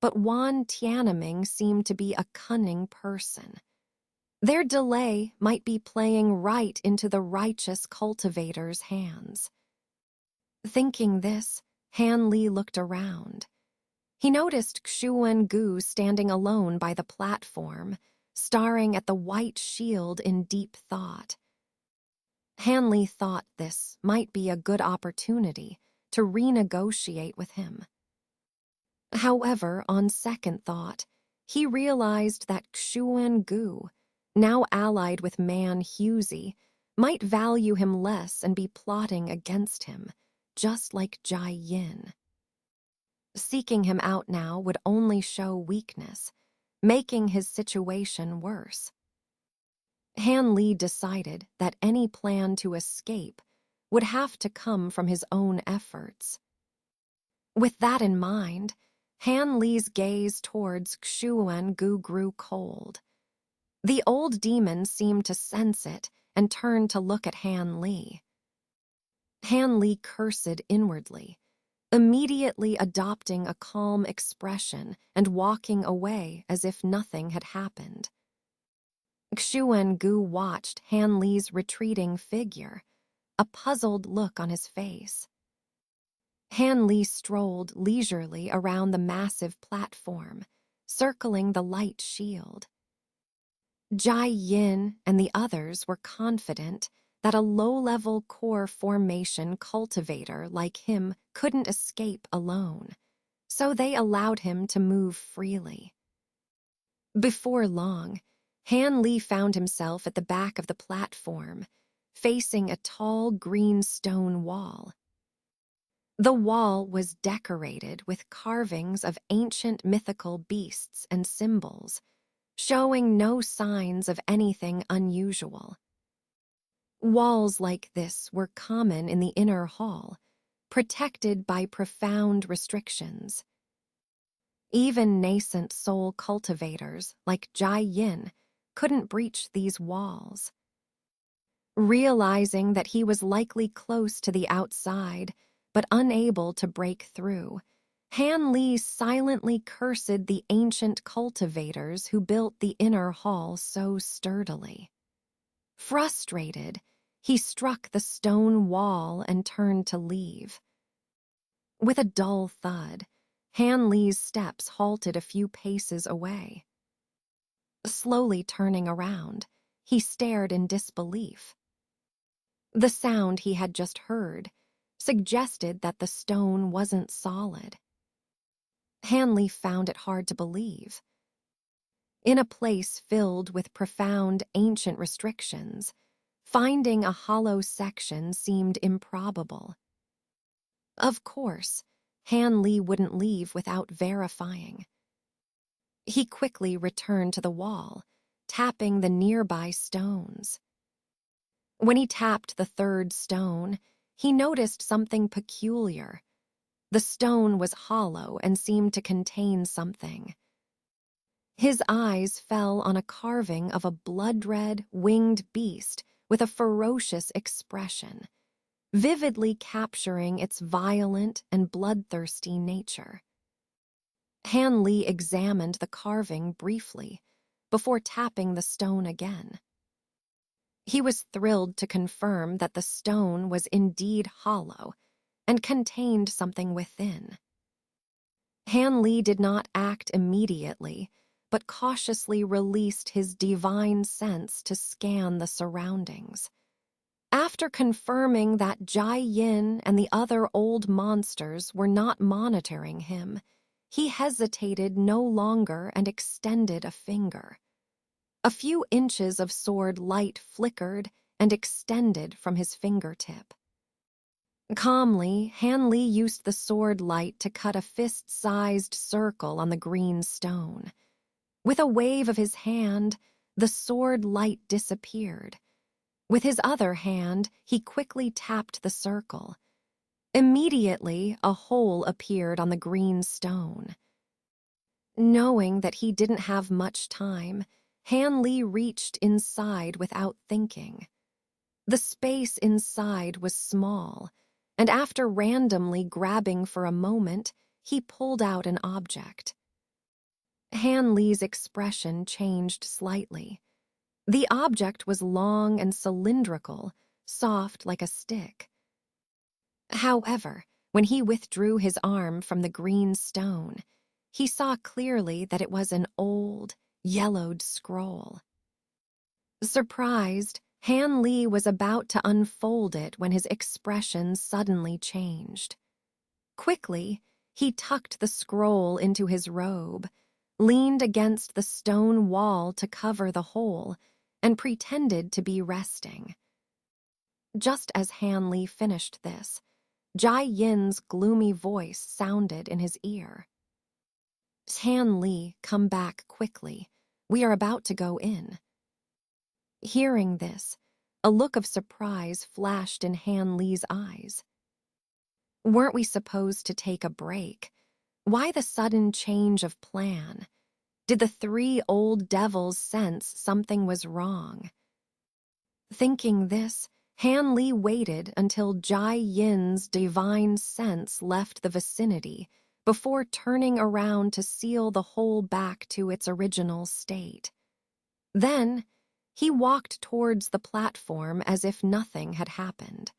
but Wan Tianming seemed to be a cunning person. Their delay might be playing right into the righteous cultivators' hands. Thinking this, Han Li looked around. He noticed Xuan Gu standing alone by the platform, staring at the white shield in deep thought. Han Li thought this might be a good opportunity to renegotiate with him. However, on second thought, he realized that Xuan Gu, now allied with Man Husey, might value him less and be plotting against him, just like Jai Yin. Seeking him out now would only show weakness, making his situation worse. Han Li decided that any plan to escape would have to come from his own efforts. With that in mind, Han Li's gaze towards Xuan Gu grew cold. The old demon seemed to sense it and turned to look at Han Li. Han Li cursed inwardly, immediately adopting a calm expression and walking away as if nothing had happened. Xuan Gu watched Han Li's retreating figure, a puzzled look on his face. Han Li strolled leisurely around the massive platform, circling the light shield. Jai Yin and the others were confident that a low-level core formation cultivator like him couldn't escape alone, so they allowed him to move freely. Before long, Han Li found himself at the back of the platform, facing a tall green stone wall. The wall was decorated with carvings of ancient mythical beasts and symbols, showing no signs of anything unusual. Walls like this were common in the inner hall, protected by profound restrictions. Even nascent soul cultivators like Jai Yin couldn't breach these walls. Realizing that he was likely close to the outside, but unable to break through, Han Li silently cursed the ancient cultivators who built the inner hall so sturdily. Frustrated, he struck the stone wall and turned to leave. With a dull thud, Han Li's steps halted a few paces away. Slowly turning around, he stared in disbelief. The sound he had just heard suggested that the stone wasn't solid. Han Li found it hard to believe. In a place filled with profound ancient restrictions, finding a hollow section seemed improbable. Of course, Han Li wouldn't leave without verifying. He quickly returned to the wall, tapping the nearby stones. When he tapped the third stone, he noticed something peculiar. The stone was hollow and seemed to contain something. His eyes fell on a carving of a blood-red, winged beast with a ferocious expression. vividly capturing its violent and bloodthirsty nature. Han Li examined the carving briefly before tapping the stone again. He was thrilled to confirm that the stone was indeed hollow and contained something within. Han Li did not act immediately, but cautiously released his divine sense to scan the surroundings. After confirming that Jai Yin and the other old monsters were not monitoring him, he hesitated no longer and extended a finger. A few inches of sword light flickered and extended from his fingertip. Calmly, Han Li used the sword light to cut a fist-sized circle on the green stone. With a wave of his hand, the sword light disappeared. With his other hand, he quickly tapped the circle. Immediately, a hole appeared on the green stone. Knowing that he didn't have much time, Han Li reached inside without thinking. The space inside was small, and after randomly grabbing for a moment, he pulled out an object. Han Li's expression changed slightly. The object was long and cylindrical, soft like a stick. However, when he withdrew his arm from the green stone, he saw clearly that it was an old, yellowed scroll. Surprised, Han Li was about to unfold it when his expression suddenly changed. Quickly, he tucked the scroll into his robe, leaned against the stone wall to cover the hole, and pretended to be resting. Just as Han Li finished this, Jai Yin's gloomy voice sounded in his ear. Han Li, come back quickly. We are about to go in. Hearing this, a look of surprise flashed in Han Li's eyes. Weren't we supposed to take a break? Why the sudden change of plan? Did the three old devils sense something was wrong? Thinking this, Han Li waited until Jai Yin's divine sense left the vicinity before turning around to seal the hole back to its original state. Then, he walked towards the platform as if nothing had happened.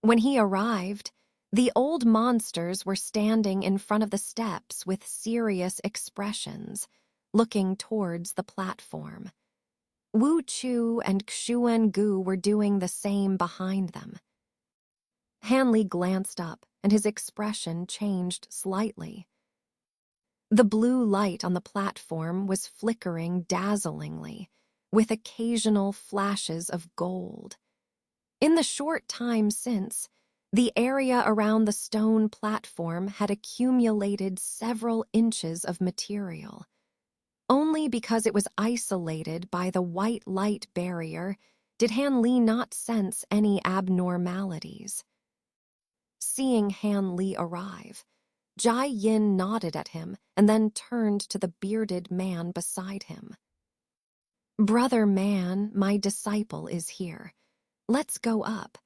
When he arrived, the old monsters were standing in front of the steps with serious expressions, looking towards the platform. Wu Chu and Xuan Gu were doing the same behind them. Han Li glanced up, and his expression changed slightly. The blue light on the platform was flickering dazzlingly, with occasional flashes of gold. In the short time since, the area around the stone platform had accumulated several inches of material. Only because it was isolated by the white light barrier did Han Li not sense any abnormalities. Seeing Han Li arrive, Jai Yin nodded at him and then turned to the bearded man beside him. Brother man, my disciple is here. Let's go up.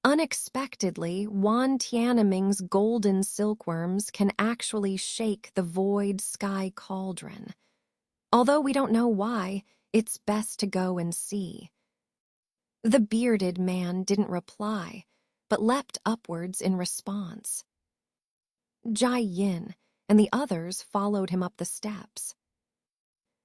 Unexpectedly, Wan Tianming's golden silkworms can actually shake the void sky cauldron. Although we don't know why, it's best to go and see. The bearded man didn't reply, but leapt upwards in response. Jai Yin and the others followed him up the steps.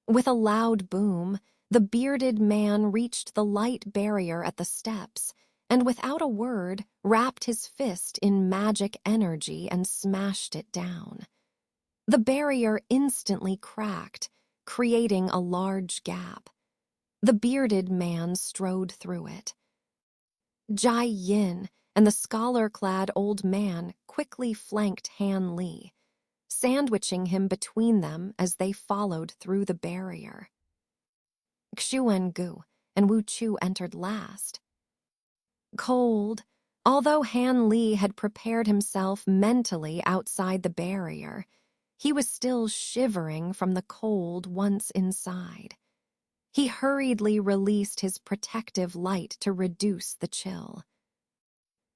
With a loud boom, the bearded man reached the light barrier at the steps and without a word wrapped his fist in magic energy and smashed it down. The barrier instantly cracked, creating a large gap. The bearded man strode through it. Jai Yin and the scholar-clad old man quickly flanked Han Li, sandwiching him between them as they followed through the barrier. Xuan Gu and Wu Chu entered last. Cold, although Han Li had prepared himself mentally outside the barrier, he was still shivering from the cold once inside. He hurriedly released his protective light to reduce the chill.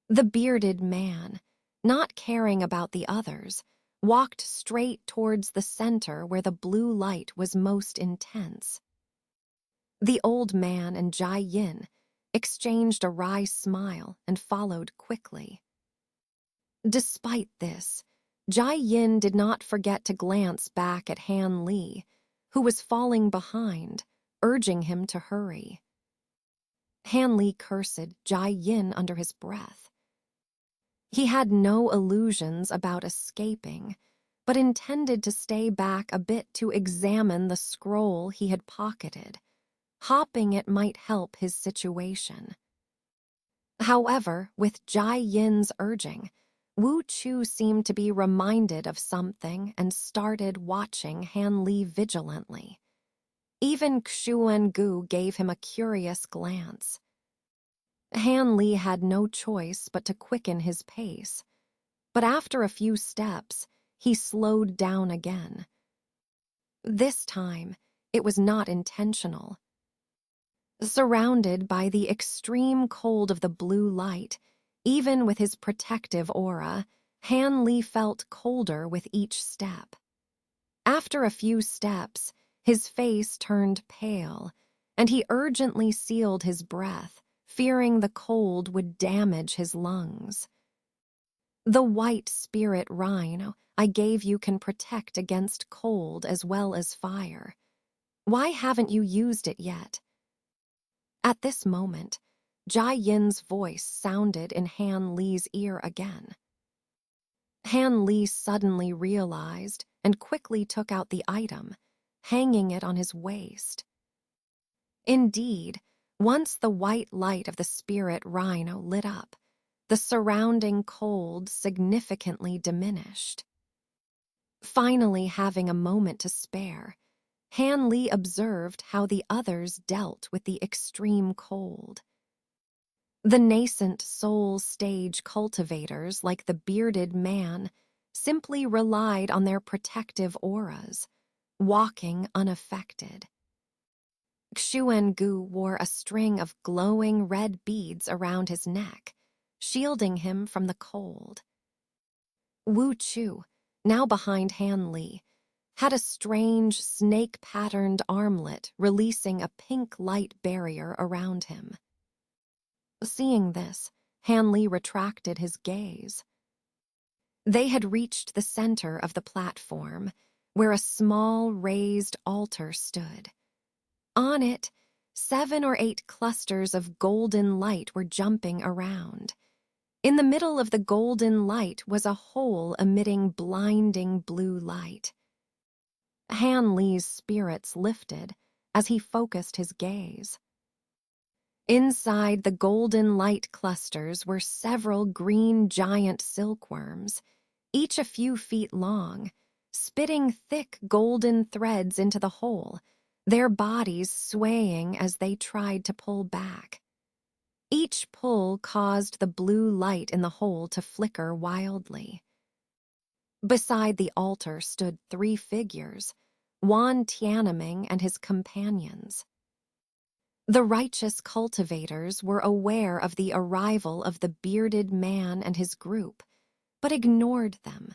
The bearded man, not caring about the others, walked straight towards the center where the blue light was most intense. The old man and Jai Yin exchanged a wry smile and followed quickly. Despite this, Jai Yin did not forget to glance back at Han Li, who was falling behind, urging him to hurry. Han Li cursed Jai Yin under his breath. He had no illusions about escaping, but intended to stay back a bit to examine the scroll he had pocketed. Hopping it might help his situation. However, with Jai Yin's urging, Wu Chu seemed to be reminded of something and started watching Han Li vigilantly. Even Xuan Gu gave him a curious glance. Han Li had no choice but to quicken his pace, but after a few steps, he slowed down again. This time, it was not intentional. Surrounded by the extreme cold of the blue light, even with his protective aura, Han Li felt colder with each step. After a few steps, his face turned pale, and he urgently sealed his breath, fearing the cold would damage his lungs. The white spirit rhino I gave you can protect against cold as well as fire. Why haven't you used it yet? At this moment, Jai Yin's voice sounded in Han Li's ear again. Han Li suddenly realized and quickly took out the item, hanging it on his waist. Indeed, once the white light of the spirit rhino lit up, the surrounding cold significantly diminished. Finally having a moment to spare, Han Li observed how the others dealt with the extreme cold. The nascent soul stage cultivators, like the bearded man, simply relied on their protective auras, walking unaffected. Xuan Gu wore a string of glowing red beads around his neck, shielding him from the cold. Wu Chu, now behind Han Li, had a strange snake-patterned armlet releasing a pink light barrier around him. Seeing this, Han Li retracted his gaze. They had reached the center of the platform, where a small raised altar stood. On it, 7 or 8 clusters of golden light were jumping around. In the middle of the golden light was a hole emitting blinding blue light. Han Li's spirits lifted as he focused his gaze. Inside the golden light clusters were several green giant silkworms, each a few feet long, spitting thick golden threads into the hole, their bodies swaying as they tried to pull back. Each pull caused the blue light in the hole to flicker wildly. Beside the altar stood 3 figures, Wan Tianming and his companions. The righteous cultivators were aware of the arrival of the bearded man and his group, but ignored them,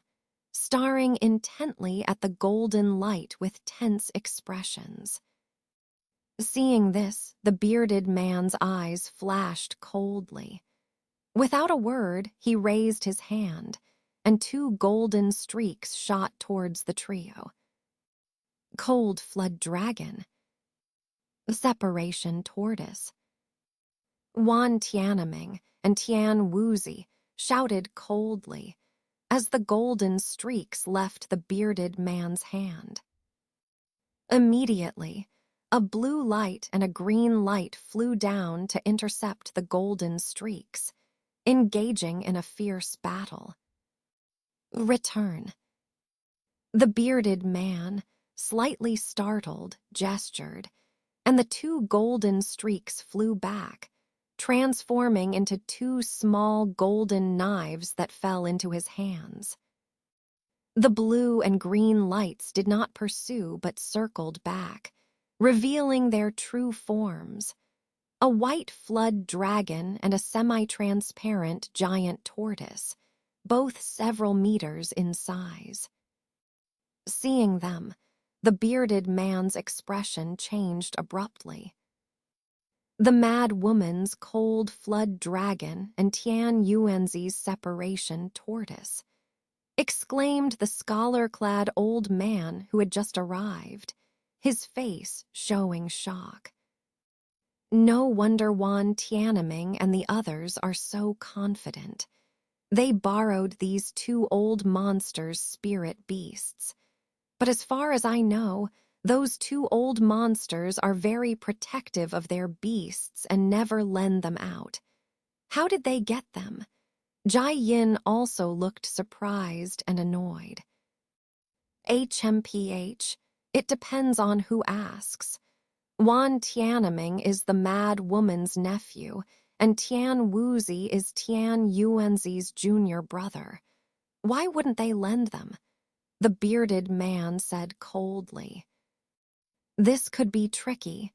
staring intently at the golden light with tense expressions. Seeing this, the bearded man's eyes flashed coldly. Without a word, he raised his hand, and 2 golden streaks shot towards the trio. Cold Flood Dragon. Separation Tortoise. Wan Tianming and Tian Wuzi shouted coldly as the golden streaks left the bearded man's hand. Immediately, a blue light and a green light flew down to intercept the golden streaks, engaging in a fierce battle. Return. The bearded man, slightly startled, gestured, and the 2 golden streaks flew back, transforming into 2 small golden knives that fell into his hands. The blue and green lights did not pursue but circled back, revealing their true forms, a white flood dragon and a semi-transparent giant tortoise, both several meters in size. Seeing them, the bearded man's expression changed abruptly. The mad woman's cold flood dragon and Tian Yuanzi's separation tortoise, exclaimed the scholar-clad old man who had just arrived, his face showing shock. No wonder Wan Tianming and the others are so confident. They borrowed these two old monsters' spirit beasts. But as far as I know, those two old monsters are very protective of their beasts and never lend them out. How did they get them? Jai Yin also looked surprised and annoyed. HMPH, it depends on who asks. Wan Tianming is the mad woman's nephew, and Tian Wuzi is Tian Yuanzi's junior brother. Why wouldn't they lend them? The bearded man said coldly. This could be tricky.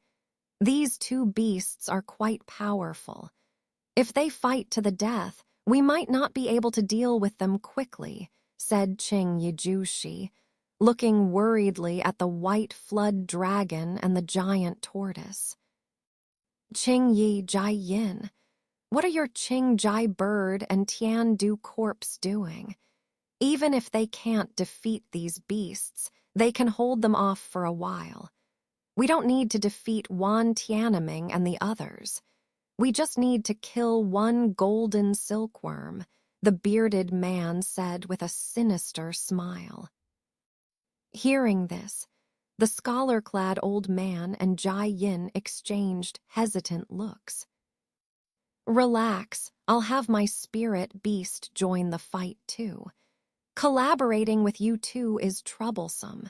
These two beasts are quite powerful. If they fight to the death, we might not be able to deal with them quickly, said Qing Yijushi, looking worriedly at the white flood dragon and the giant tortoise. Qing Yi Jai Yin, what are your Qing Jai bird and Tian Du corpse doing? Even if they can't defeat these beasts, they can hold them off for a while. We don't need to defeat Wan Tianming and the others. We just need to kill one golden silkworm, the bearded man said with a sinister smile. Hearing this, the scholar-clad old man and Jai Yin exchanged hesitant looks. Relax, I'll have my spirit beast join the fight too. Collaborating with you two is troublesome.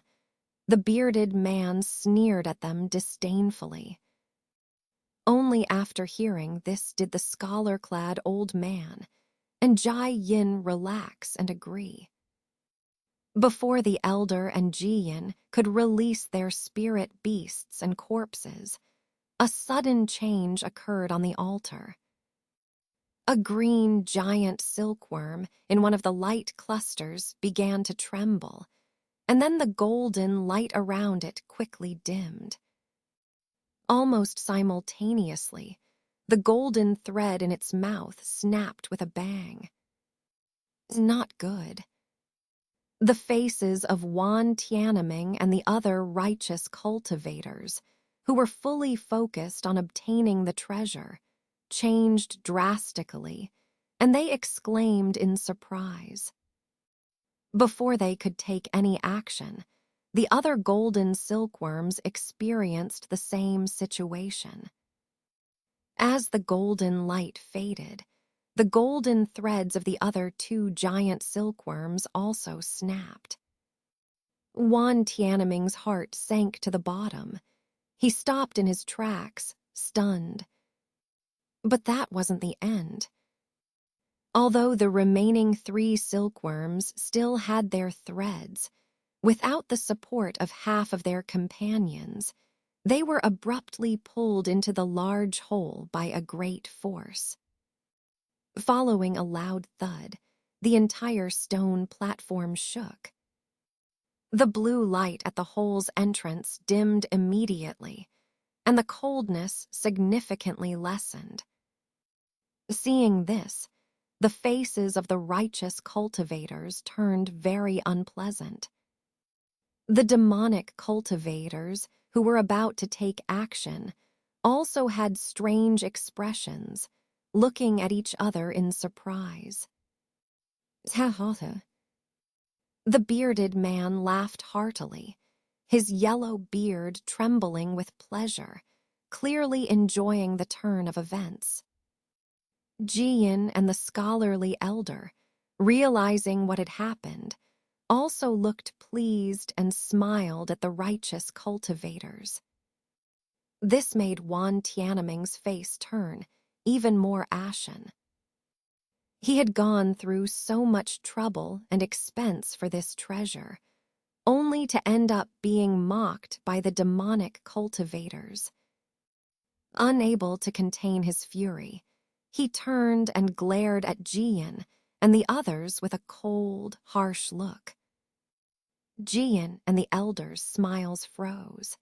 The bearded man sneered at them disdainfully. Only after hearing this did the scholar-clad old man and Jai Yin relax and agree. Before the elder and Jiyin could release their spirit beasts and corpses, a sudden change occurred on the altar. A green giant silkworm in one of the light clusters began to tremble, and then the golden light around it quickly dimmed. Almost simultaneously, the golden thread in its mouth snapped with a bang. Not good. The faces of Wan Tianming and the other righteous cultivators, who were fully focused on obtaining the treasure, changed drastically, and they exclaimed in surprise. Before they could take any action, the other golden silkworms experienced the same situation. As the golden light faded, the golden threads of the other two giant silkworms also snapped. Wan Tianming's heart sank to the bottom. He stopped in his tracks, stunned. But that wasn't the end. Although the remaining three silkworms still had their threads, without the support of half of their companions, they were abruptly pulled into the large hole by a great force. Following a loud thud, the entire stone platform shook. The blue light at the hole's entrance dimmed immediately, and the coldness significantly lessened. Seeing this, the faces of the righteous cultivators turned very unpleasant. The demonic cultivators, who were about to take action, also had strange expressions, looking at each other in surprise. The bearded man laughed heartily, his yellow beard trembling with pleasure, clearly enjoying the turn of events. Jiyin and the scholarly elder, realizing what had happened, also looked pleased and smiled at the righteous cultivators. This made Wan Tianming's face turn even more ashen. He had gone through so much trouble and expense for this treasure, only to end up being mocked by the demonic cultivators. Unable to contain his fury, he turned and glared at Jian and the others with a cold, harsh look. Jian and the elders' smiles froze.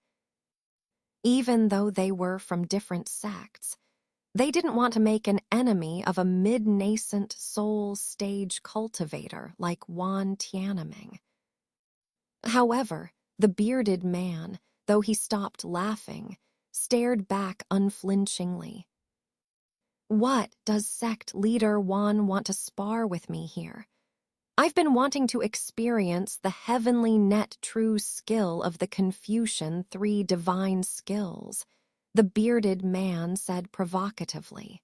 Even though they were from different sects, they didn't want to make an enemy of a mid-nascent soul stage cultivator like Wan Tianming. However, the bearded man, though he stopped laughing, stared back unflinchingly. What does sect leader Wan want to spar with me here? I've been wanting to experience the heavenly net true skill of the Confucian three divine skills, the bearded man said provocatively.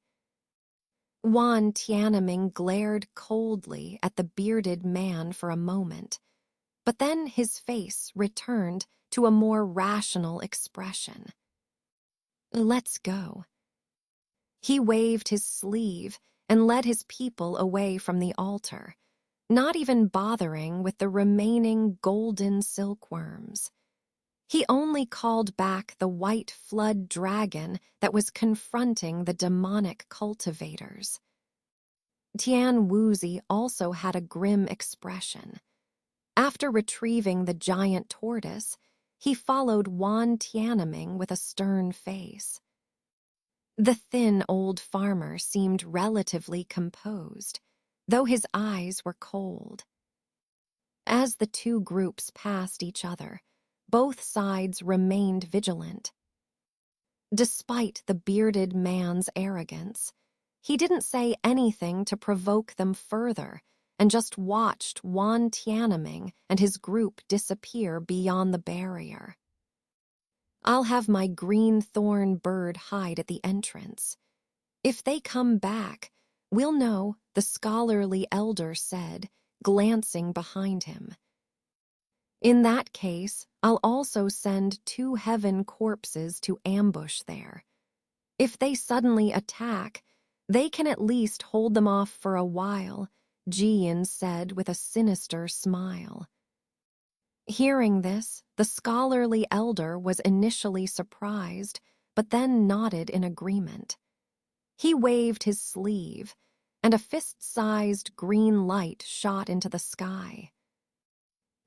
Wan Tianming glared coldly at the bearded man for a moment, but then his face returned to a more rational expression. Let's go. He waved his sleeve and led his people away from the altar, not even bothering with the remaining golden silkworms. He only called back the white flood dragon that was confronting the demonic cultivators. Tian Wuzi also had a grim expression. After retrieving the giant tortoise, he followed Wan Tianming with a stern face. The thin old farmer seemed relatively composed, though his eyes were cold. As the two groups passed each other, both sides remained vigilant. Despite the bearded man's arrogance, he didn't say anything to provoke them further and just watched Wan Tianming and his group disappear beyond the barrier. I'll have my green thorn bird hide at the entrance. If they come back, we'll know, the scholarly elder said, glancing behind him. In that case, I'll also send 2 heaven corpses to ambush there. If they suddenly attack, they can at least hold them off for a while, Jian said with a sinister smile. Hearing this, the scholarly elder was initially surprised, but then nodded in agreement. He waved his sleeve, and a fist-sized green light shot into the sky.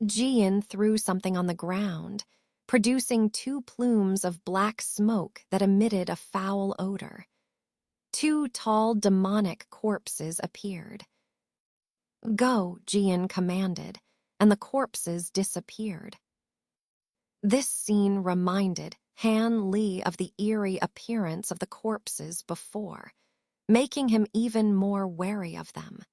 Jian threw something on the ground, producing 2 plumes of black smoke that emitted a foul odor. 2 tall demonic corpses appeared. Go, Jian commanded, and the corpses disappeared. This scene reminded Han Li of the eerie appearance of the corpses before, making him even more wary of them.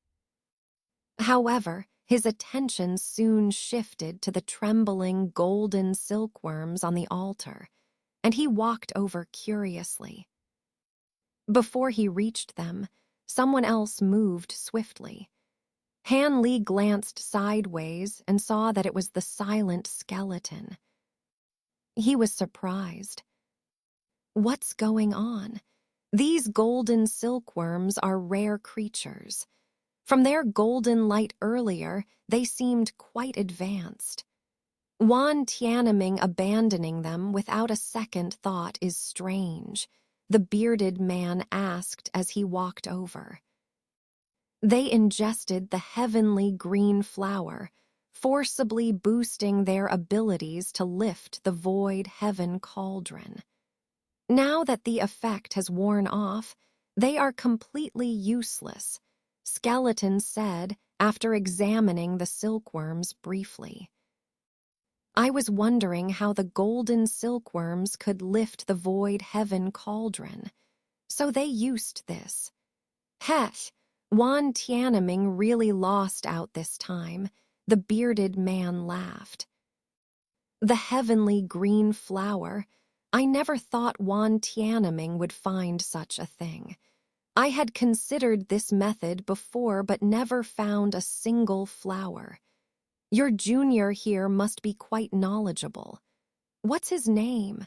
However, his attention soon shifted to the trembling golden silkworms on the altar, and he walked over curiously. Before he reached them, someone else moved swiftly. Han Li glanced sideways and saw that it was the silent skeleton. He was surprised. What's going on? These golden silkworms are rare creatures. From their golden light earlier, they seemed quite advanced. Wan Tianming abandoning them without a second thought is strange, the bearded man asked as he walked over. They ingested the heavenly green flower, forcibly boosting their abilities to lift the void heaven cauldron. Now that the effect has worn off, they are completely useless, Skeleton said after examining the silkworms briefly. I was wondering how the golden silkworms could lift the void heaven cauldron, so they used this. Heck, Wan Tianming really lost out this time, the bearded man laughed. The heavenly green flower, I never thought Wan Tianming would find such a thing. I had considered this method before but never found a single flower. Your junior here must be quite knowledgeable. What's his name?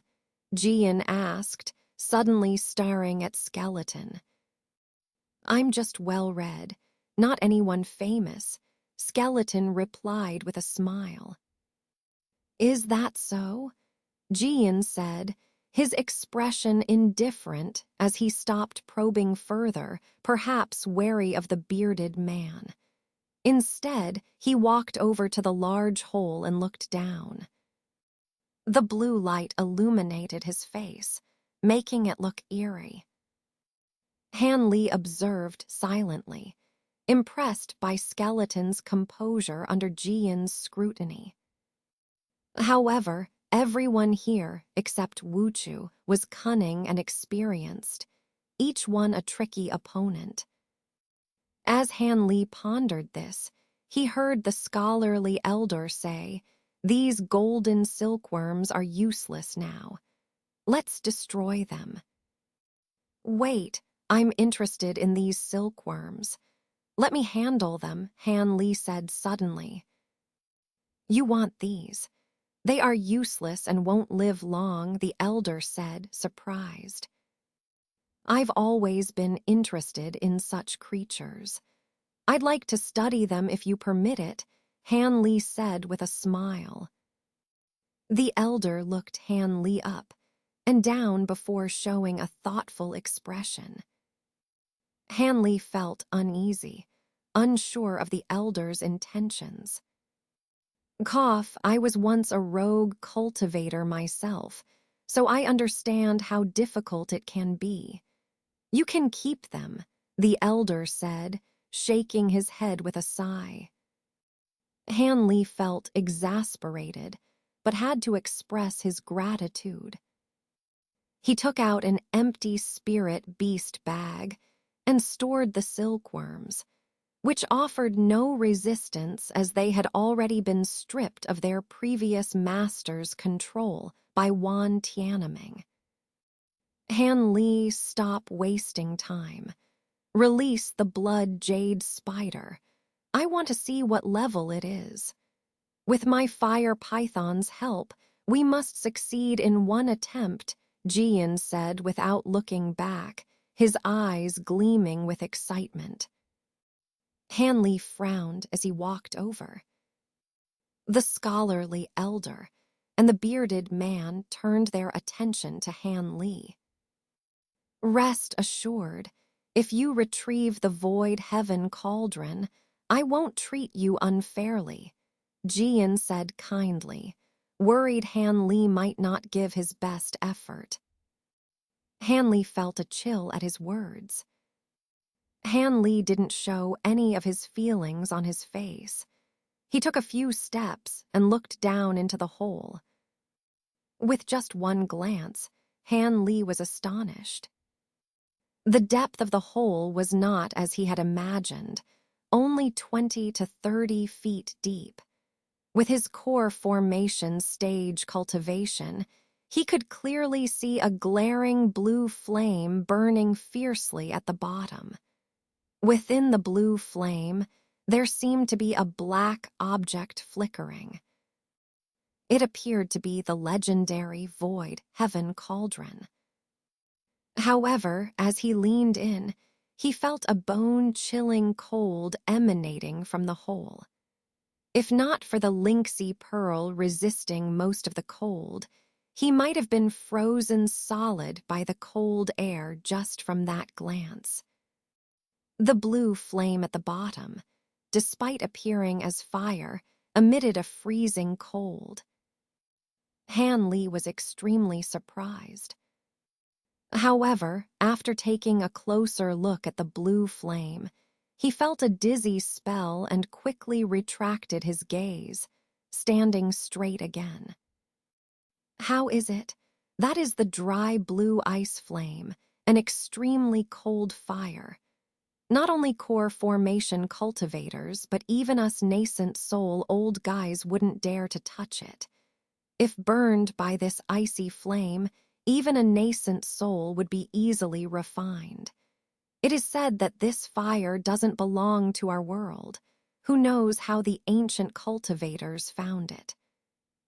Jian asked, suddenly staring at Skeleton. I'm just well-read, not anyone famous, Skeleton replied with a smile. Is that so? Jian said, his expression indifferent as he stopped probing further, perhaps wary of the bearded man. Instead, he walked over to the large hole and looked down. The blue light illuminated his face, making it look eerie. Han Li observed silently, impressed by Skeleton's composure under Jian's scrutiny. However, everyone here, except Wu Chu, was cunning and experienced, each one a tricky opponent. As Han Li pondered this, he heard the scholarly elder say, "These golden silkworms are useless now. Let's destroy them." "Wait, I'm interested in these silkworms. Let me handle them," Han Li said suddenly. "You want these. They are useless and won't live long," the elder said, surprised. "I've always been interested in such creatures. I'd like to study them if you permit it," Han Li said with a smile. The elder looked Han Li up and down before showing a thoughtful expression. Han Li felt uneasy, unsure of the elder's intentions. I was once a rogue cultivator myself, so I understand how difficult it can be. You can keep them, the elder said, shaking his head with a sigh. Han Li felt exasperated, but had to express his gratitude. He took out an empty spirit beast bag and stored the silkworms, which offered no resistance as they had already been stripped of their previous master's control by Wan Tianming. Han Li, stop wasting time. Release the blood jade spider. I want to see what level it is. With my fire python's help, we must succeed in one attempt, Jian said without looking back, his eyes gleaming with excitement. Han Li frowned as he walked over. The scholarly elder and the bearded man turned their attention to Han Li. "Rest assured, if you retrieve the void heaven cauldron, I won't treat you unfairly," Jian said kindly, worried Han Li might not give his best effort. Han Li felt a chill at his words. Han Li didn't show any of his feelings on his face. He took a few steps and looked down into the hole. With just one glance, Han Li was astonished. The depth of the hole was not as he had imagined, only 20 to 30 feet deep. With his core formation stage cultivation, he could clearly see a glaring blue flame burning fiercely at the bottom. Within the blue flame, there seemed to be a black object flickering. It appeared to be the legendary void heaven cauldron. However, as he leaned in, he felt a bone-chilling cold emanating from the hole. If not for the lynxy pearl resisting most of the cold, he might have been frozen solid by the cold air just from that glance. The blue flame at the bottom, despite appearing as fire, emitted a freezing cold. Han Li was extremely surprised. However, after taking a closer look at the blue flame, he felt a dizzy spell and quickly retracted his gaze, standing straight again. "How is it? That is the dry blue ice flame, an extremely cold fire. Not only core formation cultivators, but even us nascent soul old guys wouldn't dare to touch it. If burned by this icy flame, even a nascent soul would be easily refined. It is said that this fire doesn't belong to our world. Who knows how the ancient cultivators found it?"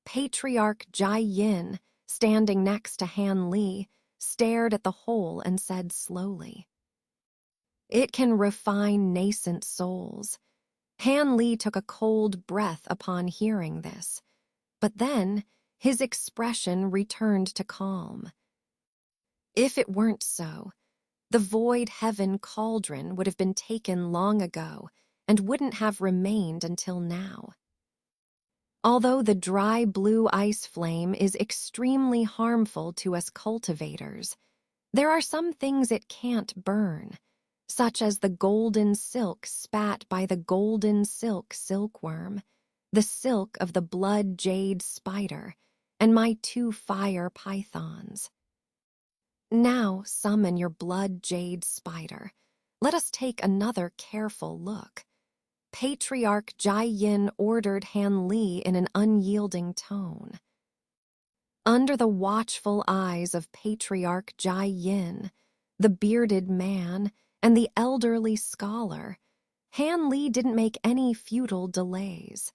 Patriarch Jai Yin, standing next to Han Li, stared at the hole and said slowly, "It can refine nascent souls." Han Li took a cold breath upon hearing this, but then his expression returned to calm. If it weren't so, the void heaven cauldron would have been taken long ago and wouldn't have remained until now. Although the dry blue ice flame is extremely harmful to us cultivators, there are some things it can't burn, such as the golden silk spat by the golden silk silkworm, the silk of the blood jade spider, and my 2 fire pythons. Now summon your blood jade spider. Let us take another careful look. Patriarch Jai Yin ordered Han Li in an unyielding tone. Under the watchful eyes of Patriarch Jai Yin, the bearded man, and the elderly scholar, Han Li didn't make any futile delays.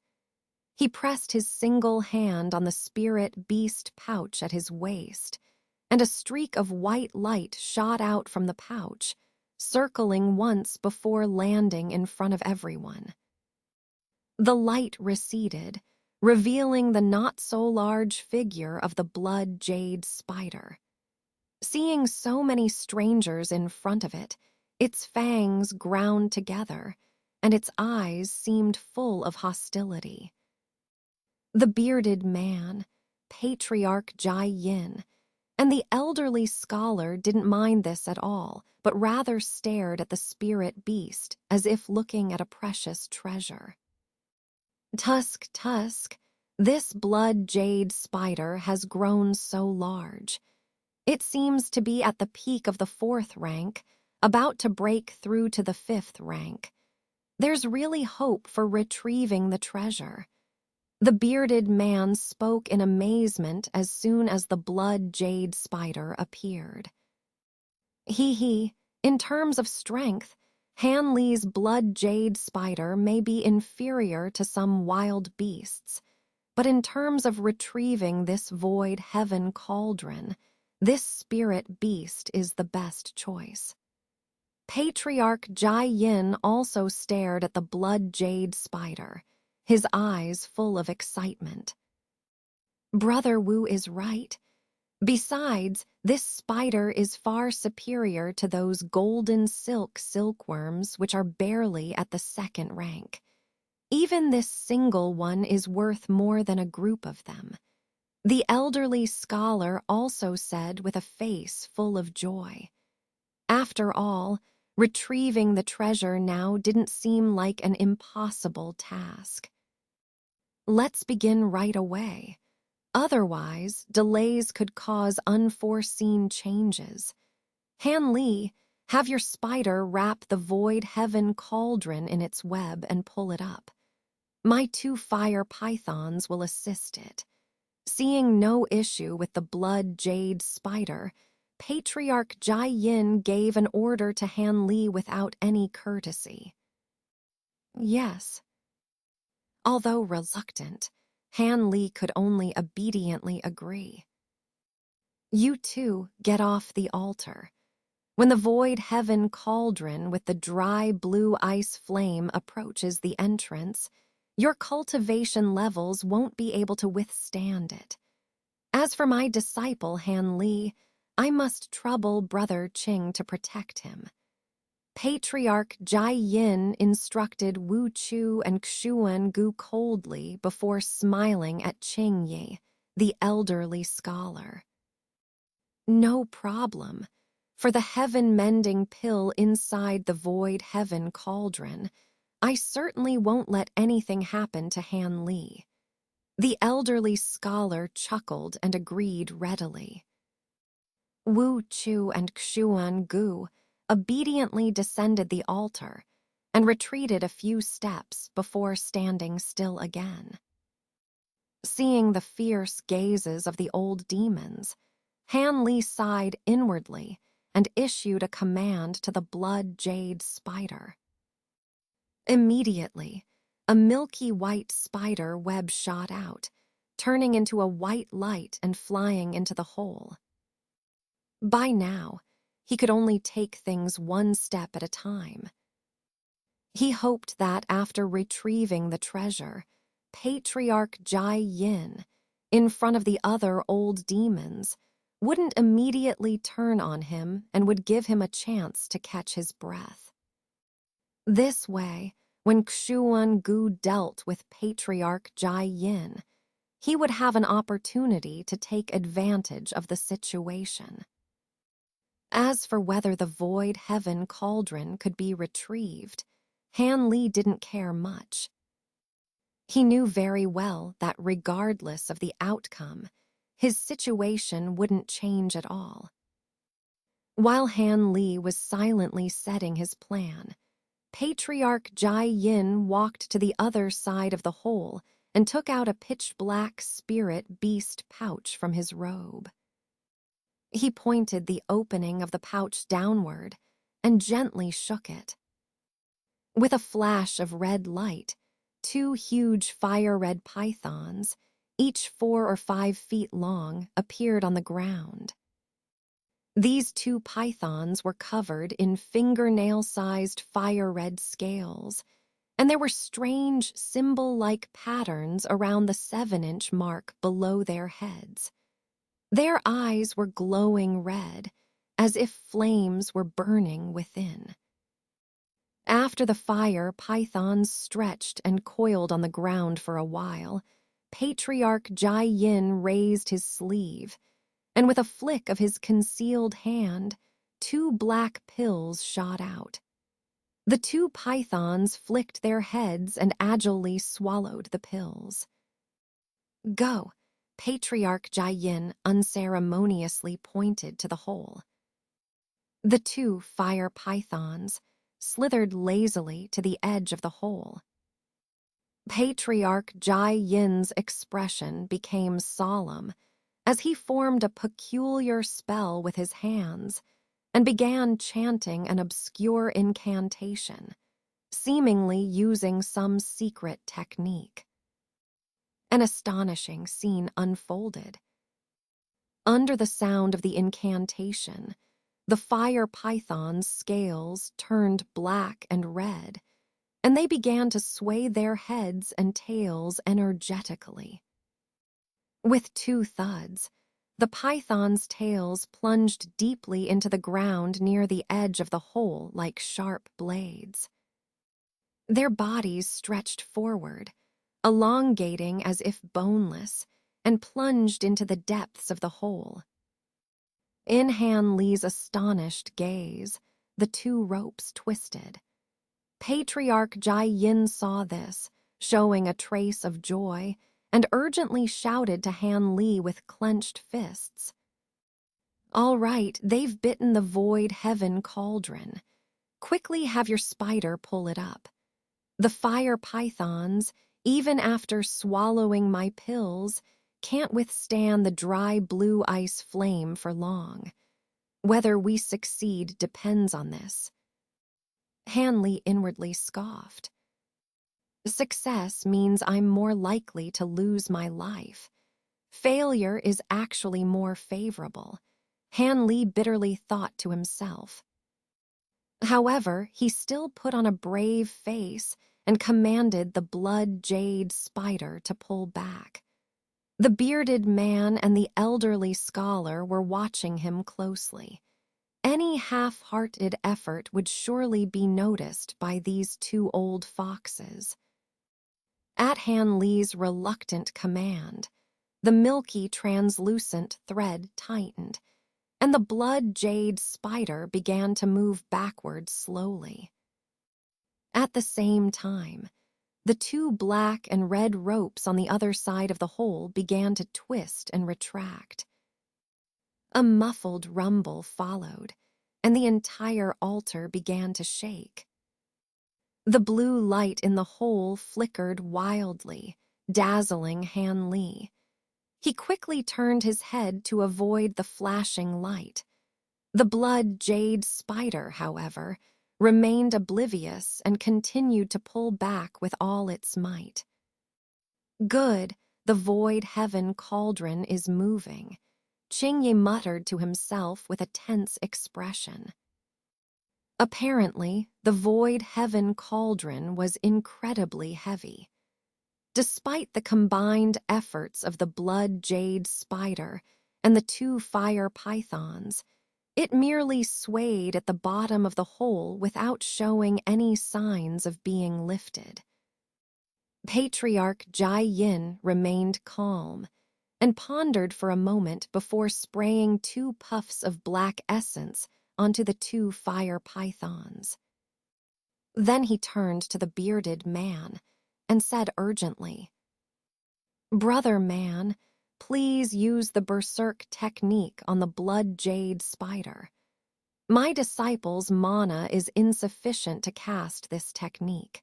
He pressed his single hand on the spirit beast pouch at his waist, and a streak of white light shot out from the pouch, circling once before landing in front of everyone. The light receded, revealing the not-so-large figure of the blood jade spider. Seeing so many strangers in front of it, its fangs ground together, and its eyes seemed full of hostility. The bearded man, Patriarch Jai Yin, and the elderly scholar didn't mind this at all, but rather stared at the spirit beast as if looking at a precious treasure. Tusk, Tusk, this blood jade spider has grown so large. It seems to be at the peak of the 4th rank, about to break through to the 5th rank. There's really hope for retrieving the treasure. The bearded man spoke in amazement as soon as the blood jade spider appeared. In terms of strength, Han Li's blood jade spider may be inferior to some wild beasts, but in terms of retrieving this void heaven cauldron, this spirit beast is the best choice. Patriarch Jai Yin also stared at the blood jade spider, his eyes full of excitement. Brother Wu is right. Besides, this spider is far superior to those golden silk silkworms which are barely at the 2nd rank. Even this single one is worth more than a group of them. The elderly scholar also said with a face full of joy. After all, retrieving the treasure now didn't seem like an impossible task. Let's begin right away. Otherwise, delays could cause unforeseen changes. Han Li, have your spider wrap the void heaven cauldron in its web and pull it up. My 2 fire pythons will assist it. Seeing no issue with the blood jade spider, Patriarch Jai Yin gave an order to Han Li without any courtesy. Yes. Although reluctant, Han Li could only obediently agree. You two get off the altar. When the void heaven cauldron with the dry blue ice flame approaches the entrance, your cultivation levels won't be able to withstand it. As for my disciple Han Li, I must trouble Brother Qing to protect him. Patriarch Jai Yin instructed Wu Chu and Xuan Gu coldly before smiling at Qing Yi, the elderly scholar. No problem. For the heaven-mending pill inside the void heaven cauldron, I certainly won't let anything happen to Han Li. The elderly scholar chuckled and agreed readily. Wu Chu and Xuan Gu obediently descended the altar and retreated a few steps before standing still again. Seeing the fierce gazes of the old demons, Han Li sighed inwardly and issued a command to the blood jade spider. Immediately, a milky white spider web shot out, turning into a white light and flying into the hole. By now, he could only take things one step at a time. He hoped that after retrieving the treasure, Patriarch Jai Yin, in front of the other old demons, wouldn't immediately turn on him and would give him a chance to catch his breath. This way, when Xuan-gu dealt with Patriarch Jai Yin, he would have an opportunity to take advantage of the situation. As for whether the void heaven cauldron could be retrieved, Han Li didn't care much. He knew very well that regardless of the outcome, his situation wouldn't change at all. While Han Li was silently setting his plan, Patriarch Jai Yin walked to the other side of the hole and took out a pitch-black spirit beast pouch from his robe. He pointed the opening of the pouch downward and gently shook it. With a flash of red light, 2 huge fire-red pythons, each 4 or 5 feet long, appeared on the ground. These 2 pythons were covered in fingernail-sized fire-red scales, and there were strange symbol-like patterns around the 7-inch mark below their heads. Their eyes were glowing red, as if flames were burning within. After the fire pythons stretched and coiled on the ground for a while, Patriarch Jai Yin raised his sleeve, and with a flick of his concealed hand, 2 black pills shot out. The 2 pythons flicked their heads and agilely swallowed the pills. "Go," Patriarch Jai Yin unceremoniously pointed to the hole. The 2 fire pythons slithered lazily to the edge of the hole. Patriarch Jai Yin's expression became solemn as he formed a peculiar spell with his hands and began chanting an obscure incantation, seemingly using some secret technique. An astonishing scene unfolded. Under the sound of the incantation, the fire python's scales turned black and red, and they began to sway their heads and tails energetically. With 2 thuds, the python's tails plunged deeply into the ground near the edge of the hole like sharp blades. Their bodies stretched forward, elongating as if boneless, and plunged into the depths of the hole. In Han Li's astonished gaze, the 2 ropes twisted. Patriarch Jai Yin saw this, showing a trace of joy, and urgently shouted to Han Li with clenched fists. "All right, they've bitten the void heaven cauldron. Quickly have your spider pull it up. The fire pythons, even after swallowing my pills, can't withstand the dry blue ice flame for long. Whether we succeed depends on this." Han Li inwardly scoffed. "Success means I'm more likely to lose my life. Failure is actually more favorable," Han Li bitterly thought to himself. However, he still put on a brave face and commanded the blood jade spider to pull back. The bearded man and the elderly scholar were watching him closely. Any half-hearted effort would surely be noticed by these 2 old foxes. At Han Li's reluctant command, the milky translucent thread tightened, and the blood jade spider began to move backward slowly. At the same time, the 2 black and red ropes on the other side of the hole began to twist and retract. A muffled rumble followed, and the entire altar began to shake. The blue light in the hole flickered wildly, dazzling Han Li. He quickly turned his head to avoid the flashing light. The blood jade spider, however, remained oblivious and continued to pull back with all its might. "Good, the void heaven cauldron is moving," Qingye muttered to himself with a tense expression. Apparently, the void heaven cauldron was incredibly heavy. Despite the combined efforts of the blood jade spider and the 2 fire pythons. It merely swayed at the bottom of the hole without showing any signs of being lifted. Patriarch Jai Yin remained calm and pondered for a moment before spraying 2 puffs of black essence onto the 2 fire pythons. Then he turned to the bearded man and said urgently, "Brother man, please use the berserk technique on the blood jade spider. My disciple's mana is insufficient to cast this technique."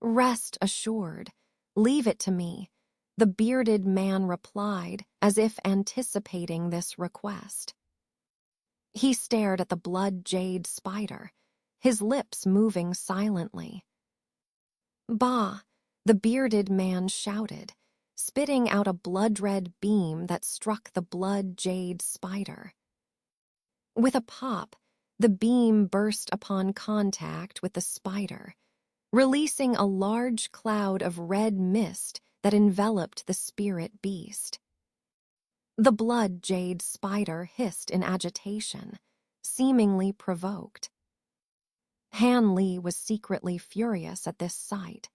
"Rest assured. Leave it to me," the bearded man replied, as if anticipating this request. He stared at the blood jade spider, his lips moving silently. "Bah!" the bearded man shouted, spitting out a blood-red beam that struck the blood jade spider. With a pop, the beam burst upon contact with the spider, releasing a large cloud of red mist that enveloped the spirit beast. The blood jade spider hissed in agitation, seemingly provoked. Han Li was secretly furious at this sight.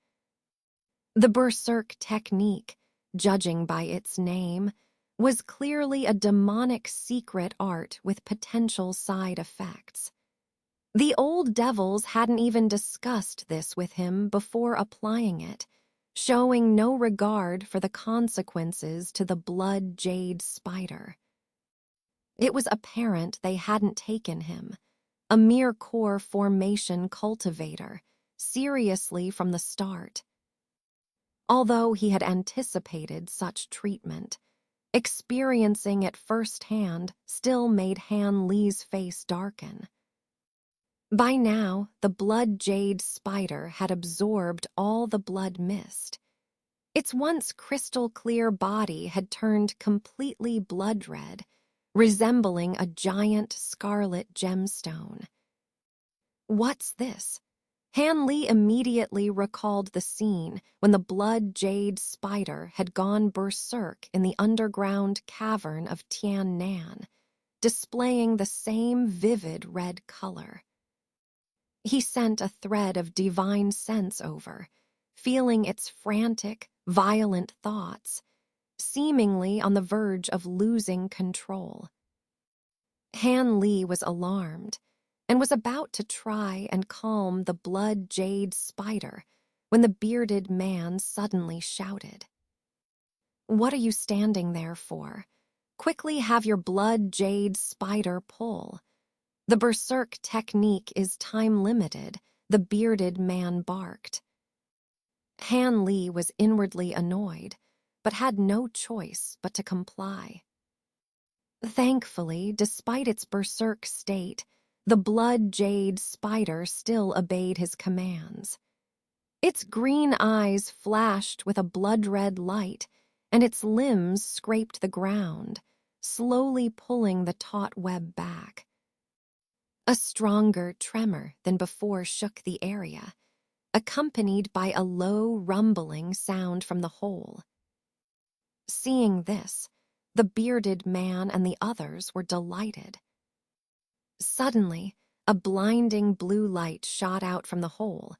The berserk technique, judging by its name, was clearly a demonic secret art with potential side effects. The old devils hadn't even discussed this with him before applying it, showing no regard for the consequences to the blood jade spider. It was apparent they hadn't taken him, a mere core formation cultivator, seriously from the start. Although he had anticipated such treatment, experiencing it firsthand still made Han Li's face darken. By now, the blood jade spider had absorbed all the blood mist. Its once crystal-clear body had turned completely blood-red, resembling a giant scarlet gemstone. "What's this?" Han Li immediately recalled the scene when the blood jade spider had gone berserk in the underground cavern of Tian Nan, displaying the same vivid red color. He sent a thread of divine sense over, feeling its frantic, violent thoughts, seemingly on the verge of losing control. Han Li was alarmed and was about to try and calm the blood jade spider when the bearded man suddenly shouted, "What are you standing there for? Quickly have your blood jade spider pull. The berserk technique is time-limited," the bearded man barked. Han Li was inwardly annoyed, but had no choice but to comply. Thankfully, despite its berserk state, the blood jade spider still obeyed his commands. Its green eyes flashed with a blood-red light, and its limbs scraped the ground, slowly pulling the taut web back. A stronger tremor than before shook the area, accompanied by a low, rumbling sound from the hole. Seeing this, the bearded man and the others were delighted. Suddenly, a blinding blue light shot out from the hole,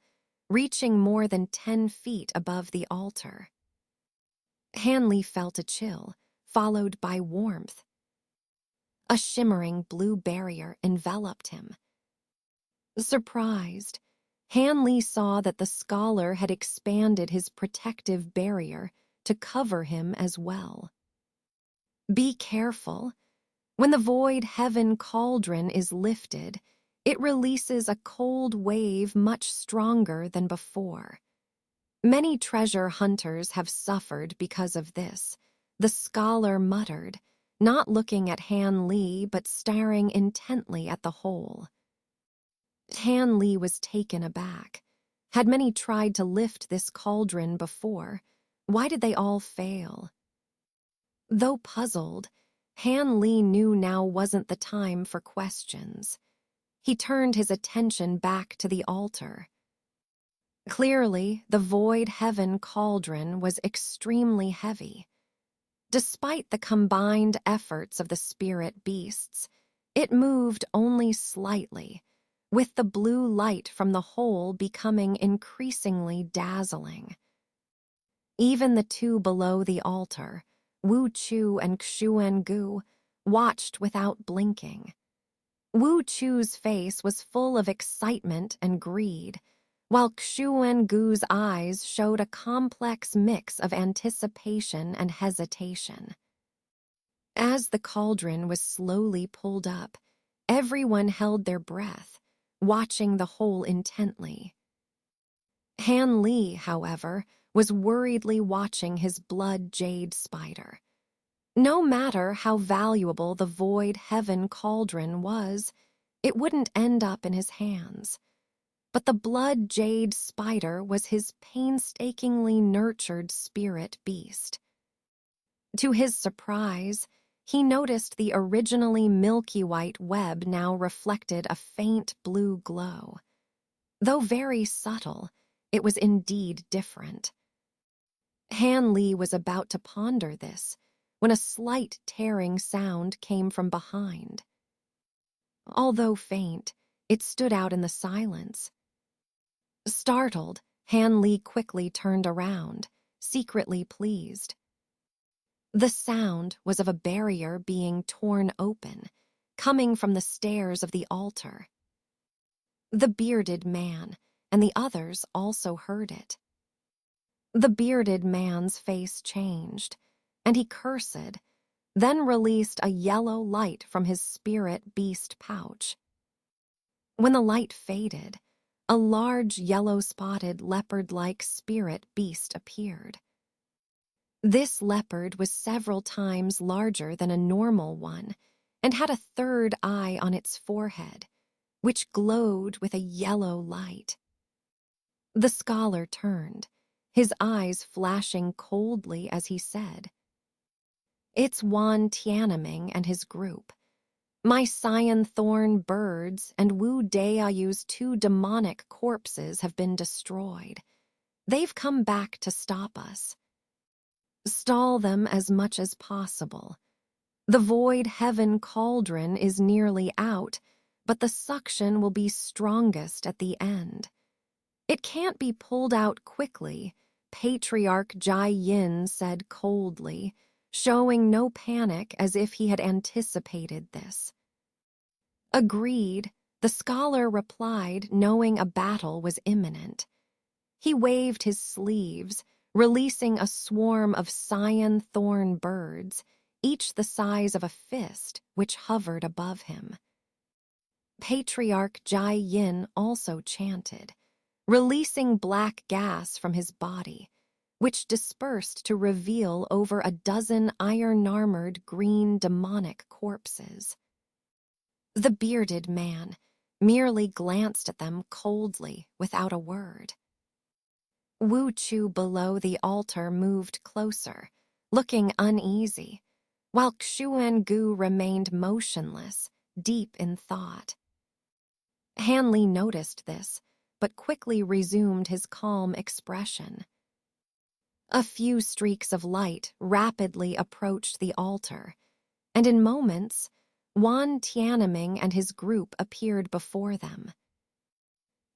reaching more than 10 feet above the altar. Han Li felt a chill, followed by warmth. A shimmering blue barrier enveloped him. Surprised, Han Li saw that the scholar had expanded his protective barrier to cover him as well. "Be careful. When the void heaven cauldron is lifted, it releases a cold wave much stronger than before. Many treasure hunters have suffered because of this," the scholar muttered, not looking at Han Li but staring intently at the hole. Han Li was taken aback. Had many tried to lift this cauldron before? Why did they all fail? Though puzzled, Han Li knew now wasn't the time for questions. He turned his attention back to the altar. Clearly, the void heaven cauldron was extremely heavy. Despite the combined efforts of the spirit beasts, it moved only slightly, with the blue light from the hole becoming increasingly dazzling. Even the two below the altar, Wu Chu and Xuan Gu, watched without blinking. Wu Chu's face was full of excitement and greed, while Xuan Gu's eyes showed a complex mix of anticipation and hesitation. As the cauldron was slowly pulled up, everyone held their breath, watching the hole intently. Han Li, however, was worriedly watching his blood jade spider. No matter how valuable the void heaven cauldron was, it wouldn't end up in his hands. But the blood jade spider was his painstakingly nurtured spirit beast. To his surprise, he noticed the originally milky white web now reflected a faint blue glow. Though very subtle, it was indeed different. Han Li was about to ponder this when a slight tearing sound came from behind. Although faint, it stood out in the silence. Startled, Han Li quickly turned around, secretly pleased. The sound was of a barrier being torn open, coming from the stairs of the altar. The bearded man and the others also heard it. The bearded man's face changed, and he cursed, then released a yellow light from his spirit beast pouch. When the light faded, a large yellow-spotted leopard-like spirit beast appeared. This leopard was several times larger than a normal one and had a third eye on its forehead, which glowed with a yellow light. The scholar turned, his eyes flashing coldly as he said, "It's Wan Tianming and his group. My cyan thorn birds and Wu Deayu's two demonic corpses have been destroyed. They've come back to stop us. Stall them as much as possible. The void heaven cauldron is nearly out, but the suction will be strongest at the end. It can't be pulled out quickly," Patriarch Jai Yin said coldly, showing no panic as if he had anticipated this. Agreed, the scholar replied, knowing a battle was imminent. He waved his sleeves, releasing a swarm of cyan thorn birds, each the size of a fist, which hovered above him. Patriarch Jai Yin also chanted, releasing black gas from his body, which dispersed to reveal over a dozen iron-armored green demonic corpses. The bearded man merely glanced at them coldly without a word. Wu Chu below the altar moved closer, looking uneasy, while Xuan Gu remained motionless, deep in thought. Han Li noticed this, but quickly resumed his calm expression. A few streaks of light rapidly approached the altar, and in moments, Wan Tianming and his group appeared before them.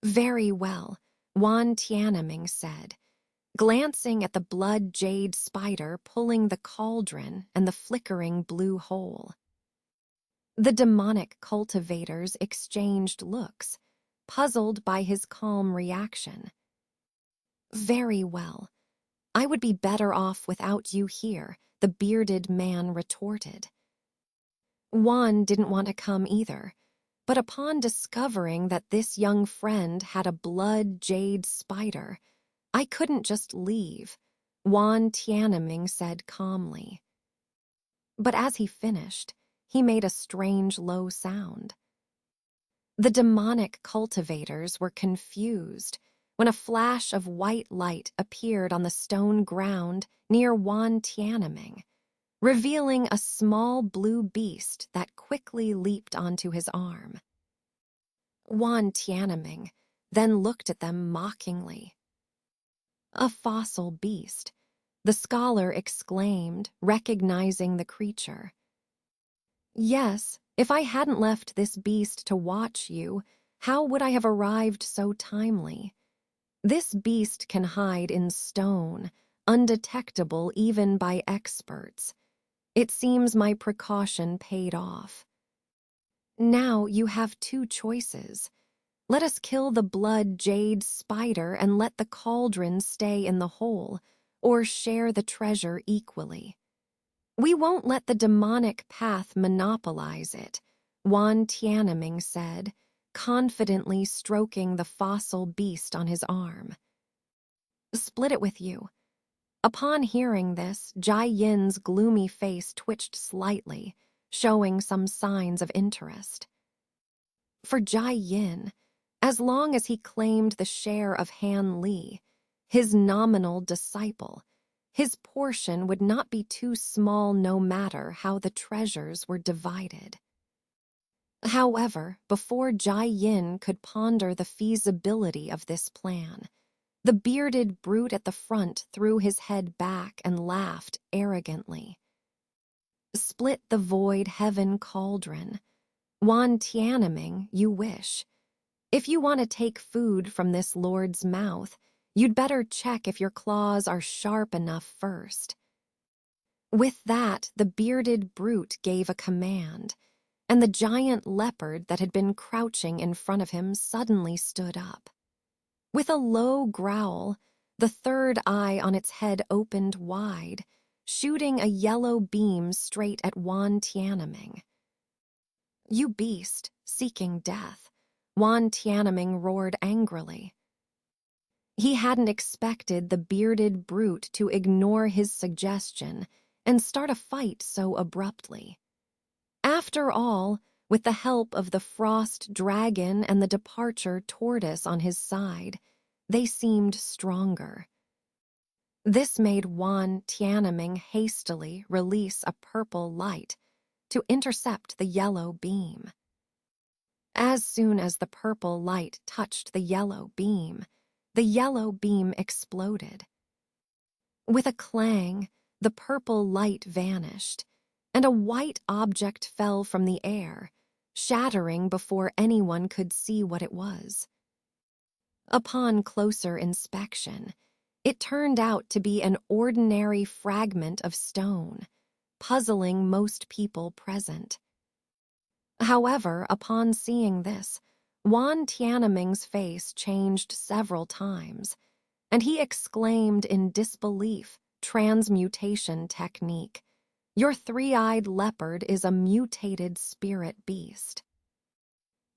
"Very well," Wan Tianming said, glancing at the blood jade spider pulling the cauldron and the flickering blue hole. The demonic cultivators exchanged looks, puzzled by his calm reaction. "Very well. I would be better off without you here," the bearded man retorted. Wan didn't want to come either, but upon discovering that this young friend had a blood jade spider, "I couldn't just leave," Wan Tianming said calmly. But as he finished, he made a strange low sound. The demonic cultivators were confused when a flash of white light appeared on the stone ground near Wan Tianming, revealing a small blue beast that quickly leaped onto his arm. Wan Tianming then looked at them mockingly. A fossil beast, the scholar exclaimed, recognizing the creature. Yes, if I hadn't left this beast to watch you, how would I have arrived so timely? This beast can hide in stone, undetectable even by experts. It seems my precaution paid off. Now you have two choices. Let us kill the blood jade spider and let the cauldron stay in the hole, or share the treasure equally. We won't let the demonic path monopolize it, Juan Tiananmen said, confidently stroking the fossil beast on his arm. Split it with you. Upon hearing this, Jai Yin's gloomy face twitched slightly, showing some signs of interest. For Jai Yin, as long as he claimed the share of Han Li, his nominal disciple, his portion would not be too small no matter how the treasures were divided. However, before Jai Yin could ponder the feasibility of this plan, the bearded brute at the front threw his head back and laughed arrogantly. Split the void heaven cauldron. Juan Tiananmen, you wish. If you want to take food from this lord's mouth, you'd better check if your claws are sharp enough first. With that, the bearded brute gave a command, and the giant leopard that had been crouching in front of him suddenly stood up. With a low growl, the third eye on its head opened wide, shooting a yellow beam straight at Juan Tiananmen. You beast, seeking death, Juan Tiananmen roared angrily. He hadn't expected the bearded brute to ignore his suggestion and start a fight so abruptly. After all, with the help of the frost dragon and the departure tortoise on his side, they seemed stronger. This made Juan Tiananmen hastily release a purple light to intercept the yellow beam. As soon as the purple light touched the yellow beam exploded. With a clang, the purple light vanished, and a white object fell from the air, shattering before anyone could see what it was. Upon closer inspection, it turned out to be an ordinary fragment of stone, puzzling most people present. However, upon seeing this, Juan Tiananmen's face changed several times, and he exclaimed in disbelief, transmutation technique. Your three-eyed leopard is a mutated spirit beast.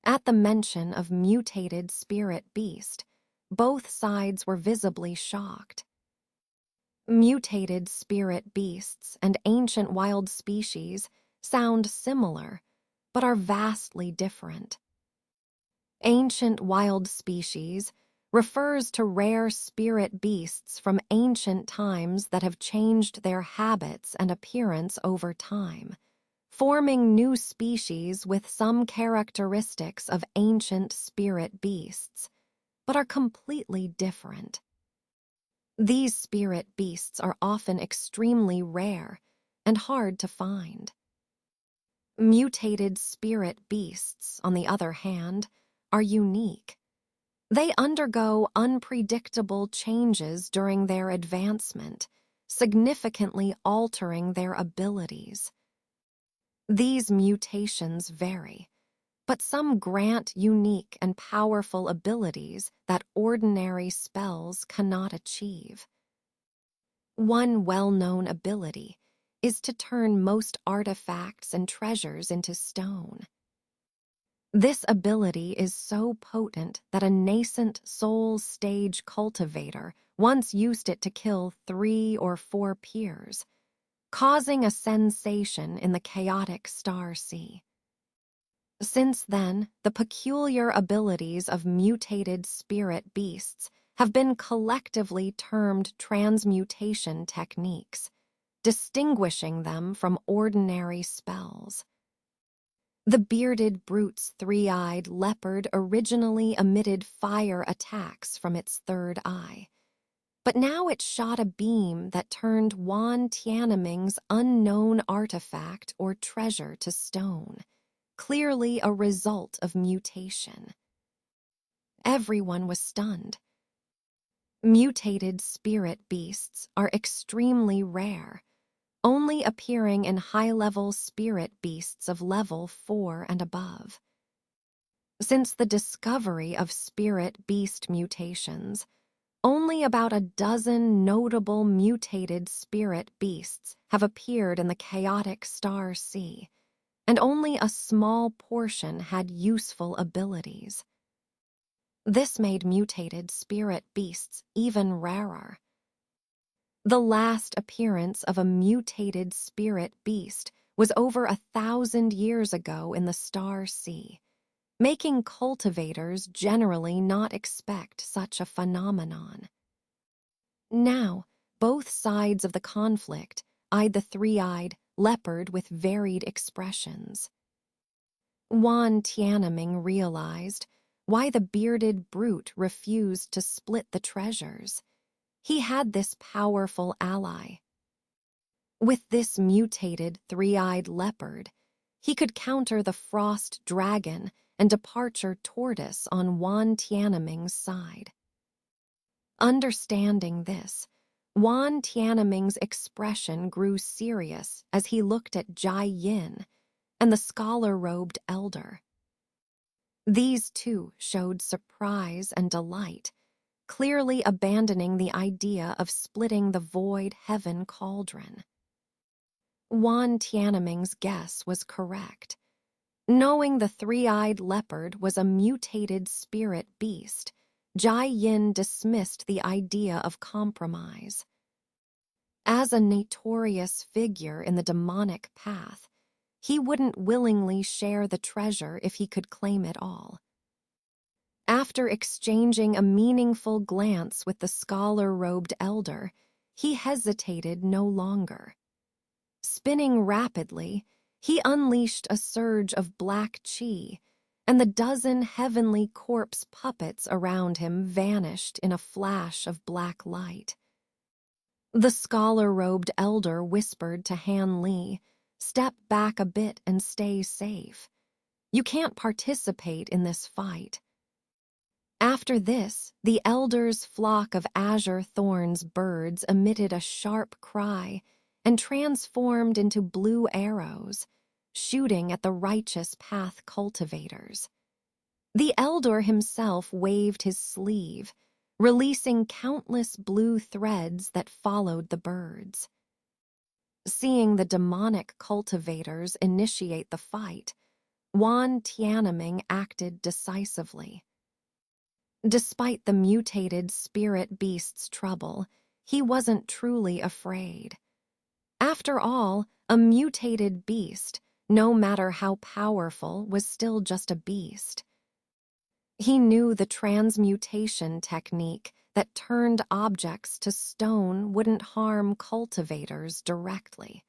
At the mention of mutated spirit beast, both sides were visibly shocked. Mutated spirit beasts and ancient wild species sound similar, but are vastly different. Ancient wild species refers to rare spirit beasts from ancient times that have changed their habits and appearance over time, forming new species with some characteristics of ancient spirit beasts, but are completely different. These spirit beasts are often extremely rare and hard to find. Mutated spirit beasts, on the other hand, are unique. They undergo unpredictable changes during their advancement, significantly altering their abilities. These mutations vary, but some grant unique and powerful abilities that ordinary spells cannot achieve. One well-known ability is to turn most artifacts and treasures into stone. This ability is so potent that a nascent soul stage cultivator once used it to kill 3 or 4 peers, causing a sensation in the chaotic star sea. Since then, the peculiar abilities of mutated spirit beasts have been collectively termed transmutation techniques, distinguishing them from ordinary spells. The bearded brute's three-eyed leopard originally emitted fire attacks from its third eye, but now it shot a beam that turned Wan Tianming's unknown artifact or treasure to stone, clearly a result of mutation. Everyone was stunned. Mutated spirit beasts are extremely rare, only appearing in high-level spirit beasts of level 4 and above. Since the discovery of spirit beast mutations, only about a dozen notable mutated spirit beasts have appeared in the chaotic star sea, and only a small portion had useful abilities. This made mutated spirit beasts even rarer. The last appearance of a mutated spirit beast was over 1,000 years ago in the star sea, making cultivators generally not expect such a phenomenon. Now, both sides of the conflict eyed the three-eyed leopard with varied expressions. Wan Tianming realized why the bearded brute refused to split the treasures. He had this powerful ally. With this mutated three-eyed leopard, he could counter the frost dragon and departure tortoise on Wan Tianming's side. Understanding this, Wan Tianming's expression grew serious as he looked at Jai Yin and the scholar-robed elder. These two showed surprise and delight, clearly abandoning the idea of splitting the void heaven cauldron. Wan Tianming's guess was correct. Knowing the three-eyed leopard was a mutated spirit beast, Jai Yin dismissed the idea of compromise. As a notorious figure in the demonic path, he wouldn't willingly share the treasure if he could claim it all. After exchanging a meaningful glance with the scholar-robed elder, he hesitated no longer. Spinning rapidly, he unleashed a surge of black chi, and the dozen heavenly corpse puppets around him vanished in a flash of black light. The scholar-robed elder whispered to Han Li, "Step back a bit and stay safe. You can't participate in this fight." After this, the elder's flock of azure thorns birds emitted a sharp cry and transformed into blue arrows, shooting at the righteous path cultivators. The elder himself waved his sleeve, releasing countless blue threads that followed the birds. Seeing the demonic cultivators initiate the fight, Wan Tianming acted decisively. Despite the mutated spirit beast's trouble, he wasn't truly afraid. After all, a mutated beast, no matter how powerful, was still just a beast. He knew the transmutation technique that turned objects to stone wouldn't harm cultivators directly.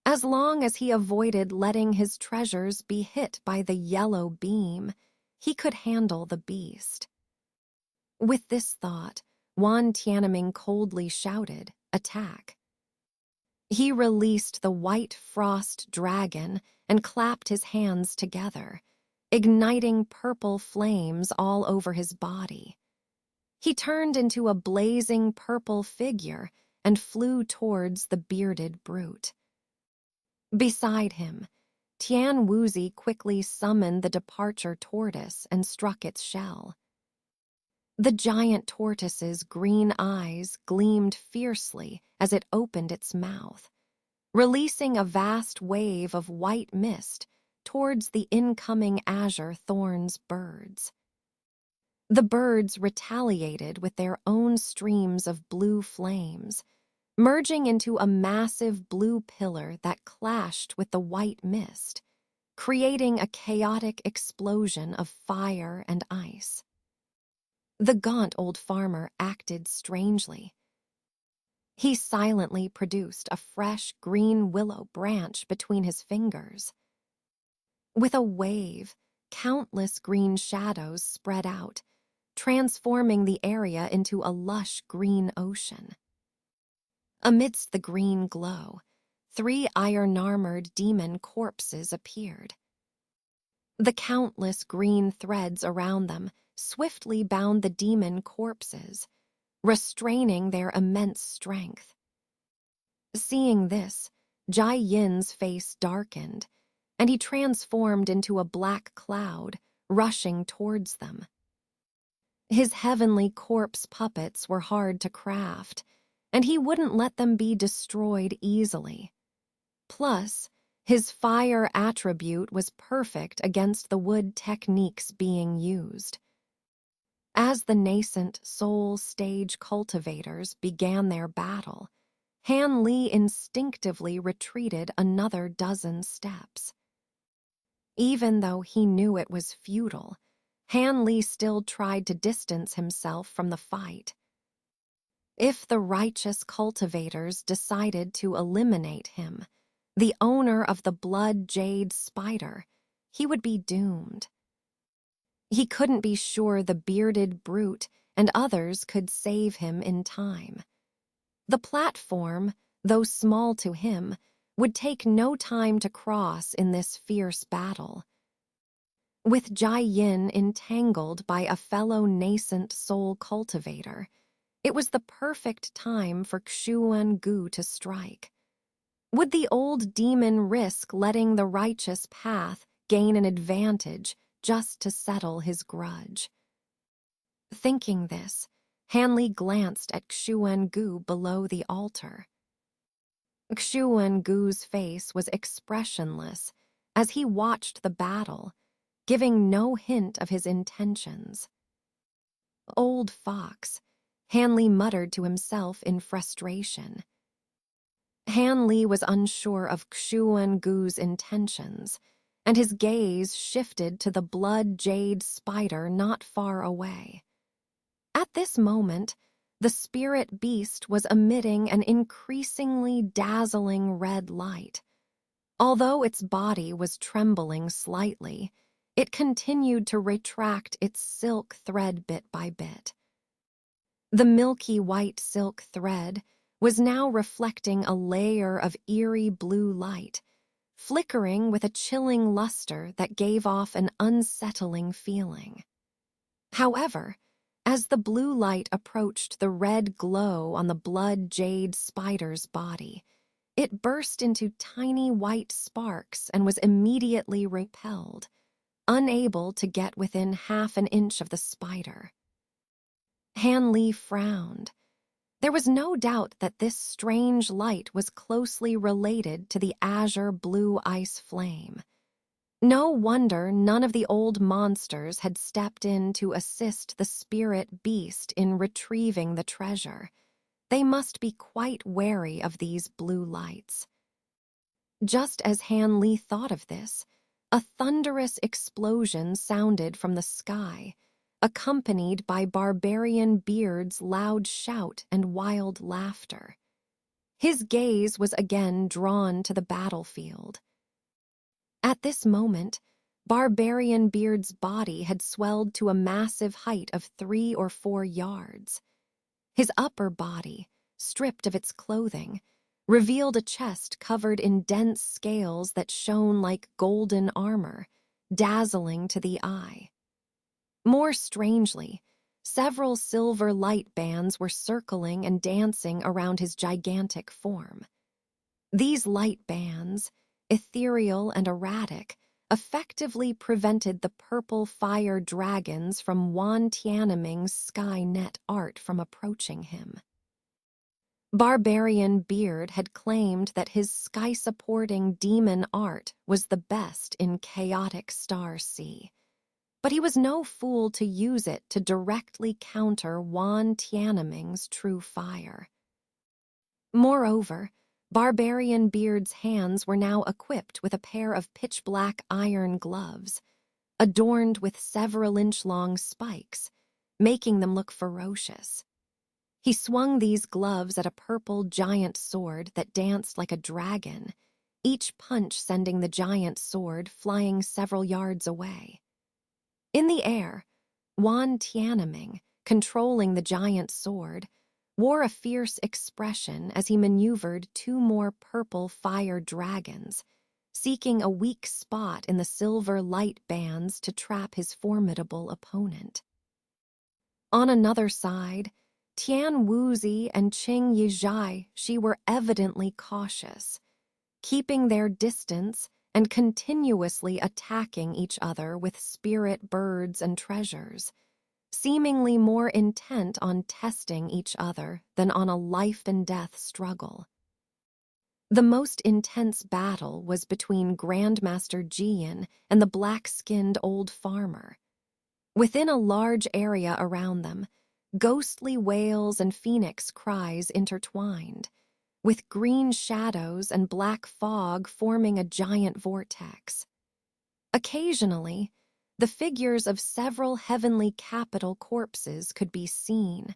As long as he avoided letting his treasures be hit by the yellow beam, he could handle the beast. With this thought, Wan Tianming coldly shouted, "Attack." He released the white frost dragon and clapped his hands together, igniting purple flames all over his body. He turned into a blazing purple figure and flew towards the bearded brute. Beside him, Tian Wuzi quickly summoned the departure tortoise and struck its shell. The giant tortoise's green eyes gleamed fiercely as it opened its mouth, releasing a vast wave of white mist towards the incoming azure thorns birds. The birds retaliated with their own streams of blue flames, merging into a massive blue pillar that clashed with the white mist, creating a chaotic explosion of fire and ice. The gaunt old farmer acted strangely. He silently produced a fresh green willow branch between his fingers. With a wave, countless green shadows spread out, transforming the area into a lush green ocean. Amidst the green glow, 3 iron-armored demon corpses appeared. The countless green threads around them swiftly bound the demon corpses, restraining their immense strength. Seeing this, Jai Yin's face darkened, and he transformed into a black cloud, rushing towards them. His heavenly corpse puppets were hard to craft, and he wouldn't let them be destroyed easily. Plus, his fire attribute was perfect against the wood techniques being used. As the nascent soul stage cultivators began their battle, Han Li instinctively retreated another dozen steps. Even though he knew it was futile, Han Li still tried to distance himself from the fight. If the righteous cultivators decided to eliminate him, the owner of the blood jade spider, he would be doomed. He couldn't be sure the bearded brute and others could save him in time. The platform, though small to him, would take no time to cross in this fierce battle. With Jai Yin entangled by a fellow nascent soul cultivator, it was the perfect time for Xuan Gu to strike. Would the old demon risk letting the righteous path gain an advantage just to settle his grudge? Thinking this, Han Li glanced at Xuan Gu below the altar. Xuan Gu's face was expressionless as he watched the battle, giving no hint of his intentions. Old fox, Han Li muttered to himself in frustration. Han Li was unsure of Xuan Gu's intentions, and his gaze shifted to the blood jade spider not far away. At this moment, the spirit beast was emitting an increasingly dazzling red light. Although its body was trembling slightly, it continued to retract its silk thread bit by bit. The milky white silk thread was now reflecting a layer of eerie blue light, flickering with a chilling luster that gave off an unsettling feeling. However, as the blue light approached the red glow on the blood jade spider's body, it burst into tiny white sparks and was immediately repelled, unable to get within half an inch of the spider. Han Li frowned. There was no doubt that this strange light was closely related to the azure blue ice flame. No wonder none of the old monsters had stepped in to assist the spirit beast in retrieving the treasure. They must be quite wary of these blue lights. Just as Han Li thought of this, a thunderous explosion sounded from the sky, accompanied by Barbarian Beard's loud shout and wild laughter. His gaze was again drawn to the battlefield. At this moment, Barbarian Beard's body had swelled to a massive height of 3 or 4 yards. His upper body, stripped of its clothing, revealed a chest covered in dense scales that shone like golden armor, dazzling to the eye. More strangely, several silver light bands were circling and dancing around his gigantic form. These light bands, ethereal and erratic, effectively prevented the purple fire dragons from Wan Tianming's sky net art from approaching him. Barbarian Beard had claimed that his sky-supporting demon art was the best in chaotic Star Sea, but he was no fool to use it to directly counter Wan Tianming's true fire. Moreover, Barbarian Beard's hands were now equipped with a pair of pitch-black iron gloves, adorned with several-inch-long spikes, making them look ferocious. He swung these gloves at a purple giant sword that danced like a dragon, each punch sending the giant sword flying several yards away. In the air, Wan Tianming, controlling the giant sword, wore a fierce expression as he maneuvered two more purple fire dragons, seeking a weak spot in the silver light bands to trap his formidable opponent. On another side, Tian Wuzi and Qing Yizhai, she were evidently cautious, keeping their distance and continuously attacking each other with spirit birds and treasures, seemingly more intent on testing each other than on a life-and-death struggle. The most intense battle was between Grandmaster Jian and the black-skinned old farmer. Within a large area around them, ghostly wails and phoenix cries intertwined, with green shadows and black fog forming a giant vortex. Occasionally, the figures of several heavenly capital corpses could be seen,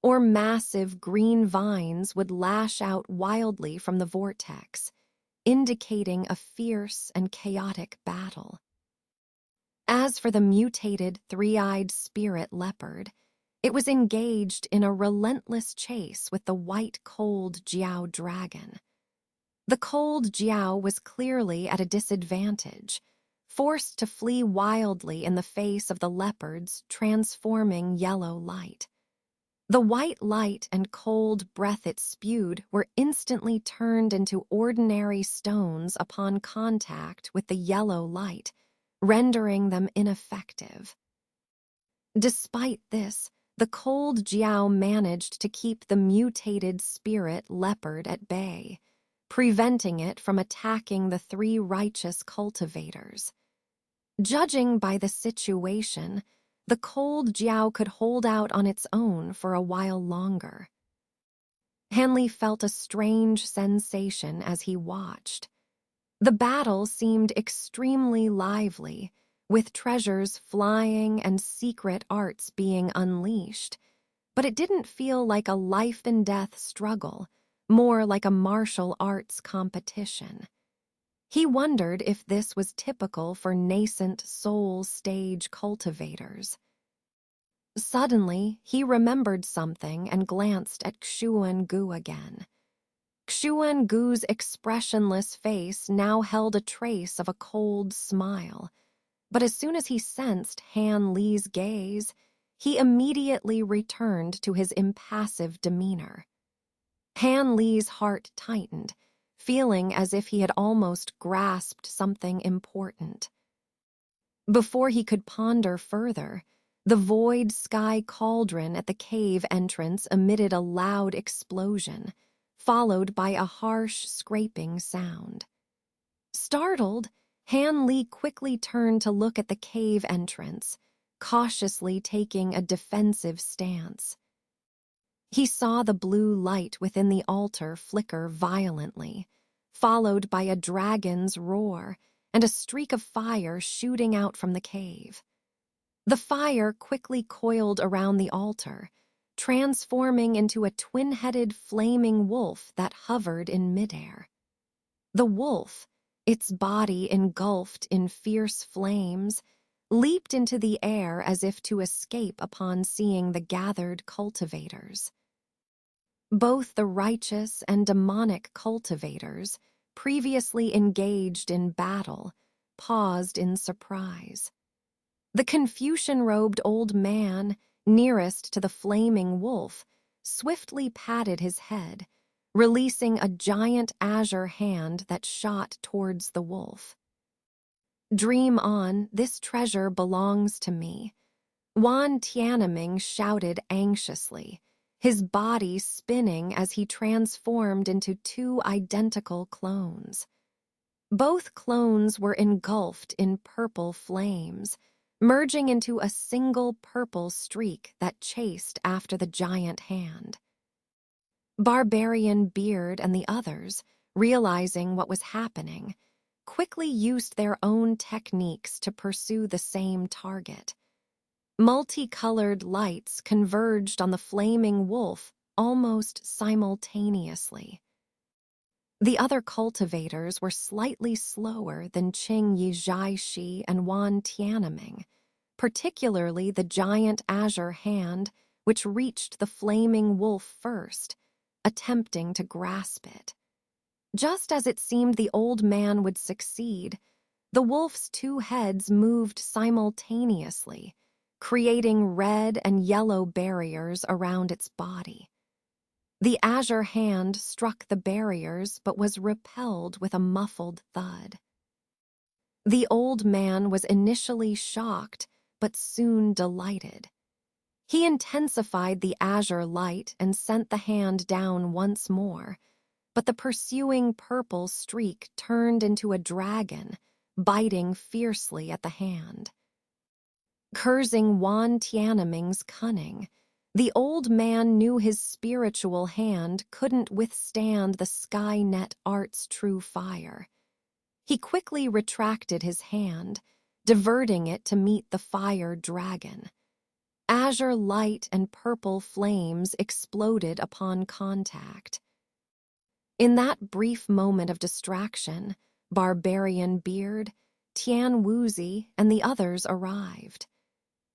or massive green vines would lash out wildly from the vortex, indicating a fierce and chaotic battle. As for the mutated, three-eyed spirit leopard, it was engaged in a relentless chase with the white cold Jiao dragon. The cold Jiao was clearly at a disadvantage, forced to flee wildly in the face of the leopard's transforming yellow light. The white light and cold breath it spewed were instantly turned into ordinary stones upon contact with the yellow light, rendering them ineffective. Despite this, the cold Jiao managed to keep the mutated spirit leopard at bay, preventing it from attacking the three righteous cultivators. Judging by the situation, the cold Jiao could hold out on its own for a while longer. Hanley felt a strange sensation as he watched. The battle seemed extremely lively, with treasures flying and secret arts being unleashed, but it didn't feel like a life-and-death struggle, more like a martial arts competition. He wondered if this was typical for nascent soul stage cultivators. Suddenly, he remembered something and glanced at Xuan Gu again. Xuan Gu's expressionless face now held a trace of a cold smile, but as soon as he sensed Han Li's gaze, he immediately returned to his impassive demeanor. Han Li's heart tightened, feeling as if he had almost grasped something important. Before he could ponder further, the void sky cauldron at the cave entrance emitted a loud explosion, followed by a harsh scraping sound. Startled, Han Li quickly turned to look at the cave entrance, cautiously taking a defensive stance. He saw the blue light within the altar flicker violently, followed by a dragon's roar and a streak of fire shooting out from the cave. The fire quickly coiled around the altar, transforming into a twin-headed flaming wolf that hovered in midair. The wolf, its body engulfed in fierce flames, leaped into the air as if to escape upon seeing the gathered cultivators. Both the righteous and demonic cultivators, previously engaged in battle, paused in surprise. The Confucian-robed old man, nearest to the flaming wolf, swiftly patted his head, releasing a giant azure hand that shot towards the wolf. "Dream on, this treasure belongs to me," Wan Tianming shouted anxiously, his body spinning as he transformed into two identical clones. Both clones were engulfed in purple flames, merging into a single purple streak that chased after the giant hand. Barbarian Beard and the others, realizing what was happening, quickly used their own techniques to pursue the same target. Multicolored lights converged on the flaming wolf almost simultaneously. The other cultivators were slightly slower than Qing Yizhai and Wan Tianming, particularly the giant azure hand, which reached the flaming wolf first, attempting to grasp it. Just as it seemed the old man would succeed, the wolf's two heads moved simultaneously, creating red and yellow barriers around its body. The azure hand struck the barriers but was repelled with a muffled thud. The old man was initially shocked but soon delighted. He intensified the azure light and sent the hand down once more, but the pursuing purple streak turned into a dragon, biting fiercely at the hand. Cursing Wan Tianming's cunning, the old man knew his spiritual hand couldn't withstand the Skynet art's true fire. He quickly retracted his hand, diverting it to meet the fire dragon. Azure light and purple flames exploded upon contact. In that brief moment of distraction, Barbarian Beard, Tian Wuzi, and the others arrived.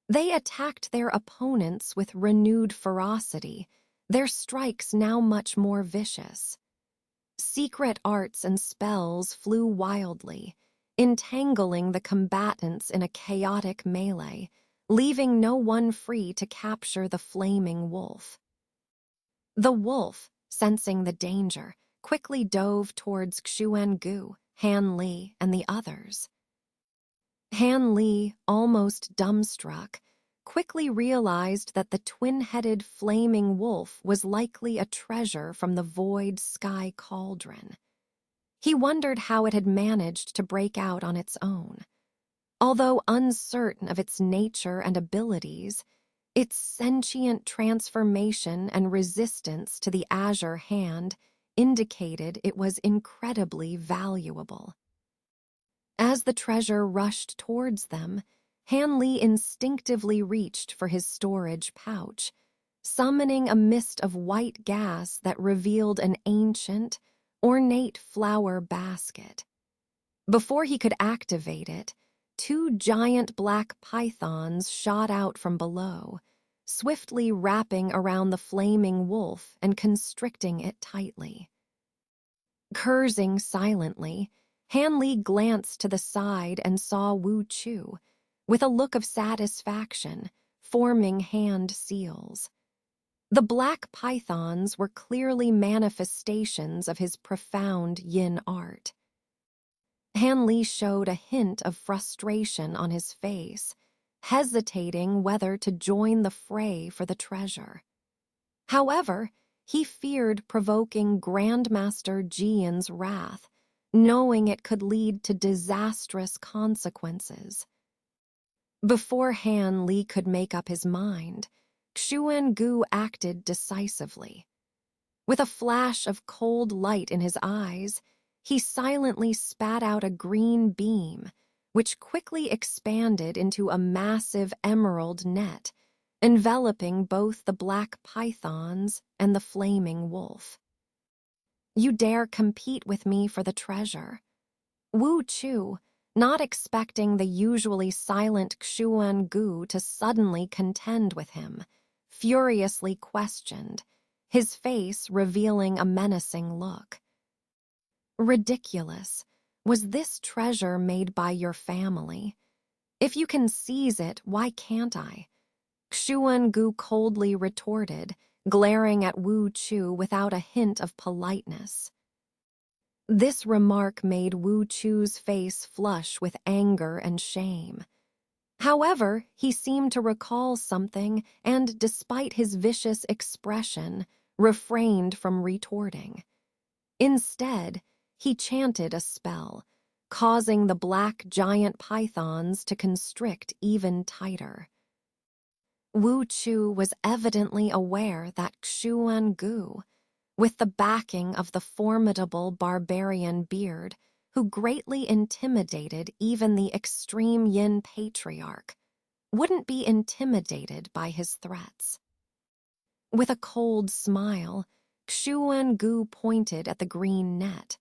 They attacked their opponents with renewed ferocity, their strikes now much more vicious. Secret arts and spells flew wildly, entangling the combatants in a chaotic melee, leaving no one free to capture the flaming wolf. The wolf, sensing the danger, quickly dove towards Xuangu, Han Li, and the others. Han Li, almost dumbstruck, quickly realized that the twin-headed flaming wolf was likely a treasure from the void sky cauldron. He wondered how it had managed to break out on its own. Although uncertain of its nature and abilities, its sentient transformation and resistance to the azure hand indicated it was incredibly valuable. As the treasure rushed towards them, Han Li instinctively reached for his storage pouch, summoning a mist of white gas that revealed an ancient, ornate flower basket. Before he could activate it, two giant black pythons shot out from below, swiftly wrapping around the flaming wolf and constricting it tightly. Cursing silently, Han Li glanced to the side and saw Wu Chu, with a look of satisfaction, forming hand seals. The black pythons were clearly manifestations of his profound yin art. Han Li showed a hint of frustration on his face, hesitating whether to join the fray for the treasure. However, he feared provoking Grandmaster Jian's wrath, knowing it could lead to disastrous consequences. Before Han Li could make up his mind, Xuangu acted decisively. With a flash of cold light in his eyes, he silently spat out a green beam, which quickly expanded into a massive emerald net, enveloping both the black pythons and the flaming wolf. "You dare compete with me for the treasure?" Wu Chu, not expecting the usually silent Xuangu to suddenly contend with him, furiously questioned, his face revealing a menacing look. "Ridiculous. Was this treasure made by your family? If you can seize it, why can't I?" Xuangu coldly retorted, glaring at Wu Chu without a hint of politeness. This remark made Wu Chu's face flush with anger and shame. However, he seemed to recall something and, despite his vicious expression, refrained from retorting. Instead, he chanted a spell, causing the black giant pythons to constrict even tighter. Wu Chu was evidently aware that Xuangu, with the backing of the formidable Barbarian Beard, who greatly intimidated even the extreme Yin patriarch, wouldn't be intimidated by his threats. With a cold smile, Xuangu pointed at the green net.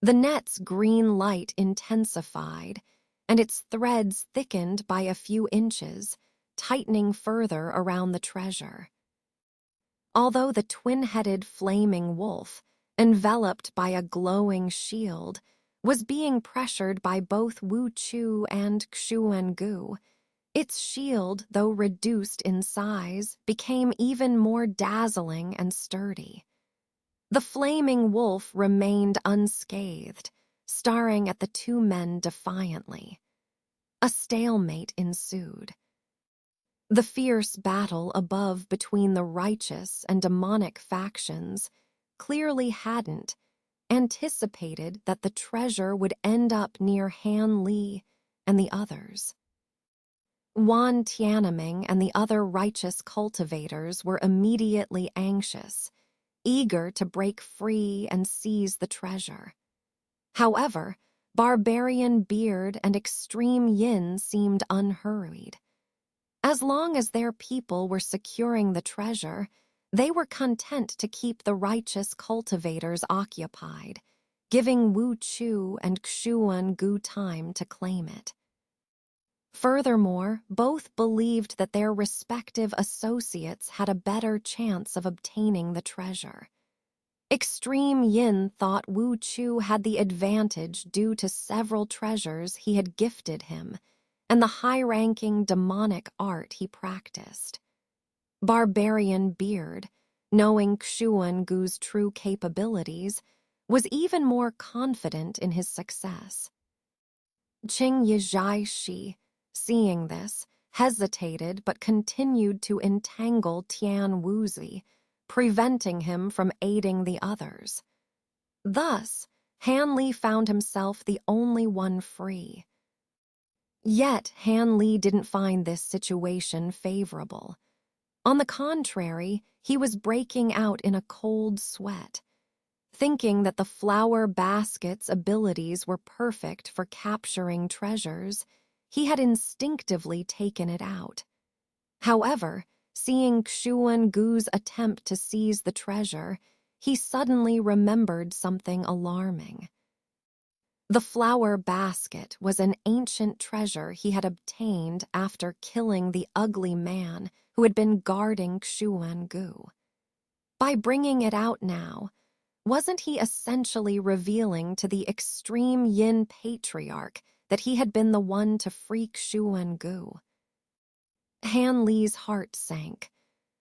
The net's green light intensified, and its threads thickened by a few inches, tightening further around the treasure. Although the twin-headed flaming wolf, enveloped by a glowing shield, was being pressured by both Wu Chu and Xuangu, its shield, though reduced in size, became even more dazzling and sturdy. The flaming wolf remained unscathed, staring at the two men defiantly. A stalemate ensued. The fierce battle above between the righteous and demonic factions clearly hadn't anticipated that the treasure would end up near Han Li and the others. Wan Tianming and the other righteous cultivators were immediately anxious, eager to break free and seize the treasure. However, Barbarian Beard and Extreme Yin seemed unhurried. As long as their people were securing the treasure, they were content to keep the righteous cultivators occupied, giving Wu Chu and Xuan Gu time to claim it. Furthermore, both believed that their respective associates had a better chance of obtaining the treasure. Extreme Yin thought Wu Chu had the advantage due to several treasures he had gifted him and the high-ranking demonic art he practiced. Barbarian Beard, knowing Xuan Gu's true capabilities, was even more confident in his success. Qing Yizhai Shi, seeing this, hesitated but continued to entangle Tian Wuzi, preventing him from aiding the others. Thus, Han Li found himself the only one free. Yet, Han Li didn't find this situation favorable. On the contrary, he was breaking out in a cold sweat. Thinking that the flower basket's abilities were perfect for capturing treasures, he had instinctively taken it out. However, seeing Xuan Gu's attempt to seize the treasure, he suddenly remembered something alarming. The flower basket was an ancient treasure he had obtained after killing the ugly man who had been guarding Xuan Gu. By bringing it out now, wasn't he essentially revealing to the extreme Yin patriarch that he had been the one to freak Xuan Gu? Han Li's heart sank.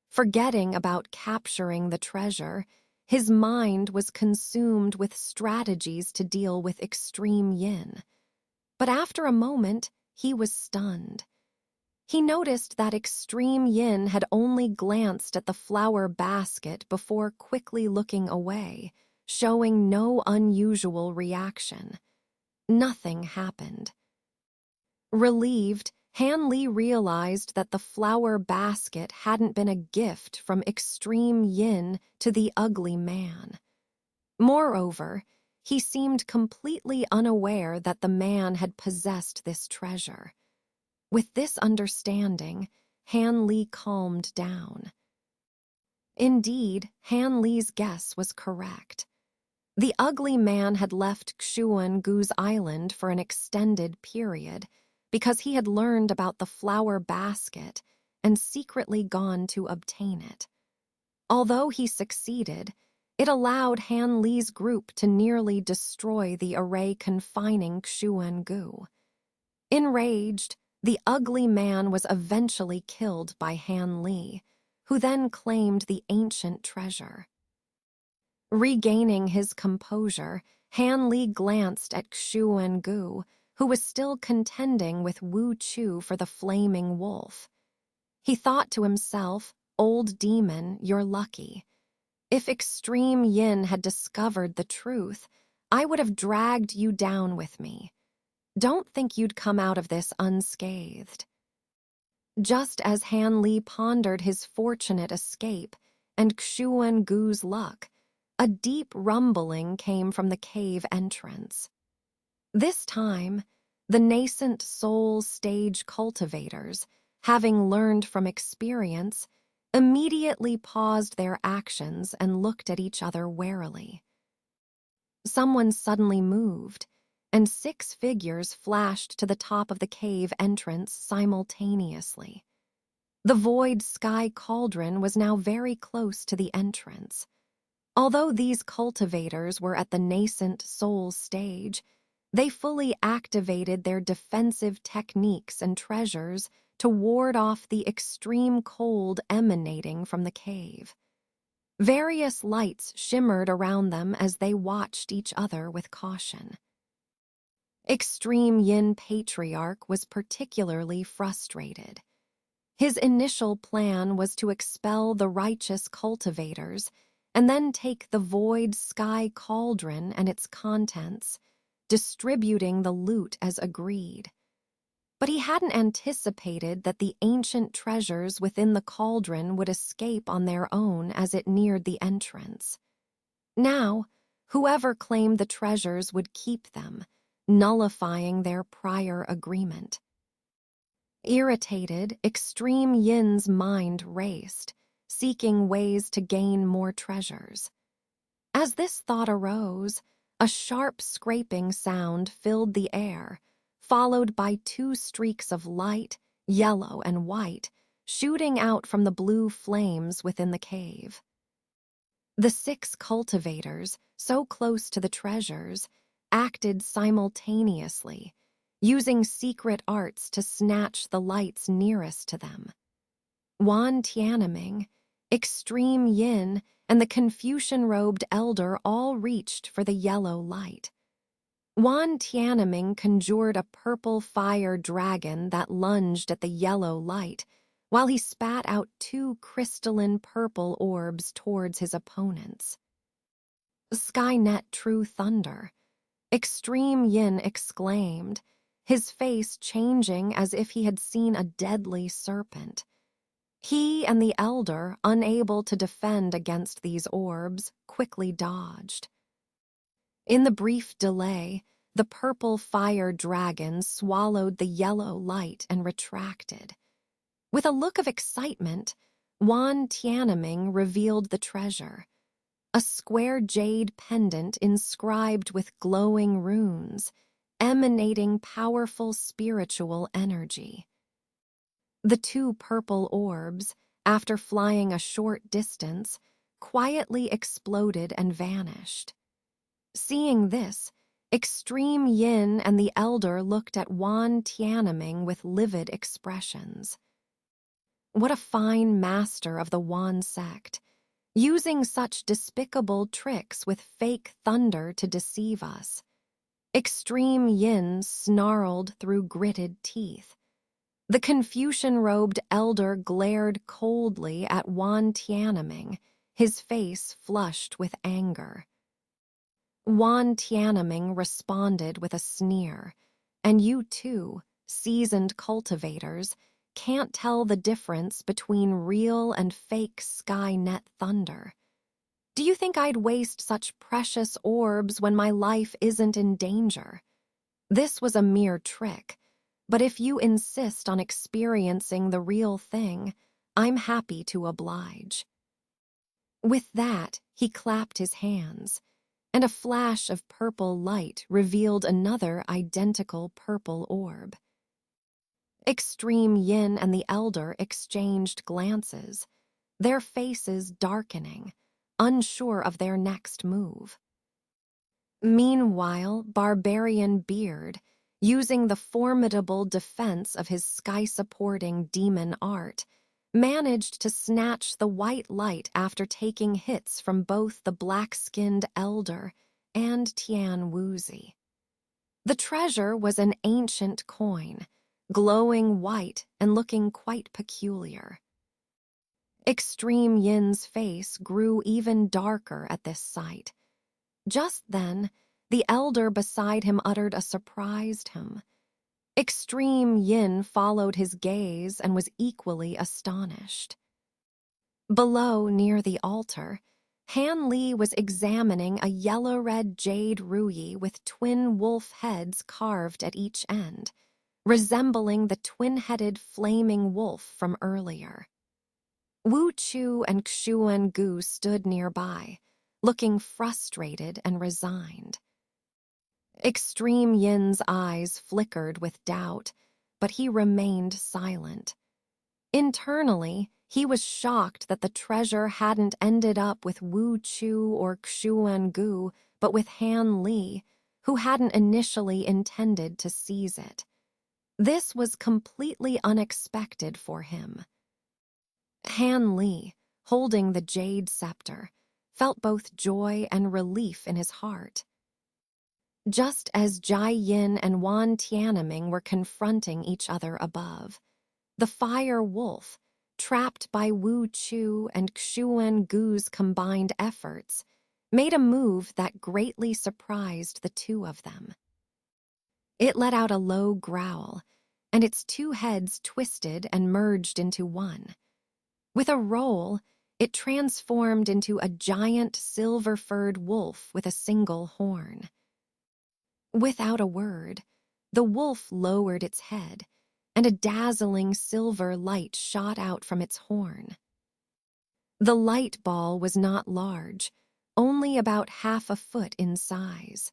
Forgetting about capturing the treasure, his mind was consumed with strategies to deal with extreme Yin. But after a moment, he was stunned. He noticed that extreme Yin had only glanced at the flower basket before quickly looking away, showing no unusual reaction. Nothing happened. Relieved, Han Li realized that the flower basket hadn't been a gift from extreme Yin to the ugly man. Moreover, he seemed completely unaware that the man had possessed this treasure. With this understanding, Han Li calmed down. Indeed, Han Li's guess was correct. The ugly man had left Xuan Gu's island for an extended period because he had learned about the flower basket and secretly gone to obtain it. Although he succeeded, it allowed Han Li's group to nearly destroy the array confining Xuan Gu. Enraged, the ugly man was eventually killed by Han Li, who then claimed the ancient treasure. Regaining his composure, Han Li glanced at Xuan Gu, who was still contending with Wu Chu for the flaming wolf. He thought to himself, "Old demon, you're lucky. If extreme Yin had discovered the truth, I would have dragged you down with me. Don't think you'd come out of this unscathed." Just as Han Li pondered his fortunate escape and Xuan Gu's luck, a deep rumbling came from the cave entrance. This time, the nascent soul stage cultivators, having learned from experience, immediately paused their actions and looked at each other warily. Someone suddenly moved, and 6 figures flashed to the top of the cave entrance simultaneously. The void sky cauldron was now very close to the entrance. Although these cultivators were at the nascent soul stage, they fully activated their defensive techniques and treasures to ward off the extreme cold emanating from the cave. Various lights shimmered around them as they watched each other with caution. Extreme Yin Patriarch was particularly frustrated. His initial plan was to expel the righteous cultivators and then take the void sky cauldron and its contents, distributing the loot as agreed. But he hadn't anticipated that the ancient treasures within the cauldron would escape on their own as it neared the entrance. Now, whoever claimed the treasures would keep them, nullifying their prior agreement. Irritated, Extreme Yin's mind raced, seeking ways to gain more treasures. As this thought arose, a sharp scraping sound filled the air, followed by 2 streaks of light, yellow and white, shooting out from the blue flames within the cave. The 6 cultivators, so close to the treasures, acted simultaneously, using secret arts to snatch the lights nearest to them. Wan Tianming, Extreme Yin, and the Confucian-robed elder all reached for the yellow light. Wan Tianming conjured a purple fire dragon that lunged at the yellow light, while he spat out 2 crystalline purple orbs towards his opponents. Skynet True Thunder, Extreme Yin exclaimed, his face changing as if he had seen a deadly serpent. He and the elder, unable to defend against these orbs, quickly dodged. In the brief delay, the purple fire dragon swallowed the yellow light and retracted. With a look of excitement, Wan Tianming revealed the treasure, a square jade pendant inscribed with glowing runes, emanating powerful spiritual energy. The 2 purple orbs, after flying a short distance, quietly exploded and vanished. Seeing this, Extreme Yin and the elder looked at Wan Tianming with livid expressions. What a fine master of the Wan sect, using such despicable tricks with fake thunder to deceive us. Extreme Yin snarled through gritted teeth. The Confucian-robed elder glared coldly at Wan Tianming, his face flushed with anger. Wan Tianming responded with a sneer, and you too, seasoned cultivators, can't tell the difference between real and fake Skynet thunder. Do you think I'd waste such precious orbs when my life isn't in danger? This was a mere trick, but if you insist on experiencing the real thing, I'm happy to oblige. With that, he clapped his hands, and a flash of purple light revealed another identical purple orb. Extreme Yin and the elder exchanged glances, their faces darkening, unsure of their next move. Meanwhile, Barbarian Beard, using the formidable defense of his sky-supporting demon art, managed to snatch the white light after taking hits from both the black-skinned elder and Tian Wuzi. The treasure was an ancient coin, glowing white and looking quite peculiar. Extreme Yin's face grew even darker at this sight. Just then, the elder beside him uttered a surprised hum. Extreme Yin followed his gaze and was equally astonished. Below, near the altar, Han Li was examining a yellow-red jade ruyi with twin wolf heads carved at each end, resembling the twin-headed flaming wolf from earlier. Wu Chu and Xuan Gu stood nearby, looking frustrated and resigned. Extreme Yin's eyes flickered with doubt, but he remained silent. Internally, he was shocked that the treasure hadn't ended up with Wu Chu or Xuan Gu, but with Han Li, who hadn't initially intended to seize it. This was completely unexpected for him. Han Li, holding the jade scepter, felt both joy and relief in his heart. Just as Jai Yin and Wan Tianming were confronting each other above, the fire wolf, trapped by Wu Chu and Xuan Gu's combined efforts, made a move that greatly surprised the two of them. It let out a low growl, and its two heads twisted and merged into one. With a roll, it transformed into a giant silver-furred wolf with a single horn. Without a word, the wolf lowered its head, and a dazzling silver light shot out from its horn. The light ball was not large, only about half a foot in size.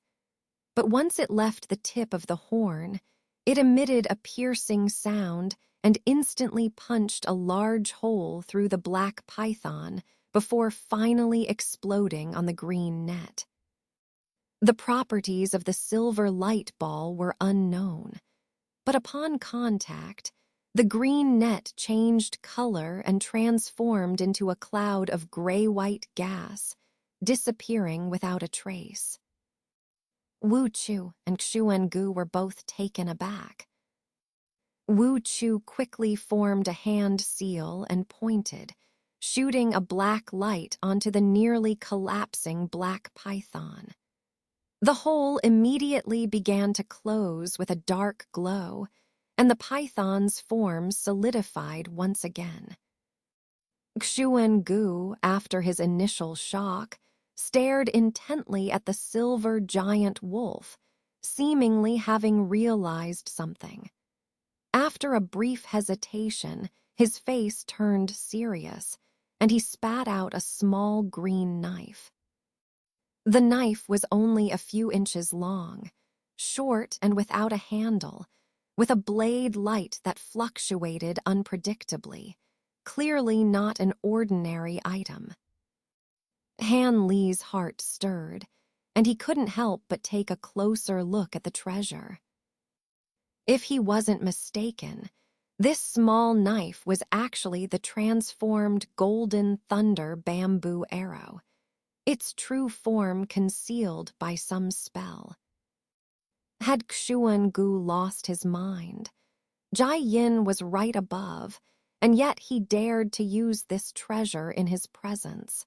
But once it left the tip of the horn, it emitted a piercing sound and instantly punched a large hole through the black python before finally exploding on the green net. The properties of the silver light ball were unknown, but upon contact, the green net changed color and transformed into a cloud of gray-white gas, disappearing without a trace. Wu Chu and Xuan Gu were both taken aback. Wu Chu quickly formed a hand seal and pointed, shooting a black light onto the nearly collapsing black python. The hole immediately began to close with a dark glow, and the python's form solidified once again. Xuan Gu, after his initial shock, stared intently at the silver giant wolf, seemingly having realized something. After a brief hesitation, his face turned serious, and he spat out a small green knife. The knife was only a few inches long, short and without a handle, with a blade light that fluctuated unpredictably, clearly not an ordinary item. Han Li's heart stirred, and he couldn't help but take a closer look at the treasure. If he wasn't mistaken, this small knife was actually the transformed Golden Thunder bamboo arrow, its true form concealed by some spell. Had Xuan Gu lost his mind? Jai Yin was right above, and yet he dared to use this treasure in his presence.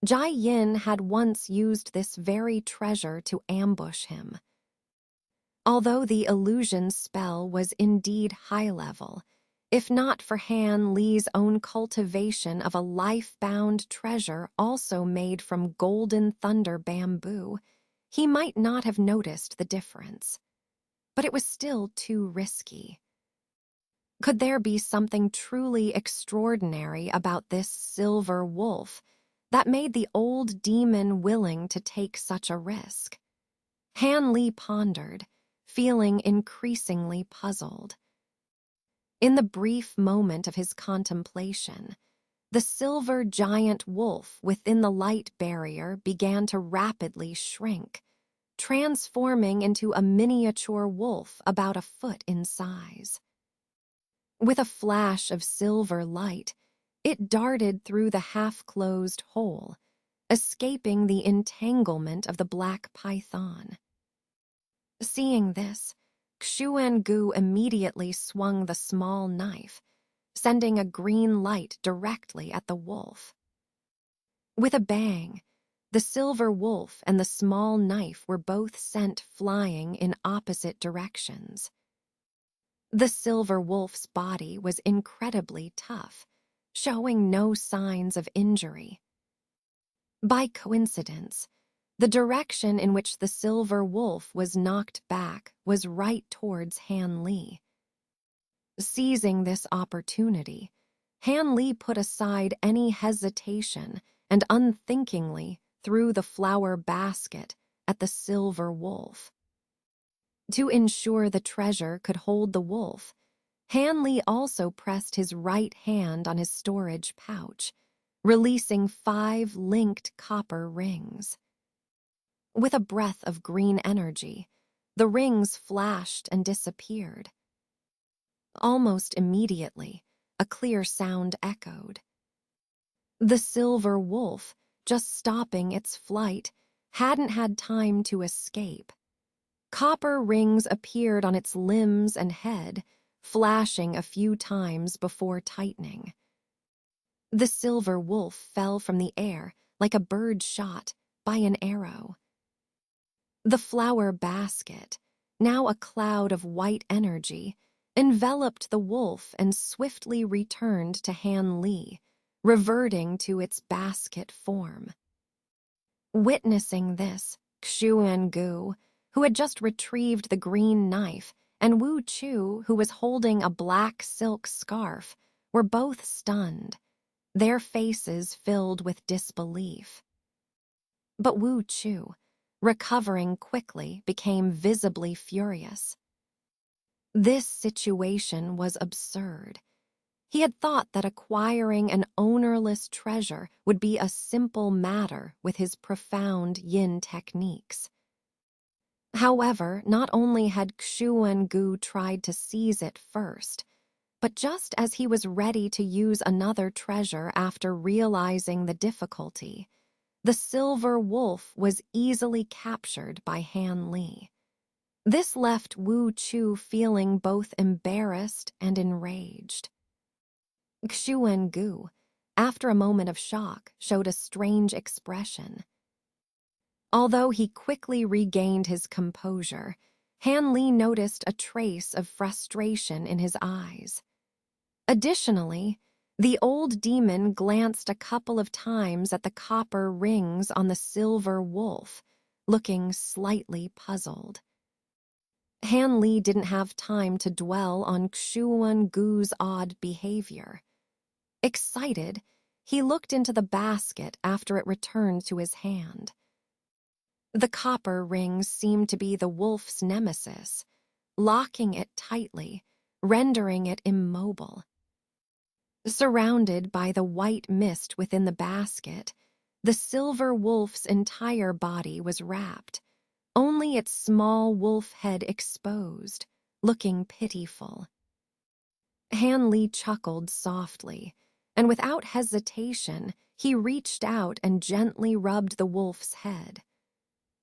Jai Yin had once used this very treasure to ambush him. Although the illusion spell was indeed high level, if not for Han Li's own cultivation of a life-bound treasure also made from Golden Thunder bamboo, he might not have noticed the difference. But it was still too risky. Could there be something truly extraordinary about this silver wolf that made the old demon willing to take such a risk? Han Li pondered, feeling increasingly puzzled. In the brief moment of his contemplation, the silver giant wolf within the light barrier began to rapidly shrink, transforming into a miniature wolf about a foot in size. With a flash of silver light, it darted through the half-closed hole, escaping the entanglement of the black python. Seeing this, Xuan Gu immediately swung the small knife, sending a green light directly at the wolf. With a bang, the silver wolf and the small knife were both sent flying in opposite directions. The silver wolf's body was incredibly tough, showing no signs of injury. By coincidence, the direction in which the silver wolf was knocked back was right towards Han Li. Seizing this opportunity, Han Li put aside any hesitation and unthinkingly threw the flower basket at the silver wolf. To ensure the treasure could hold the wolf, Hanley also pressed his right hand on his storage pouch, releasing 5 linked copper rings. With a breath of green energy, the rings flashed and disappeared. Almost immediately, a clear sound echoed. The silver wolf, just stopping its flight, hadn't had time to escape. Copper rings appeared on its limbs and head, flashing a few times before tightening. The silver wolf fell from the air like a bird shot by an arrow. The flower basket, now a cloud of white energy, enveloped the wolf and swiftly returned to Han Li, reverting to its basket form. Witnessing this, Xuangu, who had just retrieved the green knife, and Wu Chu, who was holding a black silk scarf, were both stunned, their faces filled with disbelief. But Wu Chu, recovering quickly, became visibly furious. This situation was absurd. He had thought that acquiring an ownerless treasure would be a simple matter with his profound yin techniques. However, not only had Xuangu tried to seize it first, but just as he was ready to use another treasure after realizing the difficulty, the silver wolf was easily captured by Han Li. This left Wu Chu feeling both embarrassed and enraged. Xuangu, after a moment of shock, showed a strange expression. Although he quickly regained his composure, Han Li noticed a trace of frustration in his eyes. Additionally, the old demon glanced a couple of times at the copper rings on the silver wolf, looking slightly puzzled. Han Li didn't have time to dwell on Xuangu's odd behavior. Excited, he looked into the basket after it returned to his hand. The copper rings seemed to be the wolf's nemesis, locking it tightly, rendering it immobile. Surrounded by the white mist within the basket, the silver wolf's entire body was wrapped, only its small wolf head exposed, looking pitiful. Han Li chuckled softly, and without hesitation, he reached out and gently rubbed the wolf's head.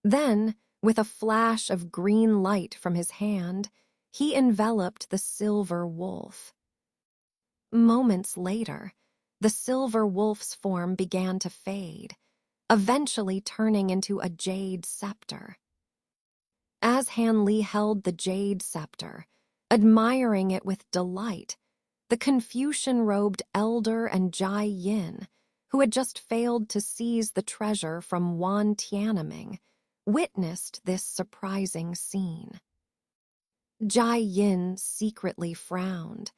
Then, with a flash of green light from his hand, he enveloped the silver wolf. Moments later, the silver wolf's form began to fade, eventually turning into a jade scepter. As Han Li held the jade scepter, admiring it with delight, the Confucian-robed elder and Jai Yin, who had just failed to seize the treasure from Wan Tianming, witnessed this surprising scene. Jai Yin secretly frowned,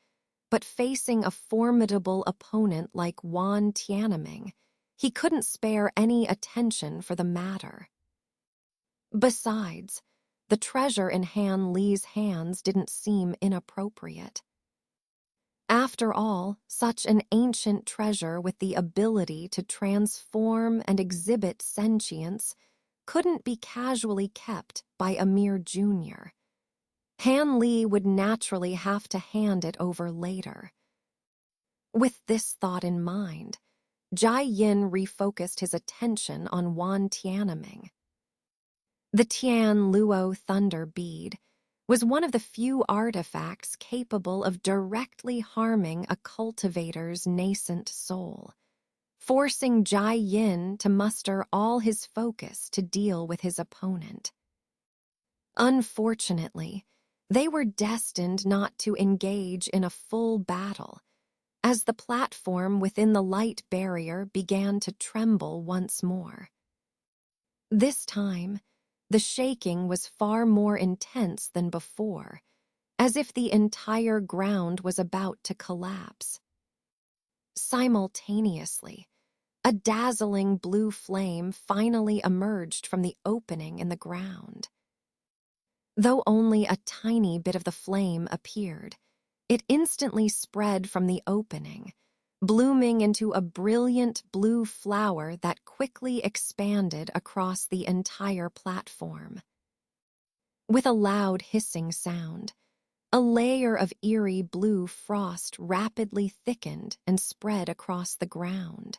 but facing a formidable opponent like Wan Tianming, he couldn't spare any attention for the matter. Besides, the treasure in Han Li's hands didn't seem inappropriate. After all, such an ancient treasure with the ability to transform and exhibit sentience couldn't be casually kept by a mere junior. Han Li would naturally have to hand it over later. With this thought in mind, Jai Yin refocused his attention on Wan Tianming. The Tian Luo Thunder Bead was one of the few artifacts capable of directly harming a cultivator's nascent soul, forcing Jai Yin to muster all his focus to deal with his opponent. Unfortunately, they were destined not to engage in a full battle, as the platform within the light barrier began to tremble once more. This time, the shaking was far more intense than before, as if the entire ground was about to collapse. Simultaneously, a dazzling blue flame finally emerged from the opening in the ground. Though only a tiny bit of the flame appeared, it instantly spread from the opening, blooming into a brilliant blue flower that quickly expanded across the entire platform. With a loud hissing sound, a layer of eerie blue frost rapidly thickened and spread across the ground.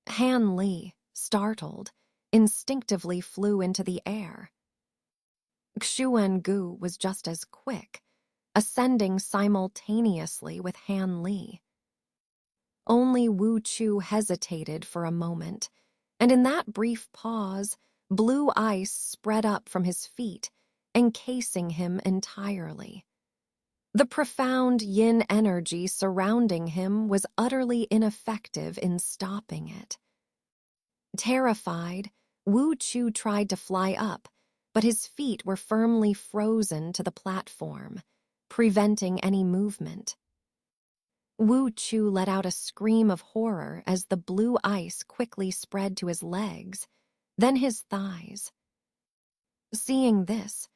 Han Li, startled, instinctively flew into the air. Xuan Gu was just as quick, ascending simultaneously with Han Li. Only Wu Chu hesitated for a moment, and in that brief pause, blue ice spread up from his feet, encasing him entirely. The profound yin energy surrounding him was utterly ineffective in stopping it. Terrified, Wu Chu tried to fly up, but his feet were firmly frozen to the platform, preventing any movement. Wu Chu let out a scream of horror as the blue ice quickly spread to his legs, then his thighs. Seeing this,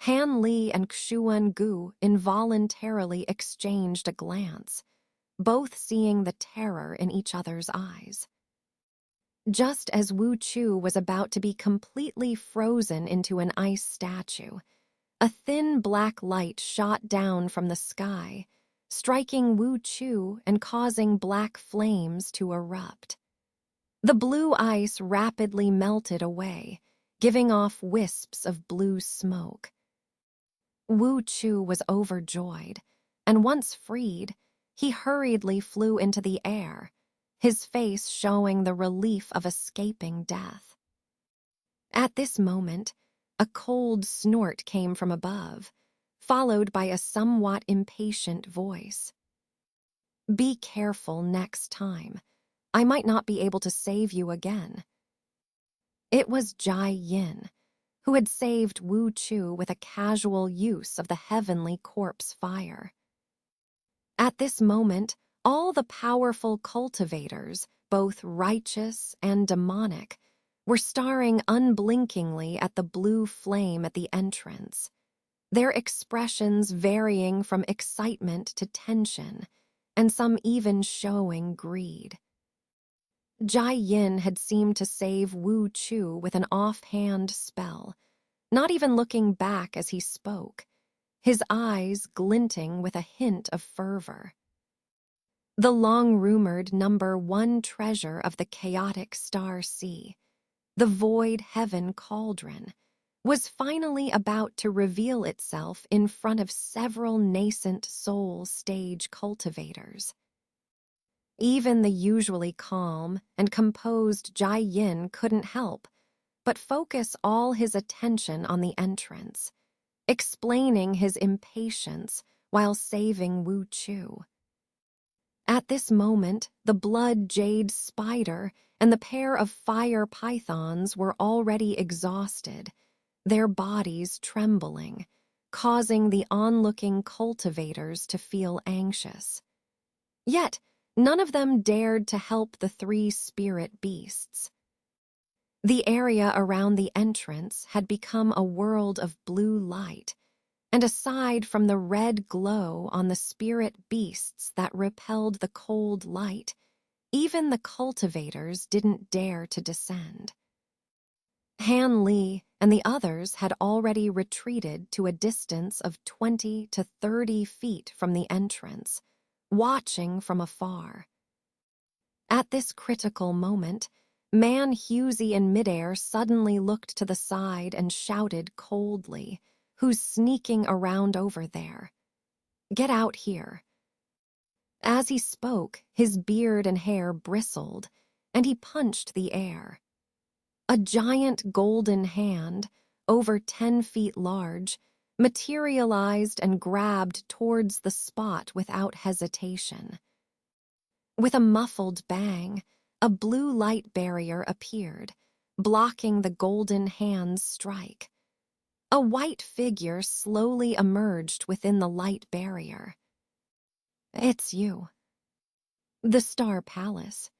Han Li and Xuan Gu involuntarily exchanged a glance, both seeing the terror in each other's eyes. Just as Wu Chu was about to be completely frozen into an ice statue, a thin black light shot down from the sky, striking Wu Chu and causing black flames to erupt. The blue ice rapidly melted away, giving off wisps of blue smoke. Wu Chu was overjoyed, and once freed, he hurriedly flew into the air, his face showing the relief of escaping death. At this moment, a cold snort came from above, followed by a somewhat impatient voice. "Be careful next time. I might not be able to save you again." It was Jai Yin, who had saved Wu Chu with a casual use of the heavenly corpse fire. At this moment, all the powerful cultivators, both righteous and demonic, were staring unblinkingly at the blue flame at the entrance, their expressions varying from excitement to tension, and some even showing greed. Jai Yin had seemed to save Wu Chu with an offhand spell, not even looking back as he spoke, his eyes glinting with a hint of fervor. The long-rumored #1 treasure of the chaotic star sea, the void heaven cauldron, was finally about to reveal itself in front of several nascent soul stage cultivators. Even the usually calm and composed Jai Yin couldn't help but focus all his attention on the entrance, explaining his impatience while saving Wu Chu. At this moment, the blood jade spider and the pair of fire pythons were already exhausted, their bodies trembling, causing the onlooking cultivators to feel anxious. Yet, none of them dared to help the 3 spirit beasts. The area around the entrance had become a world of blue light, and aside from the red glow on the spirit beasts that repelled the cold light, even the cultivators didn't dare to descend. Han Li and the others had already retreated to a distance of 20 to 30 feet from the entrance, watching from afar. At this critical moment, Man Husey in midair suddenly looked to the side and shouted coldly, "Who's sneaking around over there? Get out here." As he spoke, his beard and hair bristled, and he punched the air. A giant golden hand, over 10 feet large, materialized and grabbed towards the spot without hesitation. With a muffled bang, a blue light barrier appeared, blocking the golden hand's strike. A white figure slowly emerged within the light barrier. "It's you." The Star Palace.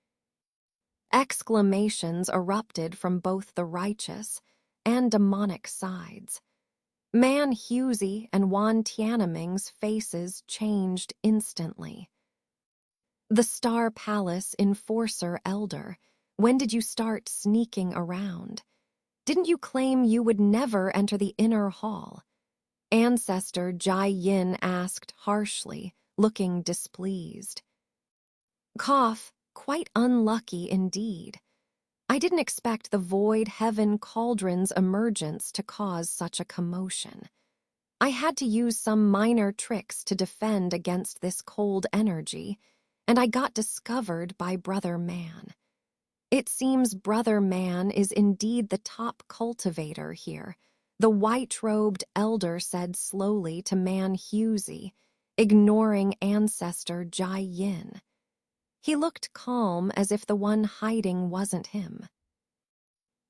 Exclamations erupted from both the righteous and demonic sides. Man Husey and Wan Tianming's faces changed instantly. The Star Palace Enforcer Elder, when did you start sneaking around? Didn't you claim you would never enter the inner hall? Ancestor Jai Yin asked harshly, looking displeased. Cough, quite unlucky indeed. I didn't expect the void heaven cauldron's emergence to cause such a commotion. I had to use some minor tricks to defend against this cold energy, and I got discovered by Brother Man. It seems Brother Man is indeed the top cultivator here, the white-robed elder said slowly to Man Husey, ignoring Ancestor Jai Yin. He looked calm as if the one hiding wasn't him.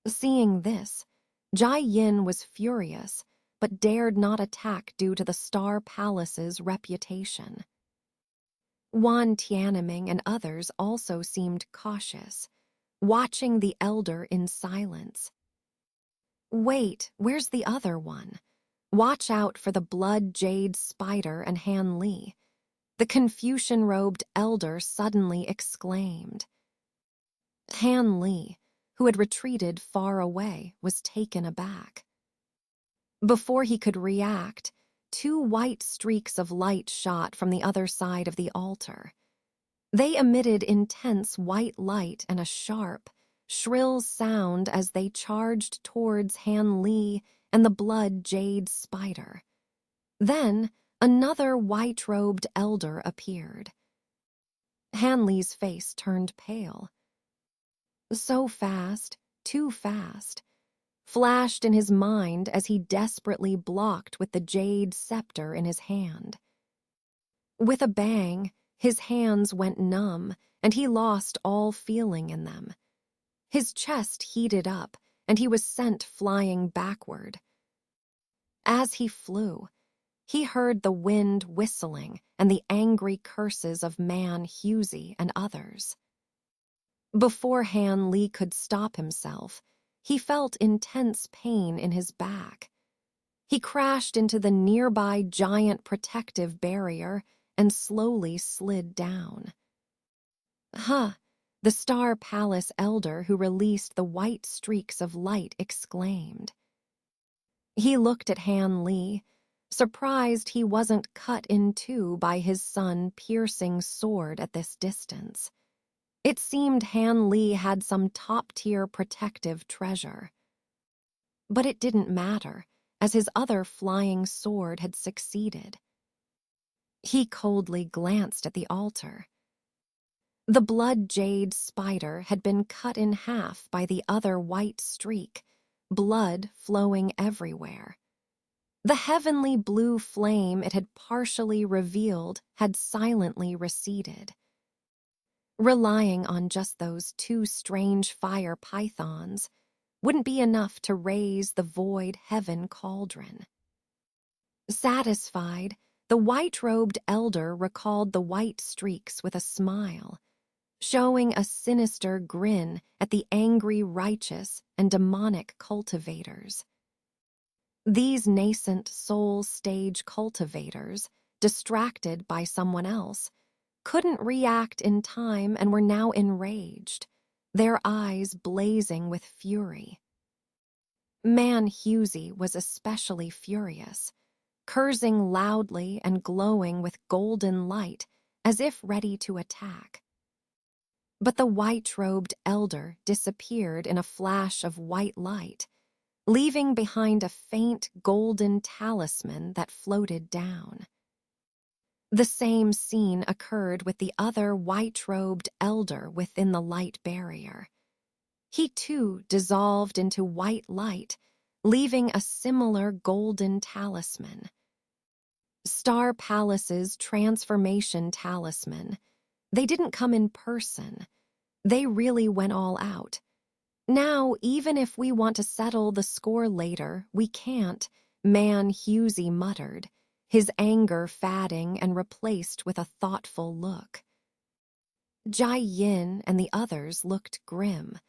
Seeing this, Jai Yin was furious, but dared not attack due to the Star Palace's reputation. Wan Tianming and others also seemed cautious, watching the elder in silence. Wait, where's the other one? Watch out for the blood jade spider and Han Li. The Confucian-robed elder suddenly exclaimed. Han Li, who had retreated far away, was taken aback. Before he could react, 2 white streaks of light shot from the other side of the altar. They emitted intense white light and a sharp, shrill sound as they charged towards Han Li and the blood jade spider. Then, another white-robed elder appeared. Han Li's face turned pale. So fast, too fast, flashed in his mind as he desperately blocked with the jade scepter in his hand. With a bang, his hands went numb, and he lost all feeling in them. His chest heated up, and he was sent flying backward. As he flew, he heard the wind whistling and the angry curses of Man Husey and others. Before Han Li could stop himself, he felt intense pain in his back. He crashed into the nearby giant protective barrier and slowly slid down. Huh, the Star Palace elder who released the white streaks of light exclaimed. He looked at Han Li, surprised he wasn't cut in two by his sun-piercing sword at this distance. It seemed Han Li had some top-tier protective treasure. But it didn't matter, as his other flying sword had succeeded. He coldly glanced at the altar. The blood jade spider had been cut in half by the other white streak, blood flowing everywhere. The heavenly blue flame it had partially revealed had silently receded. Relying on just those 2 strange fire pythons wouldn't be enough to raise the void heaven cauldron. Satisfied, the white-robed elder recalled the white streaks with a smile, showing a sinister grin at the angry righteous and demonic cultivators. These nascent soul stage cultivators, distracted by someone else, couldn't react in time and were now enraged, their eyes blazing with fury. Man Husey was especially furious, cursing loudly and glowing with golden light as if ready to attack. But the white-robed elder disappeared in a flash of white light, leaving behind a faint golden talisman that floated down. The same scene occurred with the other white-robed elder within the light barrier. He too dissolved into white light, leaving a similar golden talisman. Star Palace's transformation talisman. They didn't come in person. They really went all out. Now, even if we want to settle the score later, we can't, Man Husey muttered, his anger fading and replaced with a thoughtful look. Jai Yin and the others looked grim,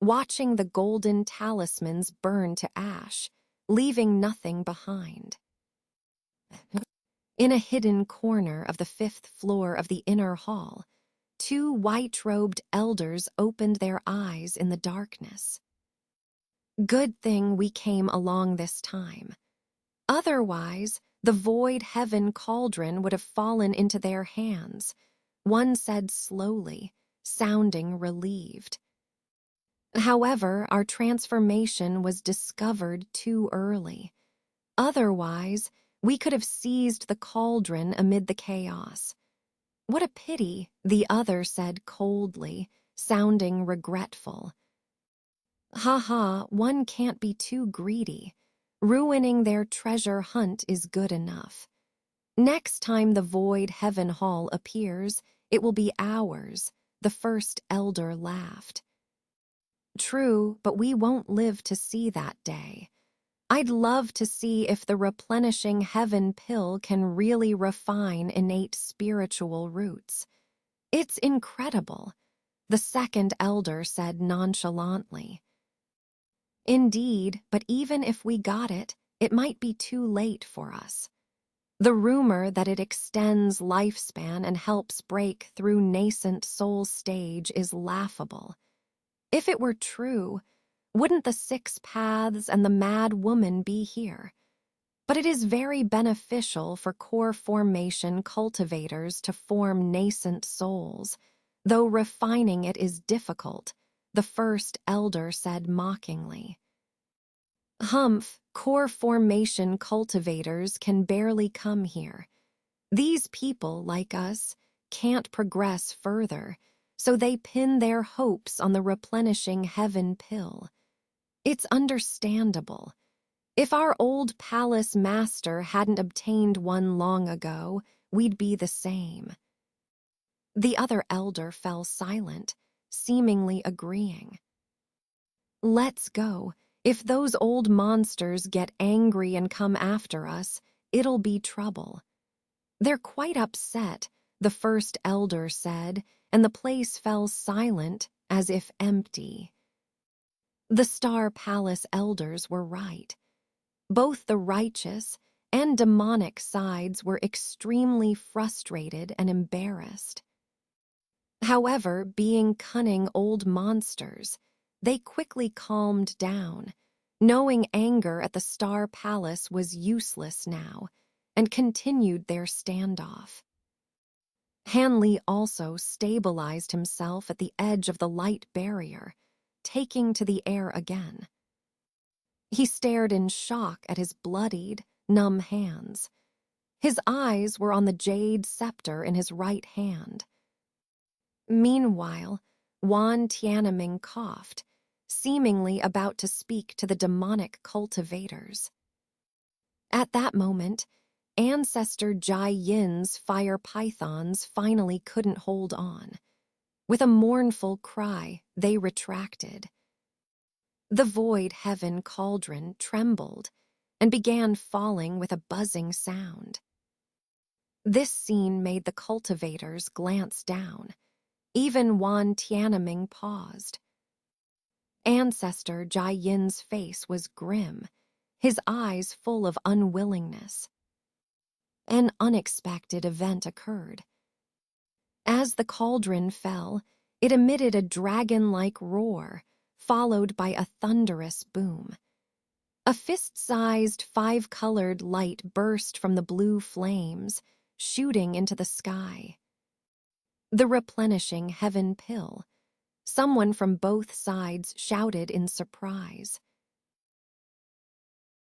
watching the golden talismans burn to ash, leaving nothing behind. In a hidden corner of the 5th floor of the inner hall, 2 white-robed elders opened their eyes in the darkness. Good thing we came along this time. Otherwise, the void heaven cauldron would have fallen into their hands, one said slowly, sounding relieved. However, our transformation was discovered too early. Otherwise, we could have seized the cauldron amid the chaos. What a pity, the other said coldly, sounding regretful. Ha, one can't be too greedy. Ruining their treasure hunt is good enough. Next time the void heaven hall appears, it will be ours, the first elder laughed. True, but we won't live to see that day. I'd love to see if the replenishing heaven pill can really refine innate spiritual roots. It's incredible, the second elder said nonchalantly. Indeed, but even if we got it, it might be too late for us. The rumor that it extends lifespan and helps break through nascent soul stage is laughable. If it were true, wouldn't the 6 paths and the mad woman be here? But it is very beneficial for core formation cultivators to form nascent souls, though refining it is difficult, the first elder said mockingly. Humph, core formation cultivators can barely come here. These people, like us, can't progress further, so they pin their hopes on the replenishing heaven pill. It's understandable. If our old palace master hadn't obtained one long ago, we'd be the same. The other elder fell silent, seemingly agreeing. Let's go. If those old monsters get angry and come after us, it'll be trouble. They're quite upset, the first elder said, and the place fell silent, as if empty. The Star Palace elders were right. Both the righteous and demonic sides were extremely frustrated and embarrassed. However, being cunning old monsters, they quickly calmed down, knowing anger at the Star Palace was useless now, and continued their standoff. Hanley also stabilized himself at the edge of the light barrier, taking to the air again. He stared in shock at his bloodied, numb hands. His eyes were on the jade scepter in his right hand. Meanwhile, Wan Tianming coughed, seemingly about to speak to the demonic cultivators. At that moment, Ancestor Jai Yin's fire pythons finally couldn't hold on. With a mournful cry, they retracted. The void heaven cauldron trembled and began falling with a buzzing sound. This scene made the cultivators glance down. Even Wan Tianming paused. Ancestor Jai Yin's face was grim, his eyes full of unwillingness. An unexpected event occurred. As the cauldron fell, it emitted a dragon-like roar, followed by a thunderous boom. A fist-sized, 5-colored light burst from the blue flames, shooting into the sky. The replenishing heaven pill. Someone from both sides shouted in surprise.